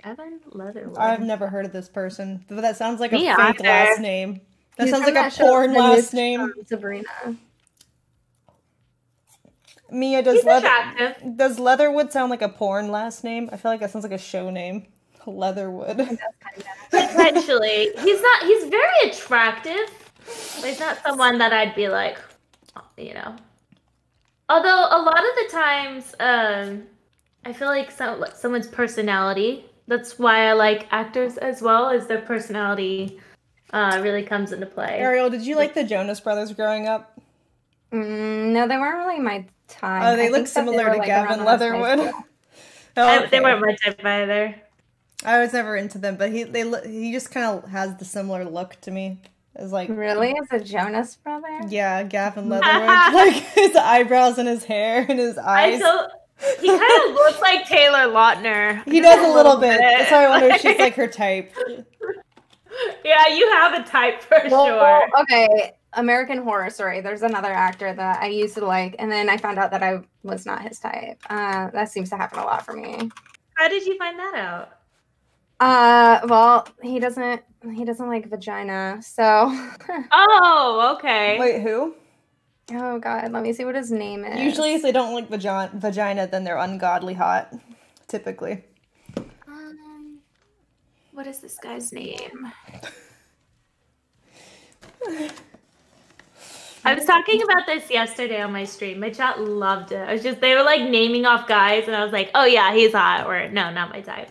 Evan Leatherwood. I've never heard of this person. But that sounds like a Me fake either. last name. That He's sounds from like a that show, porn The last New name. Sabrina. Mia, does He's attractive. does Leatherwood sound like a porn last name? I feel like that sounds like a show name. Leatherwood. Potentially. He's very attractive, but he's not someone that I'd be like, you know. Although a lot of the times, I feel like someone's personality, that's why I like actors as well, is their personality really comes into play. Ariel, did you like the Jonas Brothers growing up? No, they weren't really my type. Oh, they I look think that they similar were, to like, Gavin around when I was high Leatherwood. school. Oh, They okay. weren't my type either. I was never into them, but he just kind of has the similar look to me. It's like Really? Is it Jonas Brother? yeah, Gavin Leatherwood, like his eyebrows and his hair and his eyes. He kind of looks like Taylor Lautner. He does a little bit. That's why I wonder if she's like her type. Yeah, you have a type for sure. Okay, American Horror Story. There's another actor that I used to like, and then I found out that I was not his type. That seems to happen a lot for me. How did you find that out? Well, he doesn't like vagina, so. Oh, okay. Wait, who? Oh God, let me see what his name is. Usually, if they don't like vagina, then they're ungodly hot. Typically. What is this guy's name? I was talking about this yesterday on my stream. My chat loved it. They were like naming off guys, and I was like, oh yeah, he's hot, or no, not my type.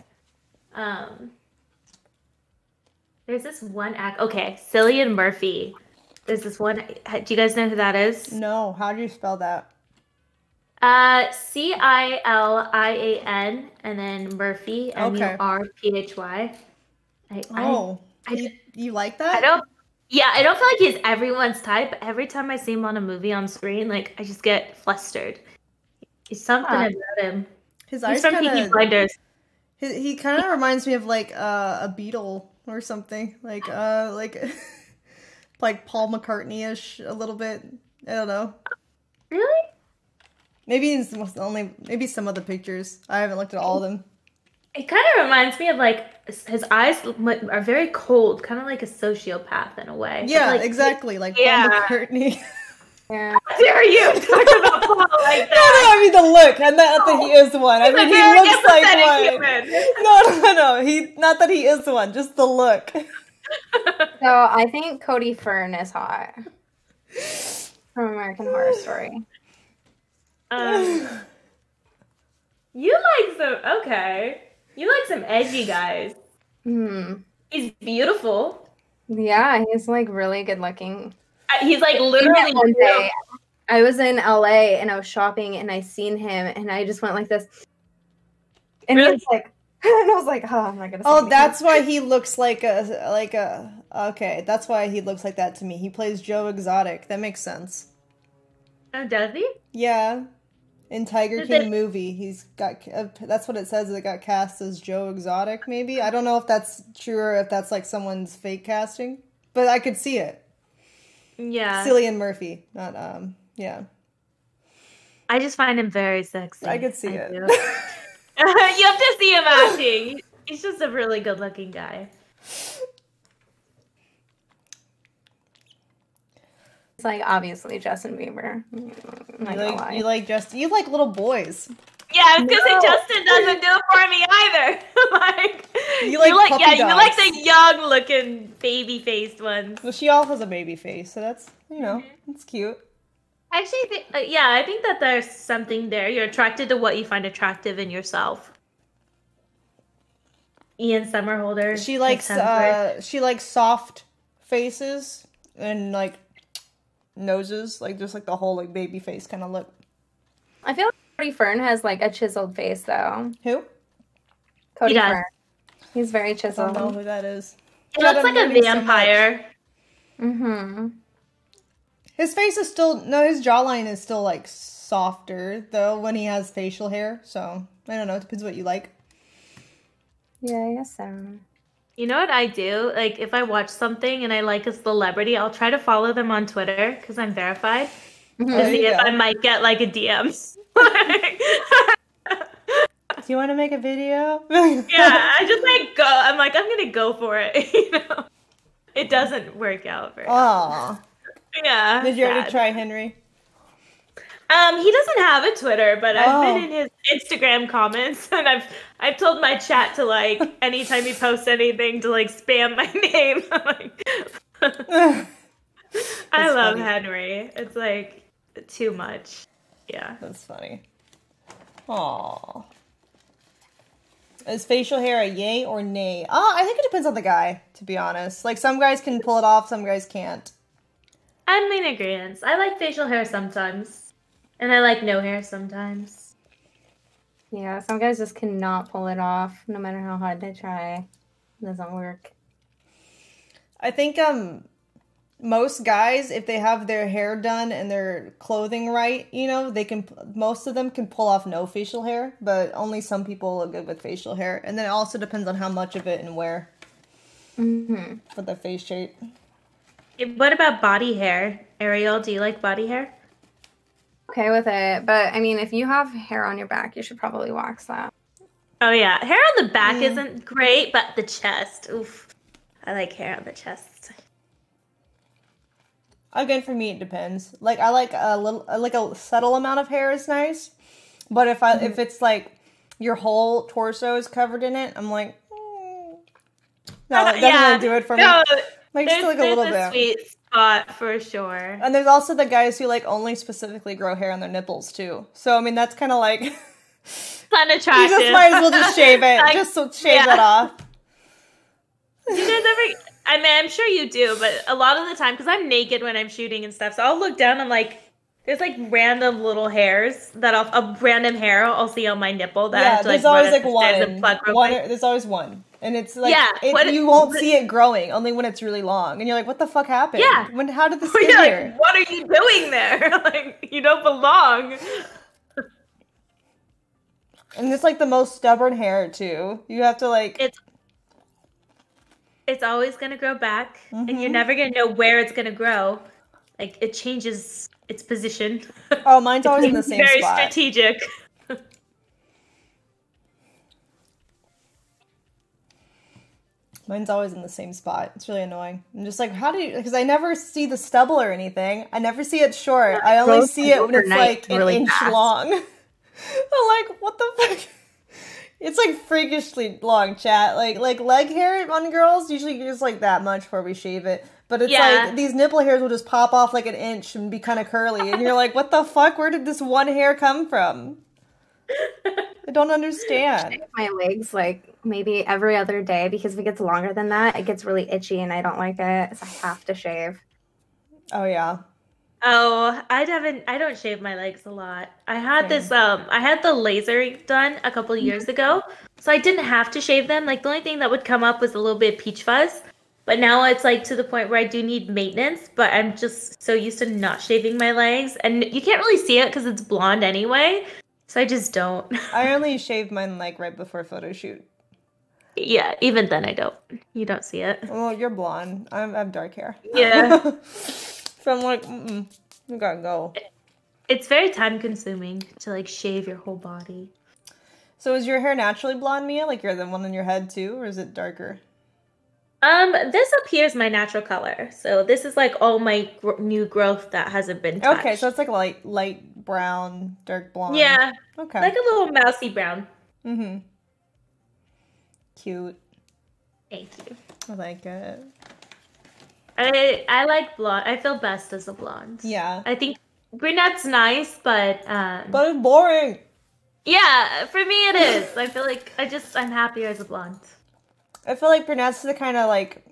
There's this one okay, Cillian Murphy. There's this one. Do you guys know who that is? No, how do you spell that? Cillian, and then Murphy, Okay. Murphy. You like that? I don't feel like he's everyone's type, but every time I see him on a movie on screen, like I just get flustered. He's something about him. His He's eyes from kind Peaky of. Blinders. He kind of reminds me of like a Beatle or something, like like Paul McCartney-ish a little bit. I don't know. Really? Maybe maybe some of the pictures. I haven't looked at all of them. It kind of reminds me of like his eyes are very cold, kind of like a sociopath in a way. Yeah, Like, exactly. Like Yeah. Paul McCartney. Yeah. How dare you talk about Paul like No, that? I mean the look. I meant that he is one. I mean he Very looks like empathetic one. human. No. He not that he is one, just the look. So I think Cody Fern is hot from American Horror Story. You like some edgy guys. He's beautiful. Yeah, he's like really good looking. He's like literally One day, I was in LA and I was shopping and I seen him and I just went like this. And he Really? was like, and I was like, oh, I'm not gonna. Say Oh, anything. that's why he looks like a. Okay, that's why he looks like that to me. He plays Joe Exotic. That makes sense. Oh, does he? Yeah, in Tiger Did King they- movie, he's got. That's what it says. It got cast as Joe Exotic. Maybe I don't know if that's true or if that's like someone's fake casting, but I could see it. Yeah. Cillian Murphy, not yeah. I just find him very sexy. I could see it. do. You have to see him acting. He's just a really good-looking guy. It's like obviously Justin Bieber. I'm not gonna lie. You like little boys. Yeah, I was gonna say Justin doesn't do it for me either. Like You like puppy you like dogs. the young-looking, baby-faced ones. Well, she all has a baby face, so that's it's cute. I actually think, I think that there's something there. You're attracted to what you find attractive in yourself. Ian Somerhalder. She likes soft faces and like noses, like just like the whole like baby face kind of look. I feel like Cody Fern has like a chiseled face though. Who? Cody He does. Fern. He's very I don't know chiseled. who that is. He God, looks I'm like a learning so much. vampire. Mm-hmm. His face is still his jawline is still like softer though when he has facial hair. So I don't know. It depends what you like. Yeah, I guess so. You know what I do? Like, if I watch something and I like a celebrity, I'll try to follow them on Twitter because I'm verified to There see you if go. I might get like a DM. Do you want to make a video? Yeah, I just like go. I'm like, I'm gonna go for it. You know, it doesn't work out very. Aw. Yeah. Did you already sad. try Henry? He doesn't have a Twitter, but I've Oh. been in his Instagram comments, and I've told my chat to like anytime he posts anything to like spam my name. I'm like, I That's love funny. Henry. It's like too much. Yeah. That's funny. Aw. Is facial hair a yay or nay? I think it depends on the guy, to be honest. Like, some guys can pull it off, some guys can't. I'm in agreement. I like facial hair sometimes, and I like no hair sometimes. Yeah, some guys just cannot pull it off, no matter how hard they try. It doesn't work. I think, most guys, if they have their hair done and their clothing right, most of them can pull off no facial hair, but only some people are good with facial hair. And then it also depends on how much of it and where Mm-hmm. for the face shape. What about body hair? Ariel, do you like body hair? Okay with it, but I mean, if you have hair on your back, you should probably wax that. Oh yeah, hair on the back Yeah. isn't great, but the chest, oof. I like hair on the chest. Again, for me, it depends. Like, I like a subtle amount of hair is nice, but if it's like your whole torso is covered in it, I'm like, no, it doesn't really do it for me. No, Like, just like a little bit. sweet spot for sure. And there's also the guys who like only specifically grow hair on their nipples too. So I mean, that's kind of like you Unattractive. just might as well just shave it. Like, just shave yeah. that off. Do you guys ever? I mean, I'm sure you do, but a lot of the time, because I'm naked when I'm shooting and stuff, so I'll look down. I'm like, there's like random little hairs that a random hair I'll see on my nipple that I Yeah, have to, there's like, always run like upstairs and one. plug real quick. There's always one, and it's like Yeah, you won't see it growing only when it's really long, and you're like, what the fuck happened? Yeah. How did this You're get like, here? what are you doing there? Like, you don't belong. And it's like the most stubborn hair too. You have to like. It's always gonna grow back, and Mm-hmm. you're never gonna know where it's gonna grow. Like, it changes its position. Oh, mine's always in the same Very spot. strategic. Mine's always in the same spot. It's really annoying. I'm just like, how do you? Because I never see the stubble or anything. I never see it short. I only grows see it when it's overnight like an really inch fast. long. I'm like, what the fuck? It's like freakishly long, chat. Like leg hair on girls usually just like that much before we shave it. But it's Yeah. like these nipple hairs will just pop off like an inch and be kind of curly, and you're like, what the fuck? Where did this one hair come from? I don't understand. My legs like maybe every other day, because if it gets longer than that, it gets really itchy and I don't like it. So I have to shave. Oh yeah. Oh, I don't shave my legs a lot. I had Same. this I had the laser done a couple years ago. So I didn't have to shave them. Like the only thing that would come up was a little bit of peach fuzz. But now it's like to the point where I do need maintenance, but I'm just so used to not shaving my legs, and you can't really see it because it's blonde anyway. So I just don't. I only shave mine like right before photo shoot. Yeah, even then I don't. You don't see it. Well, you're blonde. I have dark hair. Yeah. So I'm like, you gotta go. It's very time consuming to like shave your whole body. So is your hair naturally blonde, Mia? Like you're the one in your head too, or is it darker? This up here is my natural color. So this is like all my new growth that hasn't been touched. Okay, so it's like light brown, dark blonde. Yeah. Okay. Like a little mousy brown. Mm-hmm. Cute. Thank you. I like it. I like blonde. I feel best as a blonde. Yeah. I think brunette's nice, but But it's boring. yeah, for me it is. I feel like I'm happier as a blonde. I feel like brunette's the kind of like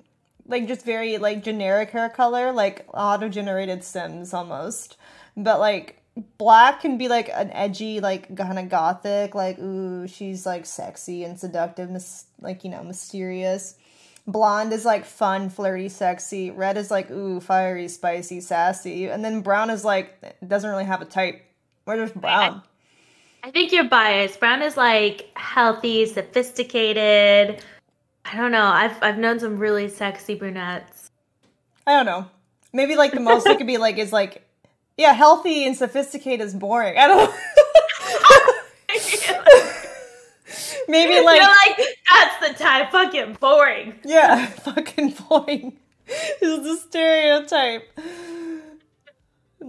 just very like generic hair color, like auto-generated Sims almost. But like black can be like an edgy, like kind of gothic, like ooh, she's like sexy and seductive, like mysterious. Blonde is like fun, flirty, sexy. Red is like ooh, fiery, spicy, sassy. And then brown is like doesn't really have a type. We're just brown. I think you're biased. Brown is like healthy, sophisticated. I don't know. I've known some really sexy brunettes. I don't know. Maybe like the most it could be like is like, yeah, healthy and sophisticated is boring. I don't know. Maybe like you're like that's the type. Fucking boring. Yeah, fucking boring. Is the stereotype.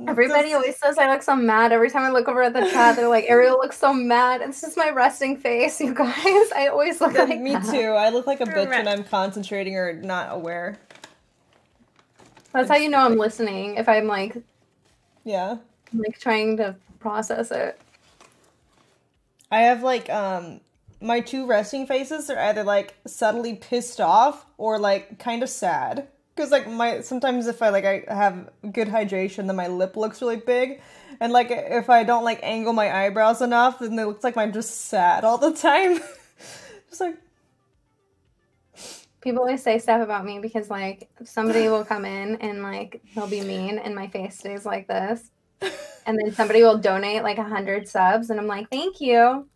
Everybody always says I look so mad. Every time I look over at the chat, they're like, Ariel looks so mad. It's just my resting face, you guys. I always look like Me that. too. I look like a bitch when I'm concentrating or not aware. That's how you know I'm listening. If I'm like trying to process it. I have like my two resting faces are either like subtly pissed off or like kind of sad. Because like sometimes if I have good hydration, then my lip looks really big, and like if I don't like angle my eyebrows enough, then it looks like I'm just sad all the time. Just like people always say stuff about me because like somebody will come in and like they'll be mean and my face stays like this, and then somebody will donate like 100 subs and I'm like thank you,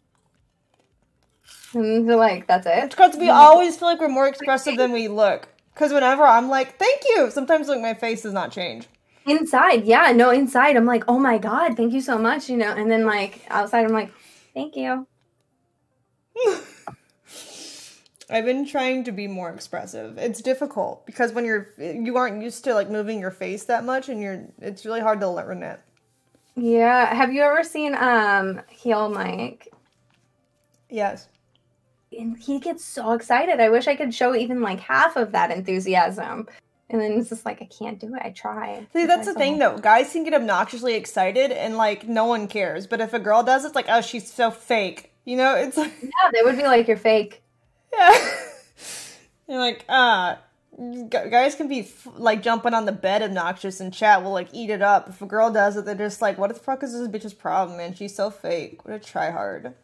and they're like that's it. It's because we always feel like we're more expressive than we look. Because whenever I'm like, thank you, sometimes like my face does not change. Inside, yeah, no, inside, I'm like, oh my god, thank you so much, and then like outside, I'm like, thank you. I've been trying to be more expressive. It's difficult because when you aren't used to like moving your face that much, and it's really hard to learn it. Yeah, have you ever seen Heel Mike? Yes. And he gets so excited. I wish I could show even like half of that enthusiasm. And then it's just like, I can't do it. I try. See, that's the thing though. Guys can get obnoxiously excited and like no one cares. But if a girl does, it's like, oh, she's so fake. It's like... Yeah, they would be like, you're fake. Yeah. You're like, guys can be like jumping on the bed obnoxious and chat will like eat it up. If a girl does it, they're just like, what the fuck is this bitch's problem, man? She's so fake. What a tryhard.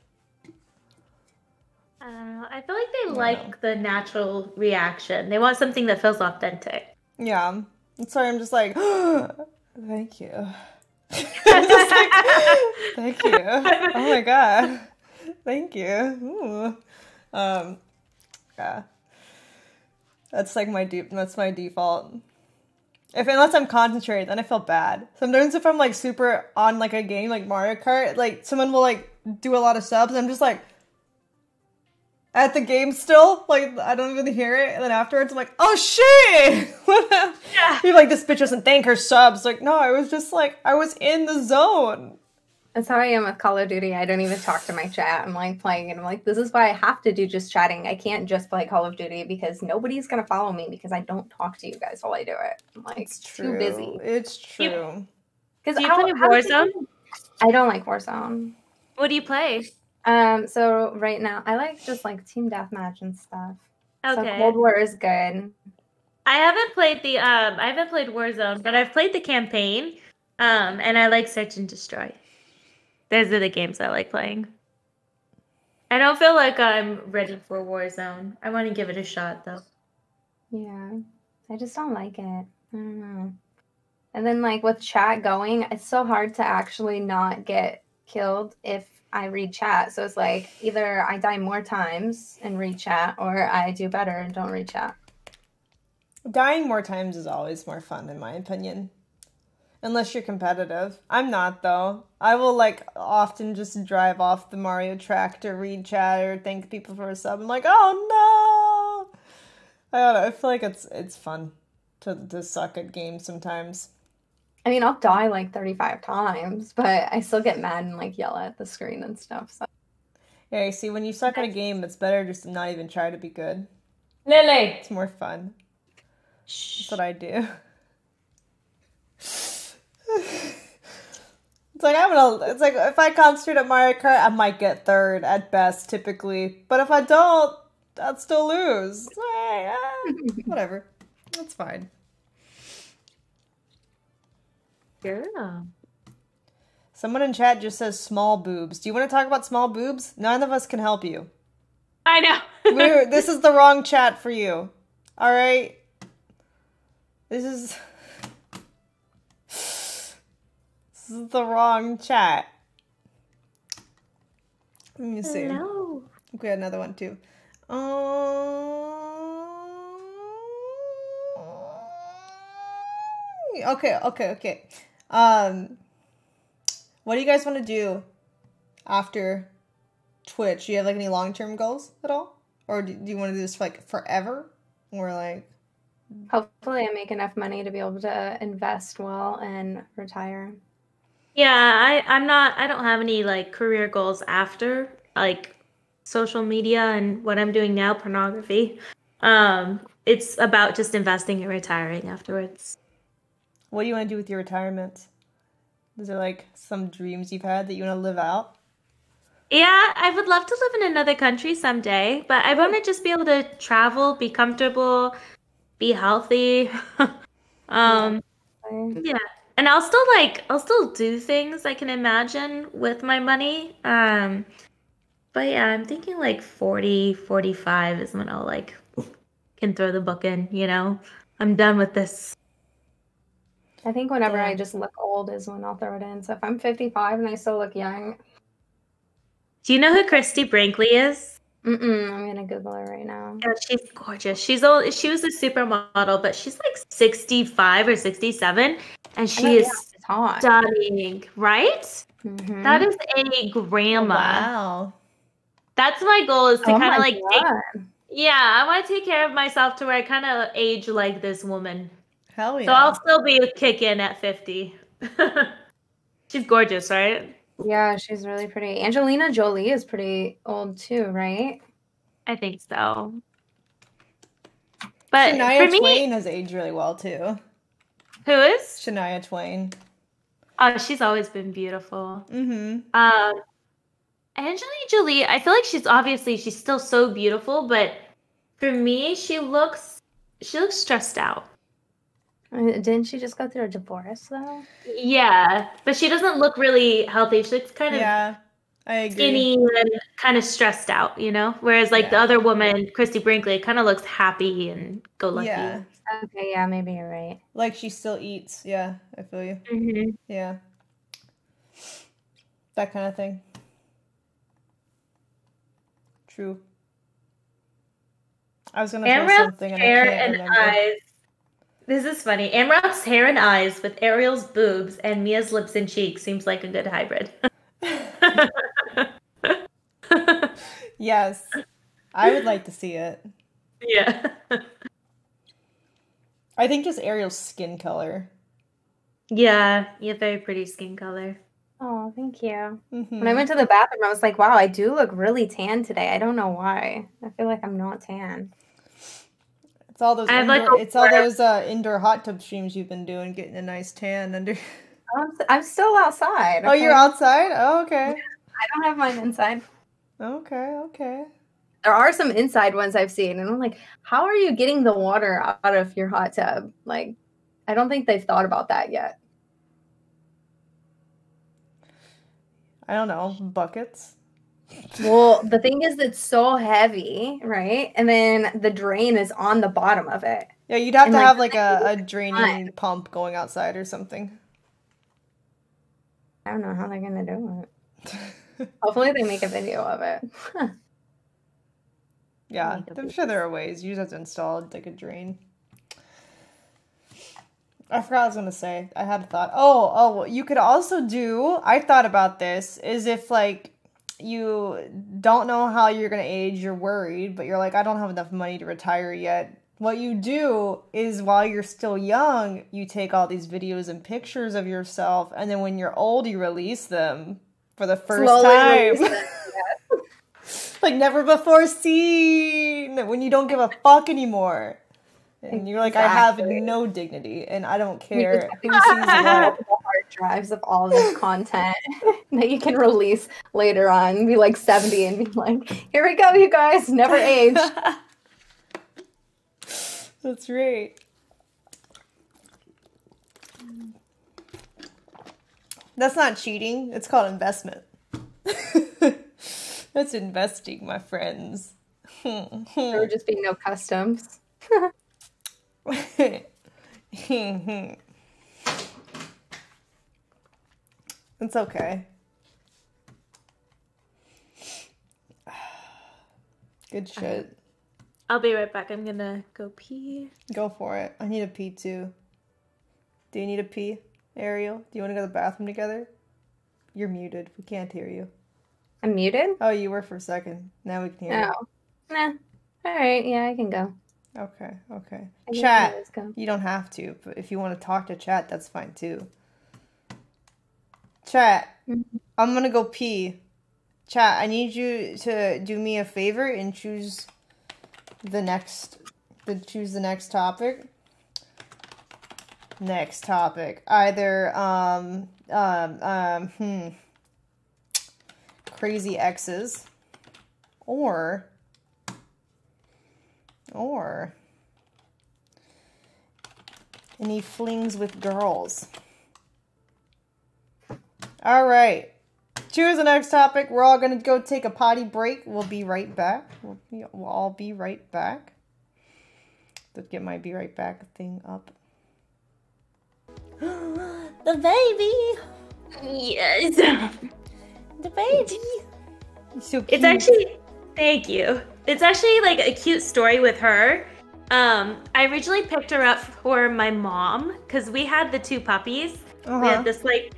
I feel like they like the natural reaction. They want something that feels authentic. Yeah. Sorry, I'm just like, thank you. Thank you. Oh my god. Thank you. Ooh. Yeah. That's like that's my default. Unless I'm concentrated, then I feel bad. Sometimes if I'm like super on like a game like Mario Kart, like someone will like do a lot of subs, and I'm just like at the game still, like I don't even hear it, and then afterwards I'm like, oh shit! Yeah. You're like, this bitch doesn't thank her subs. Like, no, I was just like, I was in the zone. That's how I am with Call of Duty. I don't even talk to my chat. I'm like playing and I'm like, this is why I have to do just chatting. I can't just play Call of Duty because nobody's gonna follow me because I don't talk to you guys while I do it. I'm like, it's true. Too busy. It's true. Because you play Warzone? I don't like Warzone. What do you play? So right now I like just like team deathmatch and stuff. So Okay. Cold War is good. I haven't played Warzone, but I've played the campaign. And I like Search and Destroy. Those are the games I like playing. I don't feel like I'm ready for Warzone. I want to give it a shot though. Yeah. I just don't like it. I don't know. And then like with chat going, it's so hard to actually not get killed if I read chat. So it's like either I die more times and read chat or I do better and don't read chat. Dying more times is always more fun, in my opinion. Unless you're competitive. I'm not, though. I will, like, often just drive off the Mario track to read chat or thank people for a sub. I'm like, oh, no! I don't know. I feel like it's fun to suck at games sometimes. I mean, I'll die like 35 times, but I still get mad and like yell at the screen and stuff. So. Yeah, you see, when you suck at a game, it's better just to not even try to be good. Lily. It's more fun. That's what I do. It's like if I concentrate at Mario Kart, I might get third at best, typically. But if I don't, I'd still lose. Whatever. That's fine. Girl. Someone in chat just says small boobs. Do you want to talk about small boobs? None of us can help you. I know. This is the wrong chat for you. Alright? This is the wrong chat. Let me see. Hello. We had another one too. Okay. What do you guys want to do after Twitch? Do you have like any long-term goals at all? Or do you want to do this like forever? Or like... Hopefully I make enough money to be able to invest well and retire. Yeah, I don't have any like career goals after like social media and what I'm doing now, pornography. It's about just investing and retiring afterwards. What do you want to do with your retirement? Is there like some dreams you've had that you want to live out? Yeah, I would love to live in another country someday, but I want to just be able to travel, be comfortable, be healthy. Yeah. And I'll still do things I can imagine with my money. But yeah, I'm thinking like 40, 45 is when I'll like can throw the book in, you know? I'm done with this. I think whenever I just look old is when I'll throw it in. So if I'm 55 and I still look young. Do you know who Christy Brinkley is? I'm gonna Google her right now. Yeah, she's gorgeous. She was a supermodel, but she's like 65 or 67, and she is stunning, right? Mm-hmm. That is a grandma. Wow. That's my goal, is to kind of like I want to take care of myself to where I kind of age like this woman. Hell yeah. So I'll still be kicking at 50. She's gorgeous, right? Yeah, she's really pretty. Angelina Jolie is pretty old too, right? I think so. But Shania for me, Twain has aged really well too. who is? Shania Twain. Oh, she's always been beautiful. Mm-hmm. Angelina Jolie, I feel like she's still so beautiful, but for me, she looks stressed out. Didn't she just go through a divorce though? Yeah, but she doesn't look really healthy. She looks kind of I agree. skinny and kind of stressed out, you know? Whereas like the other woman, Christy Brinkley, kind of looks happy and go lucky. Yeah. Okay, yeah, maybe you're right. Like she still eats. Yeah, I feel you. Mm-hmm. Yeah. That kind of thing. True. I was gonna say something and I can't remember. Eyes. This is funny. Amrop's hair and eyes with Ariel's boobs and Mia's lips and cheeks seems like a good hybrid. Yes. I would like to see it. Yeah. I think just Ariel's skin color. Yeah, you have very pretty skin color. Oh, thank you. Mm-hmm. When I went to the bathroom, I was like, wow, I do look really tan today. I don't know why. I feel like I'm not tan. It's all those indoor hot tub streams you've been doing, getting a nice tan under. I'm still outside. Okay? Oh, you're outside? Oh, okay. I don't have mine inside. Okay, okay. There are some inside ones I've seen, and I'm like, how are you getting the water out of your hot tub? Like, I don't think they've thought about that yet. I don't know, buckets. Well, the thing is, it's so heavy, right? And then the drain is on the bottom of it. Yeah, you'd have And, to like, have like a draining pump going outside or something. I don't know how they're gonna do it. Hopefully, they make a video of it. Yeah, Make a I'm sure there are ways. You just have to install like a drain. I forgot what I was gonna say. I had a thought. Oh, you could also do. I thought about this. Is if like you don't know how you're gonna age, you're worried, but you're like, I don't have enough money to retire yet. What you do is while you're still young, you take all these videos and pictures of yourself, and then when you're old, you release them for the first Slowly time. release it. Like never before seen, when you don't give a fuck anymore. And you're like, I have Exactly. no dignity, and I don't You care just who sees what. multiple hard drives of all this content that you can release later on. Be like 70 and be like, here we go, you guys, never age. That's right. That's not cheating. It's called investment. That's investing, my friends. There would just be no customs. It's okay. Good shit. I'll be right back. I'm gonna go pee. Go for it. I need a pee too. Do you need a pee, Ariel? Do you want to go to the bathroom together? You're muted. We can't hear you. I'm muted? Oh, you were for a second. Now we can hear Oh. Nah. Alright, yeah, I can go. you. Okay, okay. I can Chat. always go. You don't have to, but if you want to talk to chat, that's fine too. Chat. I'm gonna go pee. Chat, I need you to do me a favor and choose the next topic. Next topic. Either crazy exes or any flings with girls. All right. Choose the next topic. We're all going to go take a potty break. We'll be right back. We'll all be right back. Let's get my be right back thing up. The baby. Yes. The baby. So cute. It's actually, thank you. It's actually like a cute story with her. I originally picked her up for my mom because we had the two puppies. We had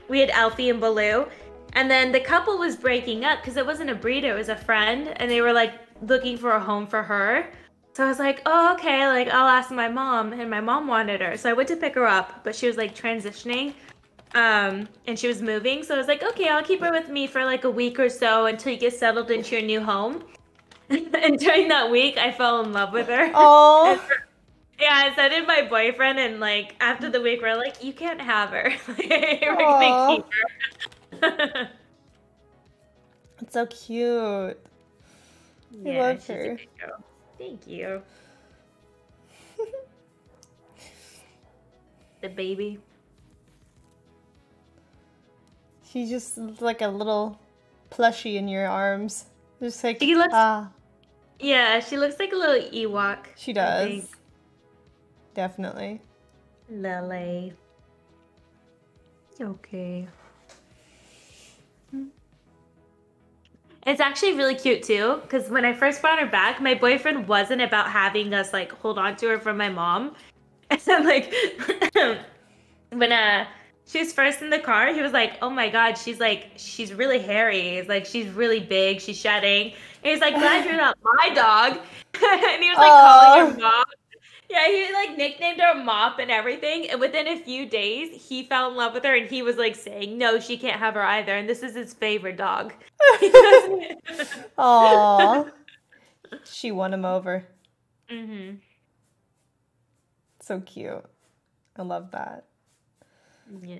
we had Alfie and Baloo. And then the couple was breaking up because it wasn't a breeder, it was a friend. And they were like looking for a home for her. So I was like, oh, okay, like I'll ask my mom. And my mom wanted her. So I went to pick her up, but she was like transitioning. And she was moving. So I was like, okay, I'll keep her with me for like a week or so until you get settled into your new home. And during that week, I fell in love with her. Oh. Yeah, so did my boyfriend. And like after the week, we're like, you can't have her. We're Aw. gonna keep her. It's so cute. I love she's a her. good girl. Thank you. The baby. She's just like a little plushie in your arms. Just like, She looks- Yeah, she looks like a little Ewok. She I does. think. Definitely. Lily. It's okay. It's actually really cute too, because when I first brought her back, my boyfriend wasn't about having us like hold on to her from my mom. And then like when she was first in the car, he was like, oh my god, she's really hairy. He's like, she's really big, she's shedding. And he's like, glad you're not my dog. And he was like calling her mom. Yeah, he like nicknamed her Mop and everything. And within a few days, he fell in love with her and he was like saying, no, she can't have her either. And this is his favorite dog. Aww. She won him over. Mm-hmm. So cute. I love that. Yeah.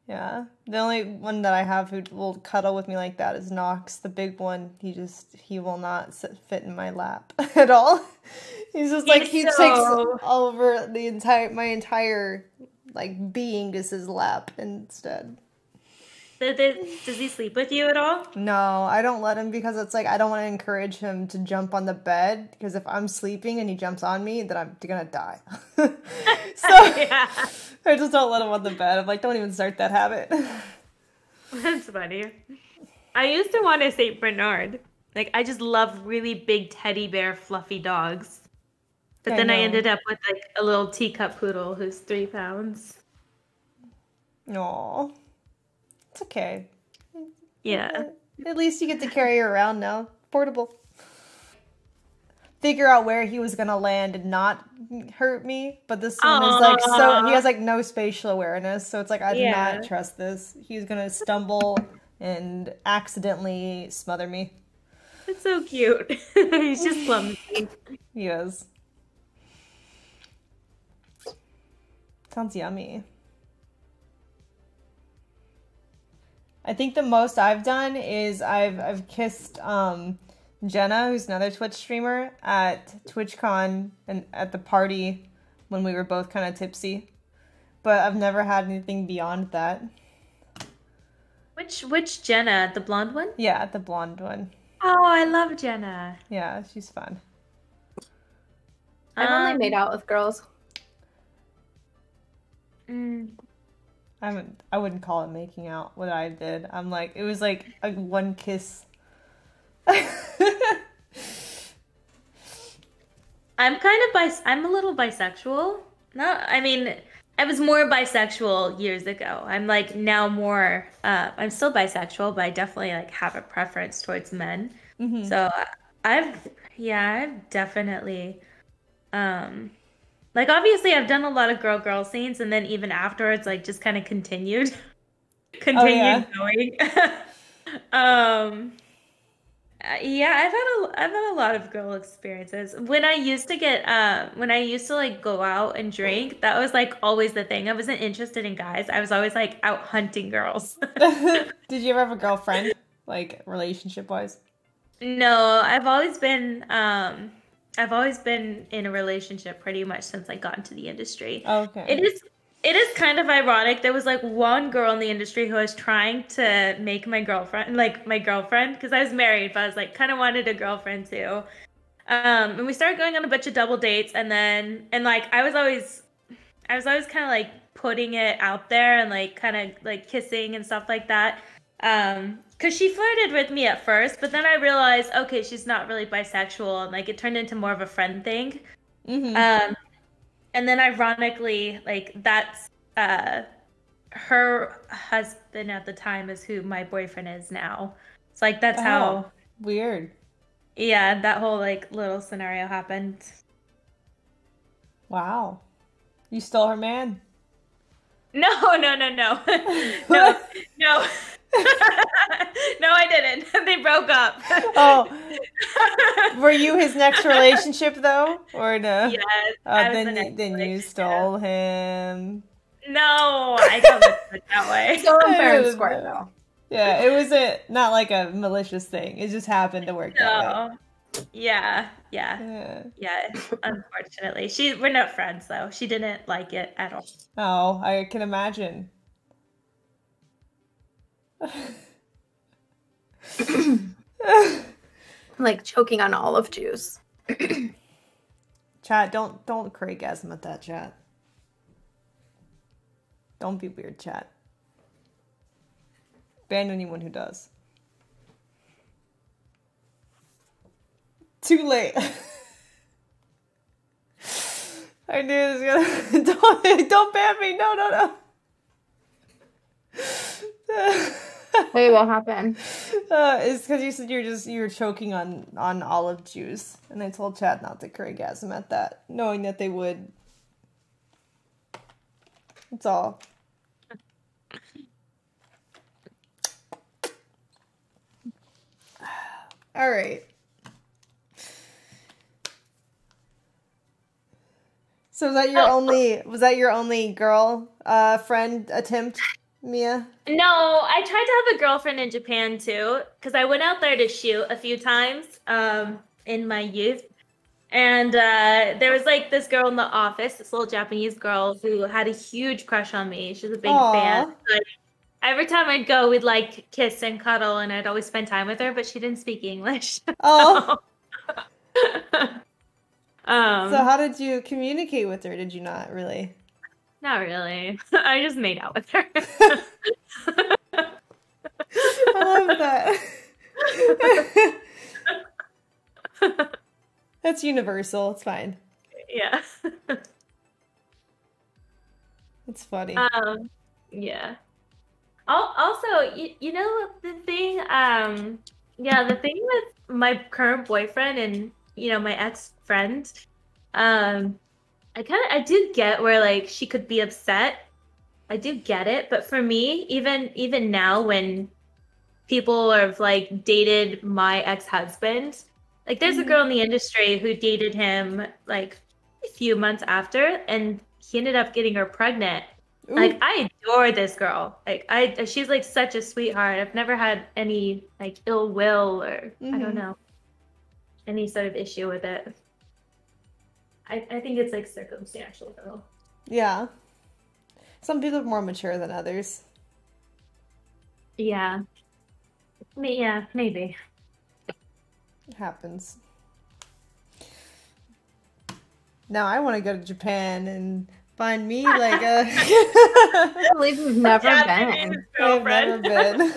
Yeah. The only one that I have who will cuddle with me like that is Knox, the big one. He will not fit in my lap at all. He's just like, he takes over my entire, like, being is his lap instead. Does he sleep with you at all? No, I don't let him because it's like, I don't want to encourage him to jump on the bed, because if I'm sleeping and he jumps on me, then I'm gonna die. So Yeah. I just don't let him on the bed. I'm like, don't even start that habit. That's funny. I used to want a Saint Bernard. Like, I just love really big teddy bear fluffy dogs. But then I ended up with like a little teacup poodle who's 3 pounds. Aw. It's okay. Yeah. At least you get to carry her around now. Portable. Figure out where he was gonna land and not hurt me, but this one is like, so he has like no spatial awareness, so it's like, I do not trust this. He's gonna stumble and accidentally smother me. It's so cute. He's just clumsy. He is. Sounds yummy. I think the most I've done is I've kissed Jenna, who's another Twitch streamer, at TwitchCon and at the party when we were both kind of tipsy. But I've never had anything beyond that. Which Jenna? The blonde one? Yeah, the blonde one. Oh, I love Jenna. Yeah, she's fun. I've only made out with girls. I wouldn't call it making out what I did. I'm like, it was like a one kiss. I'm a little bisexual. I was more bisexual years ago. I'm like now more, I'm still bisexual, but I definitely like have a preference towards men. Mm-hmm. So I've definitely, like obviously I've done a lot of girl scenes, and then even afterwards, like just kind of continued going. Yeah, I've had a lot of girl experiences. When I used to like go out and drink, that was like always the thing. I wasn't interested in guys. I was always like out hunting girls. Did you ever have a girlfriend, like relationship wise? No, I've always been in a relationship pretty much since I got into the industry. Okay. It is kind of ironic. There was like one girl in the industry who was trying to make my girlfriend, because I was married, but I was like kind of wanted a girlfriend too. And we started going on a bunch of double dates, and like I was always kind of like putting it out there and like kind of like kissing and stuff like that. Because she flirted with me at first, but then I realized, okay, she's not really bisexual, and like it turned into more of a friend thing. Mm-hmm. And then ironically, like that's her husband at the time is who my boyfriend is now. So like that's how weird. Yeah, that whole like little scenario happened. Wow. You stole her man? No. No. No, I didn't. They broke up. Oh. Were you his next relationship though? Or no? Yes. Then you stole him. No, I don't look at it that way. Still in fair and square though. Yeah, it was not like a malicious thing. It just happened to work that way. Yeah. Unfortunately, we're not friends though. She didn't like it at all. Oh, I can imagine. Like choking on olive juice. Chat, don't Craigasm at that, chat. Don't be weird, chat. Ban anyone who does. Too late. I knew it was gonna. Don't ban me. No. Wait, what happened? It's because you said you were choking on olive juice, and I told Chad not to Craigasm at that, knowing that they would. That's all. All right. So was that your only girl friend attempt Mia? No, I tried to have a girlfriend in Japan too, because I went out there to shoot a few times in my youth. And there was like this girl in the office, this little Japanese girl who had a huge crush on me. She was a big fan. Aw. Like, every time I'd go, we'd like kiss and cuddle, and I'd always spend time with her, but she didn't speak English. Oh. Um, So how did you communicate with her? Did you not really? Not really. I just made out with her. I love that. That's universal. It's fine. Yeah. It's funny. Yeah. Also, you know the thing, the thing with my current boyfriend and my ex-friend, I do get where like she could be upset. I do get it, but for me, even now when people have like dated my ex-husband, like there's a girl in the industry who dated him like a few months after, and he ended up getting her pregnant. Ooh. Like I adore this girl. Like she's like such a sweetheart. I've never had any like ill will or I don't know, any sort of issue with it. I think it's like circumstantial though. Yeah. Some people are more mature than others. Yeah. Yeah, maybe. It happens. Now I want to go to Japan and find me like a... I believe we've never been. I've never been.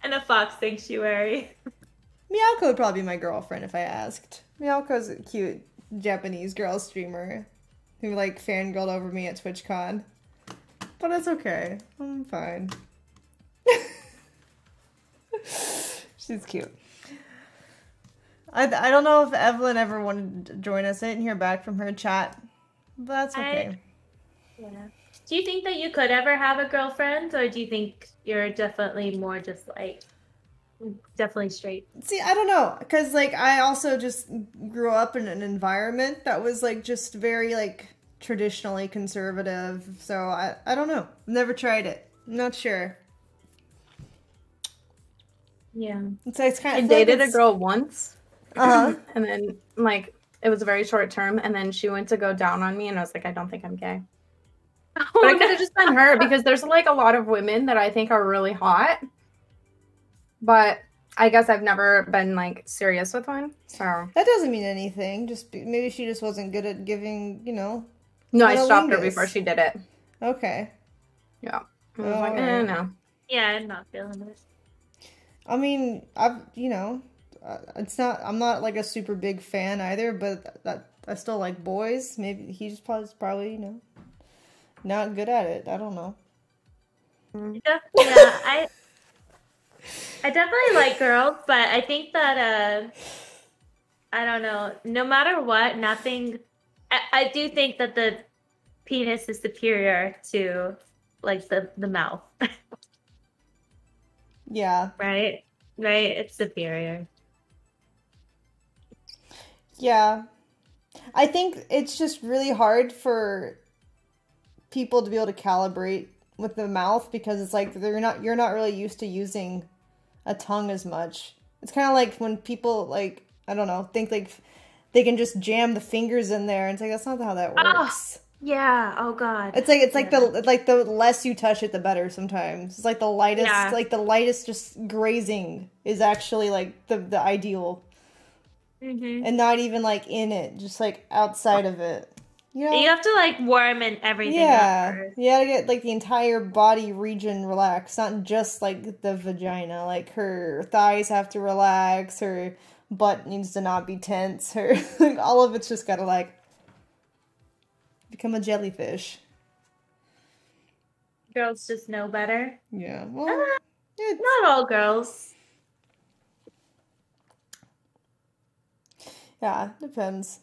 And a fox sanctuary. Miyako would probably be my girlfriend if I asked. Miyako's a cute Japanese girl streamer who like fangirled over me at TwitchCon. But it's okay. I'm fine. She's cute. I don't know if Evelyn ever wanted to join us. I didn't hear back from her chat. But that's okay. Yeah. Do you think that you could ever have a girlfriend, or do you think you're definitely more just like definitely straight? See, I don't know, because like I also just grew up in an environment that was like just very like traditionally conservative. So I don't know. Never tried it. I'm not sure. Yeah. It's kind of I dated a girl once. Uh-huh. And then like it was a very short term, and then she went to go down on me, and I was like, I don't think I'm gay. But it could have just been her, because there's like a lot of women that I think are really hot. But I guess I've never been like serious with one. So That doesn't mean anything. Maybe she just wasn't good at giving, no, I stopped her cunnilingus. before she did it. Okay. Yeah. I was Oh, like, alright. no. Yeah, I'm not feeling it. I mean, it's not. I'm not like a super big fan either, but I still like boys. Maybe he's probably not good at it. I don't know. Yeah, I definitely like girls, but I think that I don't know. No matter what, nothing. I do think that the penis is superior to like the mouth. Yeah. Right? It's superior. Yeah. I think it's just really hard for people to be able to calibrate with the mouth, because it's like you're not really used to using a tongue as much. It's kind of like when people like, I don't know, think like they can just jam the fingers in there, and it's like that's not how that works. Yeah. Oh God. It's like the less you touch it, the better. Sometimes it's like the lightest just grazing is actually like the ideal, and not even like in it, just like outside of it. You know? You have to like warm and everything. Yeah, up first. you gotta get like the entire body region relaxed, not just like the vagina. Like her thighs have to relax, her butt needs to not be tense, her like all of it's just gotta like become a jellyfish. Girls just know better. Yeah, well, Not all girls. yeah, depends.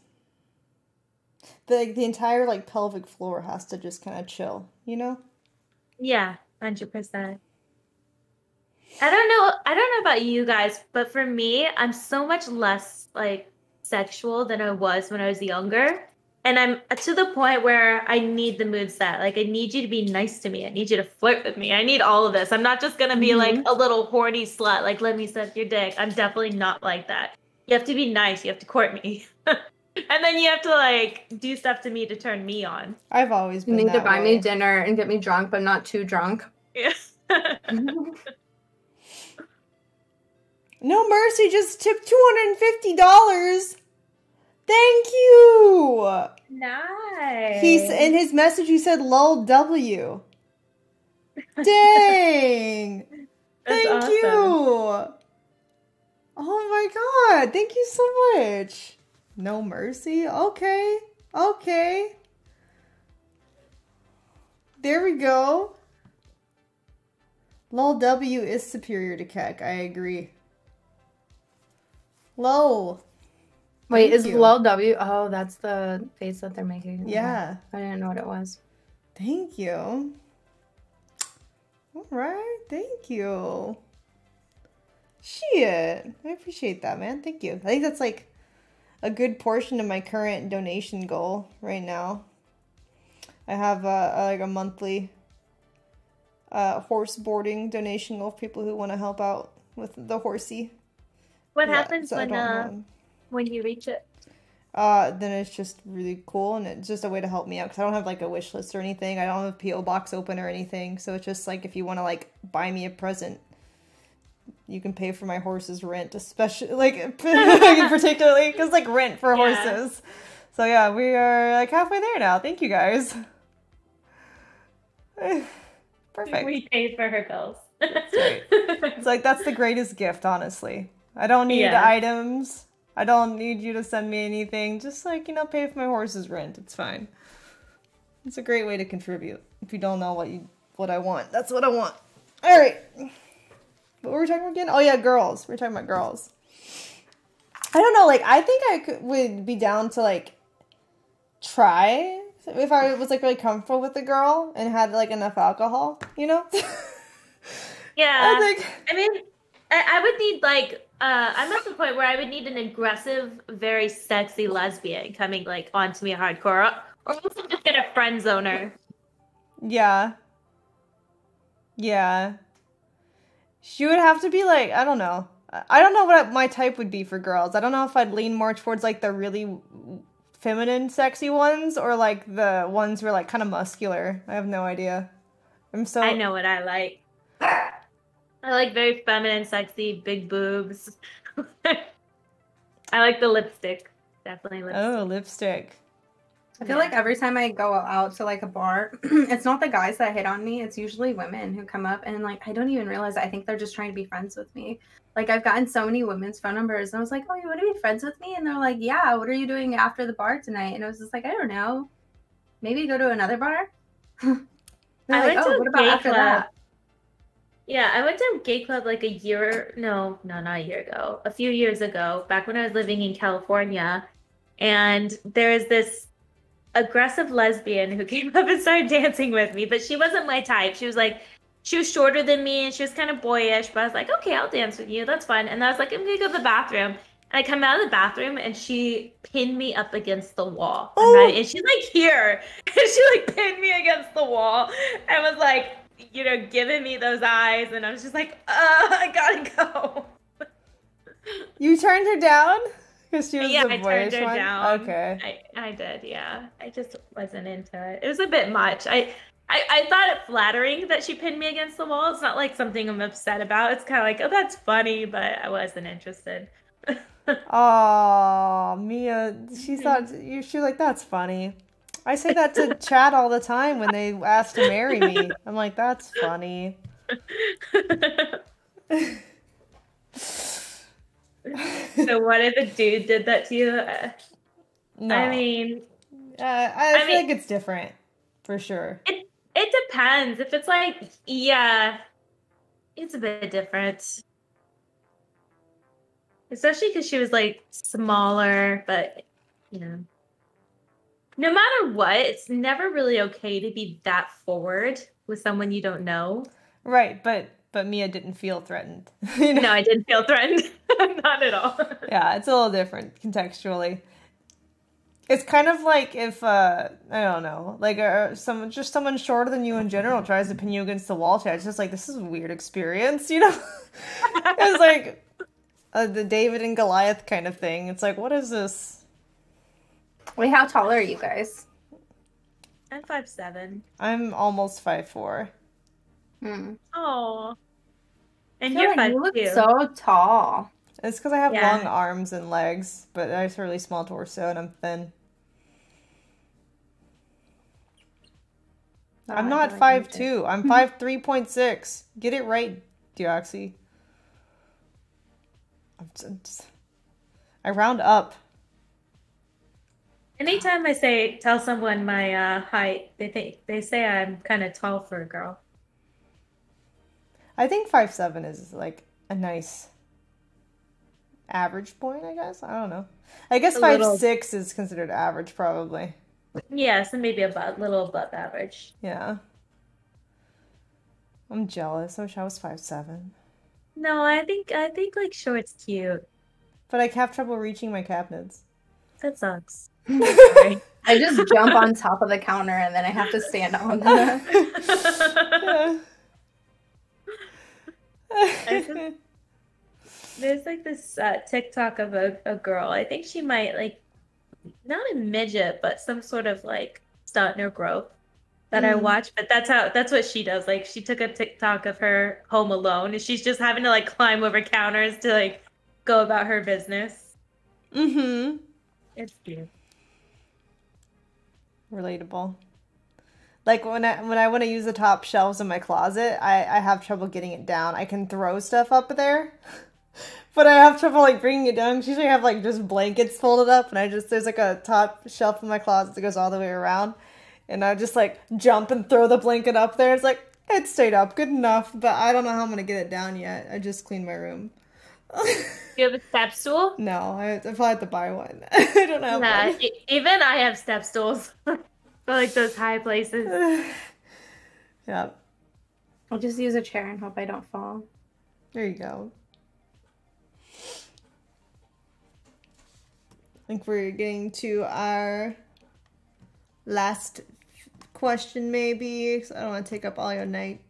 The entire like pelvic floor has to just kind of chill, you know? Yeah, 100%. I don't know about you guys, but for me, I'm so much less like sexual than I was when I was younger. And I'm to the point where I need the mood set. Like, I need you to be nice to me. I need you to flirt with me. I need all of this. I'm not just going to be like a little horny slut. Like, let me suck your dick. I'm definitely not like that. You have to be nice. You have to court me. And then you have to, like, do stuff to me to turn me on. I've always been You need to that buy way. me dinner and get me drunk, but not too drunk. Yeah. No Mercy just tipped $250. Thank you. Nice. In his message he said lol W. Dang. That's Thank awesome. you. Oh my god. Thank you so much. No Mercy. Okay. There we go. Lol W is superior to Keck. I agree. Lol. Wait, Thank is you. Lol W? Oh, that's the face that they're making. Okay. Yeah. I didn't know what it was. Thank you. All right. Thank you. Shit. I appreciate that, man. Thank you. I think that's like a good portion of my current donation goal right now. I have like a monthly horse boarding donation goal for people who want to help out with the horsey. What Yeah, happens so I don't know. when you reach it? Then it's just really cool, and it's just a way to help me out because I don't have like a wish list or anything. I don't have a PO box open or anything, so it's just like if you want to like buy me a present, you can pay for my horse's rent, especially like particularly because like rent for Yeah. horses. So yeah, we are like halfway there now. Thank you guys. Perfect. We paid for her bills. That's right. It's like that's the greatest gift, honestly. I don't need Yeah. items. I don't need you to send me anything. Just like, pay for my horse's rent. It's fine. It's a great way to contribute. If you don't know what I want, that's what I want. All right. What were we talking about again? Oh yeah, girls. We're talking about girls. I don't know. Like, I think I would be down to like try if I was like really comfortable with the girl and had like enough alcohol. Yeah. I think. I mean, I would need like I'm at the point where I would need an aggressive, very sexy lesbian coming like onto me hardcore, or else I'm just gonna friend zone her. Yeah. Yeah. She would have to be like, I don't know. I don't know what my type would be for girls. I don't know if I'd lean more towards like the really feminine, sexy ones or like the ones who are like kind of muscular. I have no idea. I know what I like. I like very feminine, sexy, big boobs. I like the lipstick. Definitely lipstick. Oh, lipstick. I feel like every time I go out to like a bar, it's not the guys that hit on me. It's usually women who come up and like I don't even realize it. I think they're just trying to be friends with me. Like I've gotten so many women's phone numbers and I was like, oh, you want to be friends with me? And they're like, yeah, what are you doing after the bar tonight? And I was just like, I don't know. Maybe go to another bar? I like, went to what a about gay after club. that? Yeah, I went to a gay club like not a year ago, a few years ago, back when I was living in California. And there's this aggressive lesbian who came up and started dancing with me, but she wasn't my type. She was shorter than me and she was kind of boyish, but I was like, okay, I'll dance with you. That's fun. And I was like, I'm going to go to the bathroom. And I come out of the bathroom and she pinned me up against the wall. Oh. And she's like here. And she like pinned me against the wall and was like, giving me those eyes. And I was just like, I gotta go. You turned her down? Because she was Yeah, the I boyish turned her one? down. Okay. I did, yeah. I just wasn't into it. It was a bit much. I thought it flattering that she pinned me against the wall. It's not like something I'm upset about. It's kind of like, oh, that's funny, but I wasn't interested. Aw, Mia, she thought, she was like, that's funny. I say that to Chad all the time when they ask to marry me. I'm like, that's funny. So what if a dude did that to you? No. I mean, I feel like it's different, for sure. it depends. If it's like, yeah, it's a bit different. Especially because she was like smaller, but no matter what, it's never really okay to be that forward with someone you don't know. Right, but Mia didn't feel threatened. No, I didn't feel threatened. Not at all. Yeah, it's a little different contextually. It's kind of like if I don't know, like someone shorter than you in general tries to pin you against the wall. Chat. It's just like, this is a weird experience, you know. It's like the David and Goliath kind of thing. It's like, what is this? Wait, how tall are you guys? I'm 5'7". I'm almost 5'4". Oh. And I feel you're like you 5'2". look so tall. It's because I have Yeah. long arms and legs, but I have a really small torso and I'm thin. Oh, I'm I not feel like you 5'2". I'm 5'3.6". Get it right, Deoxy. I round up. Anytime I tell someone my height, they say I'm kind of tall for a girl. I think 5'7" is like a nice average point, I guess. I don't know. I guess A little- 5'6" is considered average, probably. Yeah, so maybe little above average. Yeah. I'm jealous. I wish I was 5'7". No, I think like short's cute. But I have trouble reaching my cabinets. That sucks. I just jump on top of the counter and then I have to stand on the. There's like this TikTok of a girl. I think she might like not a midget, but some sort of like stunt or growth that I watch. But that's what she does. Like she took a TikTok of her home alone, and she's just having to like climb over counters to like go about her business. Mm-hmm. It's cute. Relatable. Like when I want to use the top shelves in my closet, I have trouble getting it down. I can throw stuff up there, but I have trouble like bringing it down. 'Cause usually I have like just blankets folded up, and there's like a top shelf in my closet that goes all the way around, and I just like jump and throw the blanket up there. It's like, it stayed up good enough, but I don't know how I'm gonna get it down yet. I just cleaned my room. You have a step stool? No, I probably have to buy one. I don't have Yeah, one. even I have step stools for like those high places. Yeah, I'll just use a chair and hope I don't fall. there you go. I think we're getting to our last question, maybe, 'cause I don't want to take up all your night.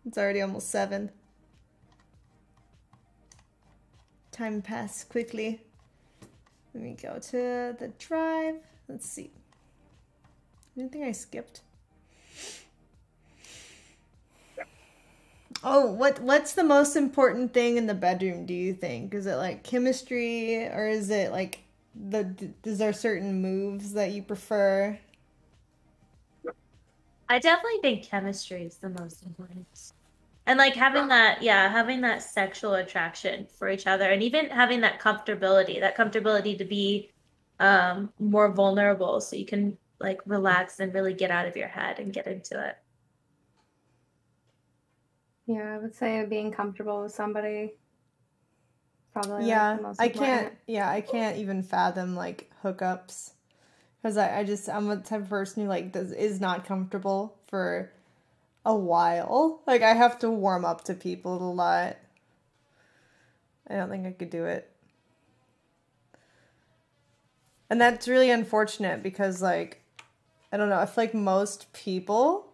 It's already almost 7. Time passed quickly. Let me go to the drive. Let's see. Anything I skipped? Oh, what's the most important thing in the bedroom, do you think? Is it like chemistry, or is it like is there certain moves that you prefer? I definitely think chemistry is the most important. And like having that sexual attraction for each other, and even having that comfortability to be more vulnerable, so you can like relax and really get out of your head and get into it. Yeah, I would say being comfortable with somebody. Probably Yeah, like, the most I important. I can't even fathom like hookups, because I'm a type of person who like is not comfortable for a while. Like I have to warm up to people a lot. I don't think I could do it. And that's really unfortunate because like I don't know, I feel like most people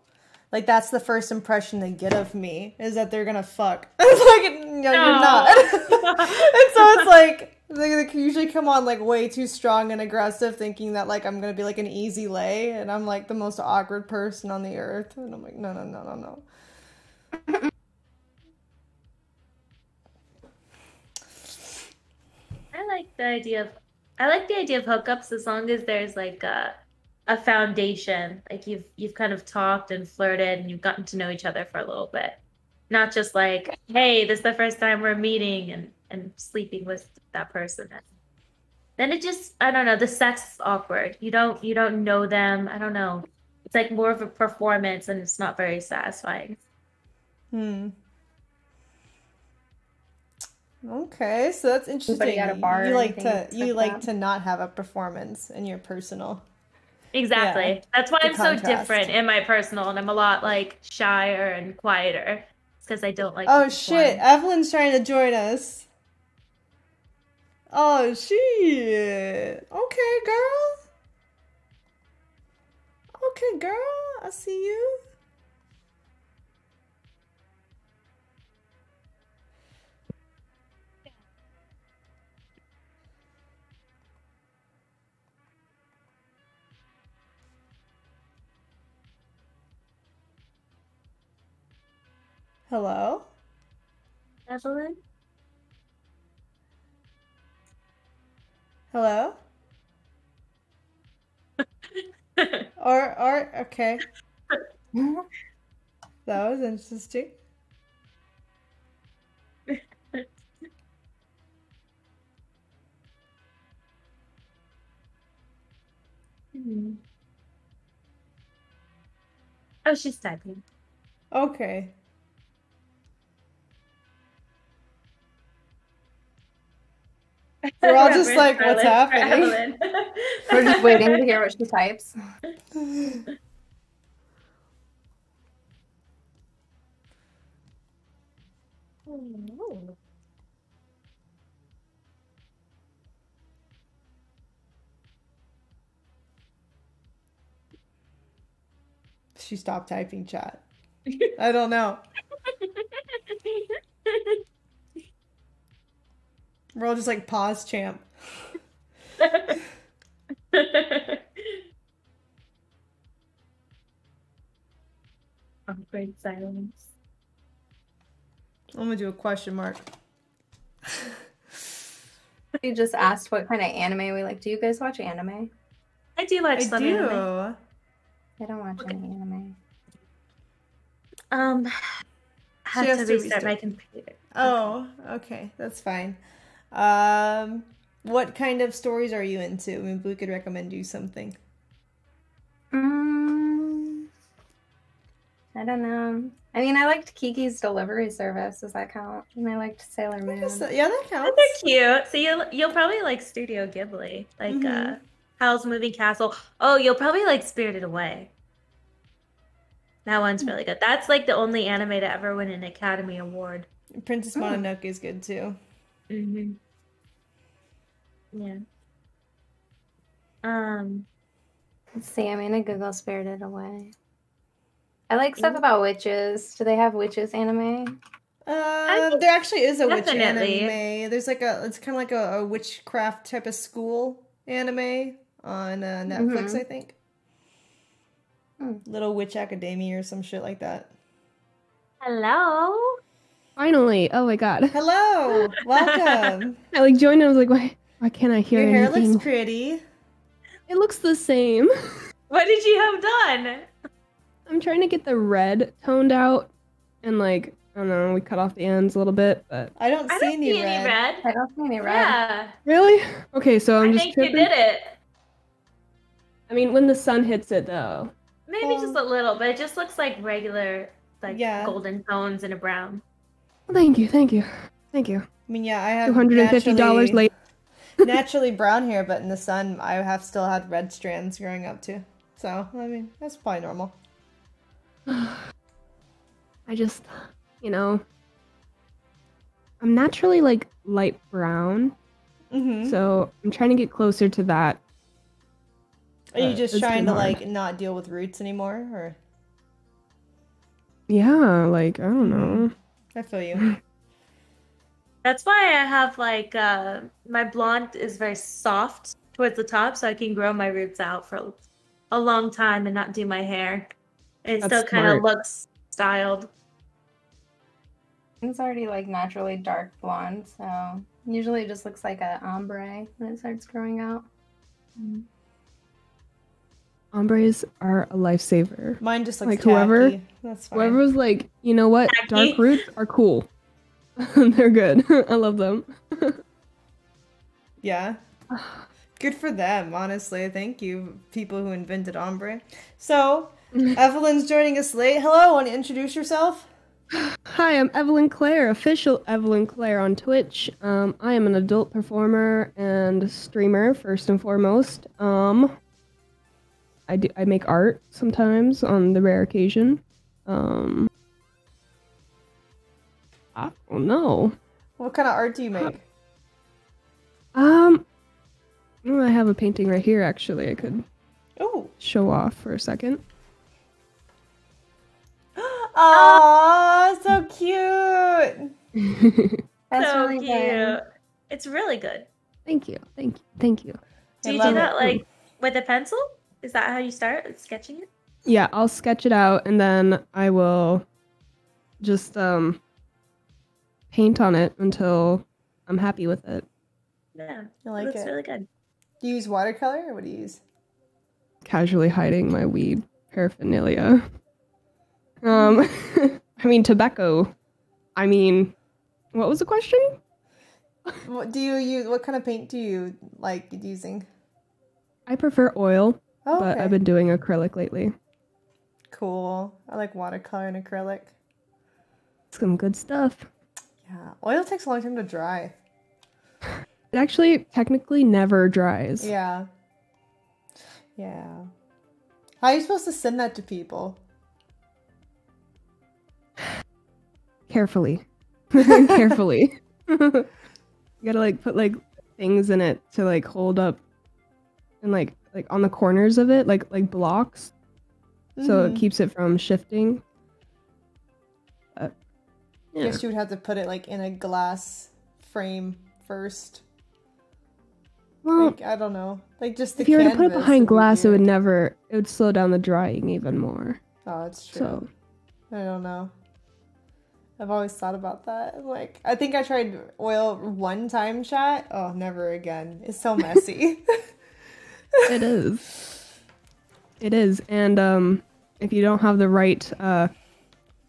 like that's the first impression they get of me is that they're gonna fuck. It's like, no, you're not. And so it's like they usually come on like way too strong and aggressive, thinking that like I'm gonna be like an easy lay, and I'm like the most awkward person on the earth, and I'm like, no. I like the idea of hookups as long as there's like a foundation. Like you've kind of talked and flirted and you've gotten to know each other for a little bit. Not just like, hey, this is the first time we're meeting and sleeping with that person. Then it just, I don't know, the sex is awkward. You don't know them. I don't know. It's like more of a performance and it's not very satisfying. Okay, so that's interesting. Anybody at a bar You or like anything to like that? to not have a performance in your personal. Exactly. Yeah, That's why the I'm so contrast. different in my personal, and I'm a lot like shyer and quieter. It's because I don't like. Oh to shit, perform. Evelyn's trying to join us. Oh shit. Okay, girl. Okay, girl. I see you. Hello? Evelyn? Hello? Okay. That was interesting. Oh, she's typing. Okay. We're all just like, what's happening? We're just waiting to hear what she types. Oh. She stopped typing chat. I don't know. We're all just like, pause, champ. Awkward silence. I'm gonna do a question mark. She just asked what kind of anime we like. Do you guys watch anime? I do watch I some do. anime. I don't watch any anime. I have has to to restart my restart. computer. Oh, okay. That's fine. What kind of stories are you into? Maybe we could recommend you something. I don't know. I mean, I liked Kiki's Delivery Service. Does that count? And I liked Sailor Moon. Yeah, that counts. They're cute. So you'll probably like Studio Ghibli, like Mhm. Howl's Moving Castle. Oh, you'll probably like Spirited Away. That one's really good. That's like the only anime to ever win an Academy Award. Princess Mononoke is good too. Mm-hmm. Yeah. Let's see. I'm gonna Google Spirited Away. I like stuff about witches. Do they have witches anime? There actually is a witch Definitely. anime. There's like it's kind of like a witchcraft type of school anime on Netflix, I think. Little Witch Academia or some shit like that. Hello. Finally! Oh my god! Hello, welcome. I like joined and I was like, why can't I hear Your hair anything? looks pretty. It looks the same. What did you have done? I'm trying to get the red toned out, and like I don't know, we cut off the ends a little bit, but I don't I see don't any see red. any red. I don't see any red. Yeah. really? Okay, so I'm I just think you tripping. did it. I mean, when the sun hits it, though. Maybe just a little, but it just looks like regular, like Yeah. golden tones and a brown. Well, thank you, thank you, thank you. I mean, yeah, I have $250 later. naturally brown hair, but in the sun, I have still had red strands growing up too. So, I mean, that's probably normal. I just, you know, I'm naturally like light brown, Mm-hmm. so I'm trying to get closer to that. Are you just it's trying to been hard. like not deal with roots anymore, or? Yeah, like I don't know. I feel you. That's why I have like my blonde is very soft towards the top, so I can grow my roots out for a long time and not do my hair. It That's still kind of smart. looks styled. It's already like naturally dark blonde, so usually it just looks like a ombre when it starts growing out. Ombres are a lifesaver. Mine just looks Like, whoever- tacky. That's fine. Whoever was like, you know what, Tacky. dark roots are cool. They're good. I love them. Yeah. Good for them, honestly. Thank you, people who invented ombre. So, Evelyn's joining us late. Hello, want to introduce yourself? Hi, I'm Evelyn Clare, official Evelyn Clare on Twitch. I am an adult performer and streamer first and foremost. I make art sometimes on the rare occasion. I don't know. What kind of art do you make? I have a painting right here actually. I could Ooh. show off for a second. Aw, so cute. That's so really cute. good. It's really good. Thank you. Thank you. Do I you love do that it. like with a pencil? Is that how you start sketching it? Yeah, I'll sketch it out and then I will just paint on it until I'm happy with it. Yeah, I like it looks it. really good. Do you use watercolor or what do you use? Casually hiding my weed paraphernalia. I mean tobacco. I mean, what was the question? What do you use? What kind of paint do you like using? I prefer oil, Oh, but okay. I've been doing acrylic lately. Cool. I like watercolor and acrylic. Some good stuff. Yeah, oil takes a long time to dry. It actually technically never dries. Yeah. Yeah. How are you supposed to send that to people? Carefully. Carefully. You gotta like put like things in it to like hold up and like on the corners of it, like blocks. So it Mhm. keeps it from shifting. Yeah. Guess you would have to put it like in a glass frame first. Well, Like, I don't know. Like just the if you were to put it canvas behind would be glass, weird. it would slow down the drying even more. Oh, it's true. So I don't know. I've always thought about that. Like, I think I tried oil one time, chat. Oh, never again. It's so messy. it is. It is. And if you don't have the right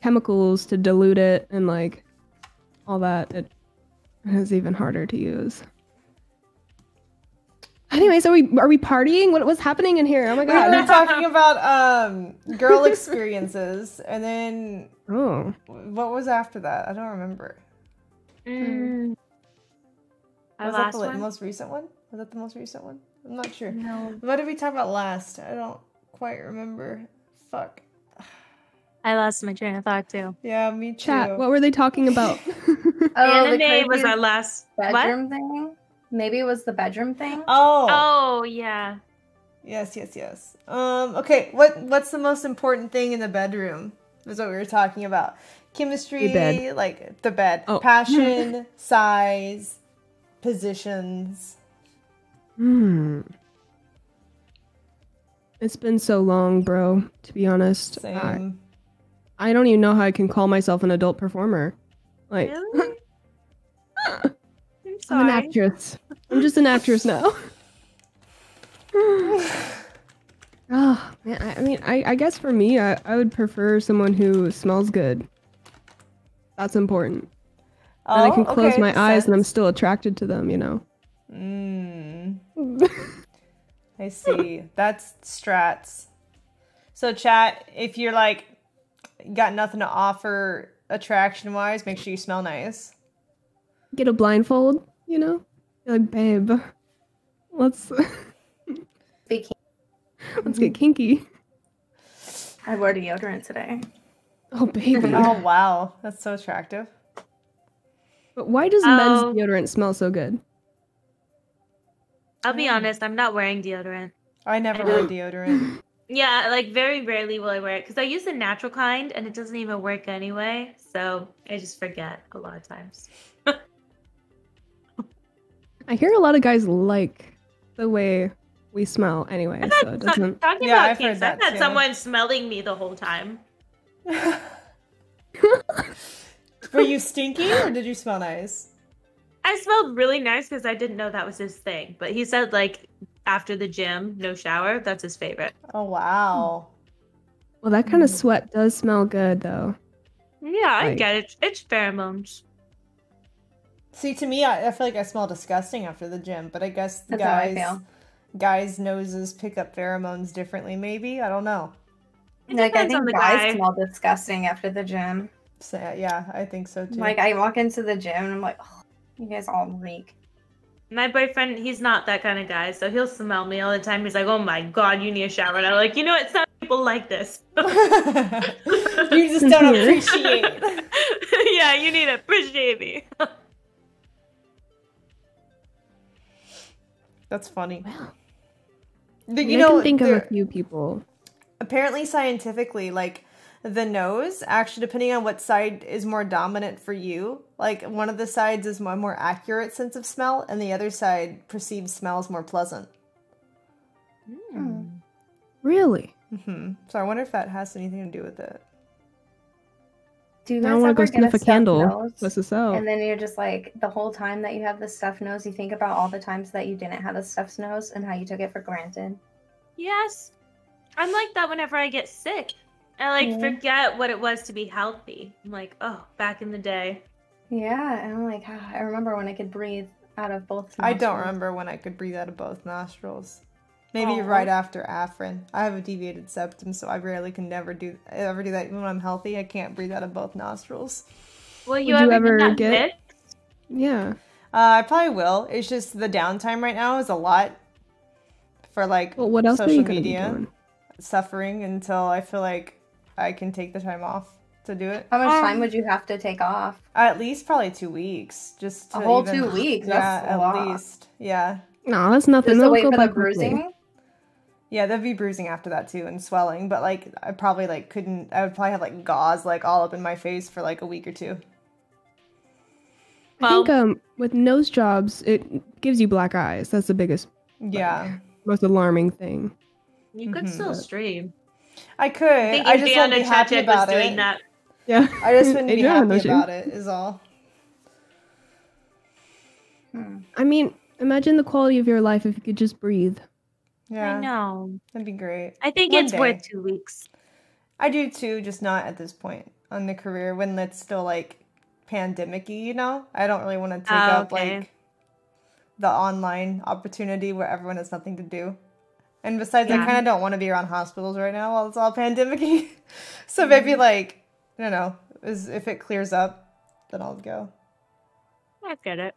chemicals to dilute it and like all that, it is even harder to use. Anyways, are we partying? What's happening in here? Oh my We were god. talking about girl experiences, and then Oh. what was after that? I don't remember. Our Was that last the one? most recent one? Was that the most recent one? I'm not sure. No. What did we talk about last? I don't quite remember. Fuck. I lost my train of thought too. Yeah, me too. Chat, what were they talking about? Oh, the Anime was crazy our last what? bedroom thing. Maybe it was the bedroom thing. Oh. Oh yeah. Yes. Okay. What's the most important thing in the bedroom? Is what we were talking about. Chemistry, The bed. like the bed. Oh. Passion, size, positions. It's been so long, bro, to be honest. Same. I don't even know how I can call myself an adult performer. Like, Really? I'm I'm an sorry. actress. I'm just an actress now. Oh, man, I mean, I guess for me, I would prefer someone who smells good. That's important. And I can close okay, my makes eyes and I'm sense. still attracted to them, you know? I see. That's strats. So chat, if you're like got nothing to offer attraction wise, make sure you smell nice. Get a blindfold, you know? You're like, babe, let's Speaking, let's get kinky. I wore deodorant today. Oh, baby. Oh wow, that's so attractive. But why does Oh. men's deodorant smell so good? I'll be honest, I'm not wearing deodorant. I never wear deodorant. Yeah, like very rarely will I wear it because I use the natural kind and it doesn't even work anyway. So I just forget a lot of times. I hear a lot of guys like the way we smell anyway, I've so had it doesn't. talking Yeah, about I've heard kinks, that I've had too. someone smelling me the whole time. Were you stinky or did you smell nice? I smelled really nice because I didn't know that was his thing. But he said like after the gym, no shower, that's his favorite. Oh wow. Well, that kind of sweat does smell good, though. Yeah, I Right. get it. It's pheromones. See, to me, I feel like I smell disgusting after the gym, but I guess That's how I feel. guys' noses pick up pheromones differently. Maybe I don't know. It Like I depends on think the guys guy. smell disgusting after the gym. So, yeah, I think so too. Like I walk into the gym and I'm like, oh, you guys all reek. My boyfriend, he's not that kind of guy, so he'll smell me all the time. He's like, "Oh my god, you need a shower." And I'm like, "You know what? Some people like this." You just don't appreciate. Yeah, you need to appreciate me. That's funny. But I can think of a few people. Apparently scientifically, like the nose, actually depending on what side is more dominant for you, like one of the sides is a more accurate sense of smell and the other side perceives smell as more pleasant. Really? So I wonder if that has anything to do with it. Do you I guys want to ever go get sniff a stuffed candle. nose? What's this out? And then you're just like, the whole time that you have the stuffed nose, you think about all the times that you didn't have a stuffed nose and how you took it for granted. Yes. I'm like that whenever I get sick. I like forget what it was to be healthy. I'm like, oh, back in the day. Yeah, and I'm like, I remember when I could breathe out of both nostrils. I don't remember when I could breathe out of both nostrils. Maybe right after Afrin. I have a deviated septum, so I rarely can ever do that. Even when I'm healthy, I can't breathe out of both nostrils. Will Would you ever get? fixed? Yeah. I probably will. It's just the downtime right now is a lot for like Well, what else are social you gonna be media doing? suffering until I feel like I can take the time off to do it. How much time would you have to take off? At least probably 2 weeks, just to A whole even- 2 weeks? Yeah, That's a at lot. least. Yeah, No, that's nothing. Just to It'll wait go for by the quickly. bruising? yeah. There'd be bruising after that too and swelling, but like I probably like couldn't. I would probably have like gauze like all up in my face for like a week or two. I think with nose jobs, it gives you black eyes. That's the biggest, Yeah, most alarming thing. You could still stream. I could. I think I just won't be Adriana happy Chechik was about doing it. that. Yeah. I just wouldn't be Adriana, happy no about shame. it. Is all. I mean, imagine the quality of your life if you could just breathe. Yeah, I know. that'd be great. I think One it's day. worth 2 weeks. I do too, just not at this point on the career when it's still like pandemic-y, you know? I don't really want to take up okay. like the online opportunity where everyone has nothing to do. And besides, I Yeah. kind of don't want to be around hospitals right now while it's all pandemic-y. So maybe like, I don't know, if it clears up, then I'll go. I get it.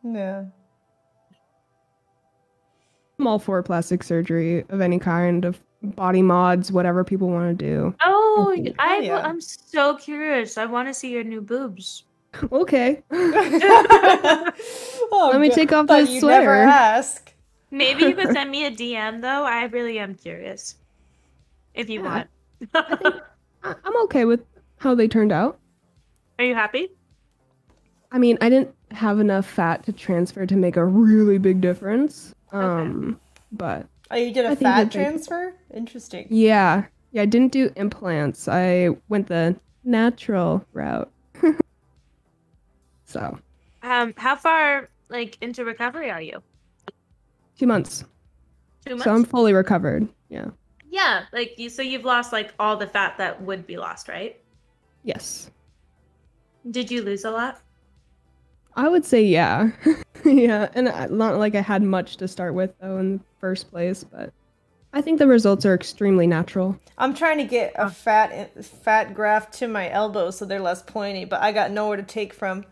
Yeah. I'm all for plastic surgery of any kind, of body mods, whatever people want to do. Oh, yeah. I'm so curious. I want to see your new boobs. Okay. Oh, Let me God. take off Thought this you'd sweater. never ask. Maybe you could send me a DM though. I really am curious. If you want. I'm okay with how they turned out. Are you happy? I mean, I didn't have enough fat to transfer to make a really big difference. But Oh, you did I a think fat that they- transfer? Interesting. yeah, I didn't do implants. I went the natural route. So, How far like into recovery are you? 2 months. 2 months. So I'm fully recovered. Yeah. Yeah, like so you've lost like all the fat that would be lost, right? Yes. Did you lose a lot? I would say yeah. Yeah, and not like I had much to start with though in the first place, but I think the results are extremely natural. I'm trying to get a fat graft to my elbows so they're less pointy, but I got nowhere to take from.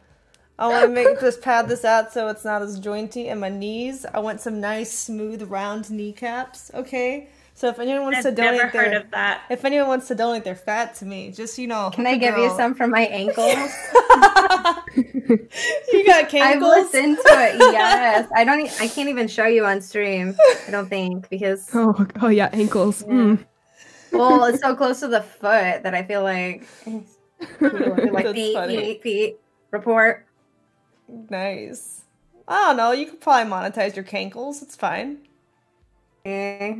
I want to pad this out so it's not as jointy. And my knees, I want some nice, smooth, round kneecaps. Okay, so if anyone wants to I've donate never heard of that. if anyone wants to donate their fat to me, just Can I give you some for my ankles? You got I've cankles? listened to it. Yes, I can't even show you on stream. I don't think because Oh yeah, ankles. Yeah. Mm. well, it's so close to the foot that I feel like people are like That's funny. feet report. Nice. I don't know. You could probably monetize your cankles. It's fine. Eh,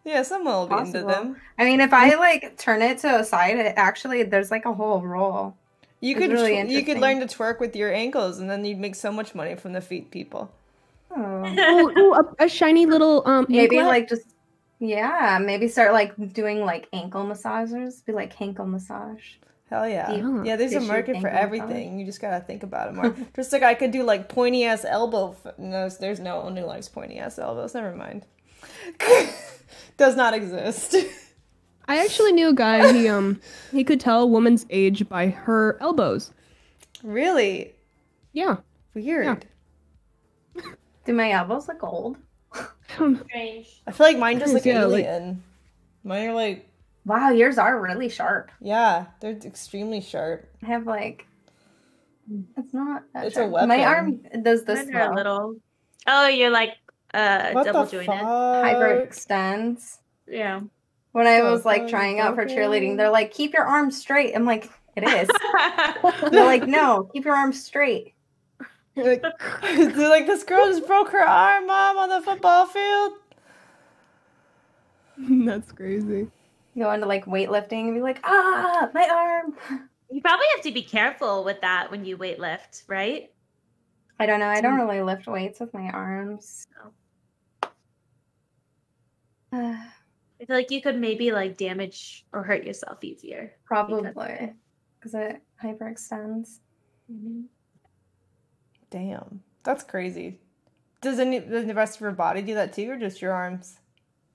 Yeah, someone will be into possible. them. I mean, if I like turn it to a side, it actually there's like a whole roll. You It's could really you could interesting. learn to twerk with your ankles, and then you'd make so much money from the feet people. Oh. Ooh, a shiny little Maybe anklet? like just maybe start like doing like ankle massages. Be like ankle massage. Hell yeah. Deep Yeah, there's a tissue market for ankle everything. You just gotta think about it more. Just like I could do like pointy ass elbow. No, there's no one who likes pointy ass elbows. Never mind. Does not exist. I actually knew a guy. He could tell a woman's age by her elbows. Really Yeah. weird. Do my elbows look old? Strange. I feel like mine just look Yeah, like- alien. Mine are like, Wow, yours are really sharp. yeah, they're extremely sharp. I have like it's not that It's a sharp. weapon. My arm does this Mine are a though. little. Oh, you're like What double the jointed. fuck? Hyperextends. Yeah. When I The was like fuck, trying out for broken? cheerleading, they're like, keep your arms straight. I'm like, it is. They're like, no, keep your arms straight. You're like, They're like, this girl just broke her arm, mom, on the football field. that's crazy. Go into like weightlifting and be like, ah, my arm. You probably have to be careful with that when you weightlift, right? I don't know. I don't really lift weights with my arms. I feel like you could maybe like damage or hurt yourself easier. Probably. Because it hyperextends. Damn, that's crazy. Does the rest of her body do that too, or just your arms?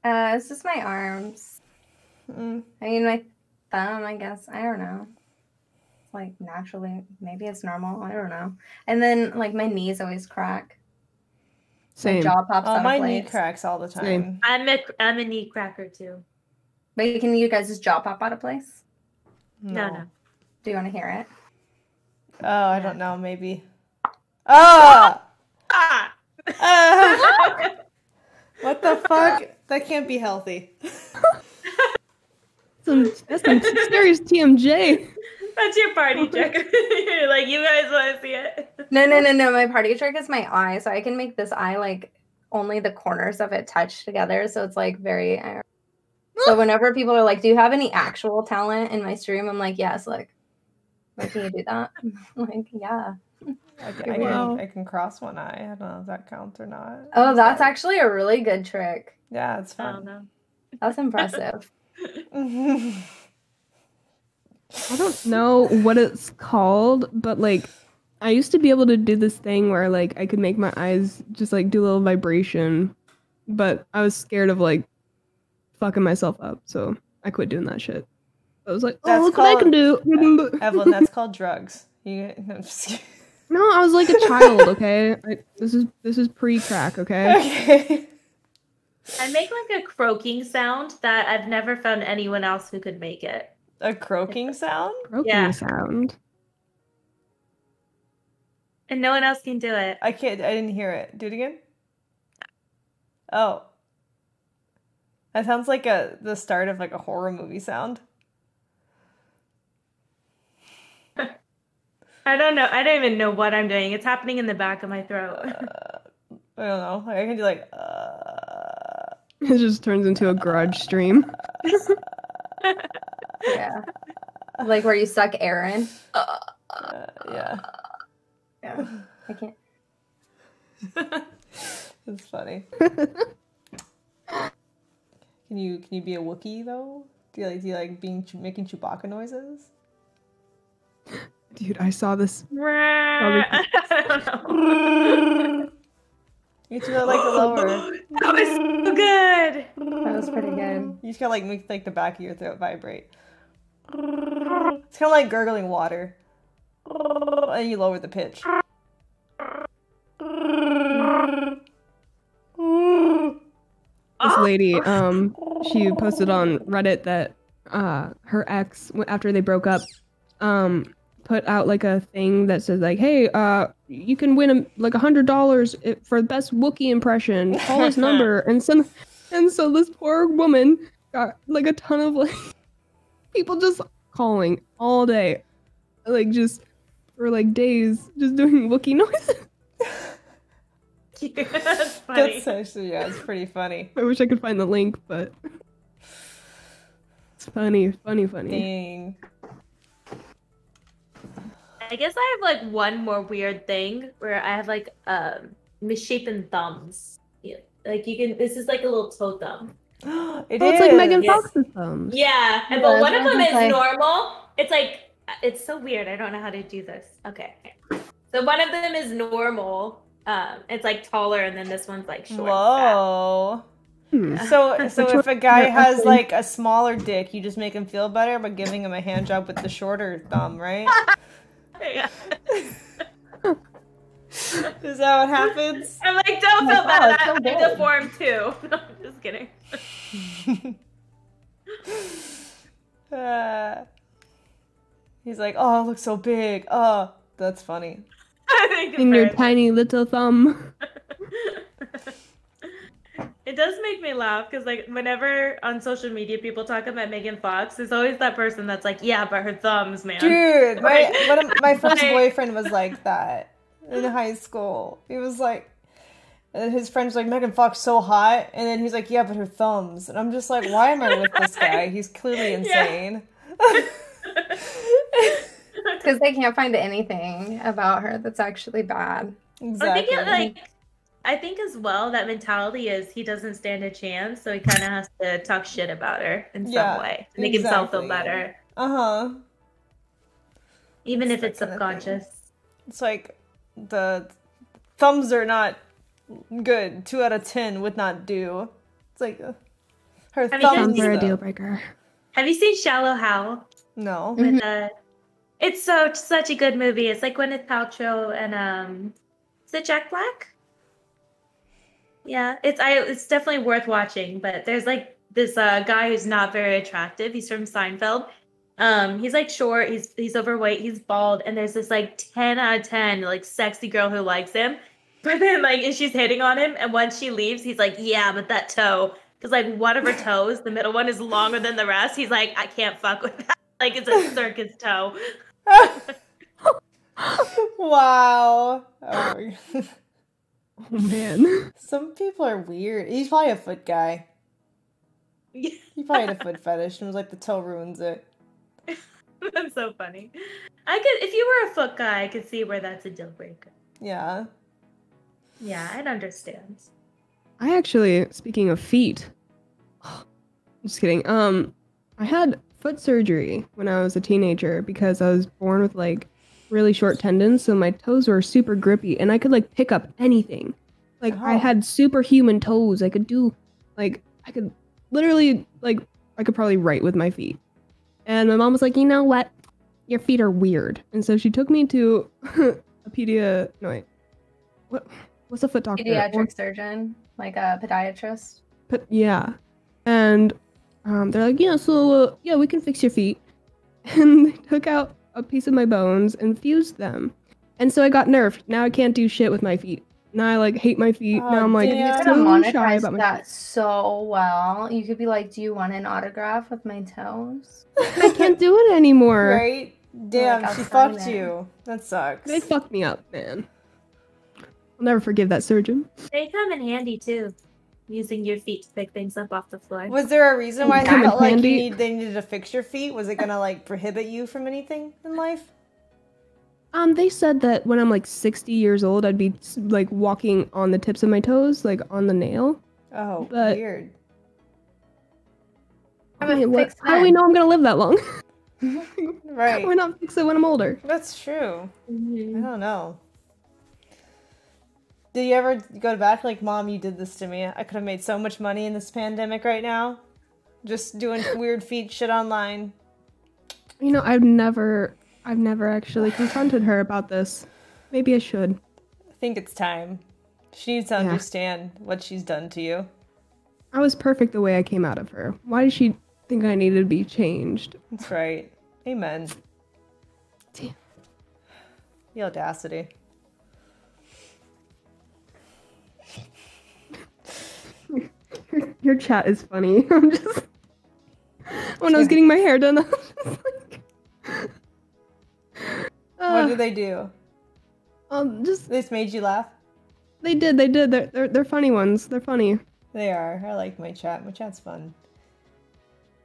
It's just my arms. Mm. I mean, my thumb, I guess. I don't know. It's like naturally, maybe it's normal. I don't know. And then like my knees always crack. My Same. jaw pops Oh, out my of knee place. cracks all the time. Same. I'm a knee cracker too. But can you guys' jaw pop out of place? No. Do you want to hear it? Oh, I don't know. Maybe. Oh! Ah! What the fuck? That can't be healthy. That's some serious TMJ. That's your party trick. You're like, you guys want to see it? No. My party trick is my eye. So I can make this eye like only the corners of it touch together. So it's like very. So whenever people are like, do you have any actual talent in my stream? I'm like, yes. Like can you do that? I'm like, yeah. I can cross one eye. I don't know if that counts or not. Oh, that's actually a really good trick. Yeah, it's I don't fun. know. That's impressive. I don't know what it's called, but like I used to be able to do this thing where like I could make my eyes just like do a little vibration, but I was scared of like fucking myself up, so I quit doing that shit. I was like, That's oh, look what I can do. Evelyn, that's called drugs. No, I'm just kidding. No, I was like a child, okay? This is pre-crack, okay? Okay. I make like a croaking sound that I've never found anyone else who could make it. A croaking sound? Croaking Yeah. sound. And no one else can do it. I didn't hear it. Do it again. Oh. That sounds like the start of like a horror movie sound. I don't know. I don't even know what I'm doing. It's happening in the back of my throat. I don't know. Like, I can do like It just turns into a garage stream. Yeah. Like where you suck air in. yeah. Yeah. I can't. That's funny. Can you be a Wookiee though? Do you like making Chewbacca noises? Dude, I saw this. I don't know. You just gotta like the lower. That was so good. That was pretty good. You just gotta like make like the back of your throat vibrate. It's kind of like gurgling water. And you lower the pitch. This lady, she posted on Reddit that her ex, after they broke up, put out like a thing that says like, hey, you can win like $100 for the best Wookiee impression. Call this number. And so this poor woman got like a ton of like people just calling all day, like just for like days, just doing Wookiee noises. That's funny. That's actually, yeah, it's pretty funny. I wish I could find the link, but it's funny. Dang. I guess I have like one more weird thing where I have like misshapen thumbs. Yeah, like you can. This is like a little toe thumb. It Oh, is. it's like Megan Yes. Fox's thumbs. Yeah, Yeah, but one of that's them what is I was normal. It's like it's so weird. I don't know how to do this. Okay, so one of them is normal. It's like taller, and then this one's like short. Whoa. Hmm. So Which if a one- guy yeah, has actually- like a smaller dick, you just make him feel better by giving him a hand job with the shorter thumb, right? Yeah. Is that what happens? I'm like, don't my feel bad. God, it's so I'm big. deformed too. No, I'm just kidding. He's like, oh, it looks so big. Oh, that's funny. I think In your it's tiny little thumb. It does make me laugh because, like, whenever on social media people talk about Megan Fox, there's always that person that's like, yeah, but her thumbs, man. Dude, my first Like- boyfriend was like that in high school. He was like, his friend was like, Megan Fox so hot, and then he's like, yeah, but her thumbs. And I'm just like, why am I with this guy? He's clearly insane. Because they can't find anything about her that's actually bad. Exactly. I think as well that mentality is he doesn't stand a chance, so he kind of has to talk shit about her in Yeah, some way to make himself feel exactly. better, Uh-huh. even if that it's kind of thing. subconscious. It's like the thumbs are not good. 2 out of 10 would not do. It's like her Have you guys thumbs Thumbs are a though. deal breaker. Have you seen Shallow Hal? No. With it's such a good movie. It's like Gwyneth Paltrow and is it Jack Black? Yeah, it's definitely worth watching. But there's like this guy who's not very attractive. He's from Seinfeld. He's like short. He's overweight. He's bald. And there's this like 10 out of 10 like sexy girl who likes him. But then like she's hitting on him, and once she leaves, he's like, yeah, but that toe. Because like one of her toes, the middle one is longer than the rest. He's like, I can't fuck with that. Like it's a circus toe. Wow. Oh my God. Oh man. Some people are weird. He's probably a foot guy. He probably had a foot fetish and was like, the toe ruins it. That's so funny. If you were a foot guy, I could see where that's a deal breaker. Yeah. Yeah, I'd understand. I actually, speaking of feet, just kidding. I had foot surgery when I was a teenager because I was born with like really short tendons, so my toes were super grippy, and I could like pick up anything. Like I Oh. had superhuman toes. I could do, like, I could literally, like, I could probably write with my feet. And my mom was like, you know what? Your feet are weird. And so she took me to what's a foot doctor? Pediatric surgeon, like a podiatrist. But yeah, and they're like, yeah, so yeah, we can fix your feet. And they took out a piece of my bones and fused them, and so I got nerfed. Now I can't do shit with my feet. Now I like hate my feet. Oh, now I'm like damn. You could so have shy monetized about my that feet. so well. You could be like, do you want an autograph with my toes? I can't do it anymore. Right? Damn, I'll she sign fucked it. you. That sucks. They fucked me up, man. I'll never forgive that surgeon. They come in handy too, using your feet to pick things up off the floor. Was there a reason why they Come in felt like handy. they needed to fix your feet? Was it gonna like prohibit you from anything in life? They said that when I'm like 60 years old, I'd be like walking on the tips of my toes, like on the nail. Oh, But- weird. I would Wait, what? fix How do we them. know I'm gonna live that long? Right. Why not fix it when I'm older? That's true. I Mhm. don't know. Did you ever go back like, Mom, you did this to me? I could have made so much money in this pandemic right now. Just doing weird feet shit online. You know, I've never actually confronted her about this. Maybe I should. I think it's time. She needs to Yeah. understand what she's done to you. I was perfect the way I came out of her. Why did she think I needed to be changed? That's right. Amen. Damn. The audacity. Your chat is funny. I'm just when I was getting my hair done, I was just like, What did they do? just This made you laugh? they did. They're funny ones. They're funny. They are. I like my chat. My chat's fun.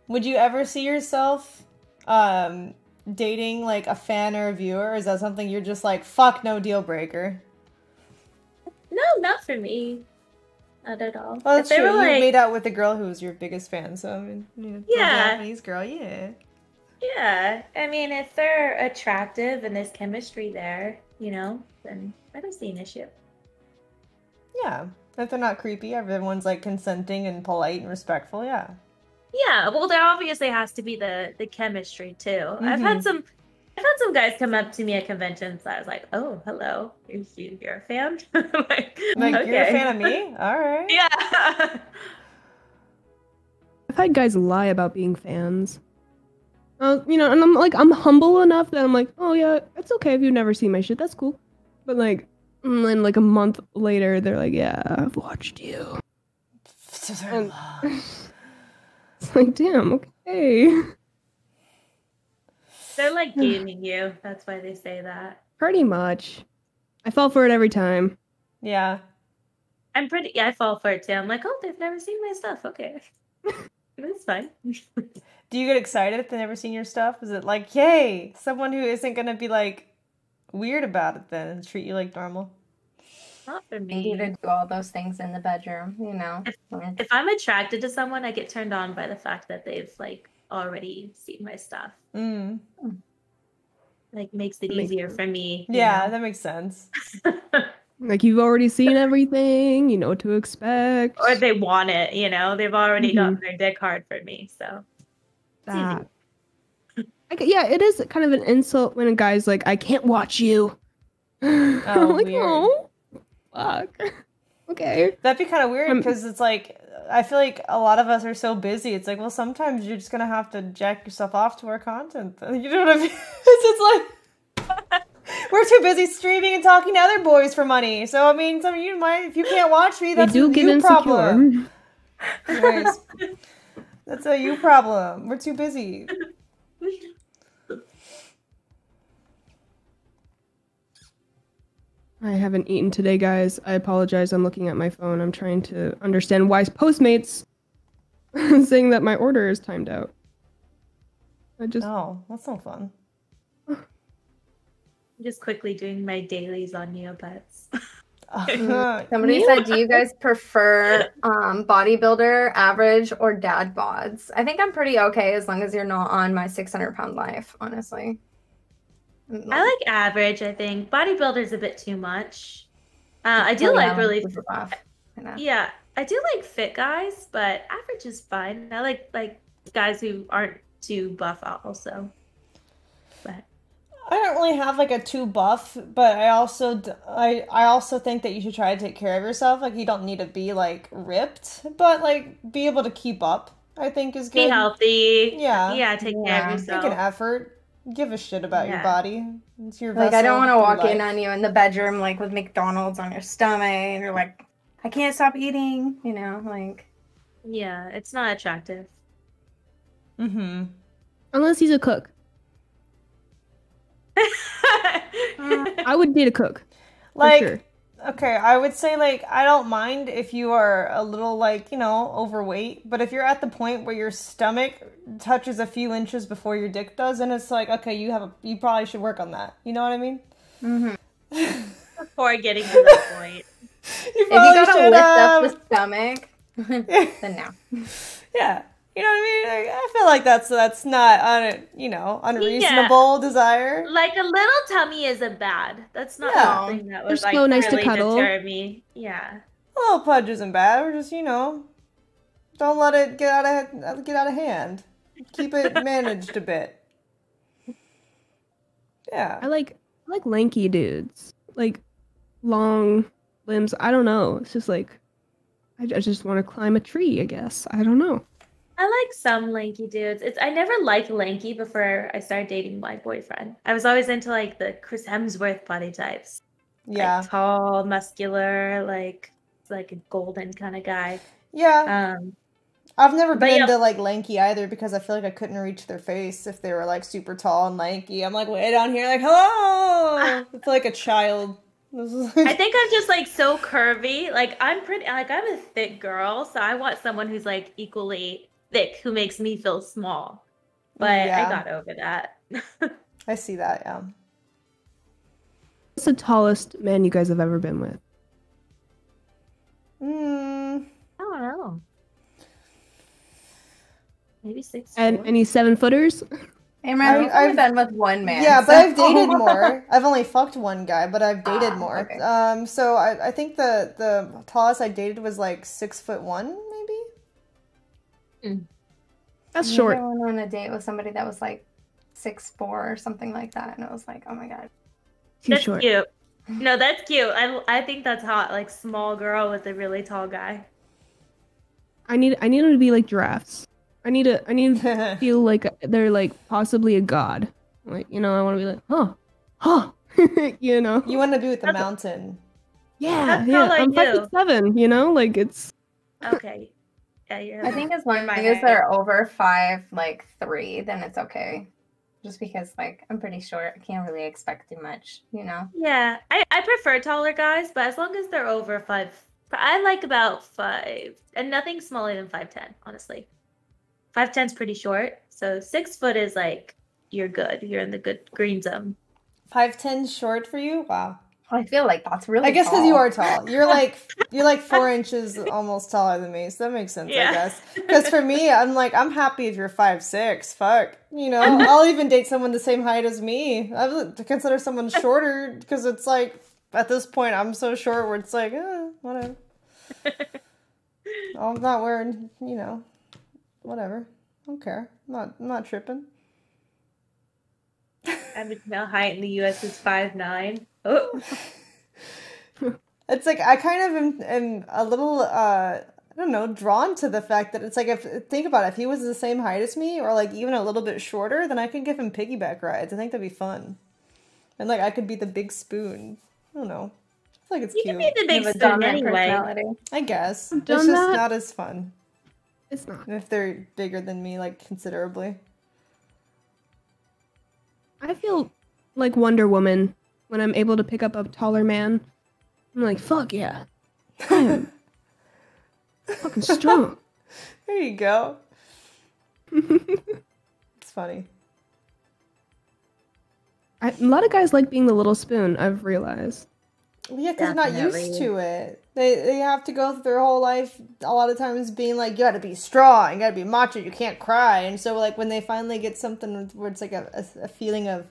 Would you ever see yourself dating like a fan or a viewer? Or is that something you're just like, fuck, no deal breaker? No, not for me. Not at all. Well, that's If they true. were, You like- made out with the girl who was your biggest fan, so I mean, you know, Yeah. Japanese girl, yeah. Yeah, I mean, if they're attractive and there's chemistry there, you know, then I don't see an issue. Yeah. If they're not creepy, everyone's like consenting and polite and respectful, yeah. Yeah, well, there obviously has to be the chemistry too. I've had some guys come up to me at conventions that I was like, "Oh, hello, you're a fan?" like Like, you're a okay. fan of me? Alright. Yeah. I've had guys lie about being fans. You know, and I'm humble enough that I'm like, oh yeah, it's okay if you've never seen my shit. That's cool. But like, and then like a month later, they're like, yeah, I've watched you. Those are And- long. It's like, damn, okay. They're like gaming you. That's why they say that. Pretty much. I fall for it every time. Yeah. I fall for it too. I'm like, oh, they've never seen my stuff. Okay. That's fine. Do you get excited if they've never seen your stuff? Is it like, yay, someone who isn't gonna be like weird about it then and treat you like normal? Not for Maybe me. to do all those things in the bedroom, you know. If I'm attracted to someone, I get turned on by the fact that they've like already seen my stuff. Mm. Like makes it Makes easier for me. you Yeah, know? that makes sense. Like, you've already seen everything, you know what to expect. Or they want it, you know. They've already Mhm. gotten their dick hard for me, so it's easy. That. Yeah, it is kind of an insult when a guy's like, I can't watch you. I'm like, weird. oh, fuck. Okay. That'd be kind of weird Um, because it's like, I feel like a lot of us are so busy. It's like, well, sometimes you're just gonna have to jack yourself off to our content. You know what I mean? It's just like we're too busy streaming and talking to other boys for money. So I mean, some of you might, if you can't watch me, They that's do a get you insecure. problem. Anyways, that's a you problem. We're too busy. I haven't eaten today, guys. I apologize. I'm looking at my phone. I'm trying to understand why Postmates saying that my order is timed out. I just Oh, that's no fun. I'm just quickly doing my dailies on Neopets. Somebody Me? said, do you guys prefer bodybuilder, average, or dad bods? I think I'm pretty okay as long as you're not on my 600-pound life, honestly. I like average, I think. Bodybuilder's a bit too much. I do Oh, like yeah, really super buff, kinda. yeah, I do like fit guys, but average is fine. I like guys who aren't too buff also. But I don't really have like a too buff, but I also I also think that you should try to take care of yourself. Like you don't need to be like ripped, but like be able to keep up. I think is good. be healthy. Yeah. Yeah, take care Yeah. of Make an yourself. effort. Give a shit about your Yeah. body. It's your Like, I don't want to vessel walk through in life. on you in the bedroom, like, with McDonald's on your stomach, and you're like, I can't stop eating, you know, like. Yeah, it's not attractive. Mm-hmm. unless he's a cook. I would date a cook. For Like, sure. okay, I would say like I don't mind if you are a little like, you know, overweight, but if you're at the point where your stomach touches a few inches before your dick does, then it's like, okay, you probably should work on that. You know what I mean? Before getting to that point. You If you probably gotta should, lift up the stomach, then no. yeah. You know what I mean? Like, I feel like that's not unreasonable desire. Like a little tummy isn't bad. That's not Yeah. something that They're would like so nice to really cuddle. deter me. Yeah. A little pudge isn't bad. We're just, you know, don't let it get out of hand. Keep it managed a bit. Yeah. I like lanky dudes. Like long limbs. I don't know. It's just like I just want to climb a tree, I guess. I don't know. I like some lanky dudes. I never liked lanky before I started dating my boyfriend. I was always into like the Chris Hemsworth body types. Yeah. Like tall, muscular, like a golden kind of guy. Yeah. Um I've never but been yeah. into like lanky either because I feel like I couldn't reach their face if they were like super tall and lanky. I'm like way down here, like hello. It's like a child. This is I think I'm just like so curvy. Like I'm a thick girl, so I want someone who's like equally thick who makes me feel small. But Yeah. I got over that. I see that. Yeah. What's the tallest man you guys have ever been with? Mm, I don't know. Maybe 6'4". And any 7-footers? Hey, man, we've I've- only been with one man. yeah, but so- I've dated more. I've only fucked one guy, but I've dated Ah, more. okay. So I think the tallest I dated was like 6'1", maybe. That's I short. went on a date with somebody that was like 6'4" or something like that, and I was like, oh my god. Too That's short. cute. No, that's cute. I think that's hot. Like small girl with a really tall guy. I need them to be like giraffes. I need to feel like they're like possibly a god. Like, you know, I want to be like, huh, you know. You want to be with the That's- mountain. Yeah, That's yeah. all I I'm do. 5'7", you know, like it's Okay. Yeah, you're I think as long my as height. they're over 5'3", then it's okay. Just because like I'm pretty short, I can't really expect too much, you know. Yeah, I prefer taller guys, but as long as they're over 5, I like about 5, and nothing smaller than 5'10", honestly. 5'10" is pretty short, so 6 foot is like, you're good. You're in the good green zone. 5'10" short for you? Wow. I feel like that's really I guess because tall. you are tall. You're like 4 inches almost taller than me, so that makes sense, Yeah. I guess. Because for me, I'm like, I'm happy if you're 5'6". Fuck, you know, I'll even date someone the same height as me. I would consider someone shorter because it's like at this point I'm so short where it's like, whatever. I'm not wearing, you know, whatever. I don't care. I'm not tripping. Average male height in the U.S. is 5'9". Oh. It's like I kind of am a little I don't know, drawn to the fact that it's like think about it, if he was the same height as me or like even a little bit shorter, then I could give him piggyback rides. I think that'd be fun. And like I could be the big spoon. I don't know. I feel like it's You cute. can be the big You have a spoon dominant anyway. personality. I guess. It's done just that. not as fun It's not. if they're bigger than me, like considerably. I feel like Wonder Woman when I'm able to pick up a taller man. I'm like, fuck yeah. I am fucking strong. There you go. It's funny. A lot of guys like being the little spoon, I've realized. Yeah, because they're not used Definitely. to it. They have to go through their whole life a lot of times being like, you gotta be strong, you gotta be macho, you can't cry. And so like when they finally get something where it's like a feeling of,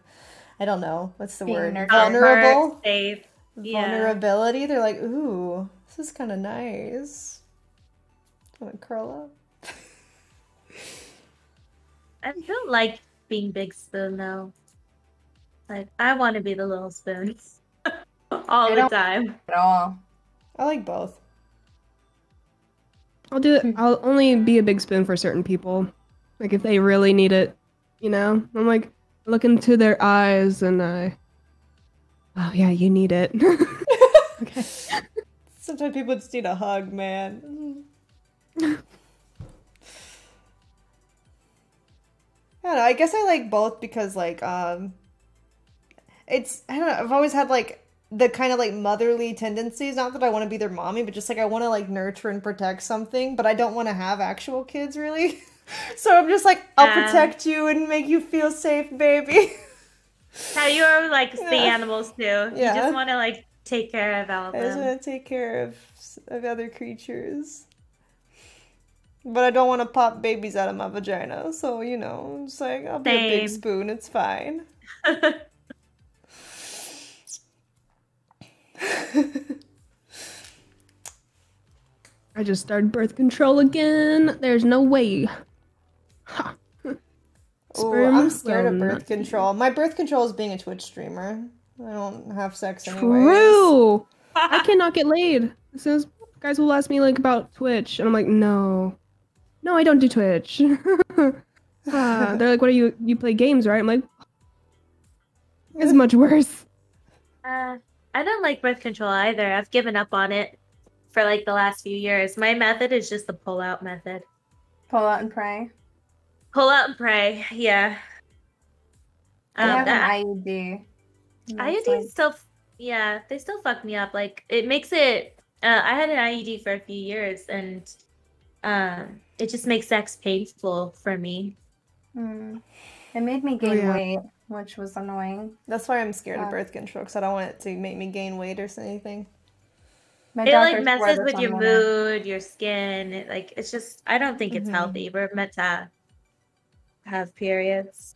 I don't know, what's the Being word? nurtured. Vulnerable? Safe. Yeah. Vulnerability. They're like, ooh, this is kind of nice. I want to curl up. I don't like being big spoon though. Like I want to be the little spoon all the don't- time. At all. I like both. I'll do it. I'll only be a big spoon for certain people. Like if they really need it, you know? I'm like, look into their eyes and oh yeah, you need it. Okay. Sometimes people just need a hug, man. I don't know. I guess I like both because like it's I don't know. I've always had like the kind of like motherly tendencies. Not that I want to be their mommy, but just like I want to like nurture and protect something, but I don't want to have actual kids really. So I'm just like I'll protect you and make you feel safe, baby. How you are like the Yeah. animals too. You Yeah. just want to like take care of all of I just them. want to take care of other creatures. But I don't want to pop babies out of my vagina. So, you know, I'm just like, I'll be a big Same. spoon. It's fine. I just started birth control again. There's no way. Ha. Ooh, Sperm I'm scared of will birth not- control. My birth control is being a Twitch streamer. I don't have sex anyways. True. I cannot get laid. As soon as guys will ask me like about Twitch, and I'm like, no, I don't do Twitch. They're like, what are you play games, right? I'm like, it's much worse. I don't like birth control either. I've given up on it for like the last few years. My method is just the pull-out method. Pull out and pray. Pull out and pray. Yeah. I have that- an IUD. and that's IUDs still, yeah, they still fuck me up. Like it makes it. I had an IUD for a few years, and it just makes sex painful for me. It made me gain yeah. weight, which was annoying. That's why I'm scared of Yeah. birth control, because I don't want it to make me gain weight or anything. My It doctor like swore messes this with on your one. mood, your skin. It's just. I don't think it's Mhm. healthy. We're meant to have periods.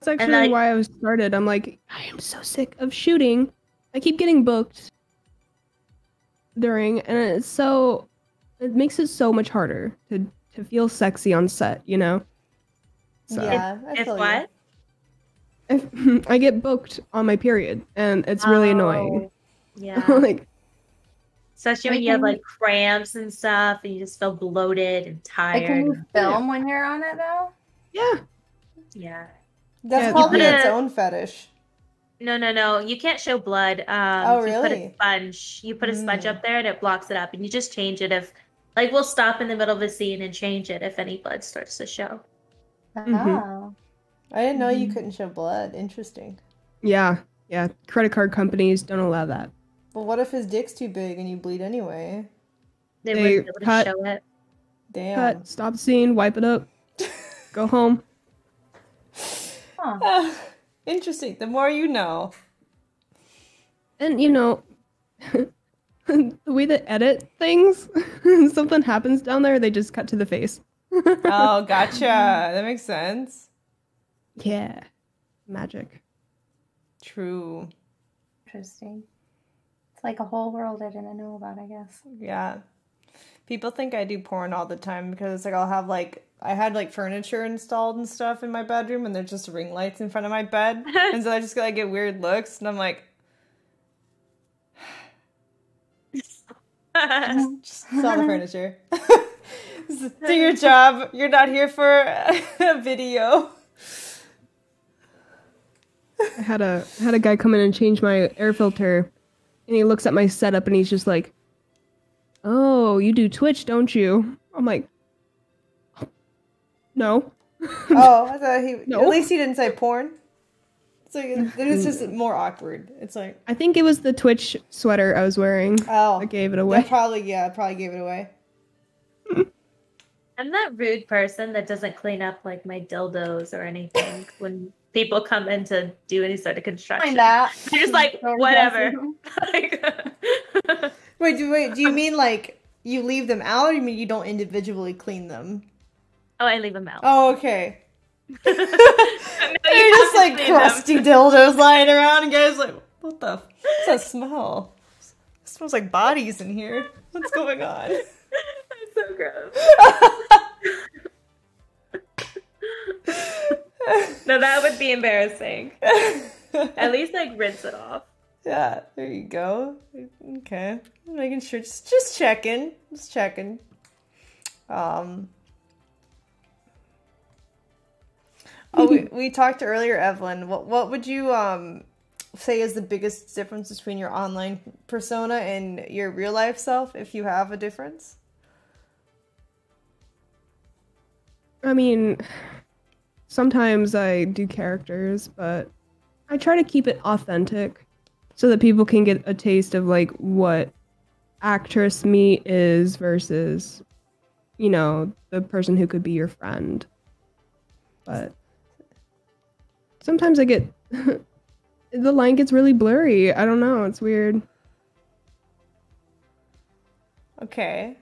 That's actually like- why I was started. I'm like, I am so sick of shooting. I keep getting booked during, and it makes it so much harder to feel sexy on set, you know? So Yeah, I If feel what? if I get booked on my period, and it's really annoying. Oh, Yeah. Like, Especially Like, when you have can- like cramps and stuff, and you just feel bloated and Like, tired. can you film when you're on it though? yeah. Yeah. That's Yeah, probably you put its a- own fetish. No. You can't show blood. Oh, You put really? a sponge. You put a sponge Mm. up there, and it blocks it up. And you just change it if Like we'll stop in the middle of a scene and change it if any blood starts to show. Oh. I didn't know you couldn't show blood. Interesting. Yeah, yeah. Credit card companies don't allow that. Well, what if his dick's too big and you bleed anyway? They They wouldn't be able to cut- show it. Damn. Cut. Stop the scene. Wipe it up. Go home. Huh. Interesting. The more you know. And you know, the way they edit things, something happens down there, they just cut to the face. Oh, gotcha. That makes sense. Yeah, magic. True. Interesting. It's like a whole world I didn't know about, I guess. Yeah. People think I do porn all the time because like I'll have like I had like furniture installed and stuff in my bedroom and there's just ring lights in front of my bed. And so I just like get weird looks and I'm like just sell the furniture. Do your job. You're not here for a video. I had a guy come in and change my air filter, and he looks at my setup and he's just like, "Oh, you do Twitch, don't you?" I'm like, "No." Oh, I thought he No. at least he didn't say porn. It's like it's just more awkward. It's like I think it was the Twitch sweater I was wearing. oh I gave it away. probably gave it away. I'm that rude person that doesn't clean up like my dildos or anything when people come in to do any sort of construction. Find that. You're just like, whatever. Like, Wait, do you mean like you leave them out or you mean you don't individually clean them? oh, I leave them out. Oh, okay. No, They're you just have to like clean them. crusty dildos lying around and guys like, what the what's that smell? It smells like bodies in here. What's going on? That's so gross. No, that would be embarrassing. At least like rinse it off. Yeah, there you go. Okay. Making sure just checking. Just checking. Oh, we talked earlier, Evelyn. What would you say is the biggest difference between your online persona and your real life self, if you have a difference? I mean, sometimes I do characters, but I try to keep it authentic so that people can get a taste of like what actress me is versus, you know, the person who could be your friend. But sometimes I get the line gets really blurry. I don't know, it's weird. Okay.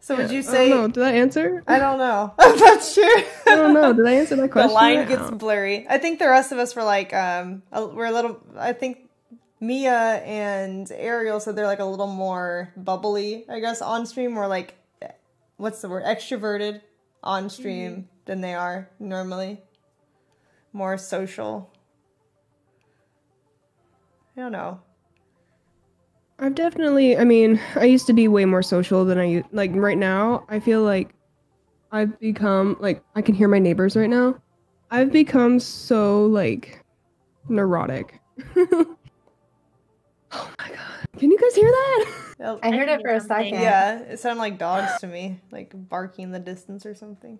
So would you I say? don't know. Did that answer? I don't know. I'm not sure. I don't know. Did I answer that The question? line I gets don't know. blurry. I think the rest of us were like, we're a little. I think Mia and Ariel said they're like a little more bubbly. I guess on stream, or like, what's the word? Extroverted on stream than they are normally. More social. I don't know. I've definitely, I mean, I used to be way more social than like right now. I feel like I've become, like, I can hear my neighbors right now. I've become so, like, neurotic. Oh my god. Can you guys hear that? I heard it for a Something. second. Yeah, it sounded like dogs to me, like barking in the distance or something.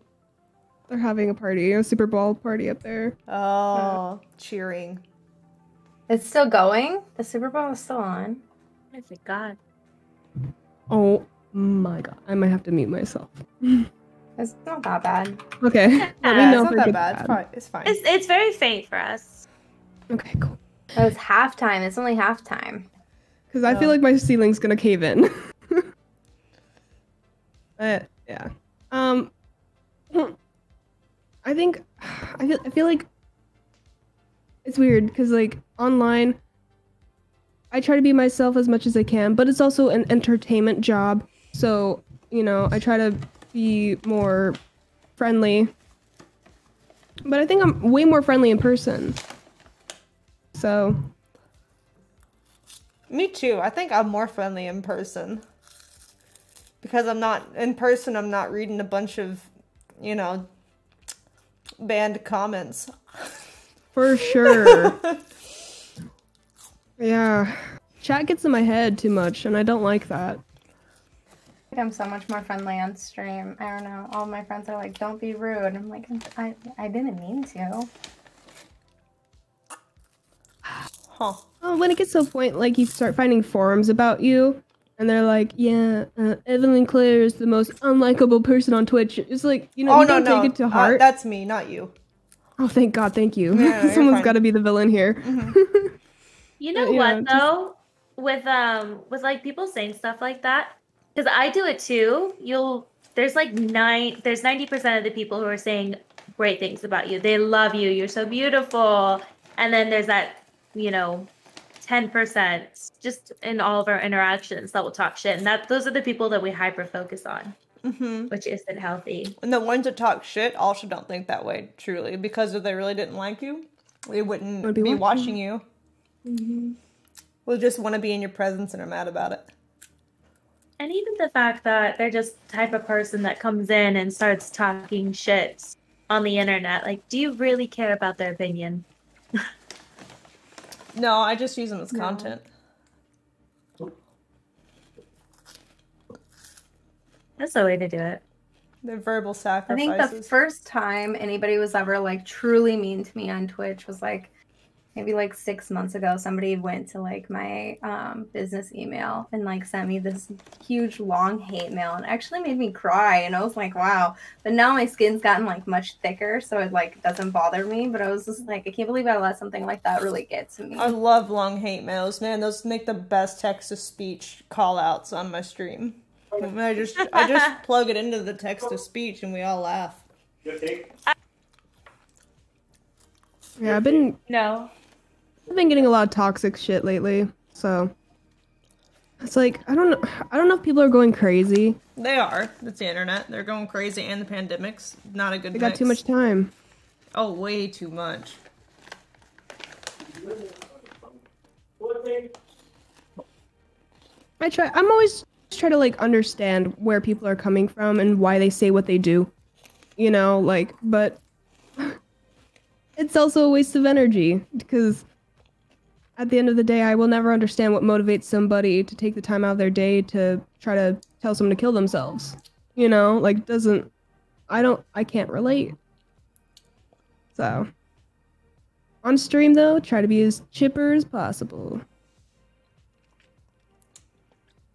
They're having a party, a Super Bowl party up there. Oh, cheering. It's still going? The Super Bowl is still on. I forgot. Oh my god. I might have to mute myself. It's not that bad. Okay. Let me Yeah, know it's if not it that gets bad. It's fine. It's very faint for us. Okay, cool. Oh, it's halftime. It's only halftime. Because I feel like my ceiling's gonna cave in. But yeah. I think I feel like it's weird because like online I try to be myself as much as I can, but it's also an entertainment job. So, you know, I try to be more friendly. But I think I'm way more friendly in person. So, Me too. I think I'm more friendly in person. Because I'm not, in person, I'm not reading a bunch of, you know, banned comments. for sure. Yeah. Chat gets in my head too much, and I don't like that. I'm so much more friendly on stream. I don't know. All my friends are like, "Don't be rude." I'm like, I didn't mean to. Huh. When it gets to a point like you start finding forums about you, and they're like, "Yeah, Evelyn Claire is the most unlikable person on Twitch." It's like, you know, Oh you no, don't no. take it to heart. That's me, not you. Oh, thank God, thank you. Yeah, you're Someone's fine. got to be the villain here. You know Yeah, what just- though? With like people saying stuff like that, because I do it too. There's 90% of the people who are saying great things about you. They love you. You're so beautiful. And then there's that, 10% just in all of our interactions that will talk shit. And those are the people that we hyper focus on, which isn't healthy. And the ones that talk shit also don't think that way, truly. Because if they really didn't like you, they wouldn't Would be be watching you. We'll just want to be in your presence and are mad about it. And even the fact that they're just the type of person that comes in and starts talking shit on the internet. Like, do you really care about their opinion? No, I just use them as content. That's the way to do it. They're verbal I sacrifices. think the first time anybody was ever like truly mean to me on Twitch was like maybe like 6 months ago. Somebody went to like my business email and like sent me this huge long hate mail and actually made me cry. And I was like, wow. But now my skin's gotten like much thicker, so it like doesn't bother me. But I was just like, I can't believe I let something like that really get to me. I love long hate mails, man. Those make the best text-to-speech call-outs on my stream. I just plug it into the text-to-speech and we all laugh. Yeah, I've been getting a lot of toxic shit lately, so it's like I don't know if people are going crazy. They are. It's the internet. They're going crazy, and the pandemic's not a good They mix. got too much time. Oh, way too much. I'm always try to like understand where people are coming from and why they say what they do. You know, like, but it's also a waste of energy because at the end of the day, I will never understand what motivates somebody to take the time out of their day to try to tell someone to kill themselves. You know, like I can't relate. So, on stream though, try to be as chipper as possible.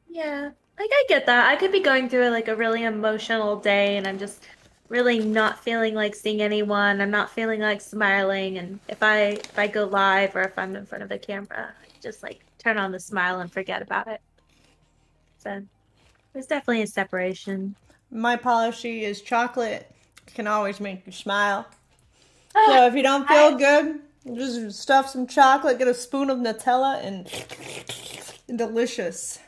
Yeah, like I get that. I could be going through like a really emotional day and I'm just really not feeling like seeing anyone. I'm not feeling like smiling, and if I go live or if I'm in front of the camera, I just like turn on the smile and forget about it. So there's definitely a separation. My policy is chocolate can always make you smile. So if you don't feel good, just stuff some chocolate, get a spoon of Nutella, and delicious.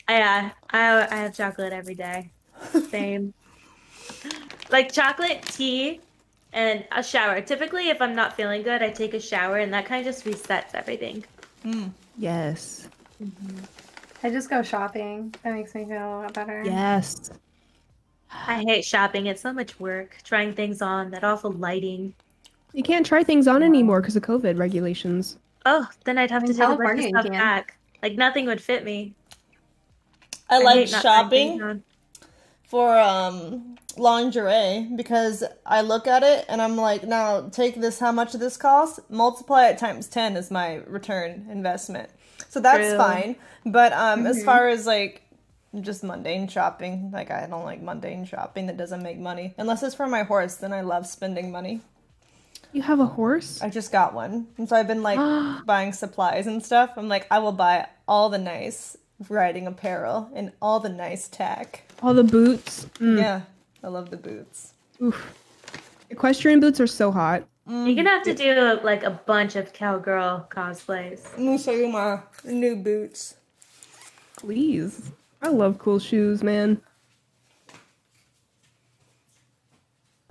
I have chocolate every day. Same. Like chocolate, tea, and a shower. Typically, if I'm not feeling good, I take a shower, and that kind of just resets everything. Yes. I just go shopping. That makes me feel a lot better. Yes. I hate shopping. It's so much work. Trying things on, that awful lighting. You can't try things on anymore because of COVID regulations. Oh, then I'd have In to take a bunch California, of you stuff can. back. Like nothing would fit me. I like hate not trying things shopping on. for lingerie because I look at it and I'm like, now take this, how much this costs, multiply it times 10 is my return investment. So that's True. fine. But as far as like just mundane shopping, like I don't like mundane shopping that doesn't make money. Unless it's for my horse, then I love spending money. You have a horse? I just got one. And so I've been like buying supplies and stuff. I'm like, I will buy all the nice riding apparel and all the nice tack. All the boots? Yeah, I love the boots. Oof. Equestrian boots are so hot. You're gonna have to do like a bunch of cowgirl cosplays. I'm gonna show you my new boots. Please. I love cool shoes, man.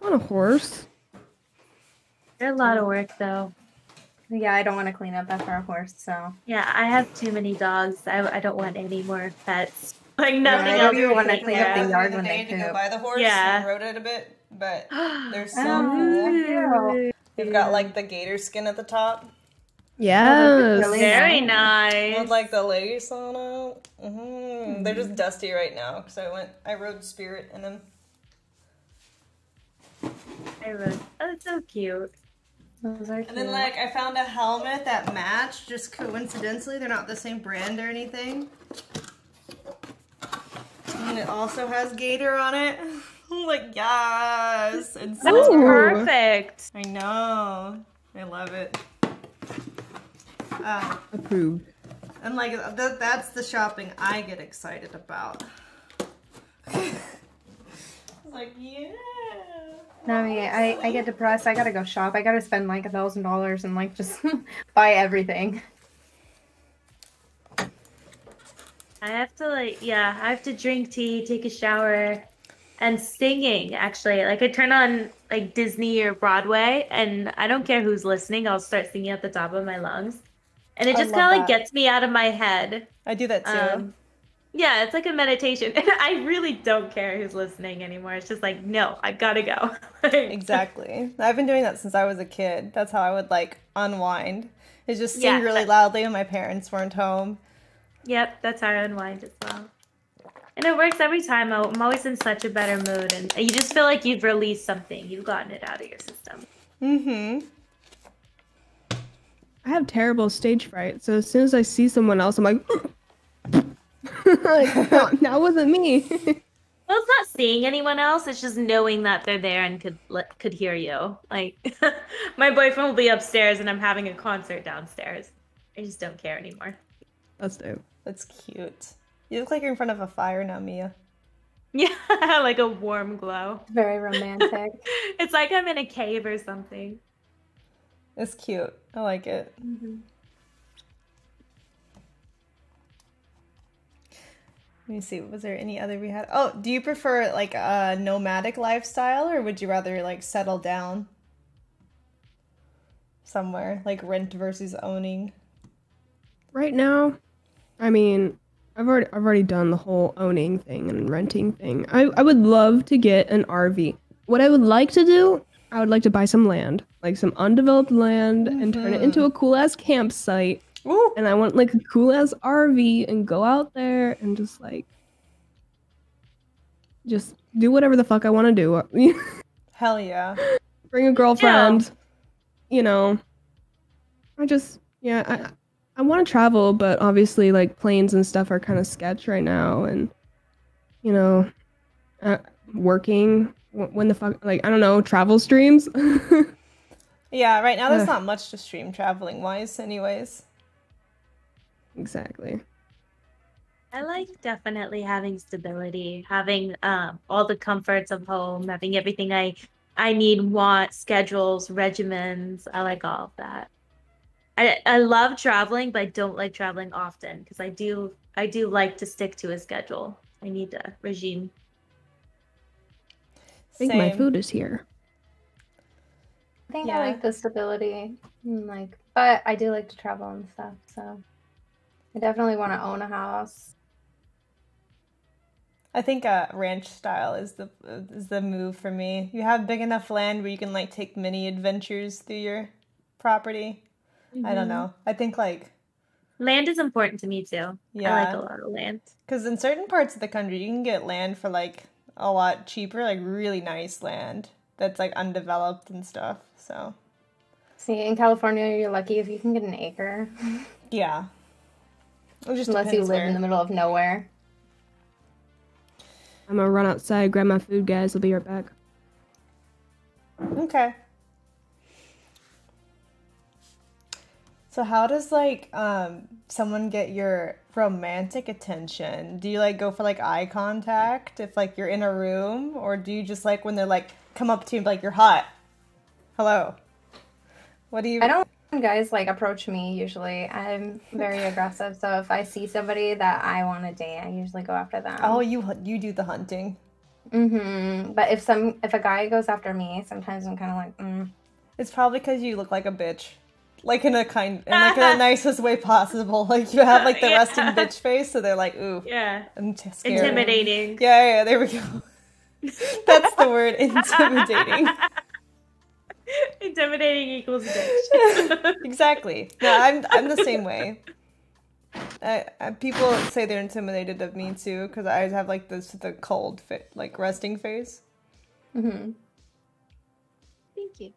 On a horse. They're a lot of work though. Yeah, I don't want to clean up after a horse, so. Yeah, I have too many dogs. I don't want any more pets. Like I nothing don't else. even to want to take clean care up the of. yard The when day they to go poop. buy the horse Yeah. and rode it a bit, but they're so Oh, cool. They've got like the gator skin at the top Yes. really Very nice. nice. with like the lace on it. They're just dusty right now because I rode Spirit in them. Oh, so cute. Those are And then, cute. like, I found a helmet that matched, just coincidentally. They're not the same brand or anything. And it also has Gator on it. I'm like, yes! It's That's so perfect. I know. I love it. Approved. And, like, that's the shopping I get excited about. Like, yeah. No, I get depressed. I gotta go shop. I gotta spend like $1,000 and like just buy everything. I have to I have to drink tea, take a shower, and singing actually. Like I turn on like Disney or Broadway and I don't care who's listening, I'll start singing at the top of my lungs. And it I just love kind of like that. gets me out of my head. I do that too. Yeah, it's like a meditation. And I really don't care who's listening anymore. It's just like, no, I gotta go. Exactly. I've been doing that since I was a kid. That's how I would like unwind. Is just sing Yeah, really loudly when my parents weren't home. Yep, that's how I unwind as well. And it works every time. I'm always in such a better mood. And you just feel like you've released something. You've gotten it out of your system. Mm-hmm. I have terrible stage fright, so as soon as I see someone else, I'm like, like no, that wasn't me. Well, it's not seeing anyone else. It's just knowing that they're there and could hear you. Like, my boyfriend will be upstairs and I'm having a concert downstairs. I just don't care anymore. That's dope. That's cute. You look like you're in front of a fire now, Mia. Yeah, like a warm glow. Very romantic. It's like I'm in a cave or something. It's cute. I like it. Let me see. Was there any other we had? Oh, do you prefer like a nomadic lifestyle or would you rather like settle down somewhere? Like rent versus owning? Right now, I mean, I've already done the whole owning thing and renting thing. I would love to get an RV. What I would like to do, I would like to buy some land, like some undeveloped land, and turn it into a cool ass campsite. Ooh. And I want like a cool ass RV and go out there and just do whatever the fuck I want to do. Hell yeah. Bring a girlfriend. You know, I want to travel, but obviously like planes and stuff are kind of sketch right now, and you know, working when the fuck, like, I don't know, travel streams. Yeah, right now there's not much to stream traveling wise anyways. Exactly. I like definitely having stability, having all the comforts of home, having everything I need, want, schedules, regimens. I like all of that. I love traveling, but I don't like traveling often because I do like to stick to a schedule. I need a regime. I think my Same. food is here. I think Yeah. I like the stability, and like, but I do like to travel and stuff. So I definitely want to own a house. I think ranch style is the move for me. You have big enough land where you can like take mini adventures through your property. I don't know. I think like Land is important to me too. Yeah. I like a lot of land. because in certain parts of the country you can get land for like a lot cheaper, like really nice land that's like undeveloped and stuff. So See, in California, you're lucky if you can get an acre, yeah, it just unless you depends live where. in the middle of nowhere. I'm gonna run outside, grab my food, guys. I'll be right back. Okay. So how does like someone get your romantic attention? Do you like go for like eye contact if like you're in a room, or do you just like when they're like come up to you and be like you're hot? Hello. What do you I don't want guys like approach me usually. I'm very aggressive, so if I see somebody that I want to date, I usually go after them. Oh, you do the hunting. But if a guy goes after me, sometimes I'm kind of like, It's probably because you look like a bitch. Like in like in the nicest way possible. Like you have like the Yeah. resting bitch face, so they're like, ooh, Yeah. I'm scared. Intimidating. Yeah, there we go. That's the word, intimidating. Intimidating equals bitch. Exactly. No, I'm the same way. People say they're intimidated of me too because I have like the cold like resting face. Mm-hmm. Thank you.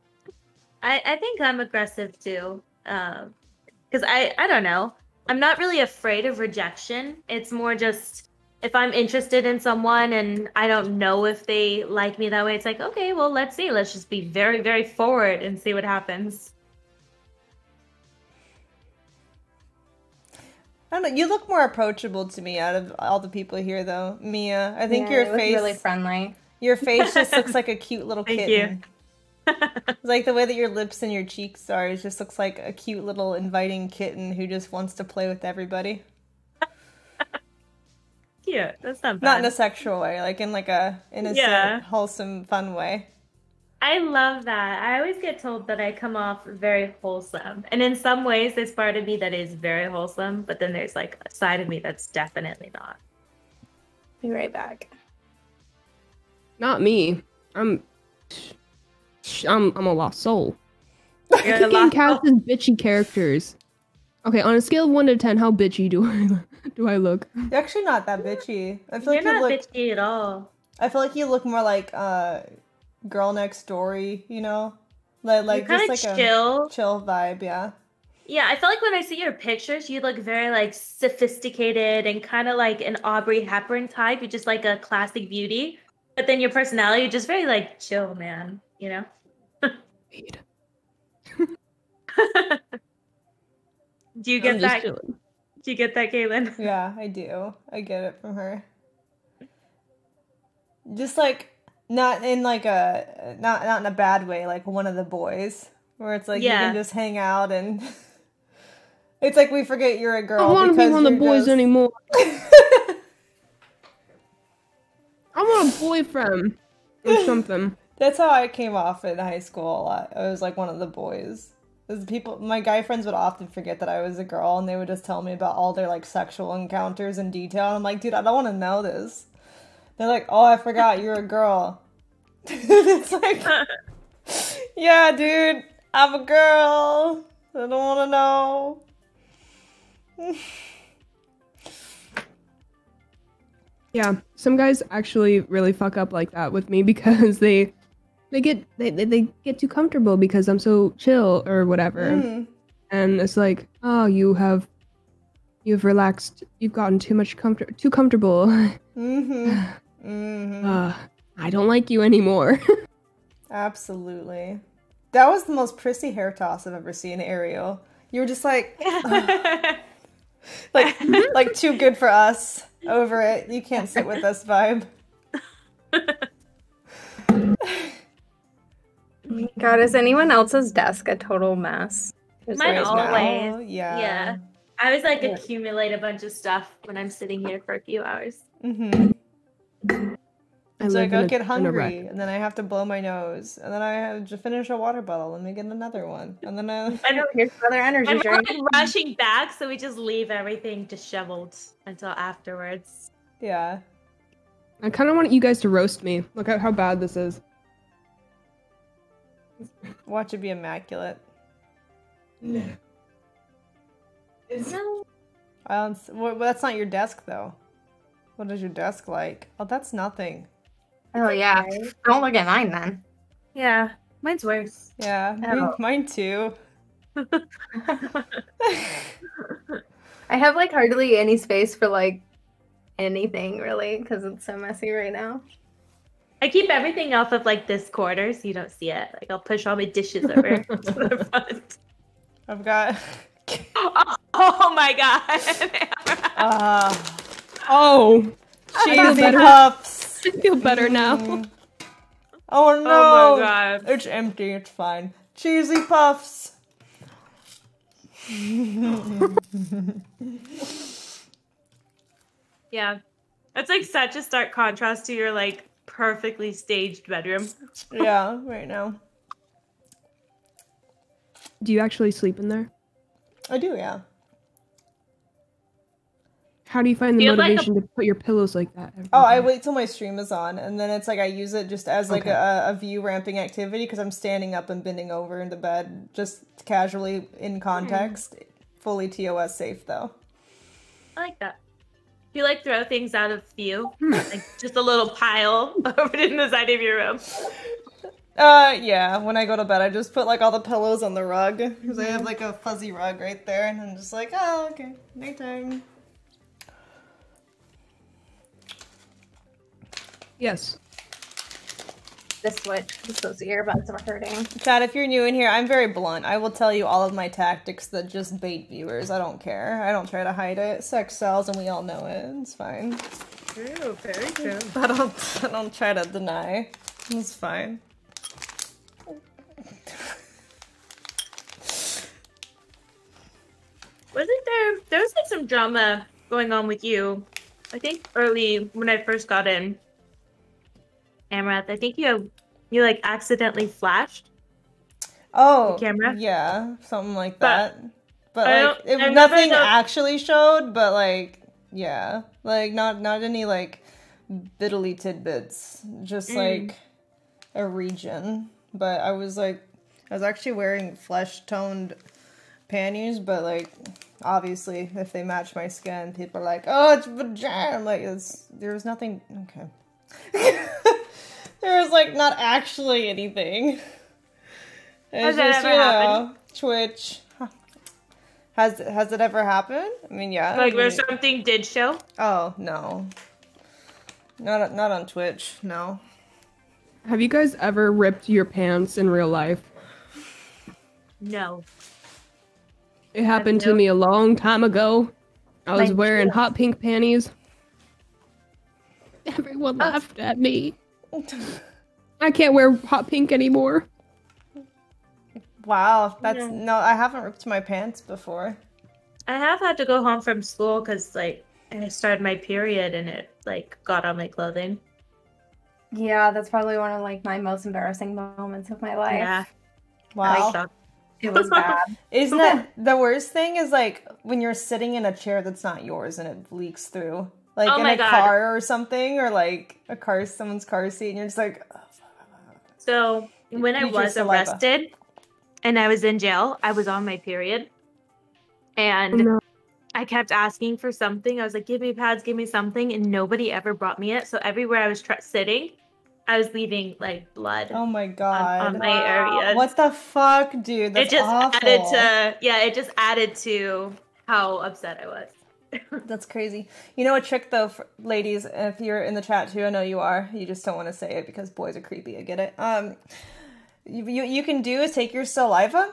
I think I'm aggressive too. Because I don't know. I'm not really afraid of rejection. It's more just if I'm interested in someone and I don't know if they like me that way, it's like, okay, well, let's see. Let's just be very, very forward and see what happens. I don't know. You look more approachable to me out of all the people here, though, Mia. I think Yeah, your it was face really friendly. Your face just looks like a cute little Thank kitten. you. Like the way that your lips and your cheeks are, it just looks like a cute little inviting kitten who just wants to play with everybody. Cute. That's not bad. Not in a sexual way, like in like a innocent, Yeah. wholesome, fun way. I love that. I always get told that I come off very wholesome. And in some ways, there's part of me that is very wholesome, but then there's like a side of me that's definitely not. Be right back. Not me. I'm a lost soul. You're I keep getting lost- cast as bitchy characters. Okay, on a scale of 1 to 10, how bitchy do I look? You're actually not that bitchy. I feel You're like you not look. bitchy at all. I feel like you look more like Girl Next Story. You know, like You're just kind like of chill. a chill vibe. Yeah. Yeah, I feel like when I see your pictures, you look very like sophisticated and kind of like an Aubrey Hepburn type. You're just like a classic beauty. But then your personality, you're just very like chill, man. You know? Wait, Do you I'm get just that? chilling. Do you get that, Caitlin? Yeah, I do. I get it from her. Just like not in like a not in a bad way, like one of the boys, where it's like you Yeah. can just hang out and it's like we forget you're a girl. I don't want to be because one of the you're boys just- anymore. I want a boyfriend or something. That's how I came off in high school a lot. I was like one of the boys. 'Cause my guy friends would often forget that I was a girl, and they would just tell me about all their like sexual encounters in detail. And I'm like, dude, I don't want to know this. They're like, oh, I forgot you're a girl. It's like, yeah, dude, I'm a girl. I don't want to know. Yeah, some guys actually really fuck up like that with me because they get too comfortable because I'm so chill or whatever. Mm. And it's like, oh, you've relaxed, you've gotten too comfortable. Mm-hmm. Mm-hmm. I don't like you anymore. Absolutely. That was the most prissy hair toss I've ever seen, Ariel. You were just like, like too good for us. Over it. You can't sit with us vibe. God, is anyone else's desk a total mess? Just Mine right now? always. Oh, yeah. Yeah. I always like Yeah. accumulate a bunch of stuff when I'm sitting here for a few hours. Mm-hmm. I So I live go in a- get in a hungry, wreck. and then I have to blow my nose, and then I have to finish a water bottle, and then get another one, and then I know, here's another energy I'm drink. like rushing back, so we just leave everything disheveled until afterwards. yeah. I kind of want you guys to roast me. Look at how bad this is. Watch it be immaculate. No. Well, that's not your desk, though. What is your desk like? Oh, that's nothing. Oh yeah. Don't look at mine then. Yeah, mine's worse. Yeah, Oh. mine too. I have like hardly any space for like anything really because it's so messy right now. I keep everything off of like this corner so you don't see it. Like I'll push all my dishes over to the front. I've got. Oh my god. Oh, Cheesy better. puffs. I feel better now. Mm. Oh no! Oh my god. It's empty. It's fine. Cheesy puffs. Yeah. That's like such a stark contrast to your like perfectly staged bedroom. Yeah, right now. Do you actually sleep in there? I do, yeah. How do you find the Do you have, like, a- motivation to put your pillows like that? every Oh, I day? wait till my stream is on, and then it's like I use it just as like Okay. a view ramping activity because I'm standing up and bending over into bed just casually in context. Fully TOS safe though. I like that. Do you like throw things out of view? Like just a little pile over in the side of your room. Yeah, when I go to bed, I just put like all the pillows on the rug because I have like a fuzzy rug right there, and I'm just like, oh, okay, nighttime. Yes. The switch, just those earbuds were hurting. Chad, if you're new in here, I'm very blunt. I will tell you all of my tactics that just bait viewers. I don't care. I don't try to hide it. Sex sells, and we all know it. It's fine. True, very true. I don't try to deny. It's fine. Wasn't there was like some drama going on with you? I think early when I first got in Amaranth, I think you like accidentally flashed Oh, the camera. yeah, something like that. But I like, don't- I nothing never know- actually showed. But like, yeah, like not any like biddly tidbits. Just like a region. But I was actually wearing flesh toned panties, but like obviously if they match my skin, people are like, oh, it's vagina. I'm like, there was nothing. Okay. There was like not actually anything. It's Has that just, ever happened? Twitch. Has it ever happened? I mean, yeah. Like where something did show? Oh no. Not on Twitch. No. Have you guys ever ripped your pants in real life? No. It happened to me a long time ago. I was Like- wearing hot pink panties. Everyone laughed at me. I can't wear hot pink anymore. Wow, that's Yeah. no. I haven't ripped my pants before. I have had to go home from school because like I started my period and it like got on my clothing. Yeah, that's probably one of like my most embarrassing moments of my life. Yeah. Wow. Like that. It was bad. Isn't that the worst thing? Is like when you're sitting in a chair that's not yours and it leaks through, like Oh in my a God. car or something, or like someone's car seat, and you're just like, oh, So when I Use your was saliva. arrested and I was in jail, I was on my period. And No. I kept asking for something. I was like, give me pads, give me something. And nobody ever brought me it. So everywhere I was sitting, I was leaving like blood oh my god, on my areas. what the fuck, dude? That's it just awful. it just added to how upset I was. That's crazy. You know a trick though, for ladies, if you're in the chat too, I know you are. You just don't want to say it because boys are creepy. I get it. You can do is take your saliva,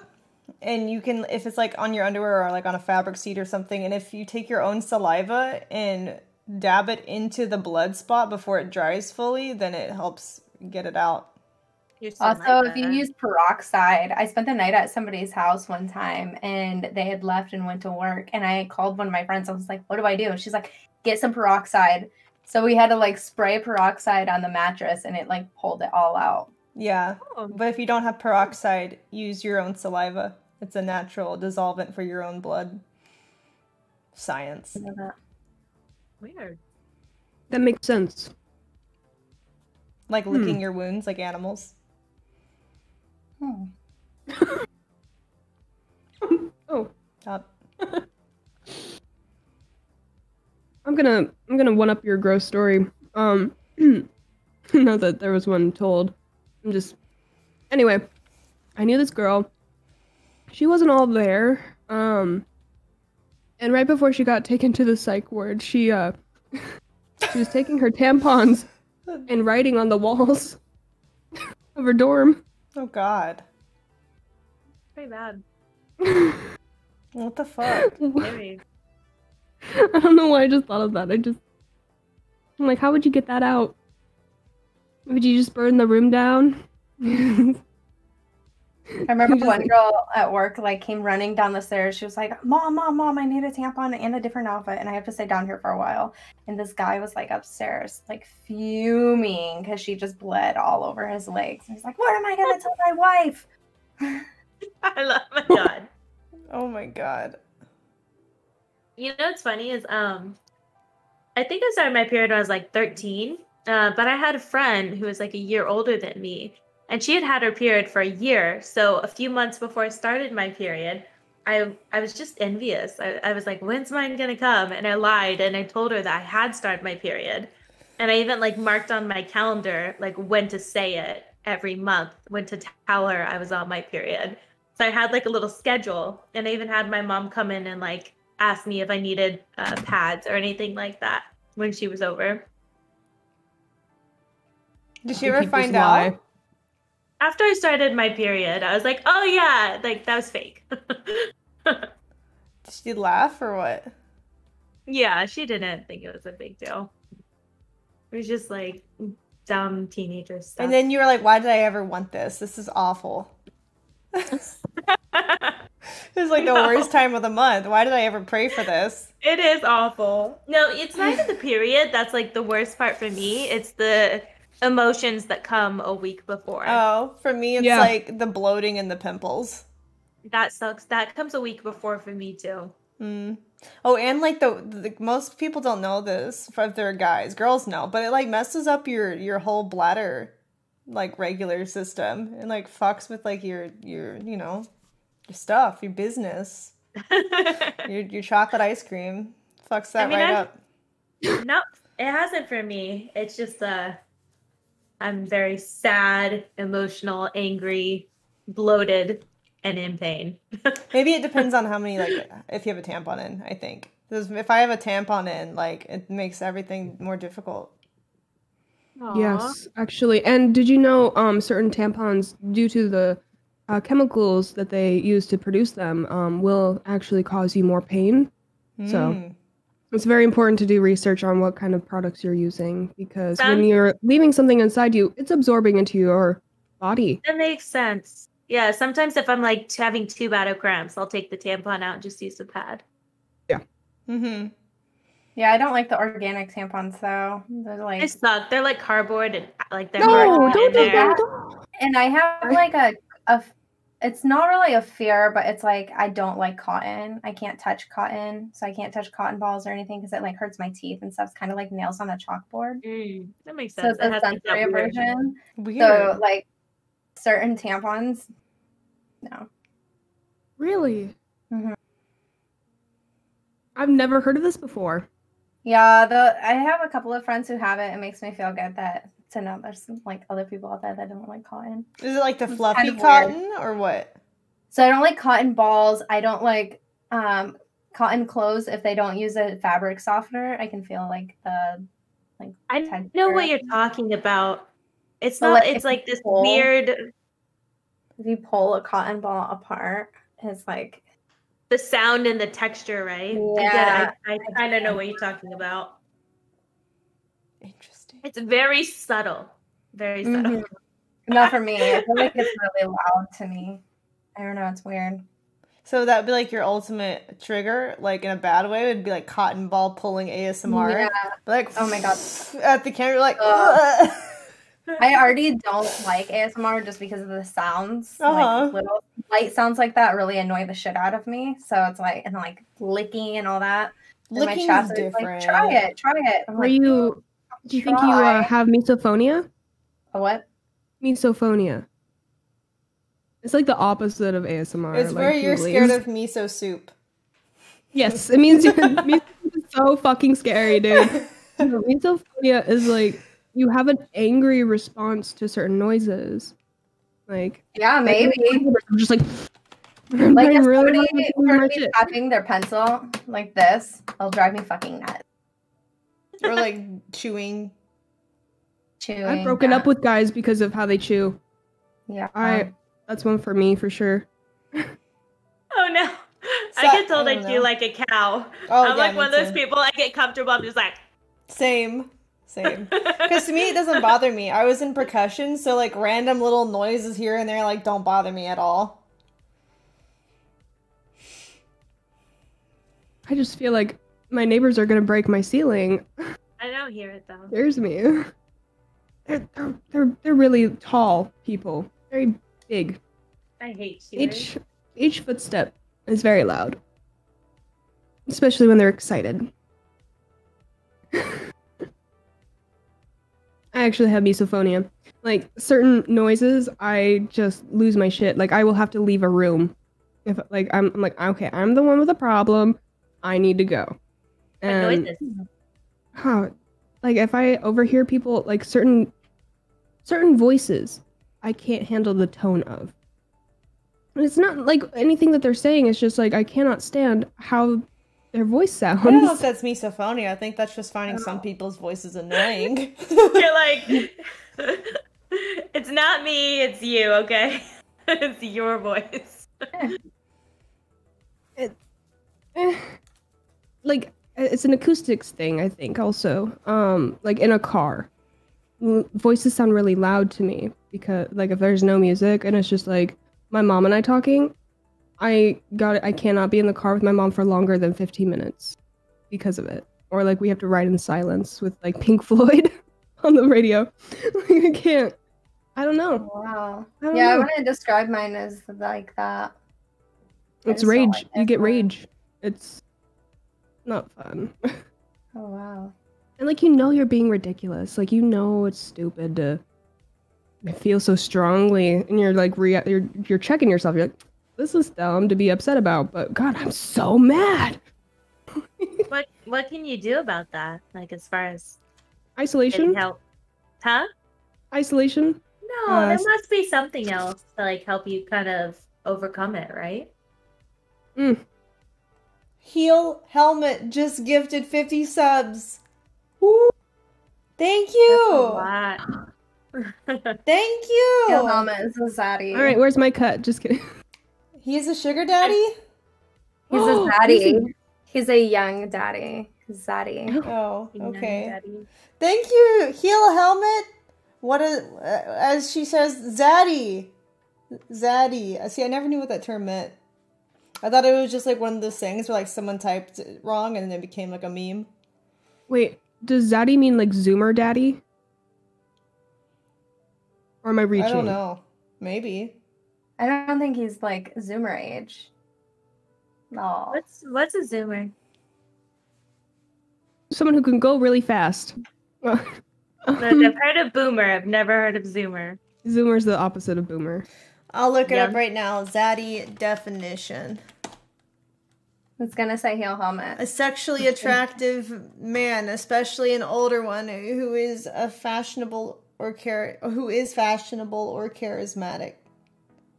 and you can, if it's like on your underwear or like on a fabric seat or something, and if you take your own saliva and dab it into the blood spot before it dries fully, then it helps get it out. You're so Also, like if you that. use peroxide, I spent the night at somebody's house one time and they had left and went to work. And I called one of my friends. I was like, what do I do? And she's like, get some peroxide. So we had to like spray peroxide on the mattress and it like pulled it all out. Yeah, Oh. but if you don't have peroxide, use your own saliva. It's a natural dissolvent for your own blood. Science. You know that? Weird. That makes sense. Like licking your wounds like animals. Hmm. Oh, Stop. I'm gonna one up your gross story. Not that there was one told. Anyway, I knew this girl. She wasn't all there. And right before she got taken to the psych ward, she was taking her tampons and writing on the walls of her dorm. Oh god. Pretty bad. What the fuck? Very. I don't know why I just thought of that. I'm like, how would you get that out? Would you just burn the room down? I remember Just one like- girl at work like came running down the stairs. She was like, Mom, I need a tampon and a different outfit, and I have to stay down here for a while. And this guy was like upstairs, like fuming because she just bled all over his legs. And he's like, what am I gonna tell my wife? I love my god. Oh my god. You know what's funny is I think I started my period when I was like 13. But I had a friend who was like a year older than me, and she had had her period for a year. So a few months before I started my period, I was just envious. I was like, when's mine gonna come? And I lied and I told her that I had started my period. And I even like marked on my calendar like when to say it every month, when to tell her I was on my period. So I had like a little schedule, and I even had my mom come in and like ask me if I needed pads or anything like that when she was over. Did she You ever keep this find lie. out? After I started my period, I was like, oh yeah, like that was fake. Did she laugh or what? Yeah, she didn't think it was a big deal. It was just like dumb teenager stuff. And then you were like, why did I ever want this? This is awful. It was like the No. worst time of the month. Why did I ever pray for this? It is awful. No, it's not even the period that's like the worst part for me. It's the emotions that come a week before. Oh, for me, it's Yeah. like the bloating and the pimples. That sucks. That comes a week before for me too. Mm. Oh, and like the most people don't know this if they're guys. Girls know, but it like messes up your whole bladder, like regular system, and like fucks with like your you know your stuff, your business, your chocolate ice cream fucks that I mean, right I've- up. No, it hasn't for me. It's just I'm very sad, emotional, angry, bloated, and in pain. Maybe it depends on how many like if you have a tampon in. I think 'cause if I have a tampon in, like it makes everything more difficult. Aw. Yes, actually. And did you know certain tampons, due to the chemicals that they use to produce them, will actually cause you more pain? So Mm. it's very important to do research on what kind of products you're using, because when Sounds- you're leaving something inside you, it's absorbing into your body. That makes sense. Yeah, sometimes if I'm like having too bad of cramps, I'll take the tampon out and just use the pad. Mm-hmm. Yeah, I don't like the organic tampons though. They're They like, suck. They're like cardboard and like they're No, hard to don't get do in there. that. and I have like it's not really a fear, but it's like I don't like cotton. I can't touch cotton, so I can't touch cotton balls or anything because it like hurts my teeth and stuff. It's kind of like nails on a chalkboard. That makes So sense. it's It a has like that sensory weird- version. Weird. So like certain tampons, no. Really? Mhm. I've never heard of this before. Yeah, I have a couple of friends who have it. It makes me feel good to know there's like other people out there that don't like cotton. Is it like the It's fluffy kind of weird. cotton or what? So I don't like cotton balls. I don't like cotton clothes if they don't use a fabric softener. I can feel like the I know what you're talking about. It's But, not. like, It's if like you this pull- weird. if you pull a cotton ball apart, it's like The sound and the texture, right? Yeah. I kind of know what you're talking about. Interesting. It's very subtle. Very subtle. Mhm. Not for me. I feel like it's really loud to me. I don't know. It's weird. So that would be like your ultimate trigger, like in a bad way. It would be like cotton ball pulling ASMR. Yeah. But like, Oh my God. at the camera, you're like, Ugh. ugh. I already don't like ASMR just because of the sounds. Uh-huh. Like little light sounds like that really annoy the shit out of me. So it's like and like licking and all that. And my Licking chat is is different. like, try it. I'm Are like, you? Do you think you try. have misophonia? A what? Misophonia. It's like the opposite of ASMR. It's like where you're tingling. scared of miso soup. Yes, it means misophonia is so fucking scary, dude. Misophonia is like you have an angry response to certain noises. Like Yeah, maybe. I'm just like Like if really somebody my heard me shit. tapping their pencil like this, it'll drive me fucking nuts. Or like chewing. Chewing. I've broken yeah. up with guys because of how they chew. Yeah. That's one for me for sure. Oh no! I So- get told I I don't chew know. like a cow. Oh, I'm yeah, like me one of those too. people. I get comfortable. I'm just like. Same. Because to me, it doesn't bother me. I was in percussion, so like random little noises here and there, like don't bother me at all. I just feel like my neighbors are gonna break my ceiling. I don't hear it though. There's me. They're really tall people. Very big. I hate chewing. Each footstep is very loud. Especially when they're excited. I actually have misophonia. Like certain noises, I just lose my shit. Like I will have to leave a room If like I'm like okay, I'm the one with the problem. I need to go. What And noises? like if I overhear people like certain voices, I can't handle the tone of. And it's not like anything that they're saying. It's just like I cannot stand how their voice sounds. I don't know if that's misophonia. I think that's just finding some people's voices annoying. You're like, it's not me, it's you, okay? It's your voice. Like it's an acoustics thing, I think. Also, like in a car, voices sound really loud to me because like if there's no music and it's just like my mom and I talking, I cannot be in the car with my mom for longer than 15 minutes because of it. Or like we have to ride in silence with like Pink Floyd on the radio. Like, I can't. I don't know. Wow. I don't Yeah, I know. want to describe mine as like that. I It's just don't rage. like You it. get rage. It's not fun. Oh wow. And like you're being ridiculous. Like it's stupid to feel so strongly, and you're like you're checking yourself. You're like, this is dumb to be upset about, but God, I'm so mad. What can you do about that? Like as far as Isolation. getting help? Huh? Isolation. No, there must be something else to like help you kind of overcome it, right? Heel Helmet just gifted 50 subs. Woo. Thank you. That's a lot. Thank you. Your mama is a zaddy. All right, where's my cut? Just kidding. He's a sugar daddy? He's a Oh, zaddy. He's a young daddy. Zaddy. Oh, You know, okay. Daddy. Thank you, Heel Helmet. What is, as she says, Zaddy. Zaddy. See, I never knew what that term meant. I thought it was just like one of those things where like someone typed it wrong and then it became like a meme. Wait, does Zaddy mean like Zoomer daddy? Or am I reaching? I don't know. Maybe. I don't think he's like Zoomer age. No. What's a zoomer? Someone who can go really fast. Look, I've heard of boomer. I've never heard of zoomer. Zoomer's the opposite of boomer. I'll look it up Yeah. right now. Zaddy definition. It's gonna say heel helmet. A sexually attractive man, especially an older one, who is fashionable or charismatic.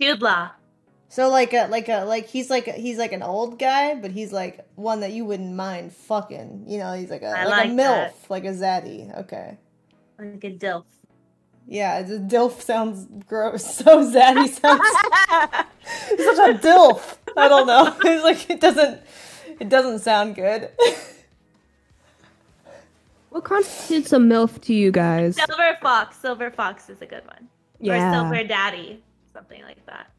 Hudla. So he's like an old guy, but he's like one that you wouldn't mind fucking. You know, he's like I a like MILF, that. like a zaddy. Okay. Like a dilf. Yeah, the DILF sounds gross. So zaddy sounds he's such a DILF. I don't know. It's like it doesn't sound good. What constitutes a MILF to you guys? Silver fox. Silver fox is a good one. Or silver daddy. Something like that.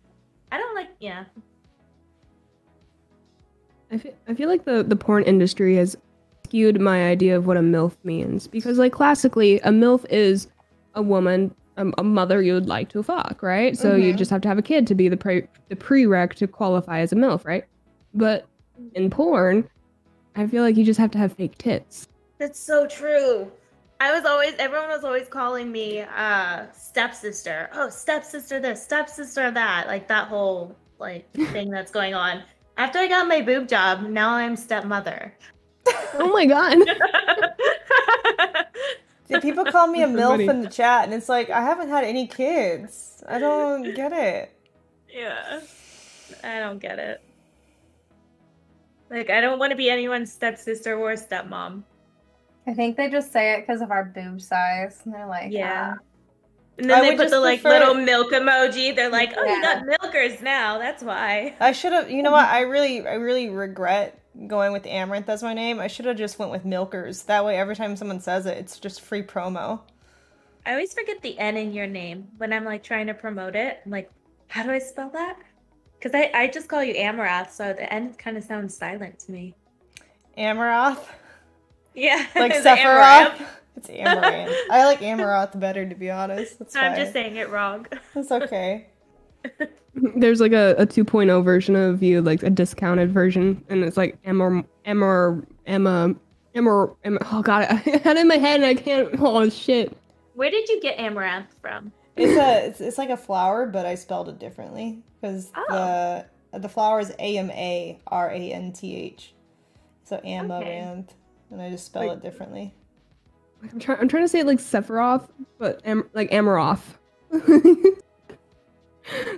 I don't like, yeah. I feel like the porn industry has skewed my idea of what a MILF means. Because, like, classically, a MILF is a woman, a mother you would like to fuck, right? So you just have to have a kid to be the prereq to qualify as a MILF, right? But in porn, I feel like you just have to have fake tits. That's so true. Everyone was always calling me stepsister. Oh, stepsister this, stepsister that. Like that whole like thing that's going on. After I got my boob job, now I'm stepmother. Oh my god. Did people call me a So MILF funny. in the chat? And it's like, I haven't had any kids. I don't get it. Yeah. I don't get it. Like I don't want to be anyone's stepsister or stepmom. I think they just say it because of our boob size. And they're like, Yeah. ah. And then I they would put just the like prefer- little milk emoji. They're like, oh, you Yeah. got milkers now. That's why. I should have, you know what? I really regret going with Amaranth as my name. I should have just went with Milkers. That way, every time someone says it, it's just free promo. I always forget the N in your name when I'm like trying to promote it. I'm like, how do I spell that? Because I just call you Amarath, so the N kind of sounds silent to me. Amaranth, Yeah. like it's Sephiroth. Amaranth. It's Amaranth. I like Amaranth better, to be honest. That's I'm fine. just saying it wrong. It's okay. There's like a 2.0 version of you, like a discounted version, and it's like Emma. Oh god, I had it in my head and I can't. Oh shit. Where did you get Amaranth from? It's like a flower, but I spelled it differently because Oh. the the flower is Amaranth. So Amaranth, and I just spell Like- it differently. Like, I'm trying to say it like Sephiroth, but like Amaroth.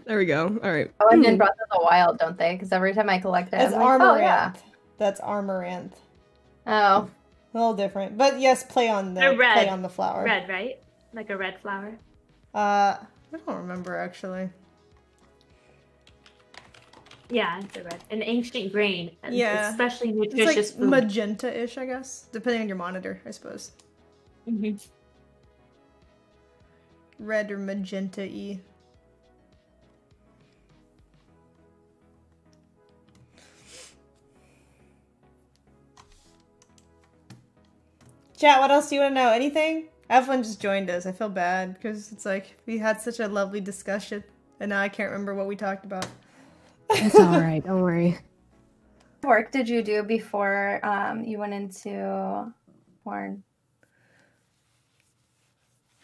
There we go. All right. Oh, and in Breath of the Wild, don't they? Because every time I collect it, It's I'm like, oh yeah. Amaranth. That's Amaranth. Oh, A little different, but yes, play on They're the red. play on the flower. Red, right? Like a red flower. I don't remember actually. Yeah, it's a red. An ancient grain. And Yeah. especially It's nutritious like food. magenta-ish, I guess, depending on your monitor, I suppose. Mhm. Red or magenta-y. Chat, what else do you want to know? Anything? Evelyn just joined us. I feel bad because it's like we had such a lovely discussion and now I can't remember what we talked about. It's all right. Don't worry. what work did you do before you went into porn?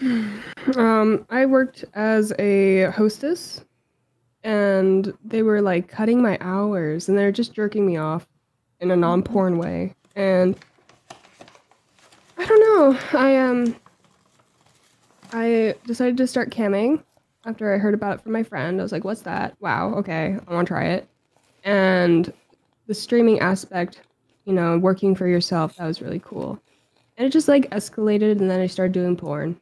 I worked as a hostess, and they were like cutting my hours, and they're just jerking me off in a non-porn way. And I don't know. I decided to start camming after I heard about it from my friend. I was like, "What's that? Wow, okay, I want to try it." And the streaming aspect, you know, working for yourself, that was really cool. And it just like escalated, and then I started doing porn.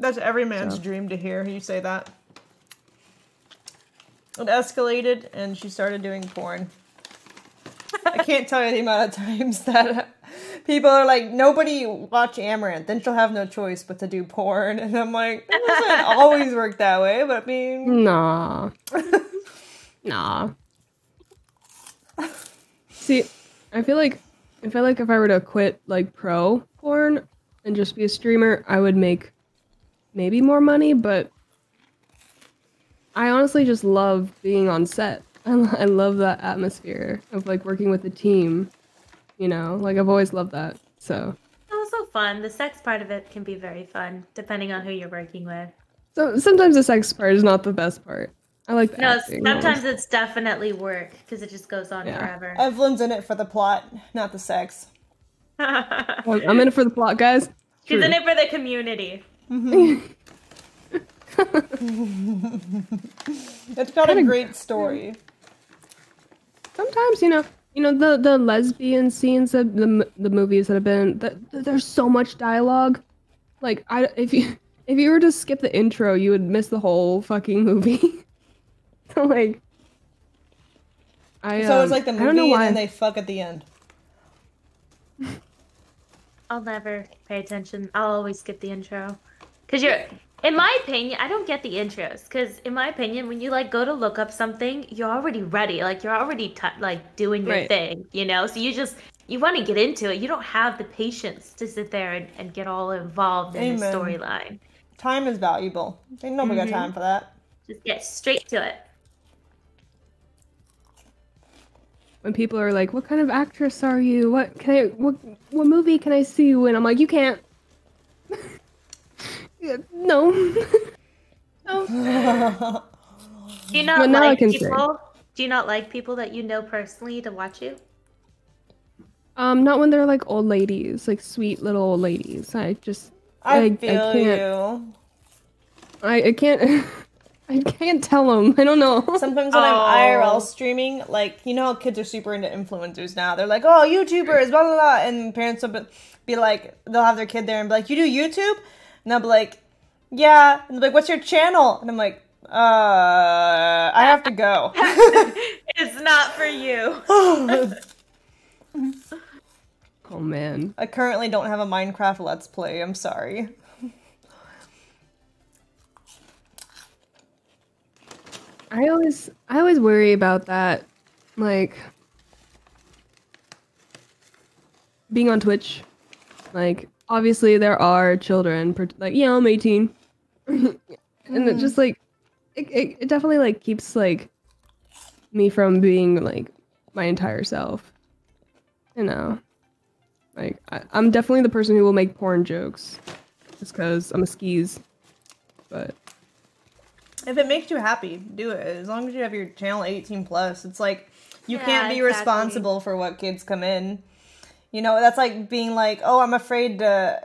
That's every man's So- dream to hear you say that. It escalated and she started doing porn. I can't tell you the amount of times that people are like, nobody watch Amaranth, then she'll have no choice but to do porn. And I'm like, it doesn't always work that way, but I mean... Nah. Nah. See, I feel like if I were to quit like pro porn and just be a streamer, I would make maybe more money, but I honestly just love being on set. I love that atmosphere of like working with a team, you know? Like I've always loved that. So Also fun. The sex part of it can be very fun, depending on who you're working with. sometimes the sex part is not the best part. I like the No, acting. sometimes it's definitely work because it just goes on Yeah. forever. Evelyn's in it for the plot, not the sex. I'm in it for the plot, guys. She's True. in it for the community. It's got a Kinda- great story. Sometimes, you know the lesbian scenes of the movies that have been there's so much dialogue. Like if you were to skip the intro, you would miss the whole fucking movie. So like So it's like the I don't know movie and why. then they fuck at the end. I'll never pay attention. I'll always skip the intro. Because in my opinion, I don't get the intros. Because in my opinion, when you like go to look up something, you're already ready. Like you're already like doing your Right. thing, you know? So you want to get into it. You don't have the patience to sit there and get all involved in the Amen. storyline. Time is valuable. Ain't nobody got time for that. Just get straight to it. When people are like, "What kind of actress are you? What movie can I see you in?" I'm like, "You can't." Yeah, no. No. Do you not Well, now I like can say. people? Do you not like people that you know personally to watch you? Not when they're like old ladies, like sweet little old ladies. I feel can't. you. I can't. I can't tell them. I don't know. Sometimes when I'm IRL streaming, like, you know how kids are super into influencers now. They're like, oh, YouTubers, blah, blah, blah. And parents will be like, they'll have their kid there and be like, you do YouTube? And they'll be like, yeah. And they'll be like, what's your channel? And I'm like, I have to go. It's not for you. Oh man. I currently don't have a Minecraft Let's Play. I'm sorry. I always worry about that, like being on Twitch. Like, obviously there are children, like, yeah, I'm 18, and it just like it definitely like keeps like me from being like my entire self. You know, like I'm definitely the person who will make porn jokes, just because I'm a skis, but. If it makes you happy, do it. As long as you have your channel 18 plus, it's like you Yeah, can't be exactly. responsible for what kids come in. You know, that's like being like, oh, I'm afraid to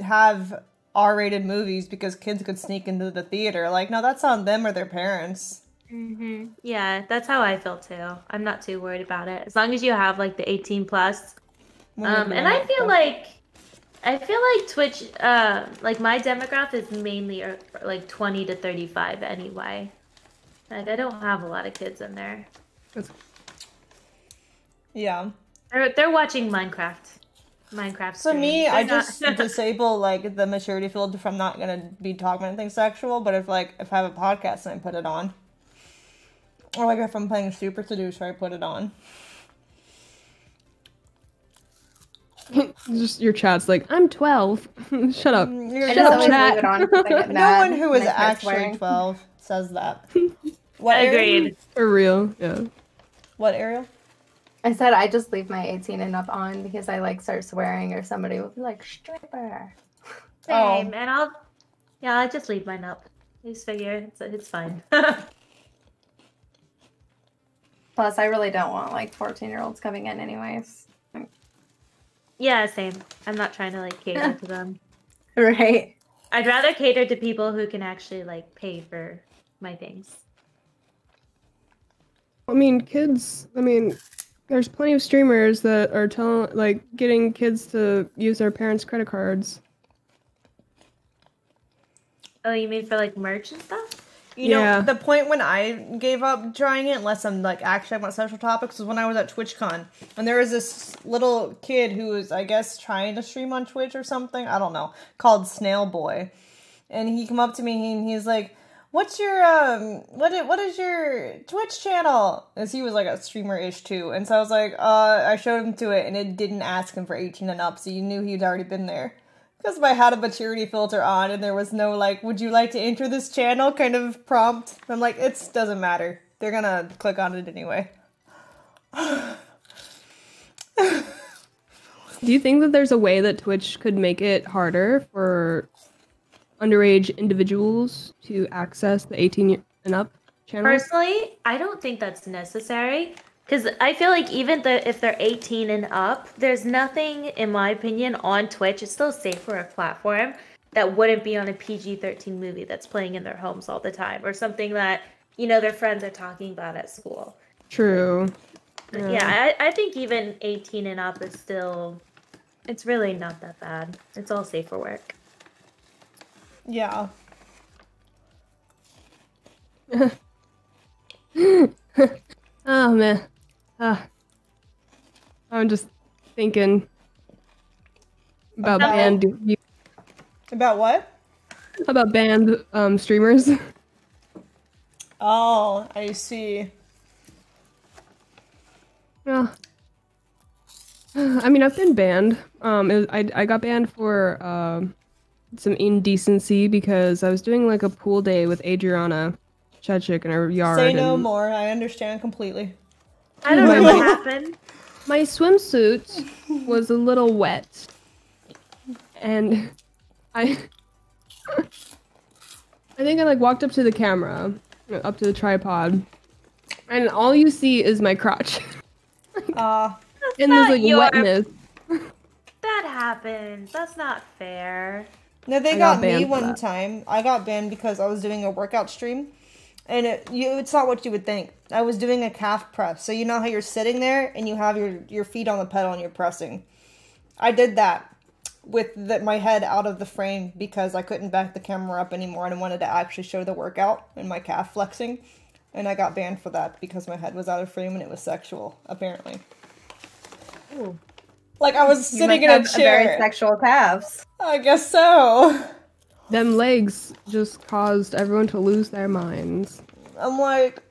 have R-rated movies because kids could sneak into the theater. Like, no, that's on them or their parents. Yeah, that's how I feel too. I'm not too worried about it. As long as you have like the 18 plus. When you're doing And I that feel stuff. like Twitch, like my demographic is mainly like 20 to 35 anyway. Like I don't have a lot of kids in there. Yeah. They're watching Minecraft. So me, streams. I They're just not- disable like the maturity filter if I'm not gonna be talking about anything sexual. But if I have a podcast and I put it on, or like if I'm playing Super Seducer, I put it on. Just your chat's like, I'm 12. Shut up. You're I Shut just up, always chat. leave it on because I get no mad. one who is when I start actually swearing. 12 says that. What Ariel? Agreed. For real, yeah. What Ariel? I said I just leave my 18 and up on because I like start swearing or somebody will be like stripper. Same. And I just leave mine up. I just figure it's fine. Plus, I really don't want like 14-year-olds coming in anyways. Yeah, same. I'm not trying to like cater to them. Right. I'd rather cater to people who can actually like pay for my things. I mean, kids, there's plenty of streamers that are getting kids to use their parents' credit cards. Oh, you mean for like merch and stuff? You know, Yeah. the point when I gave up trying it, unless I'm like actually about sexual topics, was when I was at TwitchCon. And there was this little kid who was, I guess, trying to stream on Twitch or something, I don't know, called Snail Boy. And he came up to me and he's like, what's your, what is your Twitch channel? As he was like a streamer-ish too. And so I was like, I showed him to it and it didn't ask him for 18 and up, so you knew he'd already been there. Because if I had a maturity filter on and there was no, like, would you like to enter this channel kind of prompt, I'm like, it doesn't matter. They're gonna click on it anyway. Do you think that there's a way that Twitch could make it harder for underage individuals to access the 18 and up channel? Personally, I don't think that's necessary. Because I feel like even if they're 18 and up, there's nothing, in my opinion, on Twitch. It's still safe for a platform that wouldn't be on a PG-13 movie that's playing in their homes all the time, or something that, you know, their friends are talking about at school. True. Yeah, I think even 18 and up is still, it's really not that bad. It's all safe for work. Yeah. Oh, man. I'm just thinking about About what? banned streamers. Oh, I see. Yeah. I mean, I've been banned. I got banned for some indecency because I was doing like a pool day with Adriana Chechik in her yard. Say no and more. I understand completely. I don't know what happened. My swimsuit was a little wet, and I think I like walked up to the camera, up to the tripod, and all you see is my crotch. And there's not like your- wetness. That happens. That's not fair. No, they I got got me banned for one that. time. I got banned because I was doing a workout stream. And it's not what you would think. I was doing a calf press. So you know how you're sitting there and you have your feet on the pedal and you're pressing. I did that with my head out of the frame because I couldn't back the camera up anymore and I wanted to actually show the workout and my calf flexing. And I got banned for that because my head was out of frame and it was sexual, apparently. Ooh. Like I was You sitting must in a have very chair. sexual calves. I guess so. Them legs just caused everyone to lose their minds. I'm like,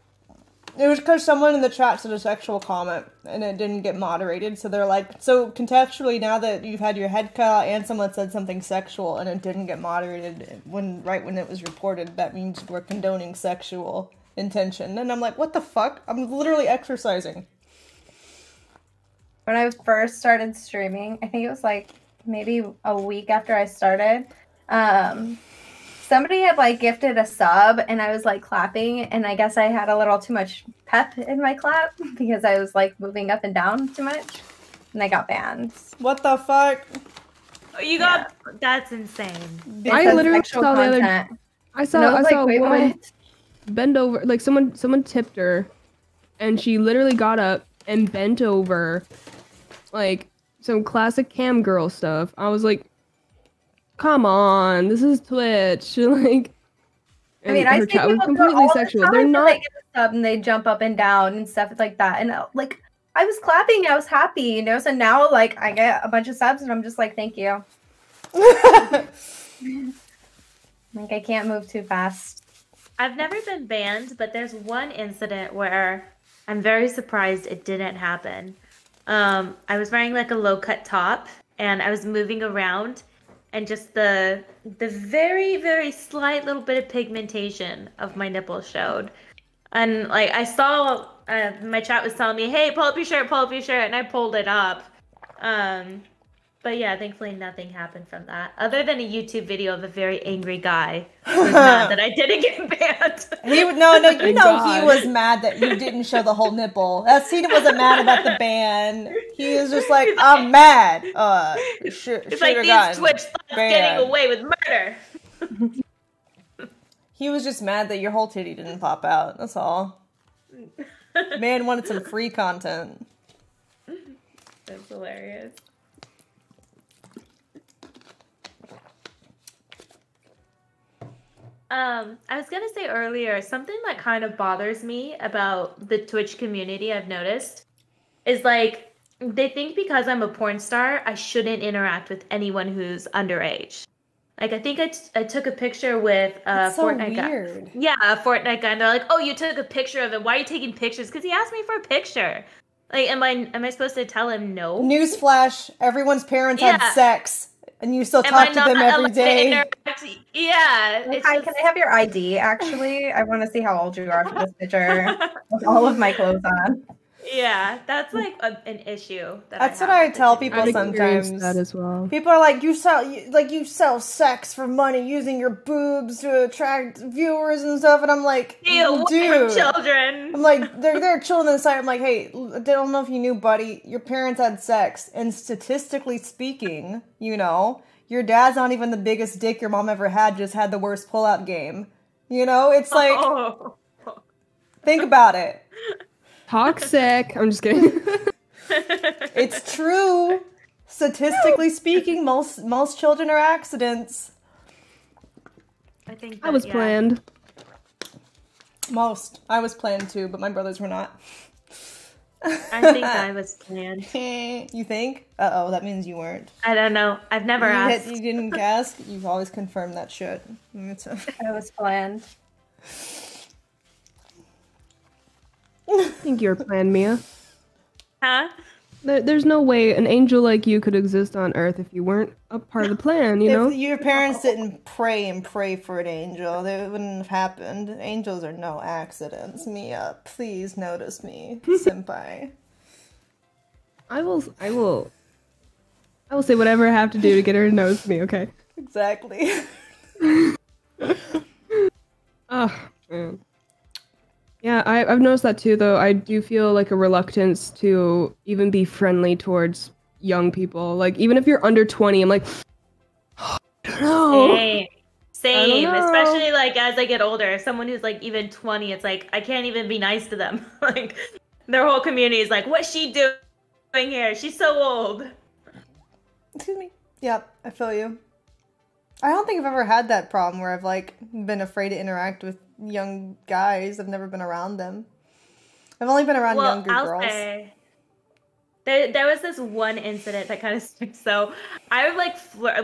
it was because someone in the chat said a sexual comment and it didn't get moderated. So they're like, so contextually, now that you've had your head cut out and someone said something sexual and it didn't get moderated right when it was reported, that means we're condoning sexual intention. And I'm like, what the fuck? I'm literally exercising. When I first started streaming, I think it was like maybe a week after I started, somebody had like gifted a sub and I was like clapping, and I guess I had a little too much pep in my clap because I was like moving up and down too much, and I got banned. What the fuck? You got that's insane. It I says literally sexual saw the other- content. I And saw I was I like, saw a wait, woman what? bend over, like someone tipped her, and she literally got up and bent over, like some classic cam girl stuff. I was like, come on, this is Twitch. Like, I mean, and I her see chat was people do it completely all the sexual. time They're when not. They get a sub and they jump up and down and stuff like that, and like I was clapping, I was happy, you know. So now, like, I get a bunch of subs, and I'm just like, thank you. Like, I can't move too fast. I've never been banned, but there's one incident where I'm very surprised it didn't happen. I was wearing like a low cut top and I was moving around, and just the very, very slight little bit of pigmentation of my nipple showed. And like I saw my chat was telling me, hey, pull up your shirt, and I pulled it up. But yeah, thankfully nothing happened from that, other than a YouTube video of a very angry guy who was mad that I didn't get banned. He would no, you my know God. he was mad that you didn't show the whole nipple. He wasn't mad about the ban. He was just like, I'm mad. It's like these Twitch sluts getting away with murder. He was just mad that your whole titty didn't pop out. That's all. Man wanted some free content. That's hilarious. I was gonna say earlier, something that kind of bothers me about the Twitch community I've noticed is like they think because I'm a porn star, I shouldn't interact with anyone who's underage. Like I think I took a picture with a That's so Fortnite weird. guy. Yeah, a Fortnite guy, and they're like, "Oh, you took a picture of him. Why are you taking pictures?" Because he asked me for a picture. Like, am I supposed to tell him no? Newsflash, everyone's parents Yeah. had sex, and you still Am talk I to not them every allowed to day. interact? Yeah. Like, It's hi, just... can I have your ID? Actually, I want to see how old you are for this picture with all of my clothes on. Yeah, that's like an issue. That's what have I with the tell community. people I've experienced sometimes. that as well. People are like, you sell sex for money using your boobs to attract viewers and stuff, and I'm like, Ew, dude. children. I'm like, they're chilling inside. I'm like, hey, I don't know if you knew, buddy, your parents had sex, and statistically speaking, you know, your dad's not even the biggest dick your mom ever had, just had the worst pullout game. You know, it's like, Oh. think about it. Toxic. I'm just kidding. It's true. Statistically speaking, most children are accidents. I think I was yeah. planned. Most. I was planned too, but my brothers were not. I think I was planned. You think? Uh-oh, that means you weren't. I don't know. I've never asked. You didn't ask? You've always confirmed that shit. I was planned. I think you're planned, Mia. Huh? There's no way an angel like you could exist on Earth if you weren't a part of the plan, you know? If your parents didn't pray for an angel, that wouldn't have happened. Angels are no accidents. Mia, please notice me, senpai. I will say whatever I have to do to get her to notice me, okay? Exactly. Oh, man. Yeah, I've noticed that too, though. I do feel like a reluctance to even be friendly towards young people. Like, even if you're under 20, I'm like, I don't know. Same. know. Especially like as I get older, someone who's like even 20, it's like I can't even be nice to them. Like their whole community is like, what's she doing here? She's so old. Excuse me. Yep, I feel you. I don't think I've ever had that problem where I've like been afraid to interact with young guys. I've never been around them. I've only been around younger girls. Say, there was this one incident that kind of sticks. So I would like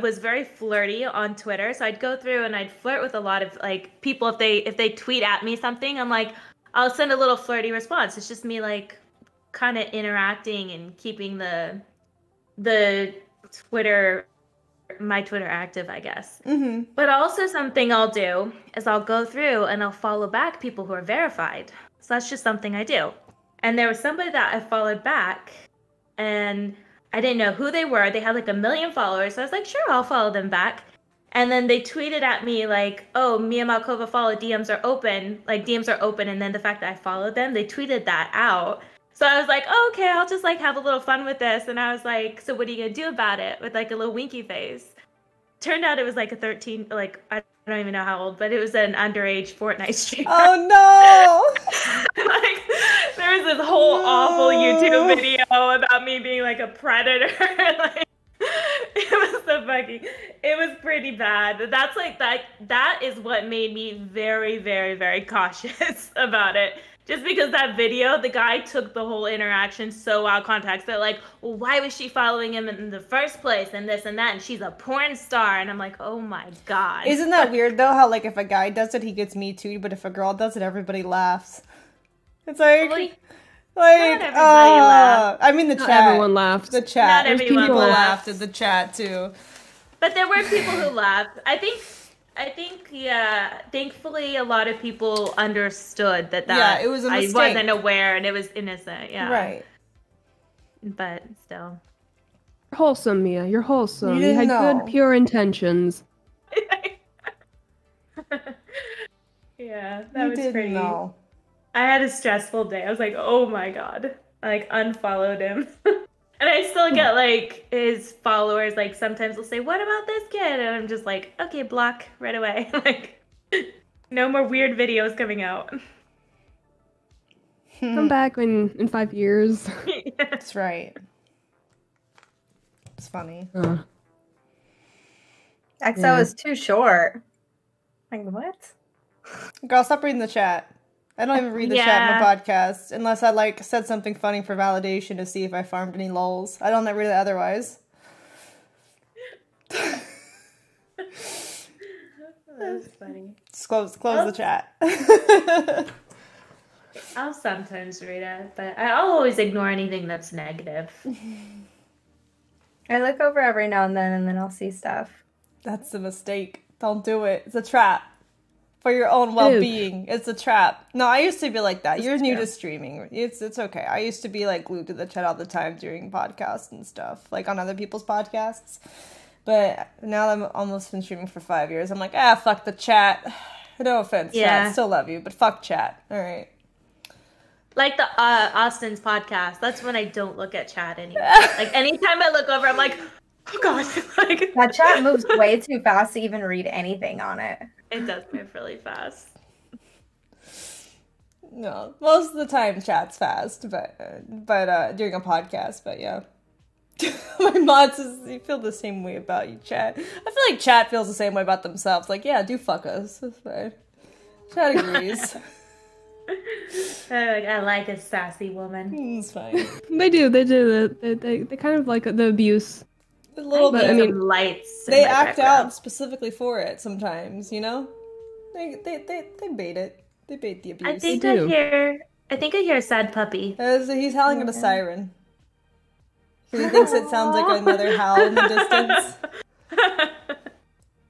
was very flirty on Twitter. So I'd go through and I'd flirt with a lot of like people. If they tweet at me something, I'm like, I'll send a little flirty response. It's just me like kind of interacting and keeping the Twitter, my Twitter active, I guess. Mm-hmm. But also something I'll do is I'll go through and I'll follow back people who are verified. So that's just something I do. And there was somebody that I followed back and I didn't know who they were. They had like 1 million followers. So I was like, sure, I'll follow them back. And then they tweeted at me like, "Oh, Mia Malkova follow DMs are open, like DMs are open." And then the fact that I followed them, they tweeted that out. So I was like, oh, "Okay, I'll just like have a little fun with this." And I was like, "So what are you gonna do about it?" With like a little winky face. Turned out it was like a 13, like I don't even know how old, but it was an underage Fortnite streamer. Oh no! Like there was this whole awful YouTube video about me being like a predator. Like it was so fucking, it was pretty bad. That's like that is what made me very, very, very cautious about it. Just because that video, the guy took the whole interaction so out of context. They're like, "Well, why was she following him in the first place and this and that, and she's a porn star." And I'm like, oh my God. Isn't that weird though? How like if a guy does it, he gets Me Too, but if a girl does it, everybody laughs. It's like, Well, like, not everybody laughed. I mean the Not chat. everyone laughed. The chat. Not There's everyone people laughed. laughed in the chat too. But there were people who laughed. I think, yeah, thankfully a lot of people understood that Yeah, it was a I mistake. wasn't aware and it was innocent, yeah. Right. But still. You're wholesome, Mia. You're wholesome. You You, didn't had know. good, pure intentions. Yeah, that You was didn't pretty. know. I had a stressful day. I was like, oh my God. I like unfollowed him. And I still get like his followers, like sometimes will say, "What about this kid?" And I'm just like, okay, block right away. Like, no more weird videos coming out. Come back in 5 years. That's right. It's funny. EXO Yeah. is too short. Like what? Girl, stop reading the chat. I don't even read the chat in the podcast unless I like said something funny for validation to see if I farmed any lols. I don't read it otherwise. That's funny. Just close the chat. I'll sometimes read it, but I'll always ignore anything that's negative. I look over every now and then I'll see stuff. That's the mistake. Don't do it. It's a trap. For your own well-being. It's a trap. No, I used to be like that. You're new to streaming. It's okay. I used to be like glued to the chat all the time during podcasts and stuff. Like on other people's podcasts. But now that I'm almost been streaming for 5 years, I'm like, fuck the chat. No offense, chat. Still love you, but fuck chat. Alright. Like the Austin's podcast, that's when I don't look at chat anymore. Like anytime I look over, I'm like, oh God. Like, That chat moves way too fast to even read anything on it. it does move really fast. No, most of the time chat's fast, but during a podcast, but yeah. My mod says you feel the same way about you, chat. I feel like chat feels the same way about themselves. Like, yeah, do fuck us. That's fine. Chat agrees. I like a sassy woman. It's fine. They do. They kind of like the abuse. A little But, bit. I mean, Some lights. in They my act background. out specifically for it sometimes, you know? They bait it. They bait the abuse. I think do. I think I hear a sad puppy. He's howling at a siren. He thinks it sounds like another howl in the distance.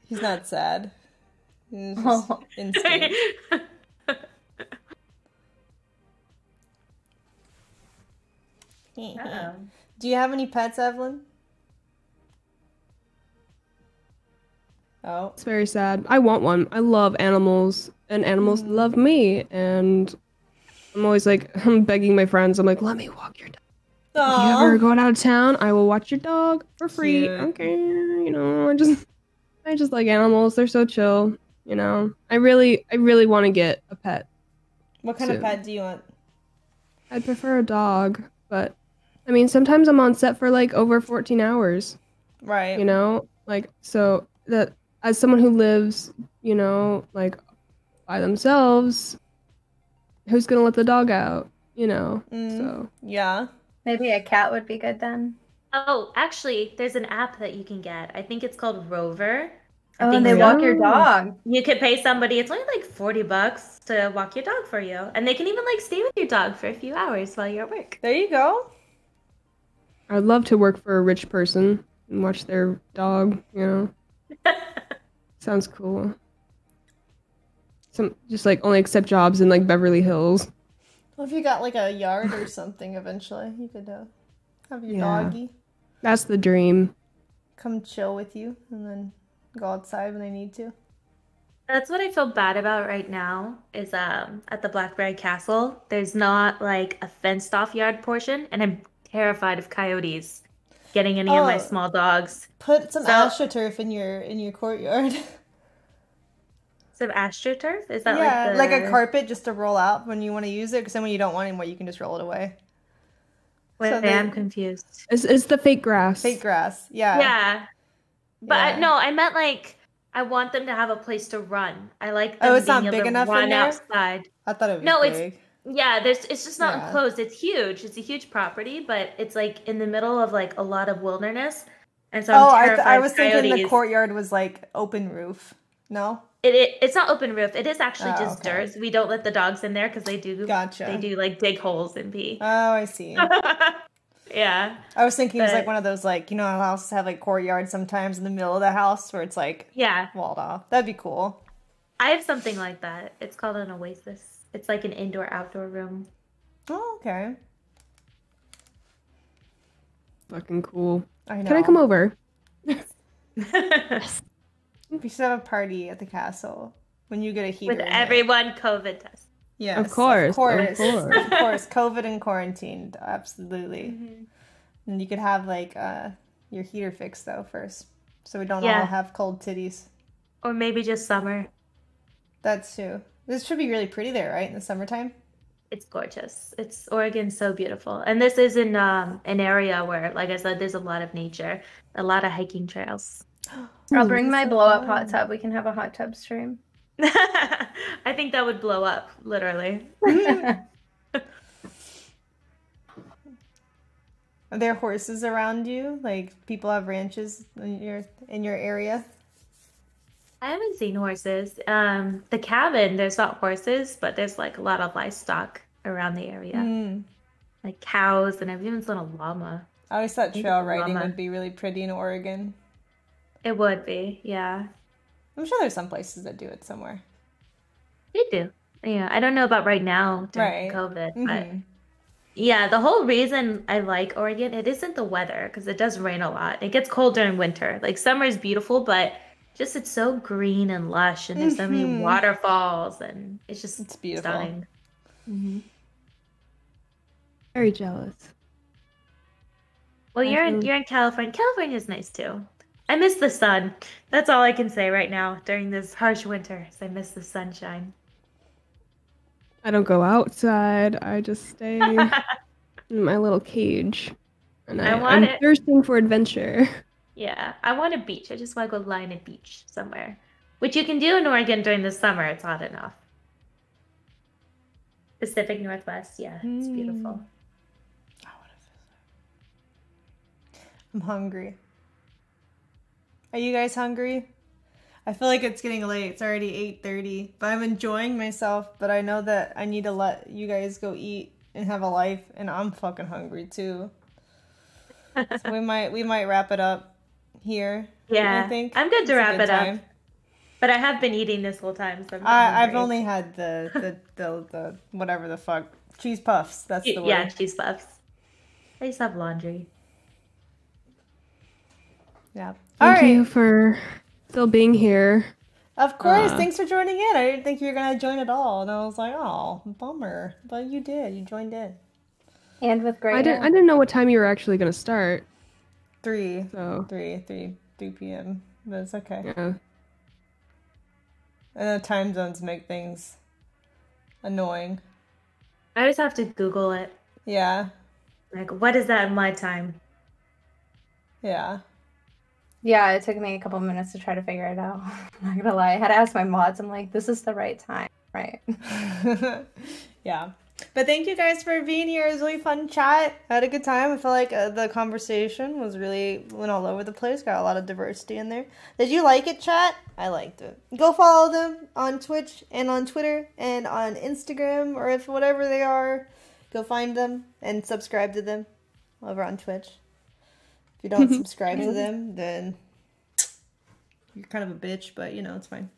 He's not sad. He's just instinct. Uh-oh. Do you have any pets, Evelyn? Oh. It's very sad. I want one. I love animals, and animals love me. And I'm always like, I'm begging my friends. I'm like, let me walk your dog. If you ever going out of town, I will watch your dog for free. Cute. I don't care. You know, I just like animals. They're so chill. You know, I really want to get a pet. What kind of Soon. pet do you want? I'd prefer a dog, but I mean, sometimes I'm on set for like over 14 hours. Right. You know, like so that as someone who lives, you know, like by themselves, who's gonna let the dog out? You know, so Yeah. Maybe a cat would be good then. Oh, actually, there's an app that you can get. I think it's called Rover. I Oh, think and they so. walk your dog. You could pay somebody. It's only like $40 to walk your dog for you, and they can even like stay with your dog for a few hours while you're at work. There you go. I'd love to work for a rich person and watch their dog. You know, sounds cool. Some just like only accept jobs in like Beverly Hills. Well, if you got like a yard or something eventually, you could have your Yeah. doggy That's the dream. come chill with you and then go outside when I need to. That's what I feel bad about right now is at the Blackberry Castle, there's not like a fenced off yard portion, and I'm terrified of coyotes getting any of my Oh. small dogs. Put some So- astroturf in your courtyard. Some astroturf? Is that Yeah, like like a carpet just to roll out when you want to use it. Because then when you don't want it anymore, you can just roll it away. Wait, so they- I'm confused. It's the fake grass. Fake grass. Yeah. Yeah. But Yeah. no, I meant like I want them to have a place to run. I like Oh, them it's not being big able to enough in run there? outside. I thought it was No, it's big. yeah, it's just not Yeah. enclosed. It's huge. It's a huge property, but it's like in the middle of like a lot of wilderness. And so Oh, I'm I terrified was of thinking the coyotes. courtyard was like open roof. No? It's not open roof. It is actually Oh, just okay. dirt. We don't let the dogs in there because they do Gotcha. like dig holes and pee. Oh, I see. Yeah. I was thinking it was like But- one of those, like, you know how houses have like courtyards sometimes in the middle of the house where it's like Yeah. walled off. That'd be cool. I have something like that. It's called an oasis. It's like an indoor-outdoor room. Oh, okay. Fucking cool. I know. Can I come over? We should have a party at the castle when you get a heater. With in there. everyone COVID test. Yes, Of course, of course, of course. of course. COVID and quarantined, absolutely. Mm-hmm. And you could have like your heater fixed though first, so we don't Yeah. all have cold titties. Or maybe just summer. That's true. This should be really pretty there, right, in the summertime? It's gorgeous. It's Oregon's so beautiful. And this is in an area where, like I said, there's a lot of nature, a lot of hiking trails. I'll bring my blow up fun. hot tub. We can have a hot tub stream. I think that would blow up, literally. Are there horses around you? Like people have ranches in your area? I haven't seen horses. The cabin, there's not horses, but there's like a lot of livestock around the area. Mm. Like cows, and I've even seen a llama. I always thought Maybe trail a riding llama. would be really pretty in Oregon. It would be, yeah. I'm sure there's some places that do it somewhere. They do. Yeah, I don't know about right now during Right. COVID, but Mhm. yeah, the whole reason I like Oregon, it isn't the weather because it does rain a lot. It gets cold during winter. Like summer is beautiful, but just it's so green and lush, and there's so many Mhm. waterfalls, and it's just It's beautiful. stunning. Mm-hmm. Very jealous. Well, you're Absolutely. in California. California's nice too. I miss the sun. That's all I can say right now during this harsh winter. Is I miss the sunshine. I don't go outside. I just stay in my little cage. And I want I'm it. thirsting for adventure. Yeah, I want a beach. I just want to go lie in a beach somewhere, which you can do in Oregon during the summer. It's hot enough. Pacific Northwest, yeah, it's beautiful. I'm hungry. Are you guys hungry? I feel like it's getting late. It's already 8:30, but I'm enjoying myself, but I know that I need to let you guys go eat and have a life, and I'm fucking hungry too. So we might wrap it up here. Yeah, I think I'm good It's to a wrap good it time. up. But I have been eating this whole time, so I'm not I've hungry. only had the whatever the fuck cheese puffs. That's the word. Yeah, cheese puffs. I used to have laundry. Yeah. All Thank right. you for still being here. Of course. Uh, Thanks for joining in. I didn't think you were gonna join at all, and I was like, oh, bummer. But you did. You joined in. And with great I didn't know what time you were actually gonna start. 3 So 3 p.m. But it's okay. yeah. I know time zones make things annoying. I always have to Google it. Yeah. Like, what is that in my time? Yeah. Yeah, it took me a couple minutes to try to figure it out. I'm not gonna lie. I had to ask my mods. I'm like, this is the right time, right? Yeah. But thank you guys for being here. It was really fun chat. I had a good time. I felt like the conversation went all over the place. Got a lot of diversity in there. Did you like it, chat? I liked it. Go follow them on Twitch and on Twitter and on Instagram or if whatever they are. Go find them and subscribe to them over on Twitch. If you don't subscribe to them, then you're kind of a bitch, but you know, it's fine.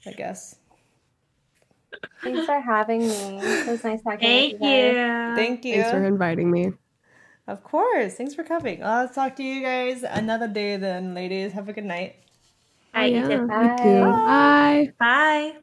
I guess. Thanks for having me. It was nice talking Thank with you. you. Thank you. Thanks for inviting me. Of course. Thanks for coming. I'll talk to you guys another day then, ladies. Have a good night. All right, you yeah, too. you too. Bye. Bye. Bye.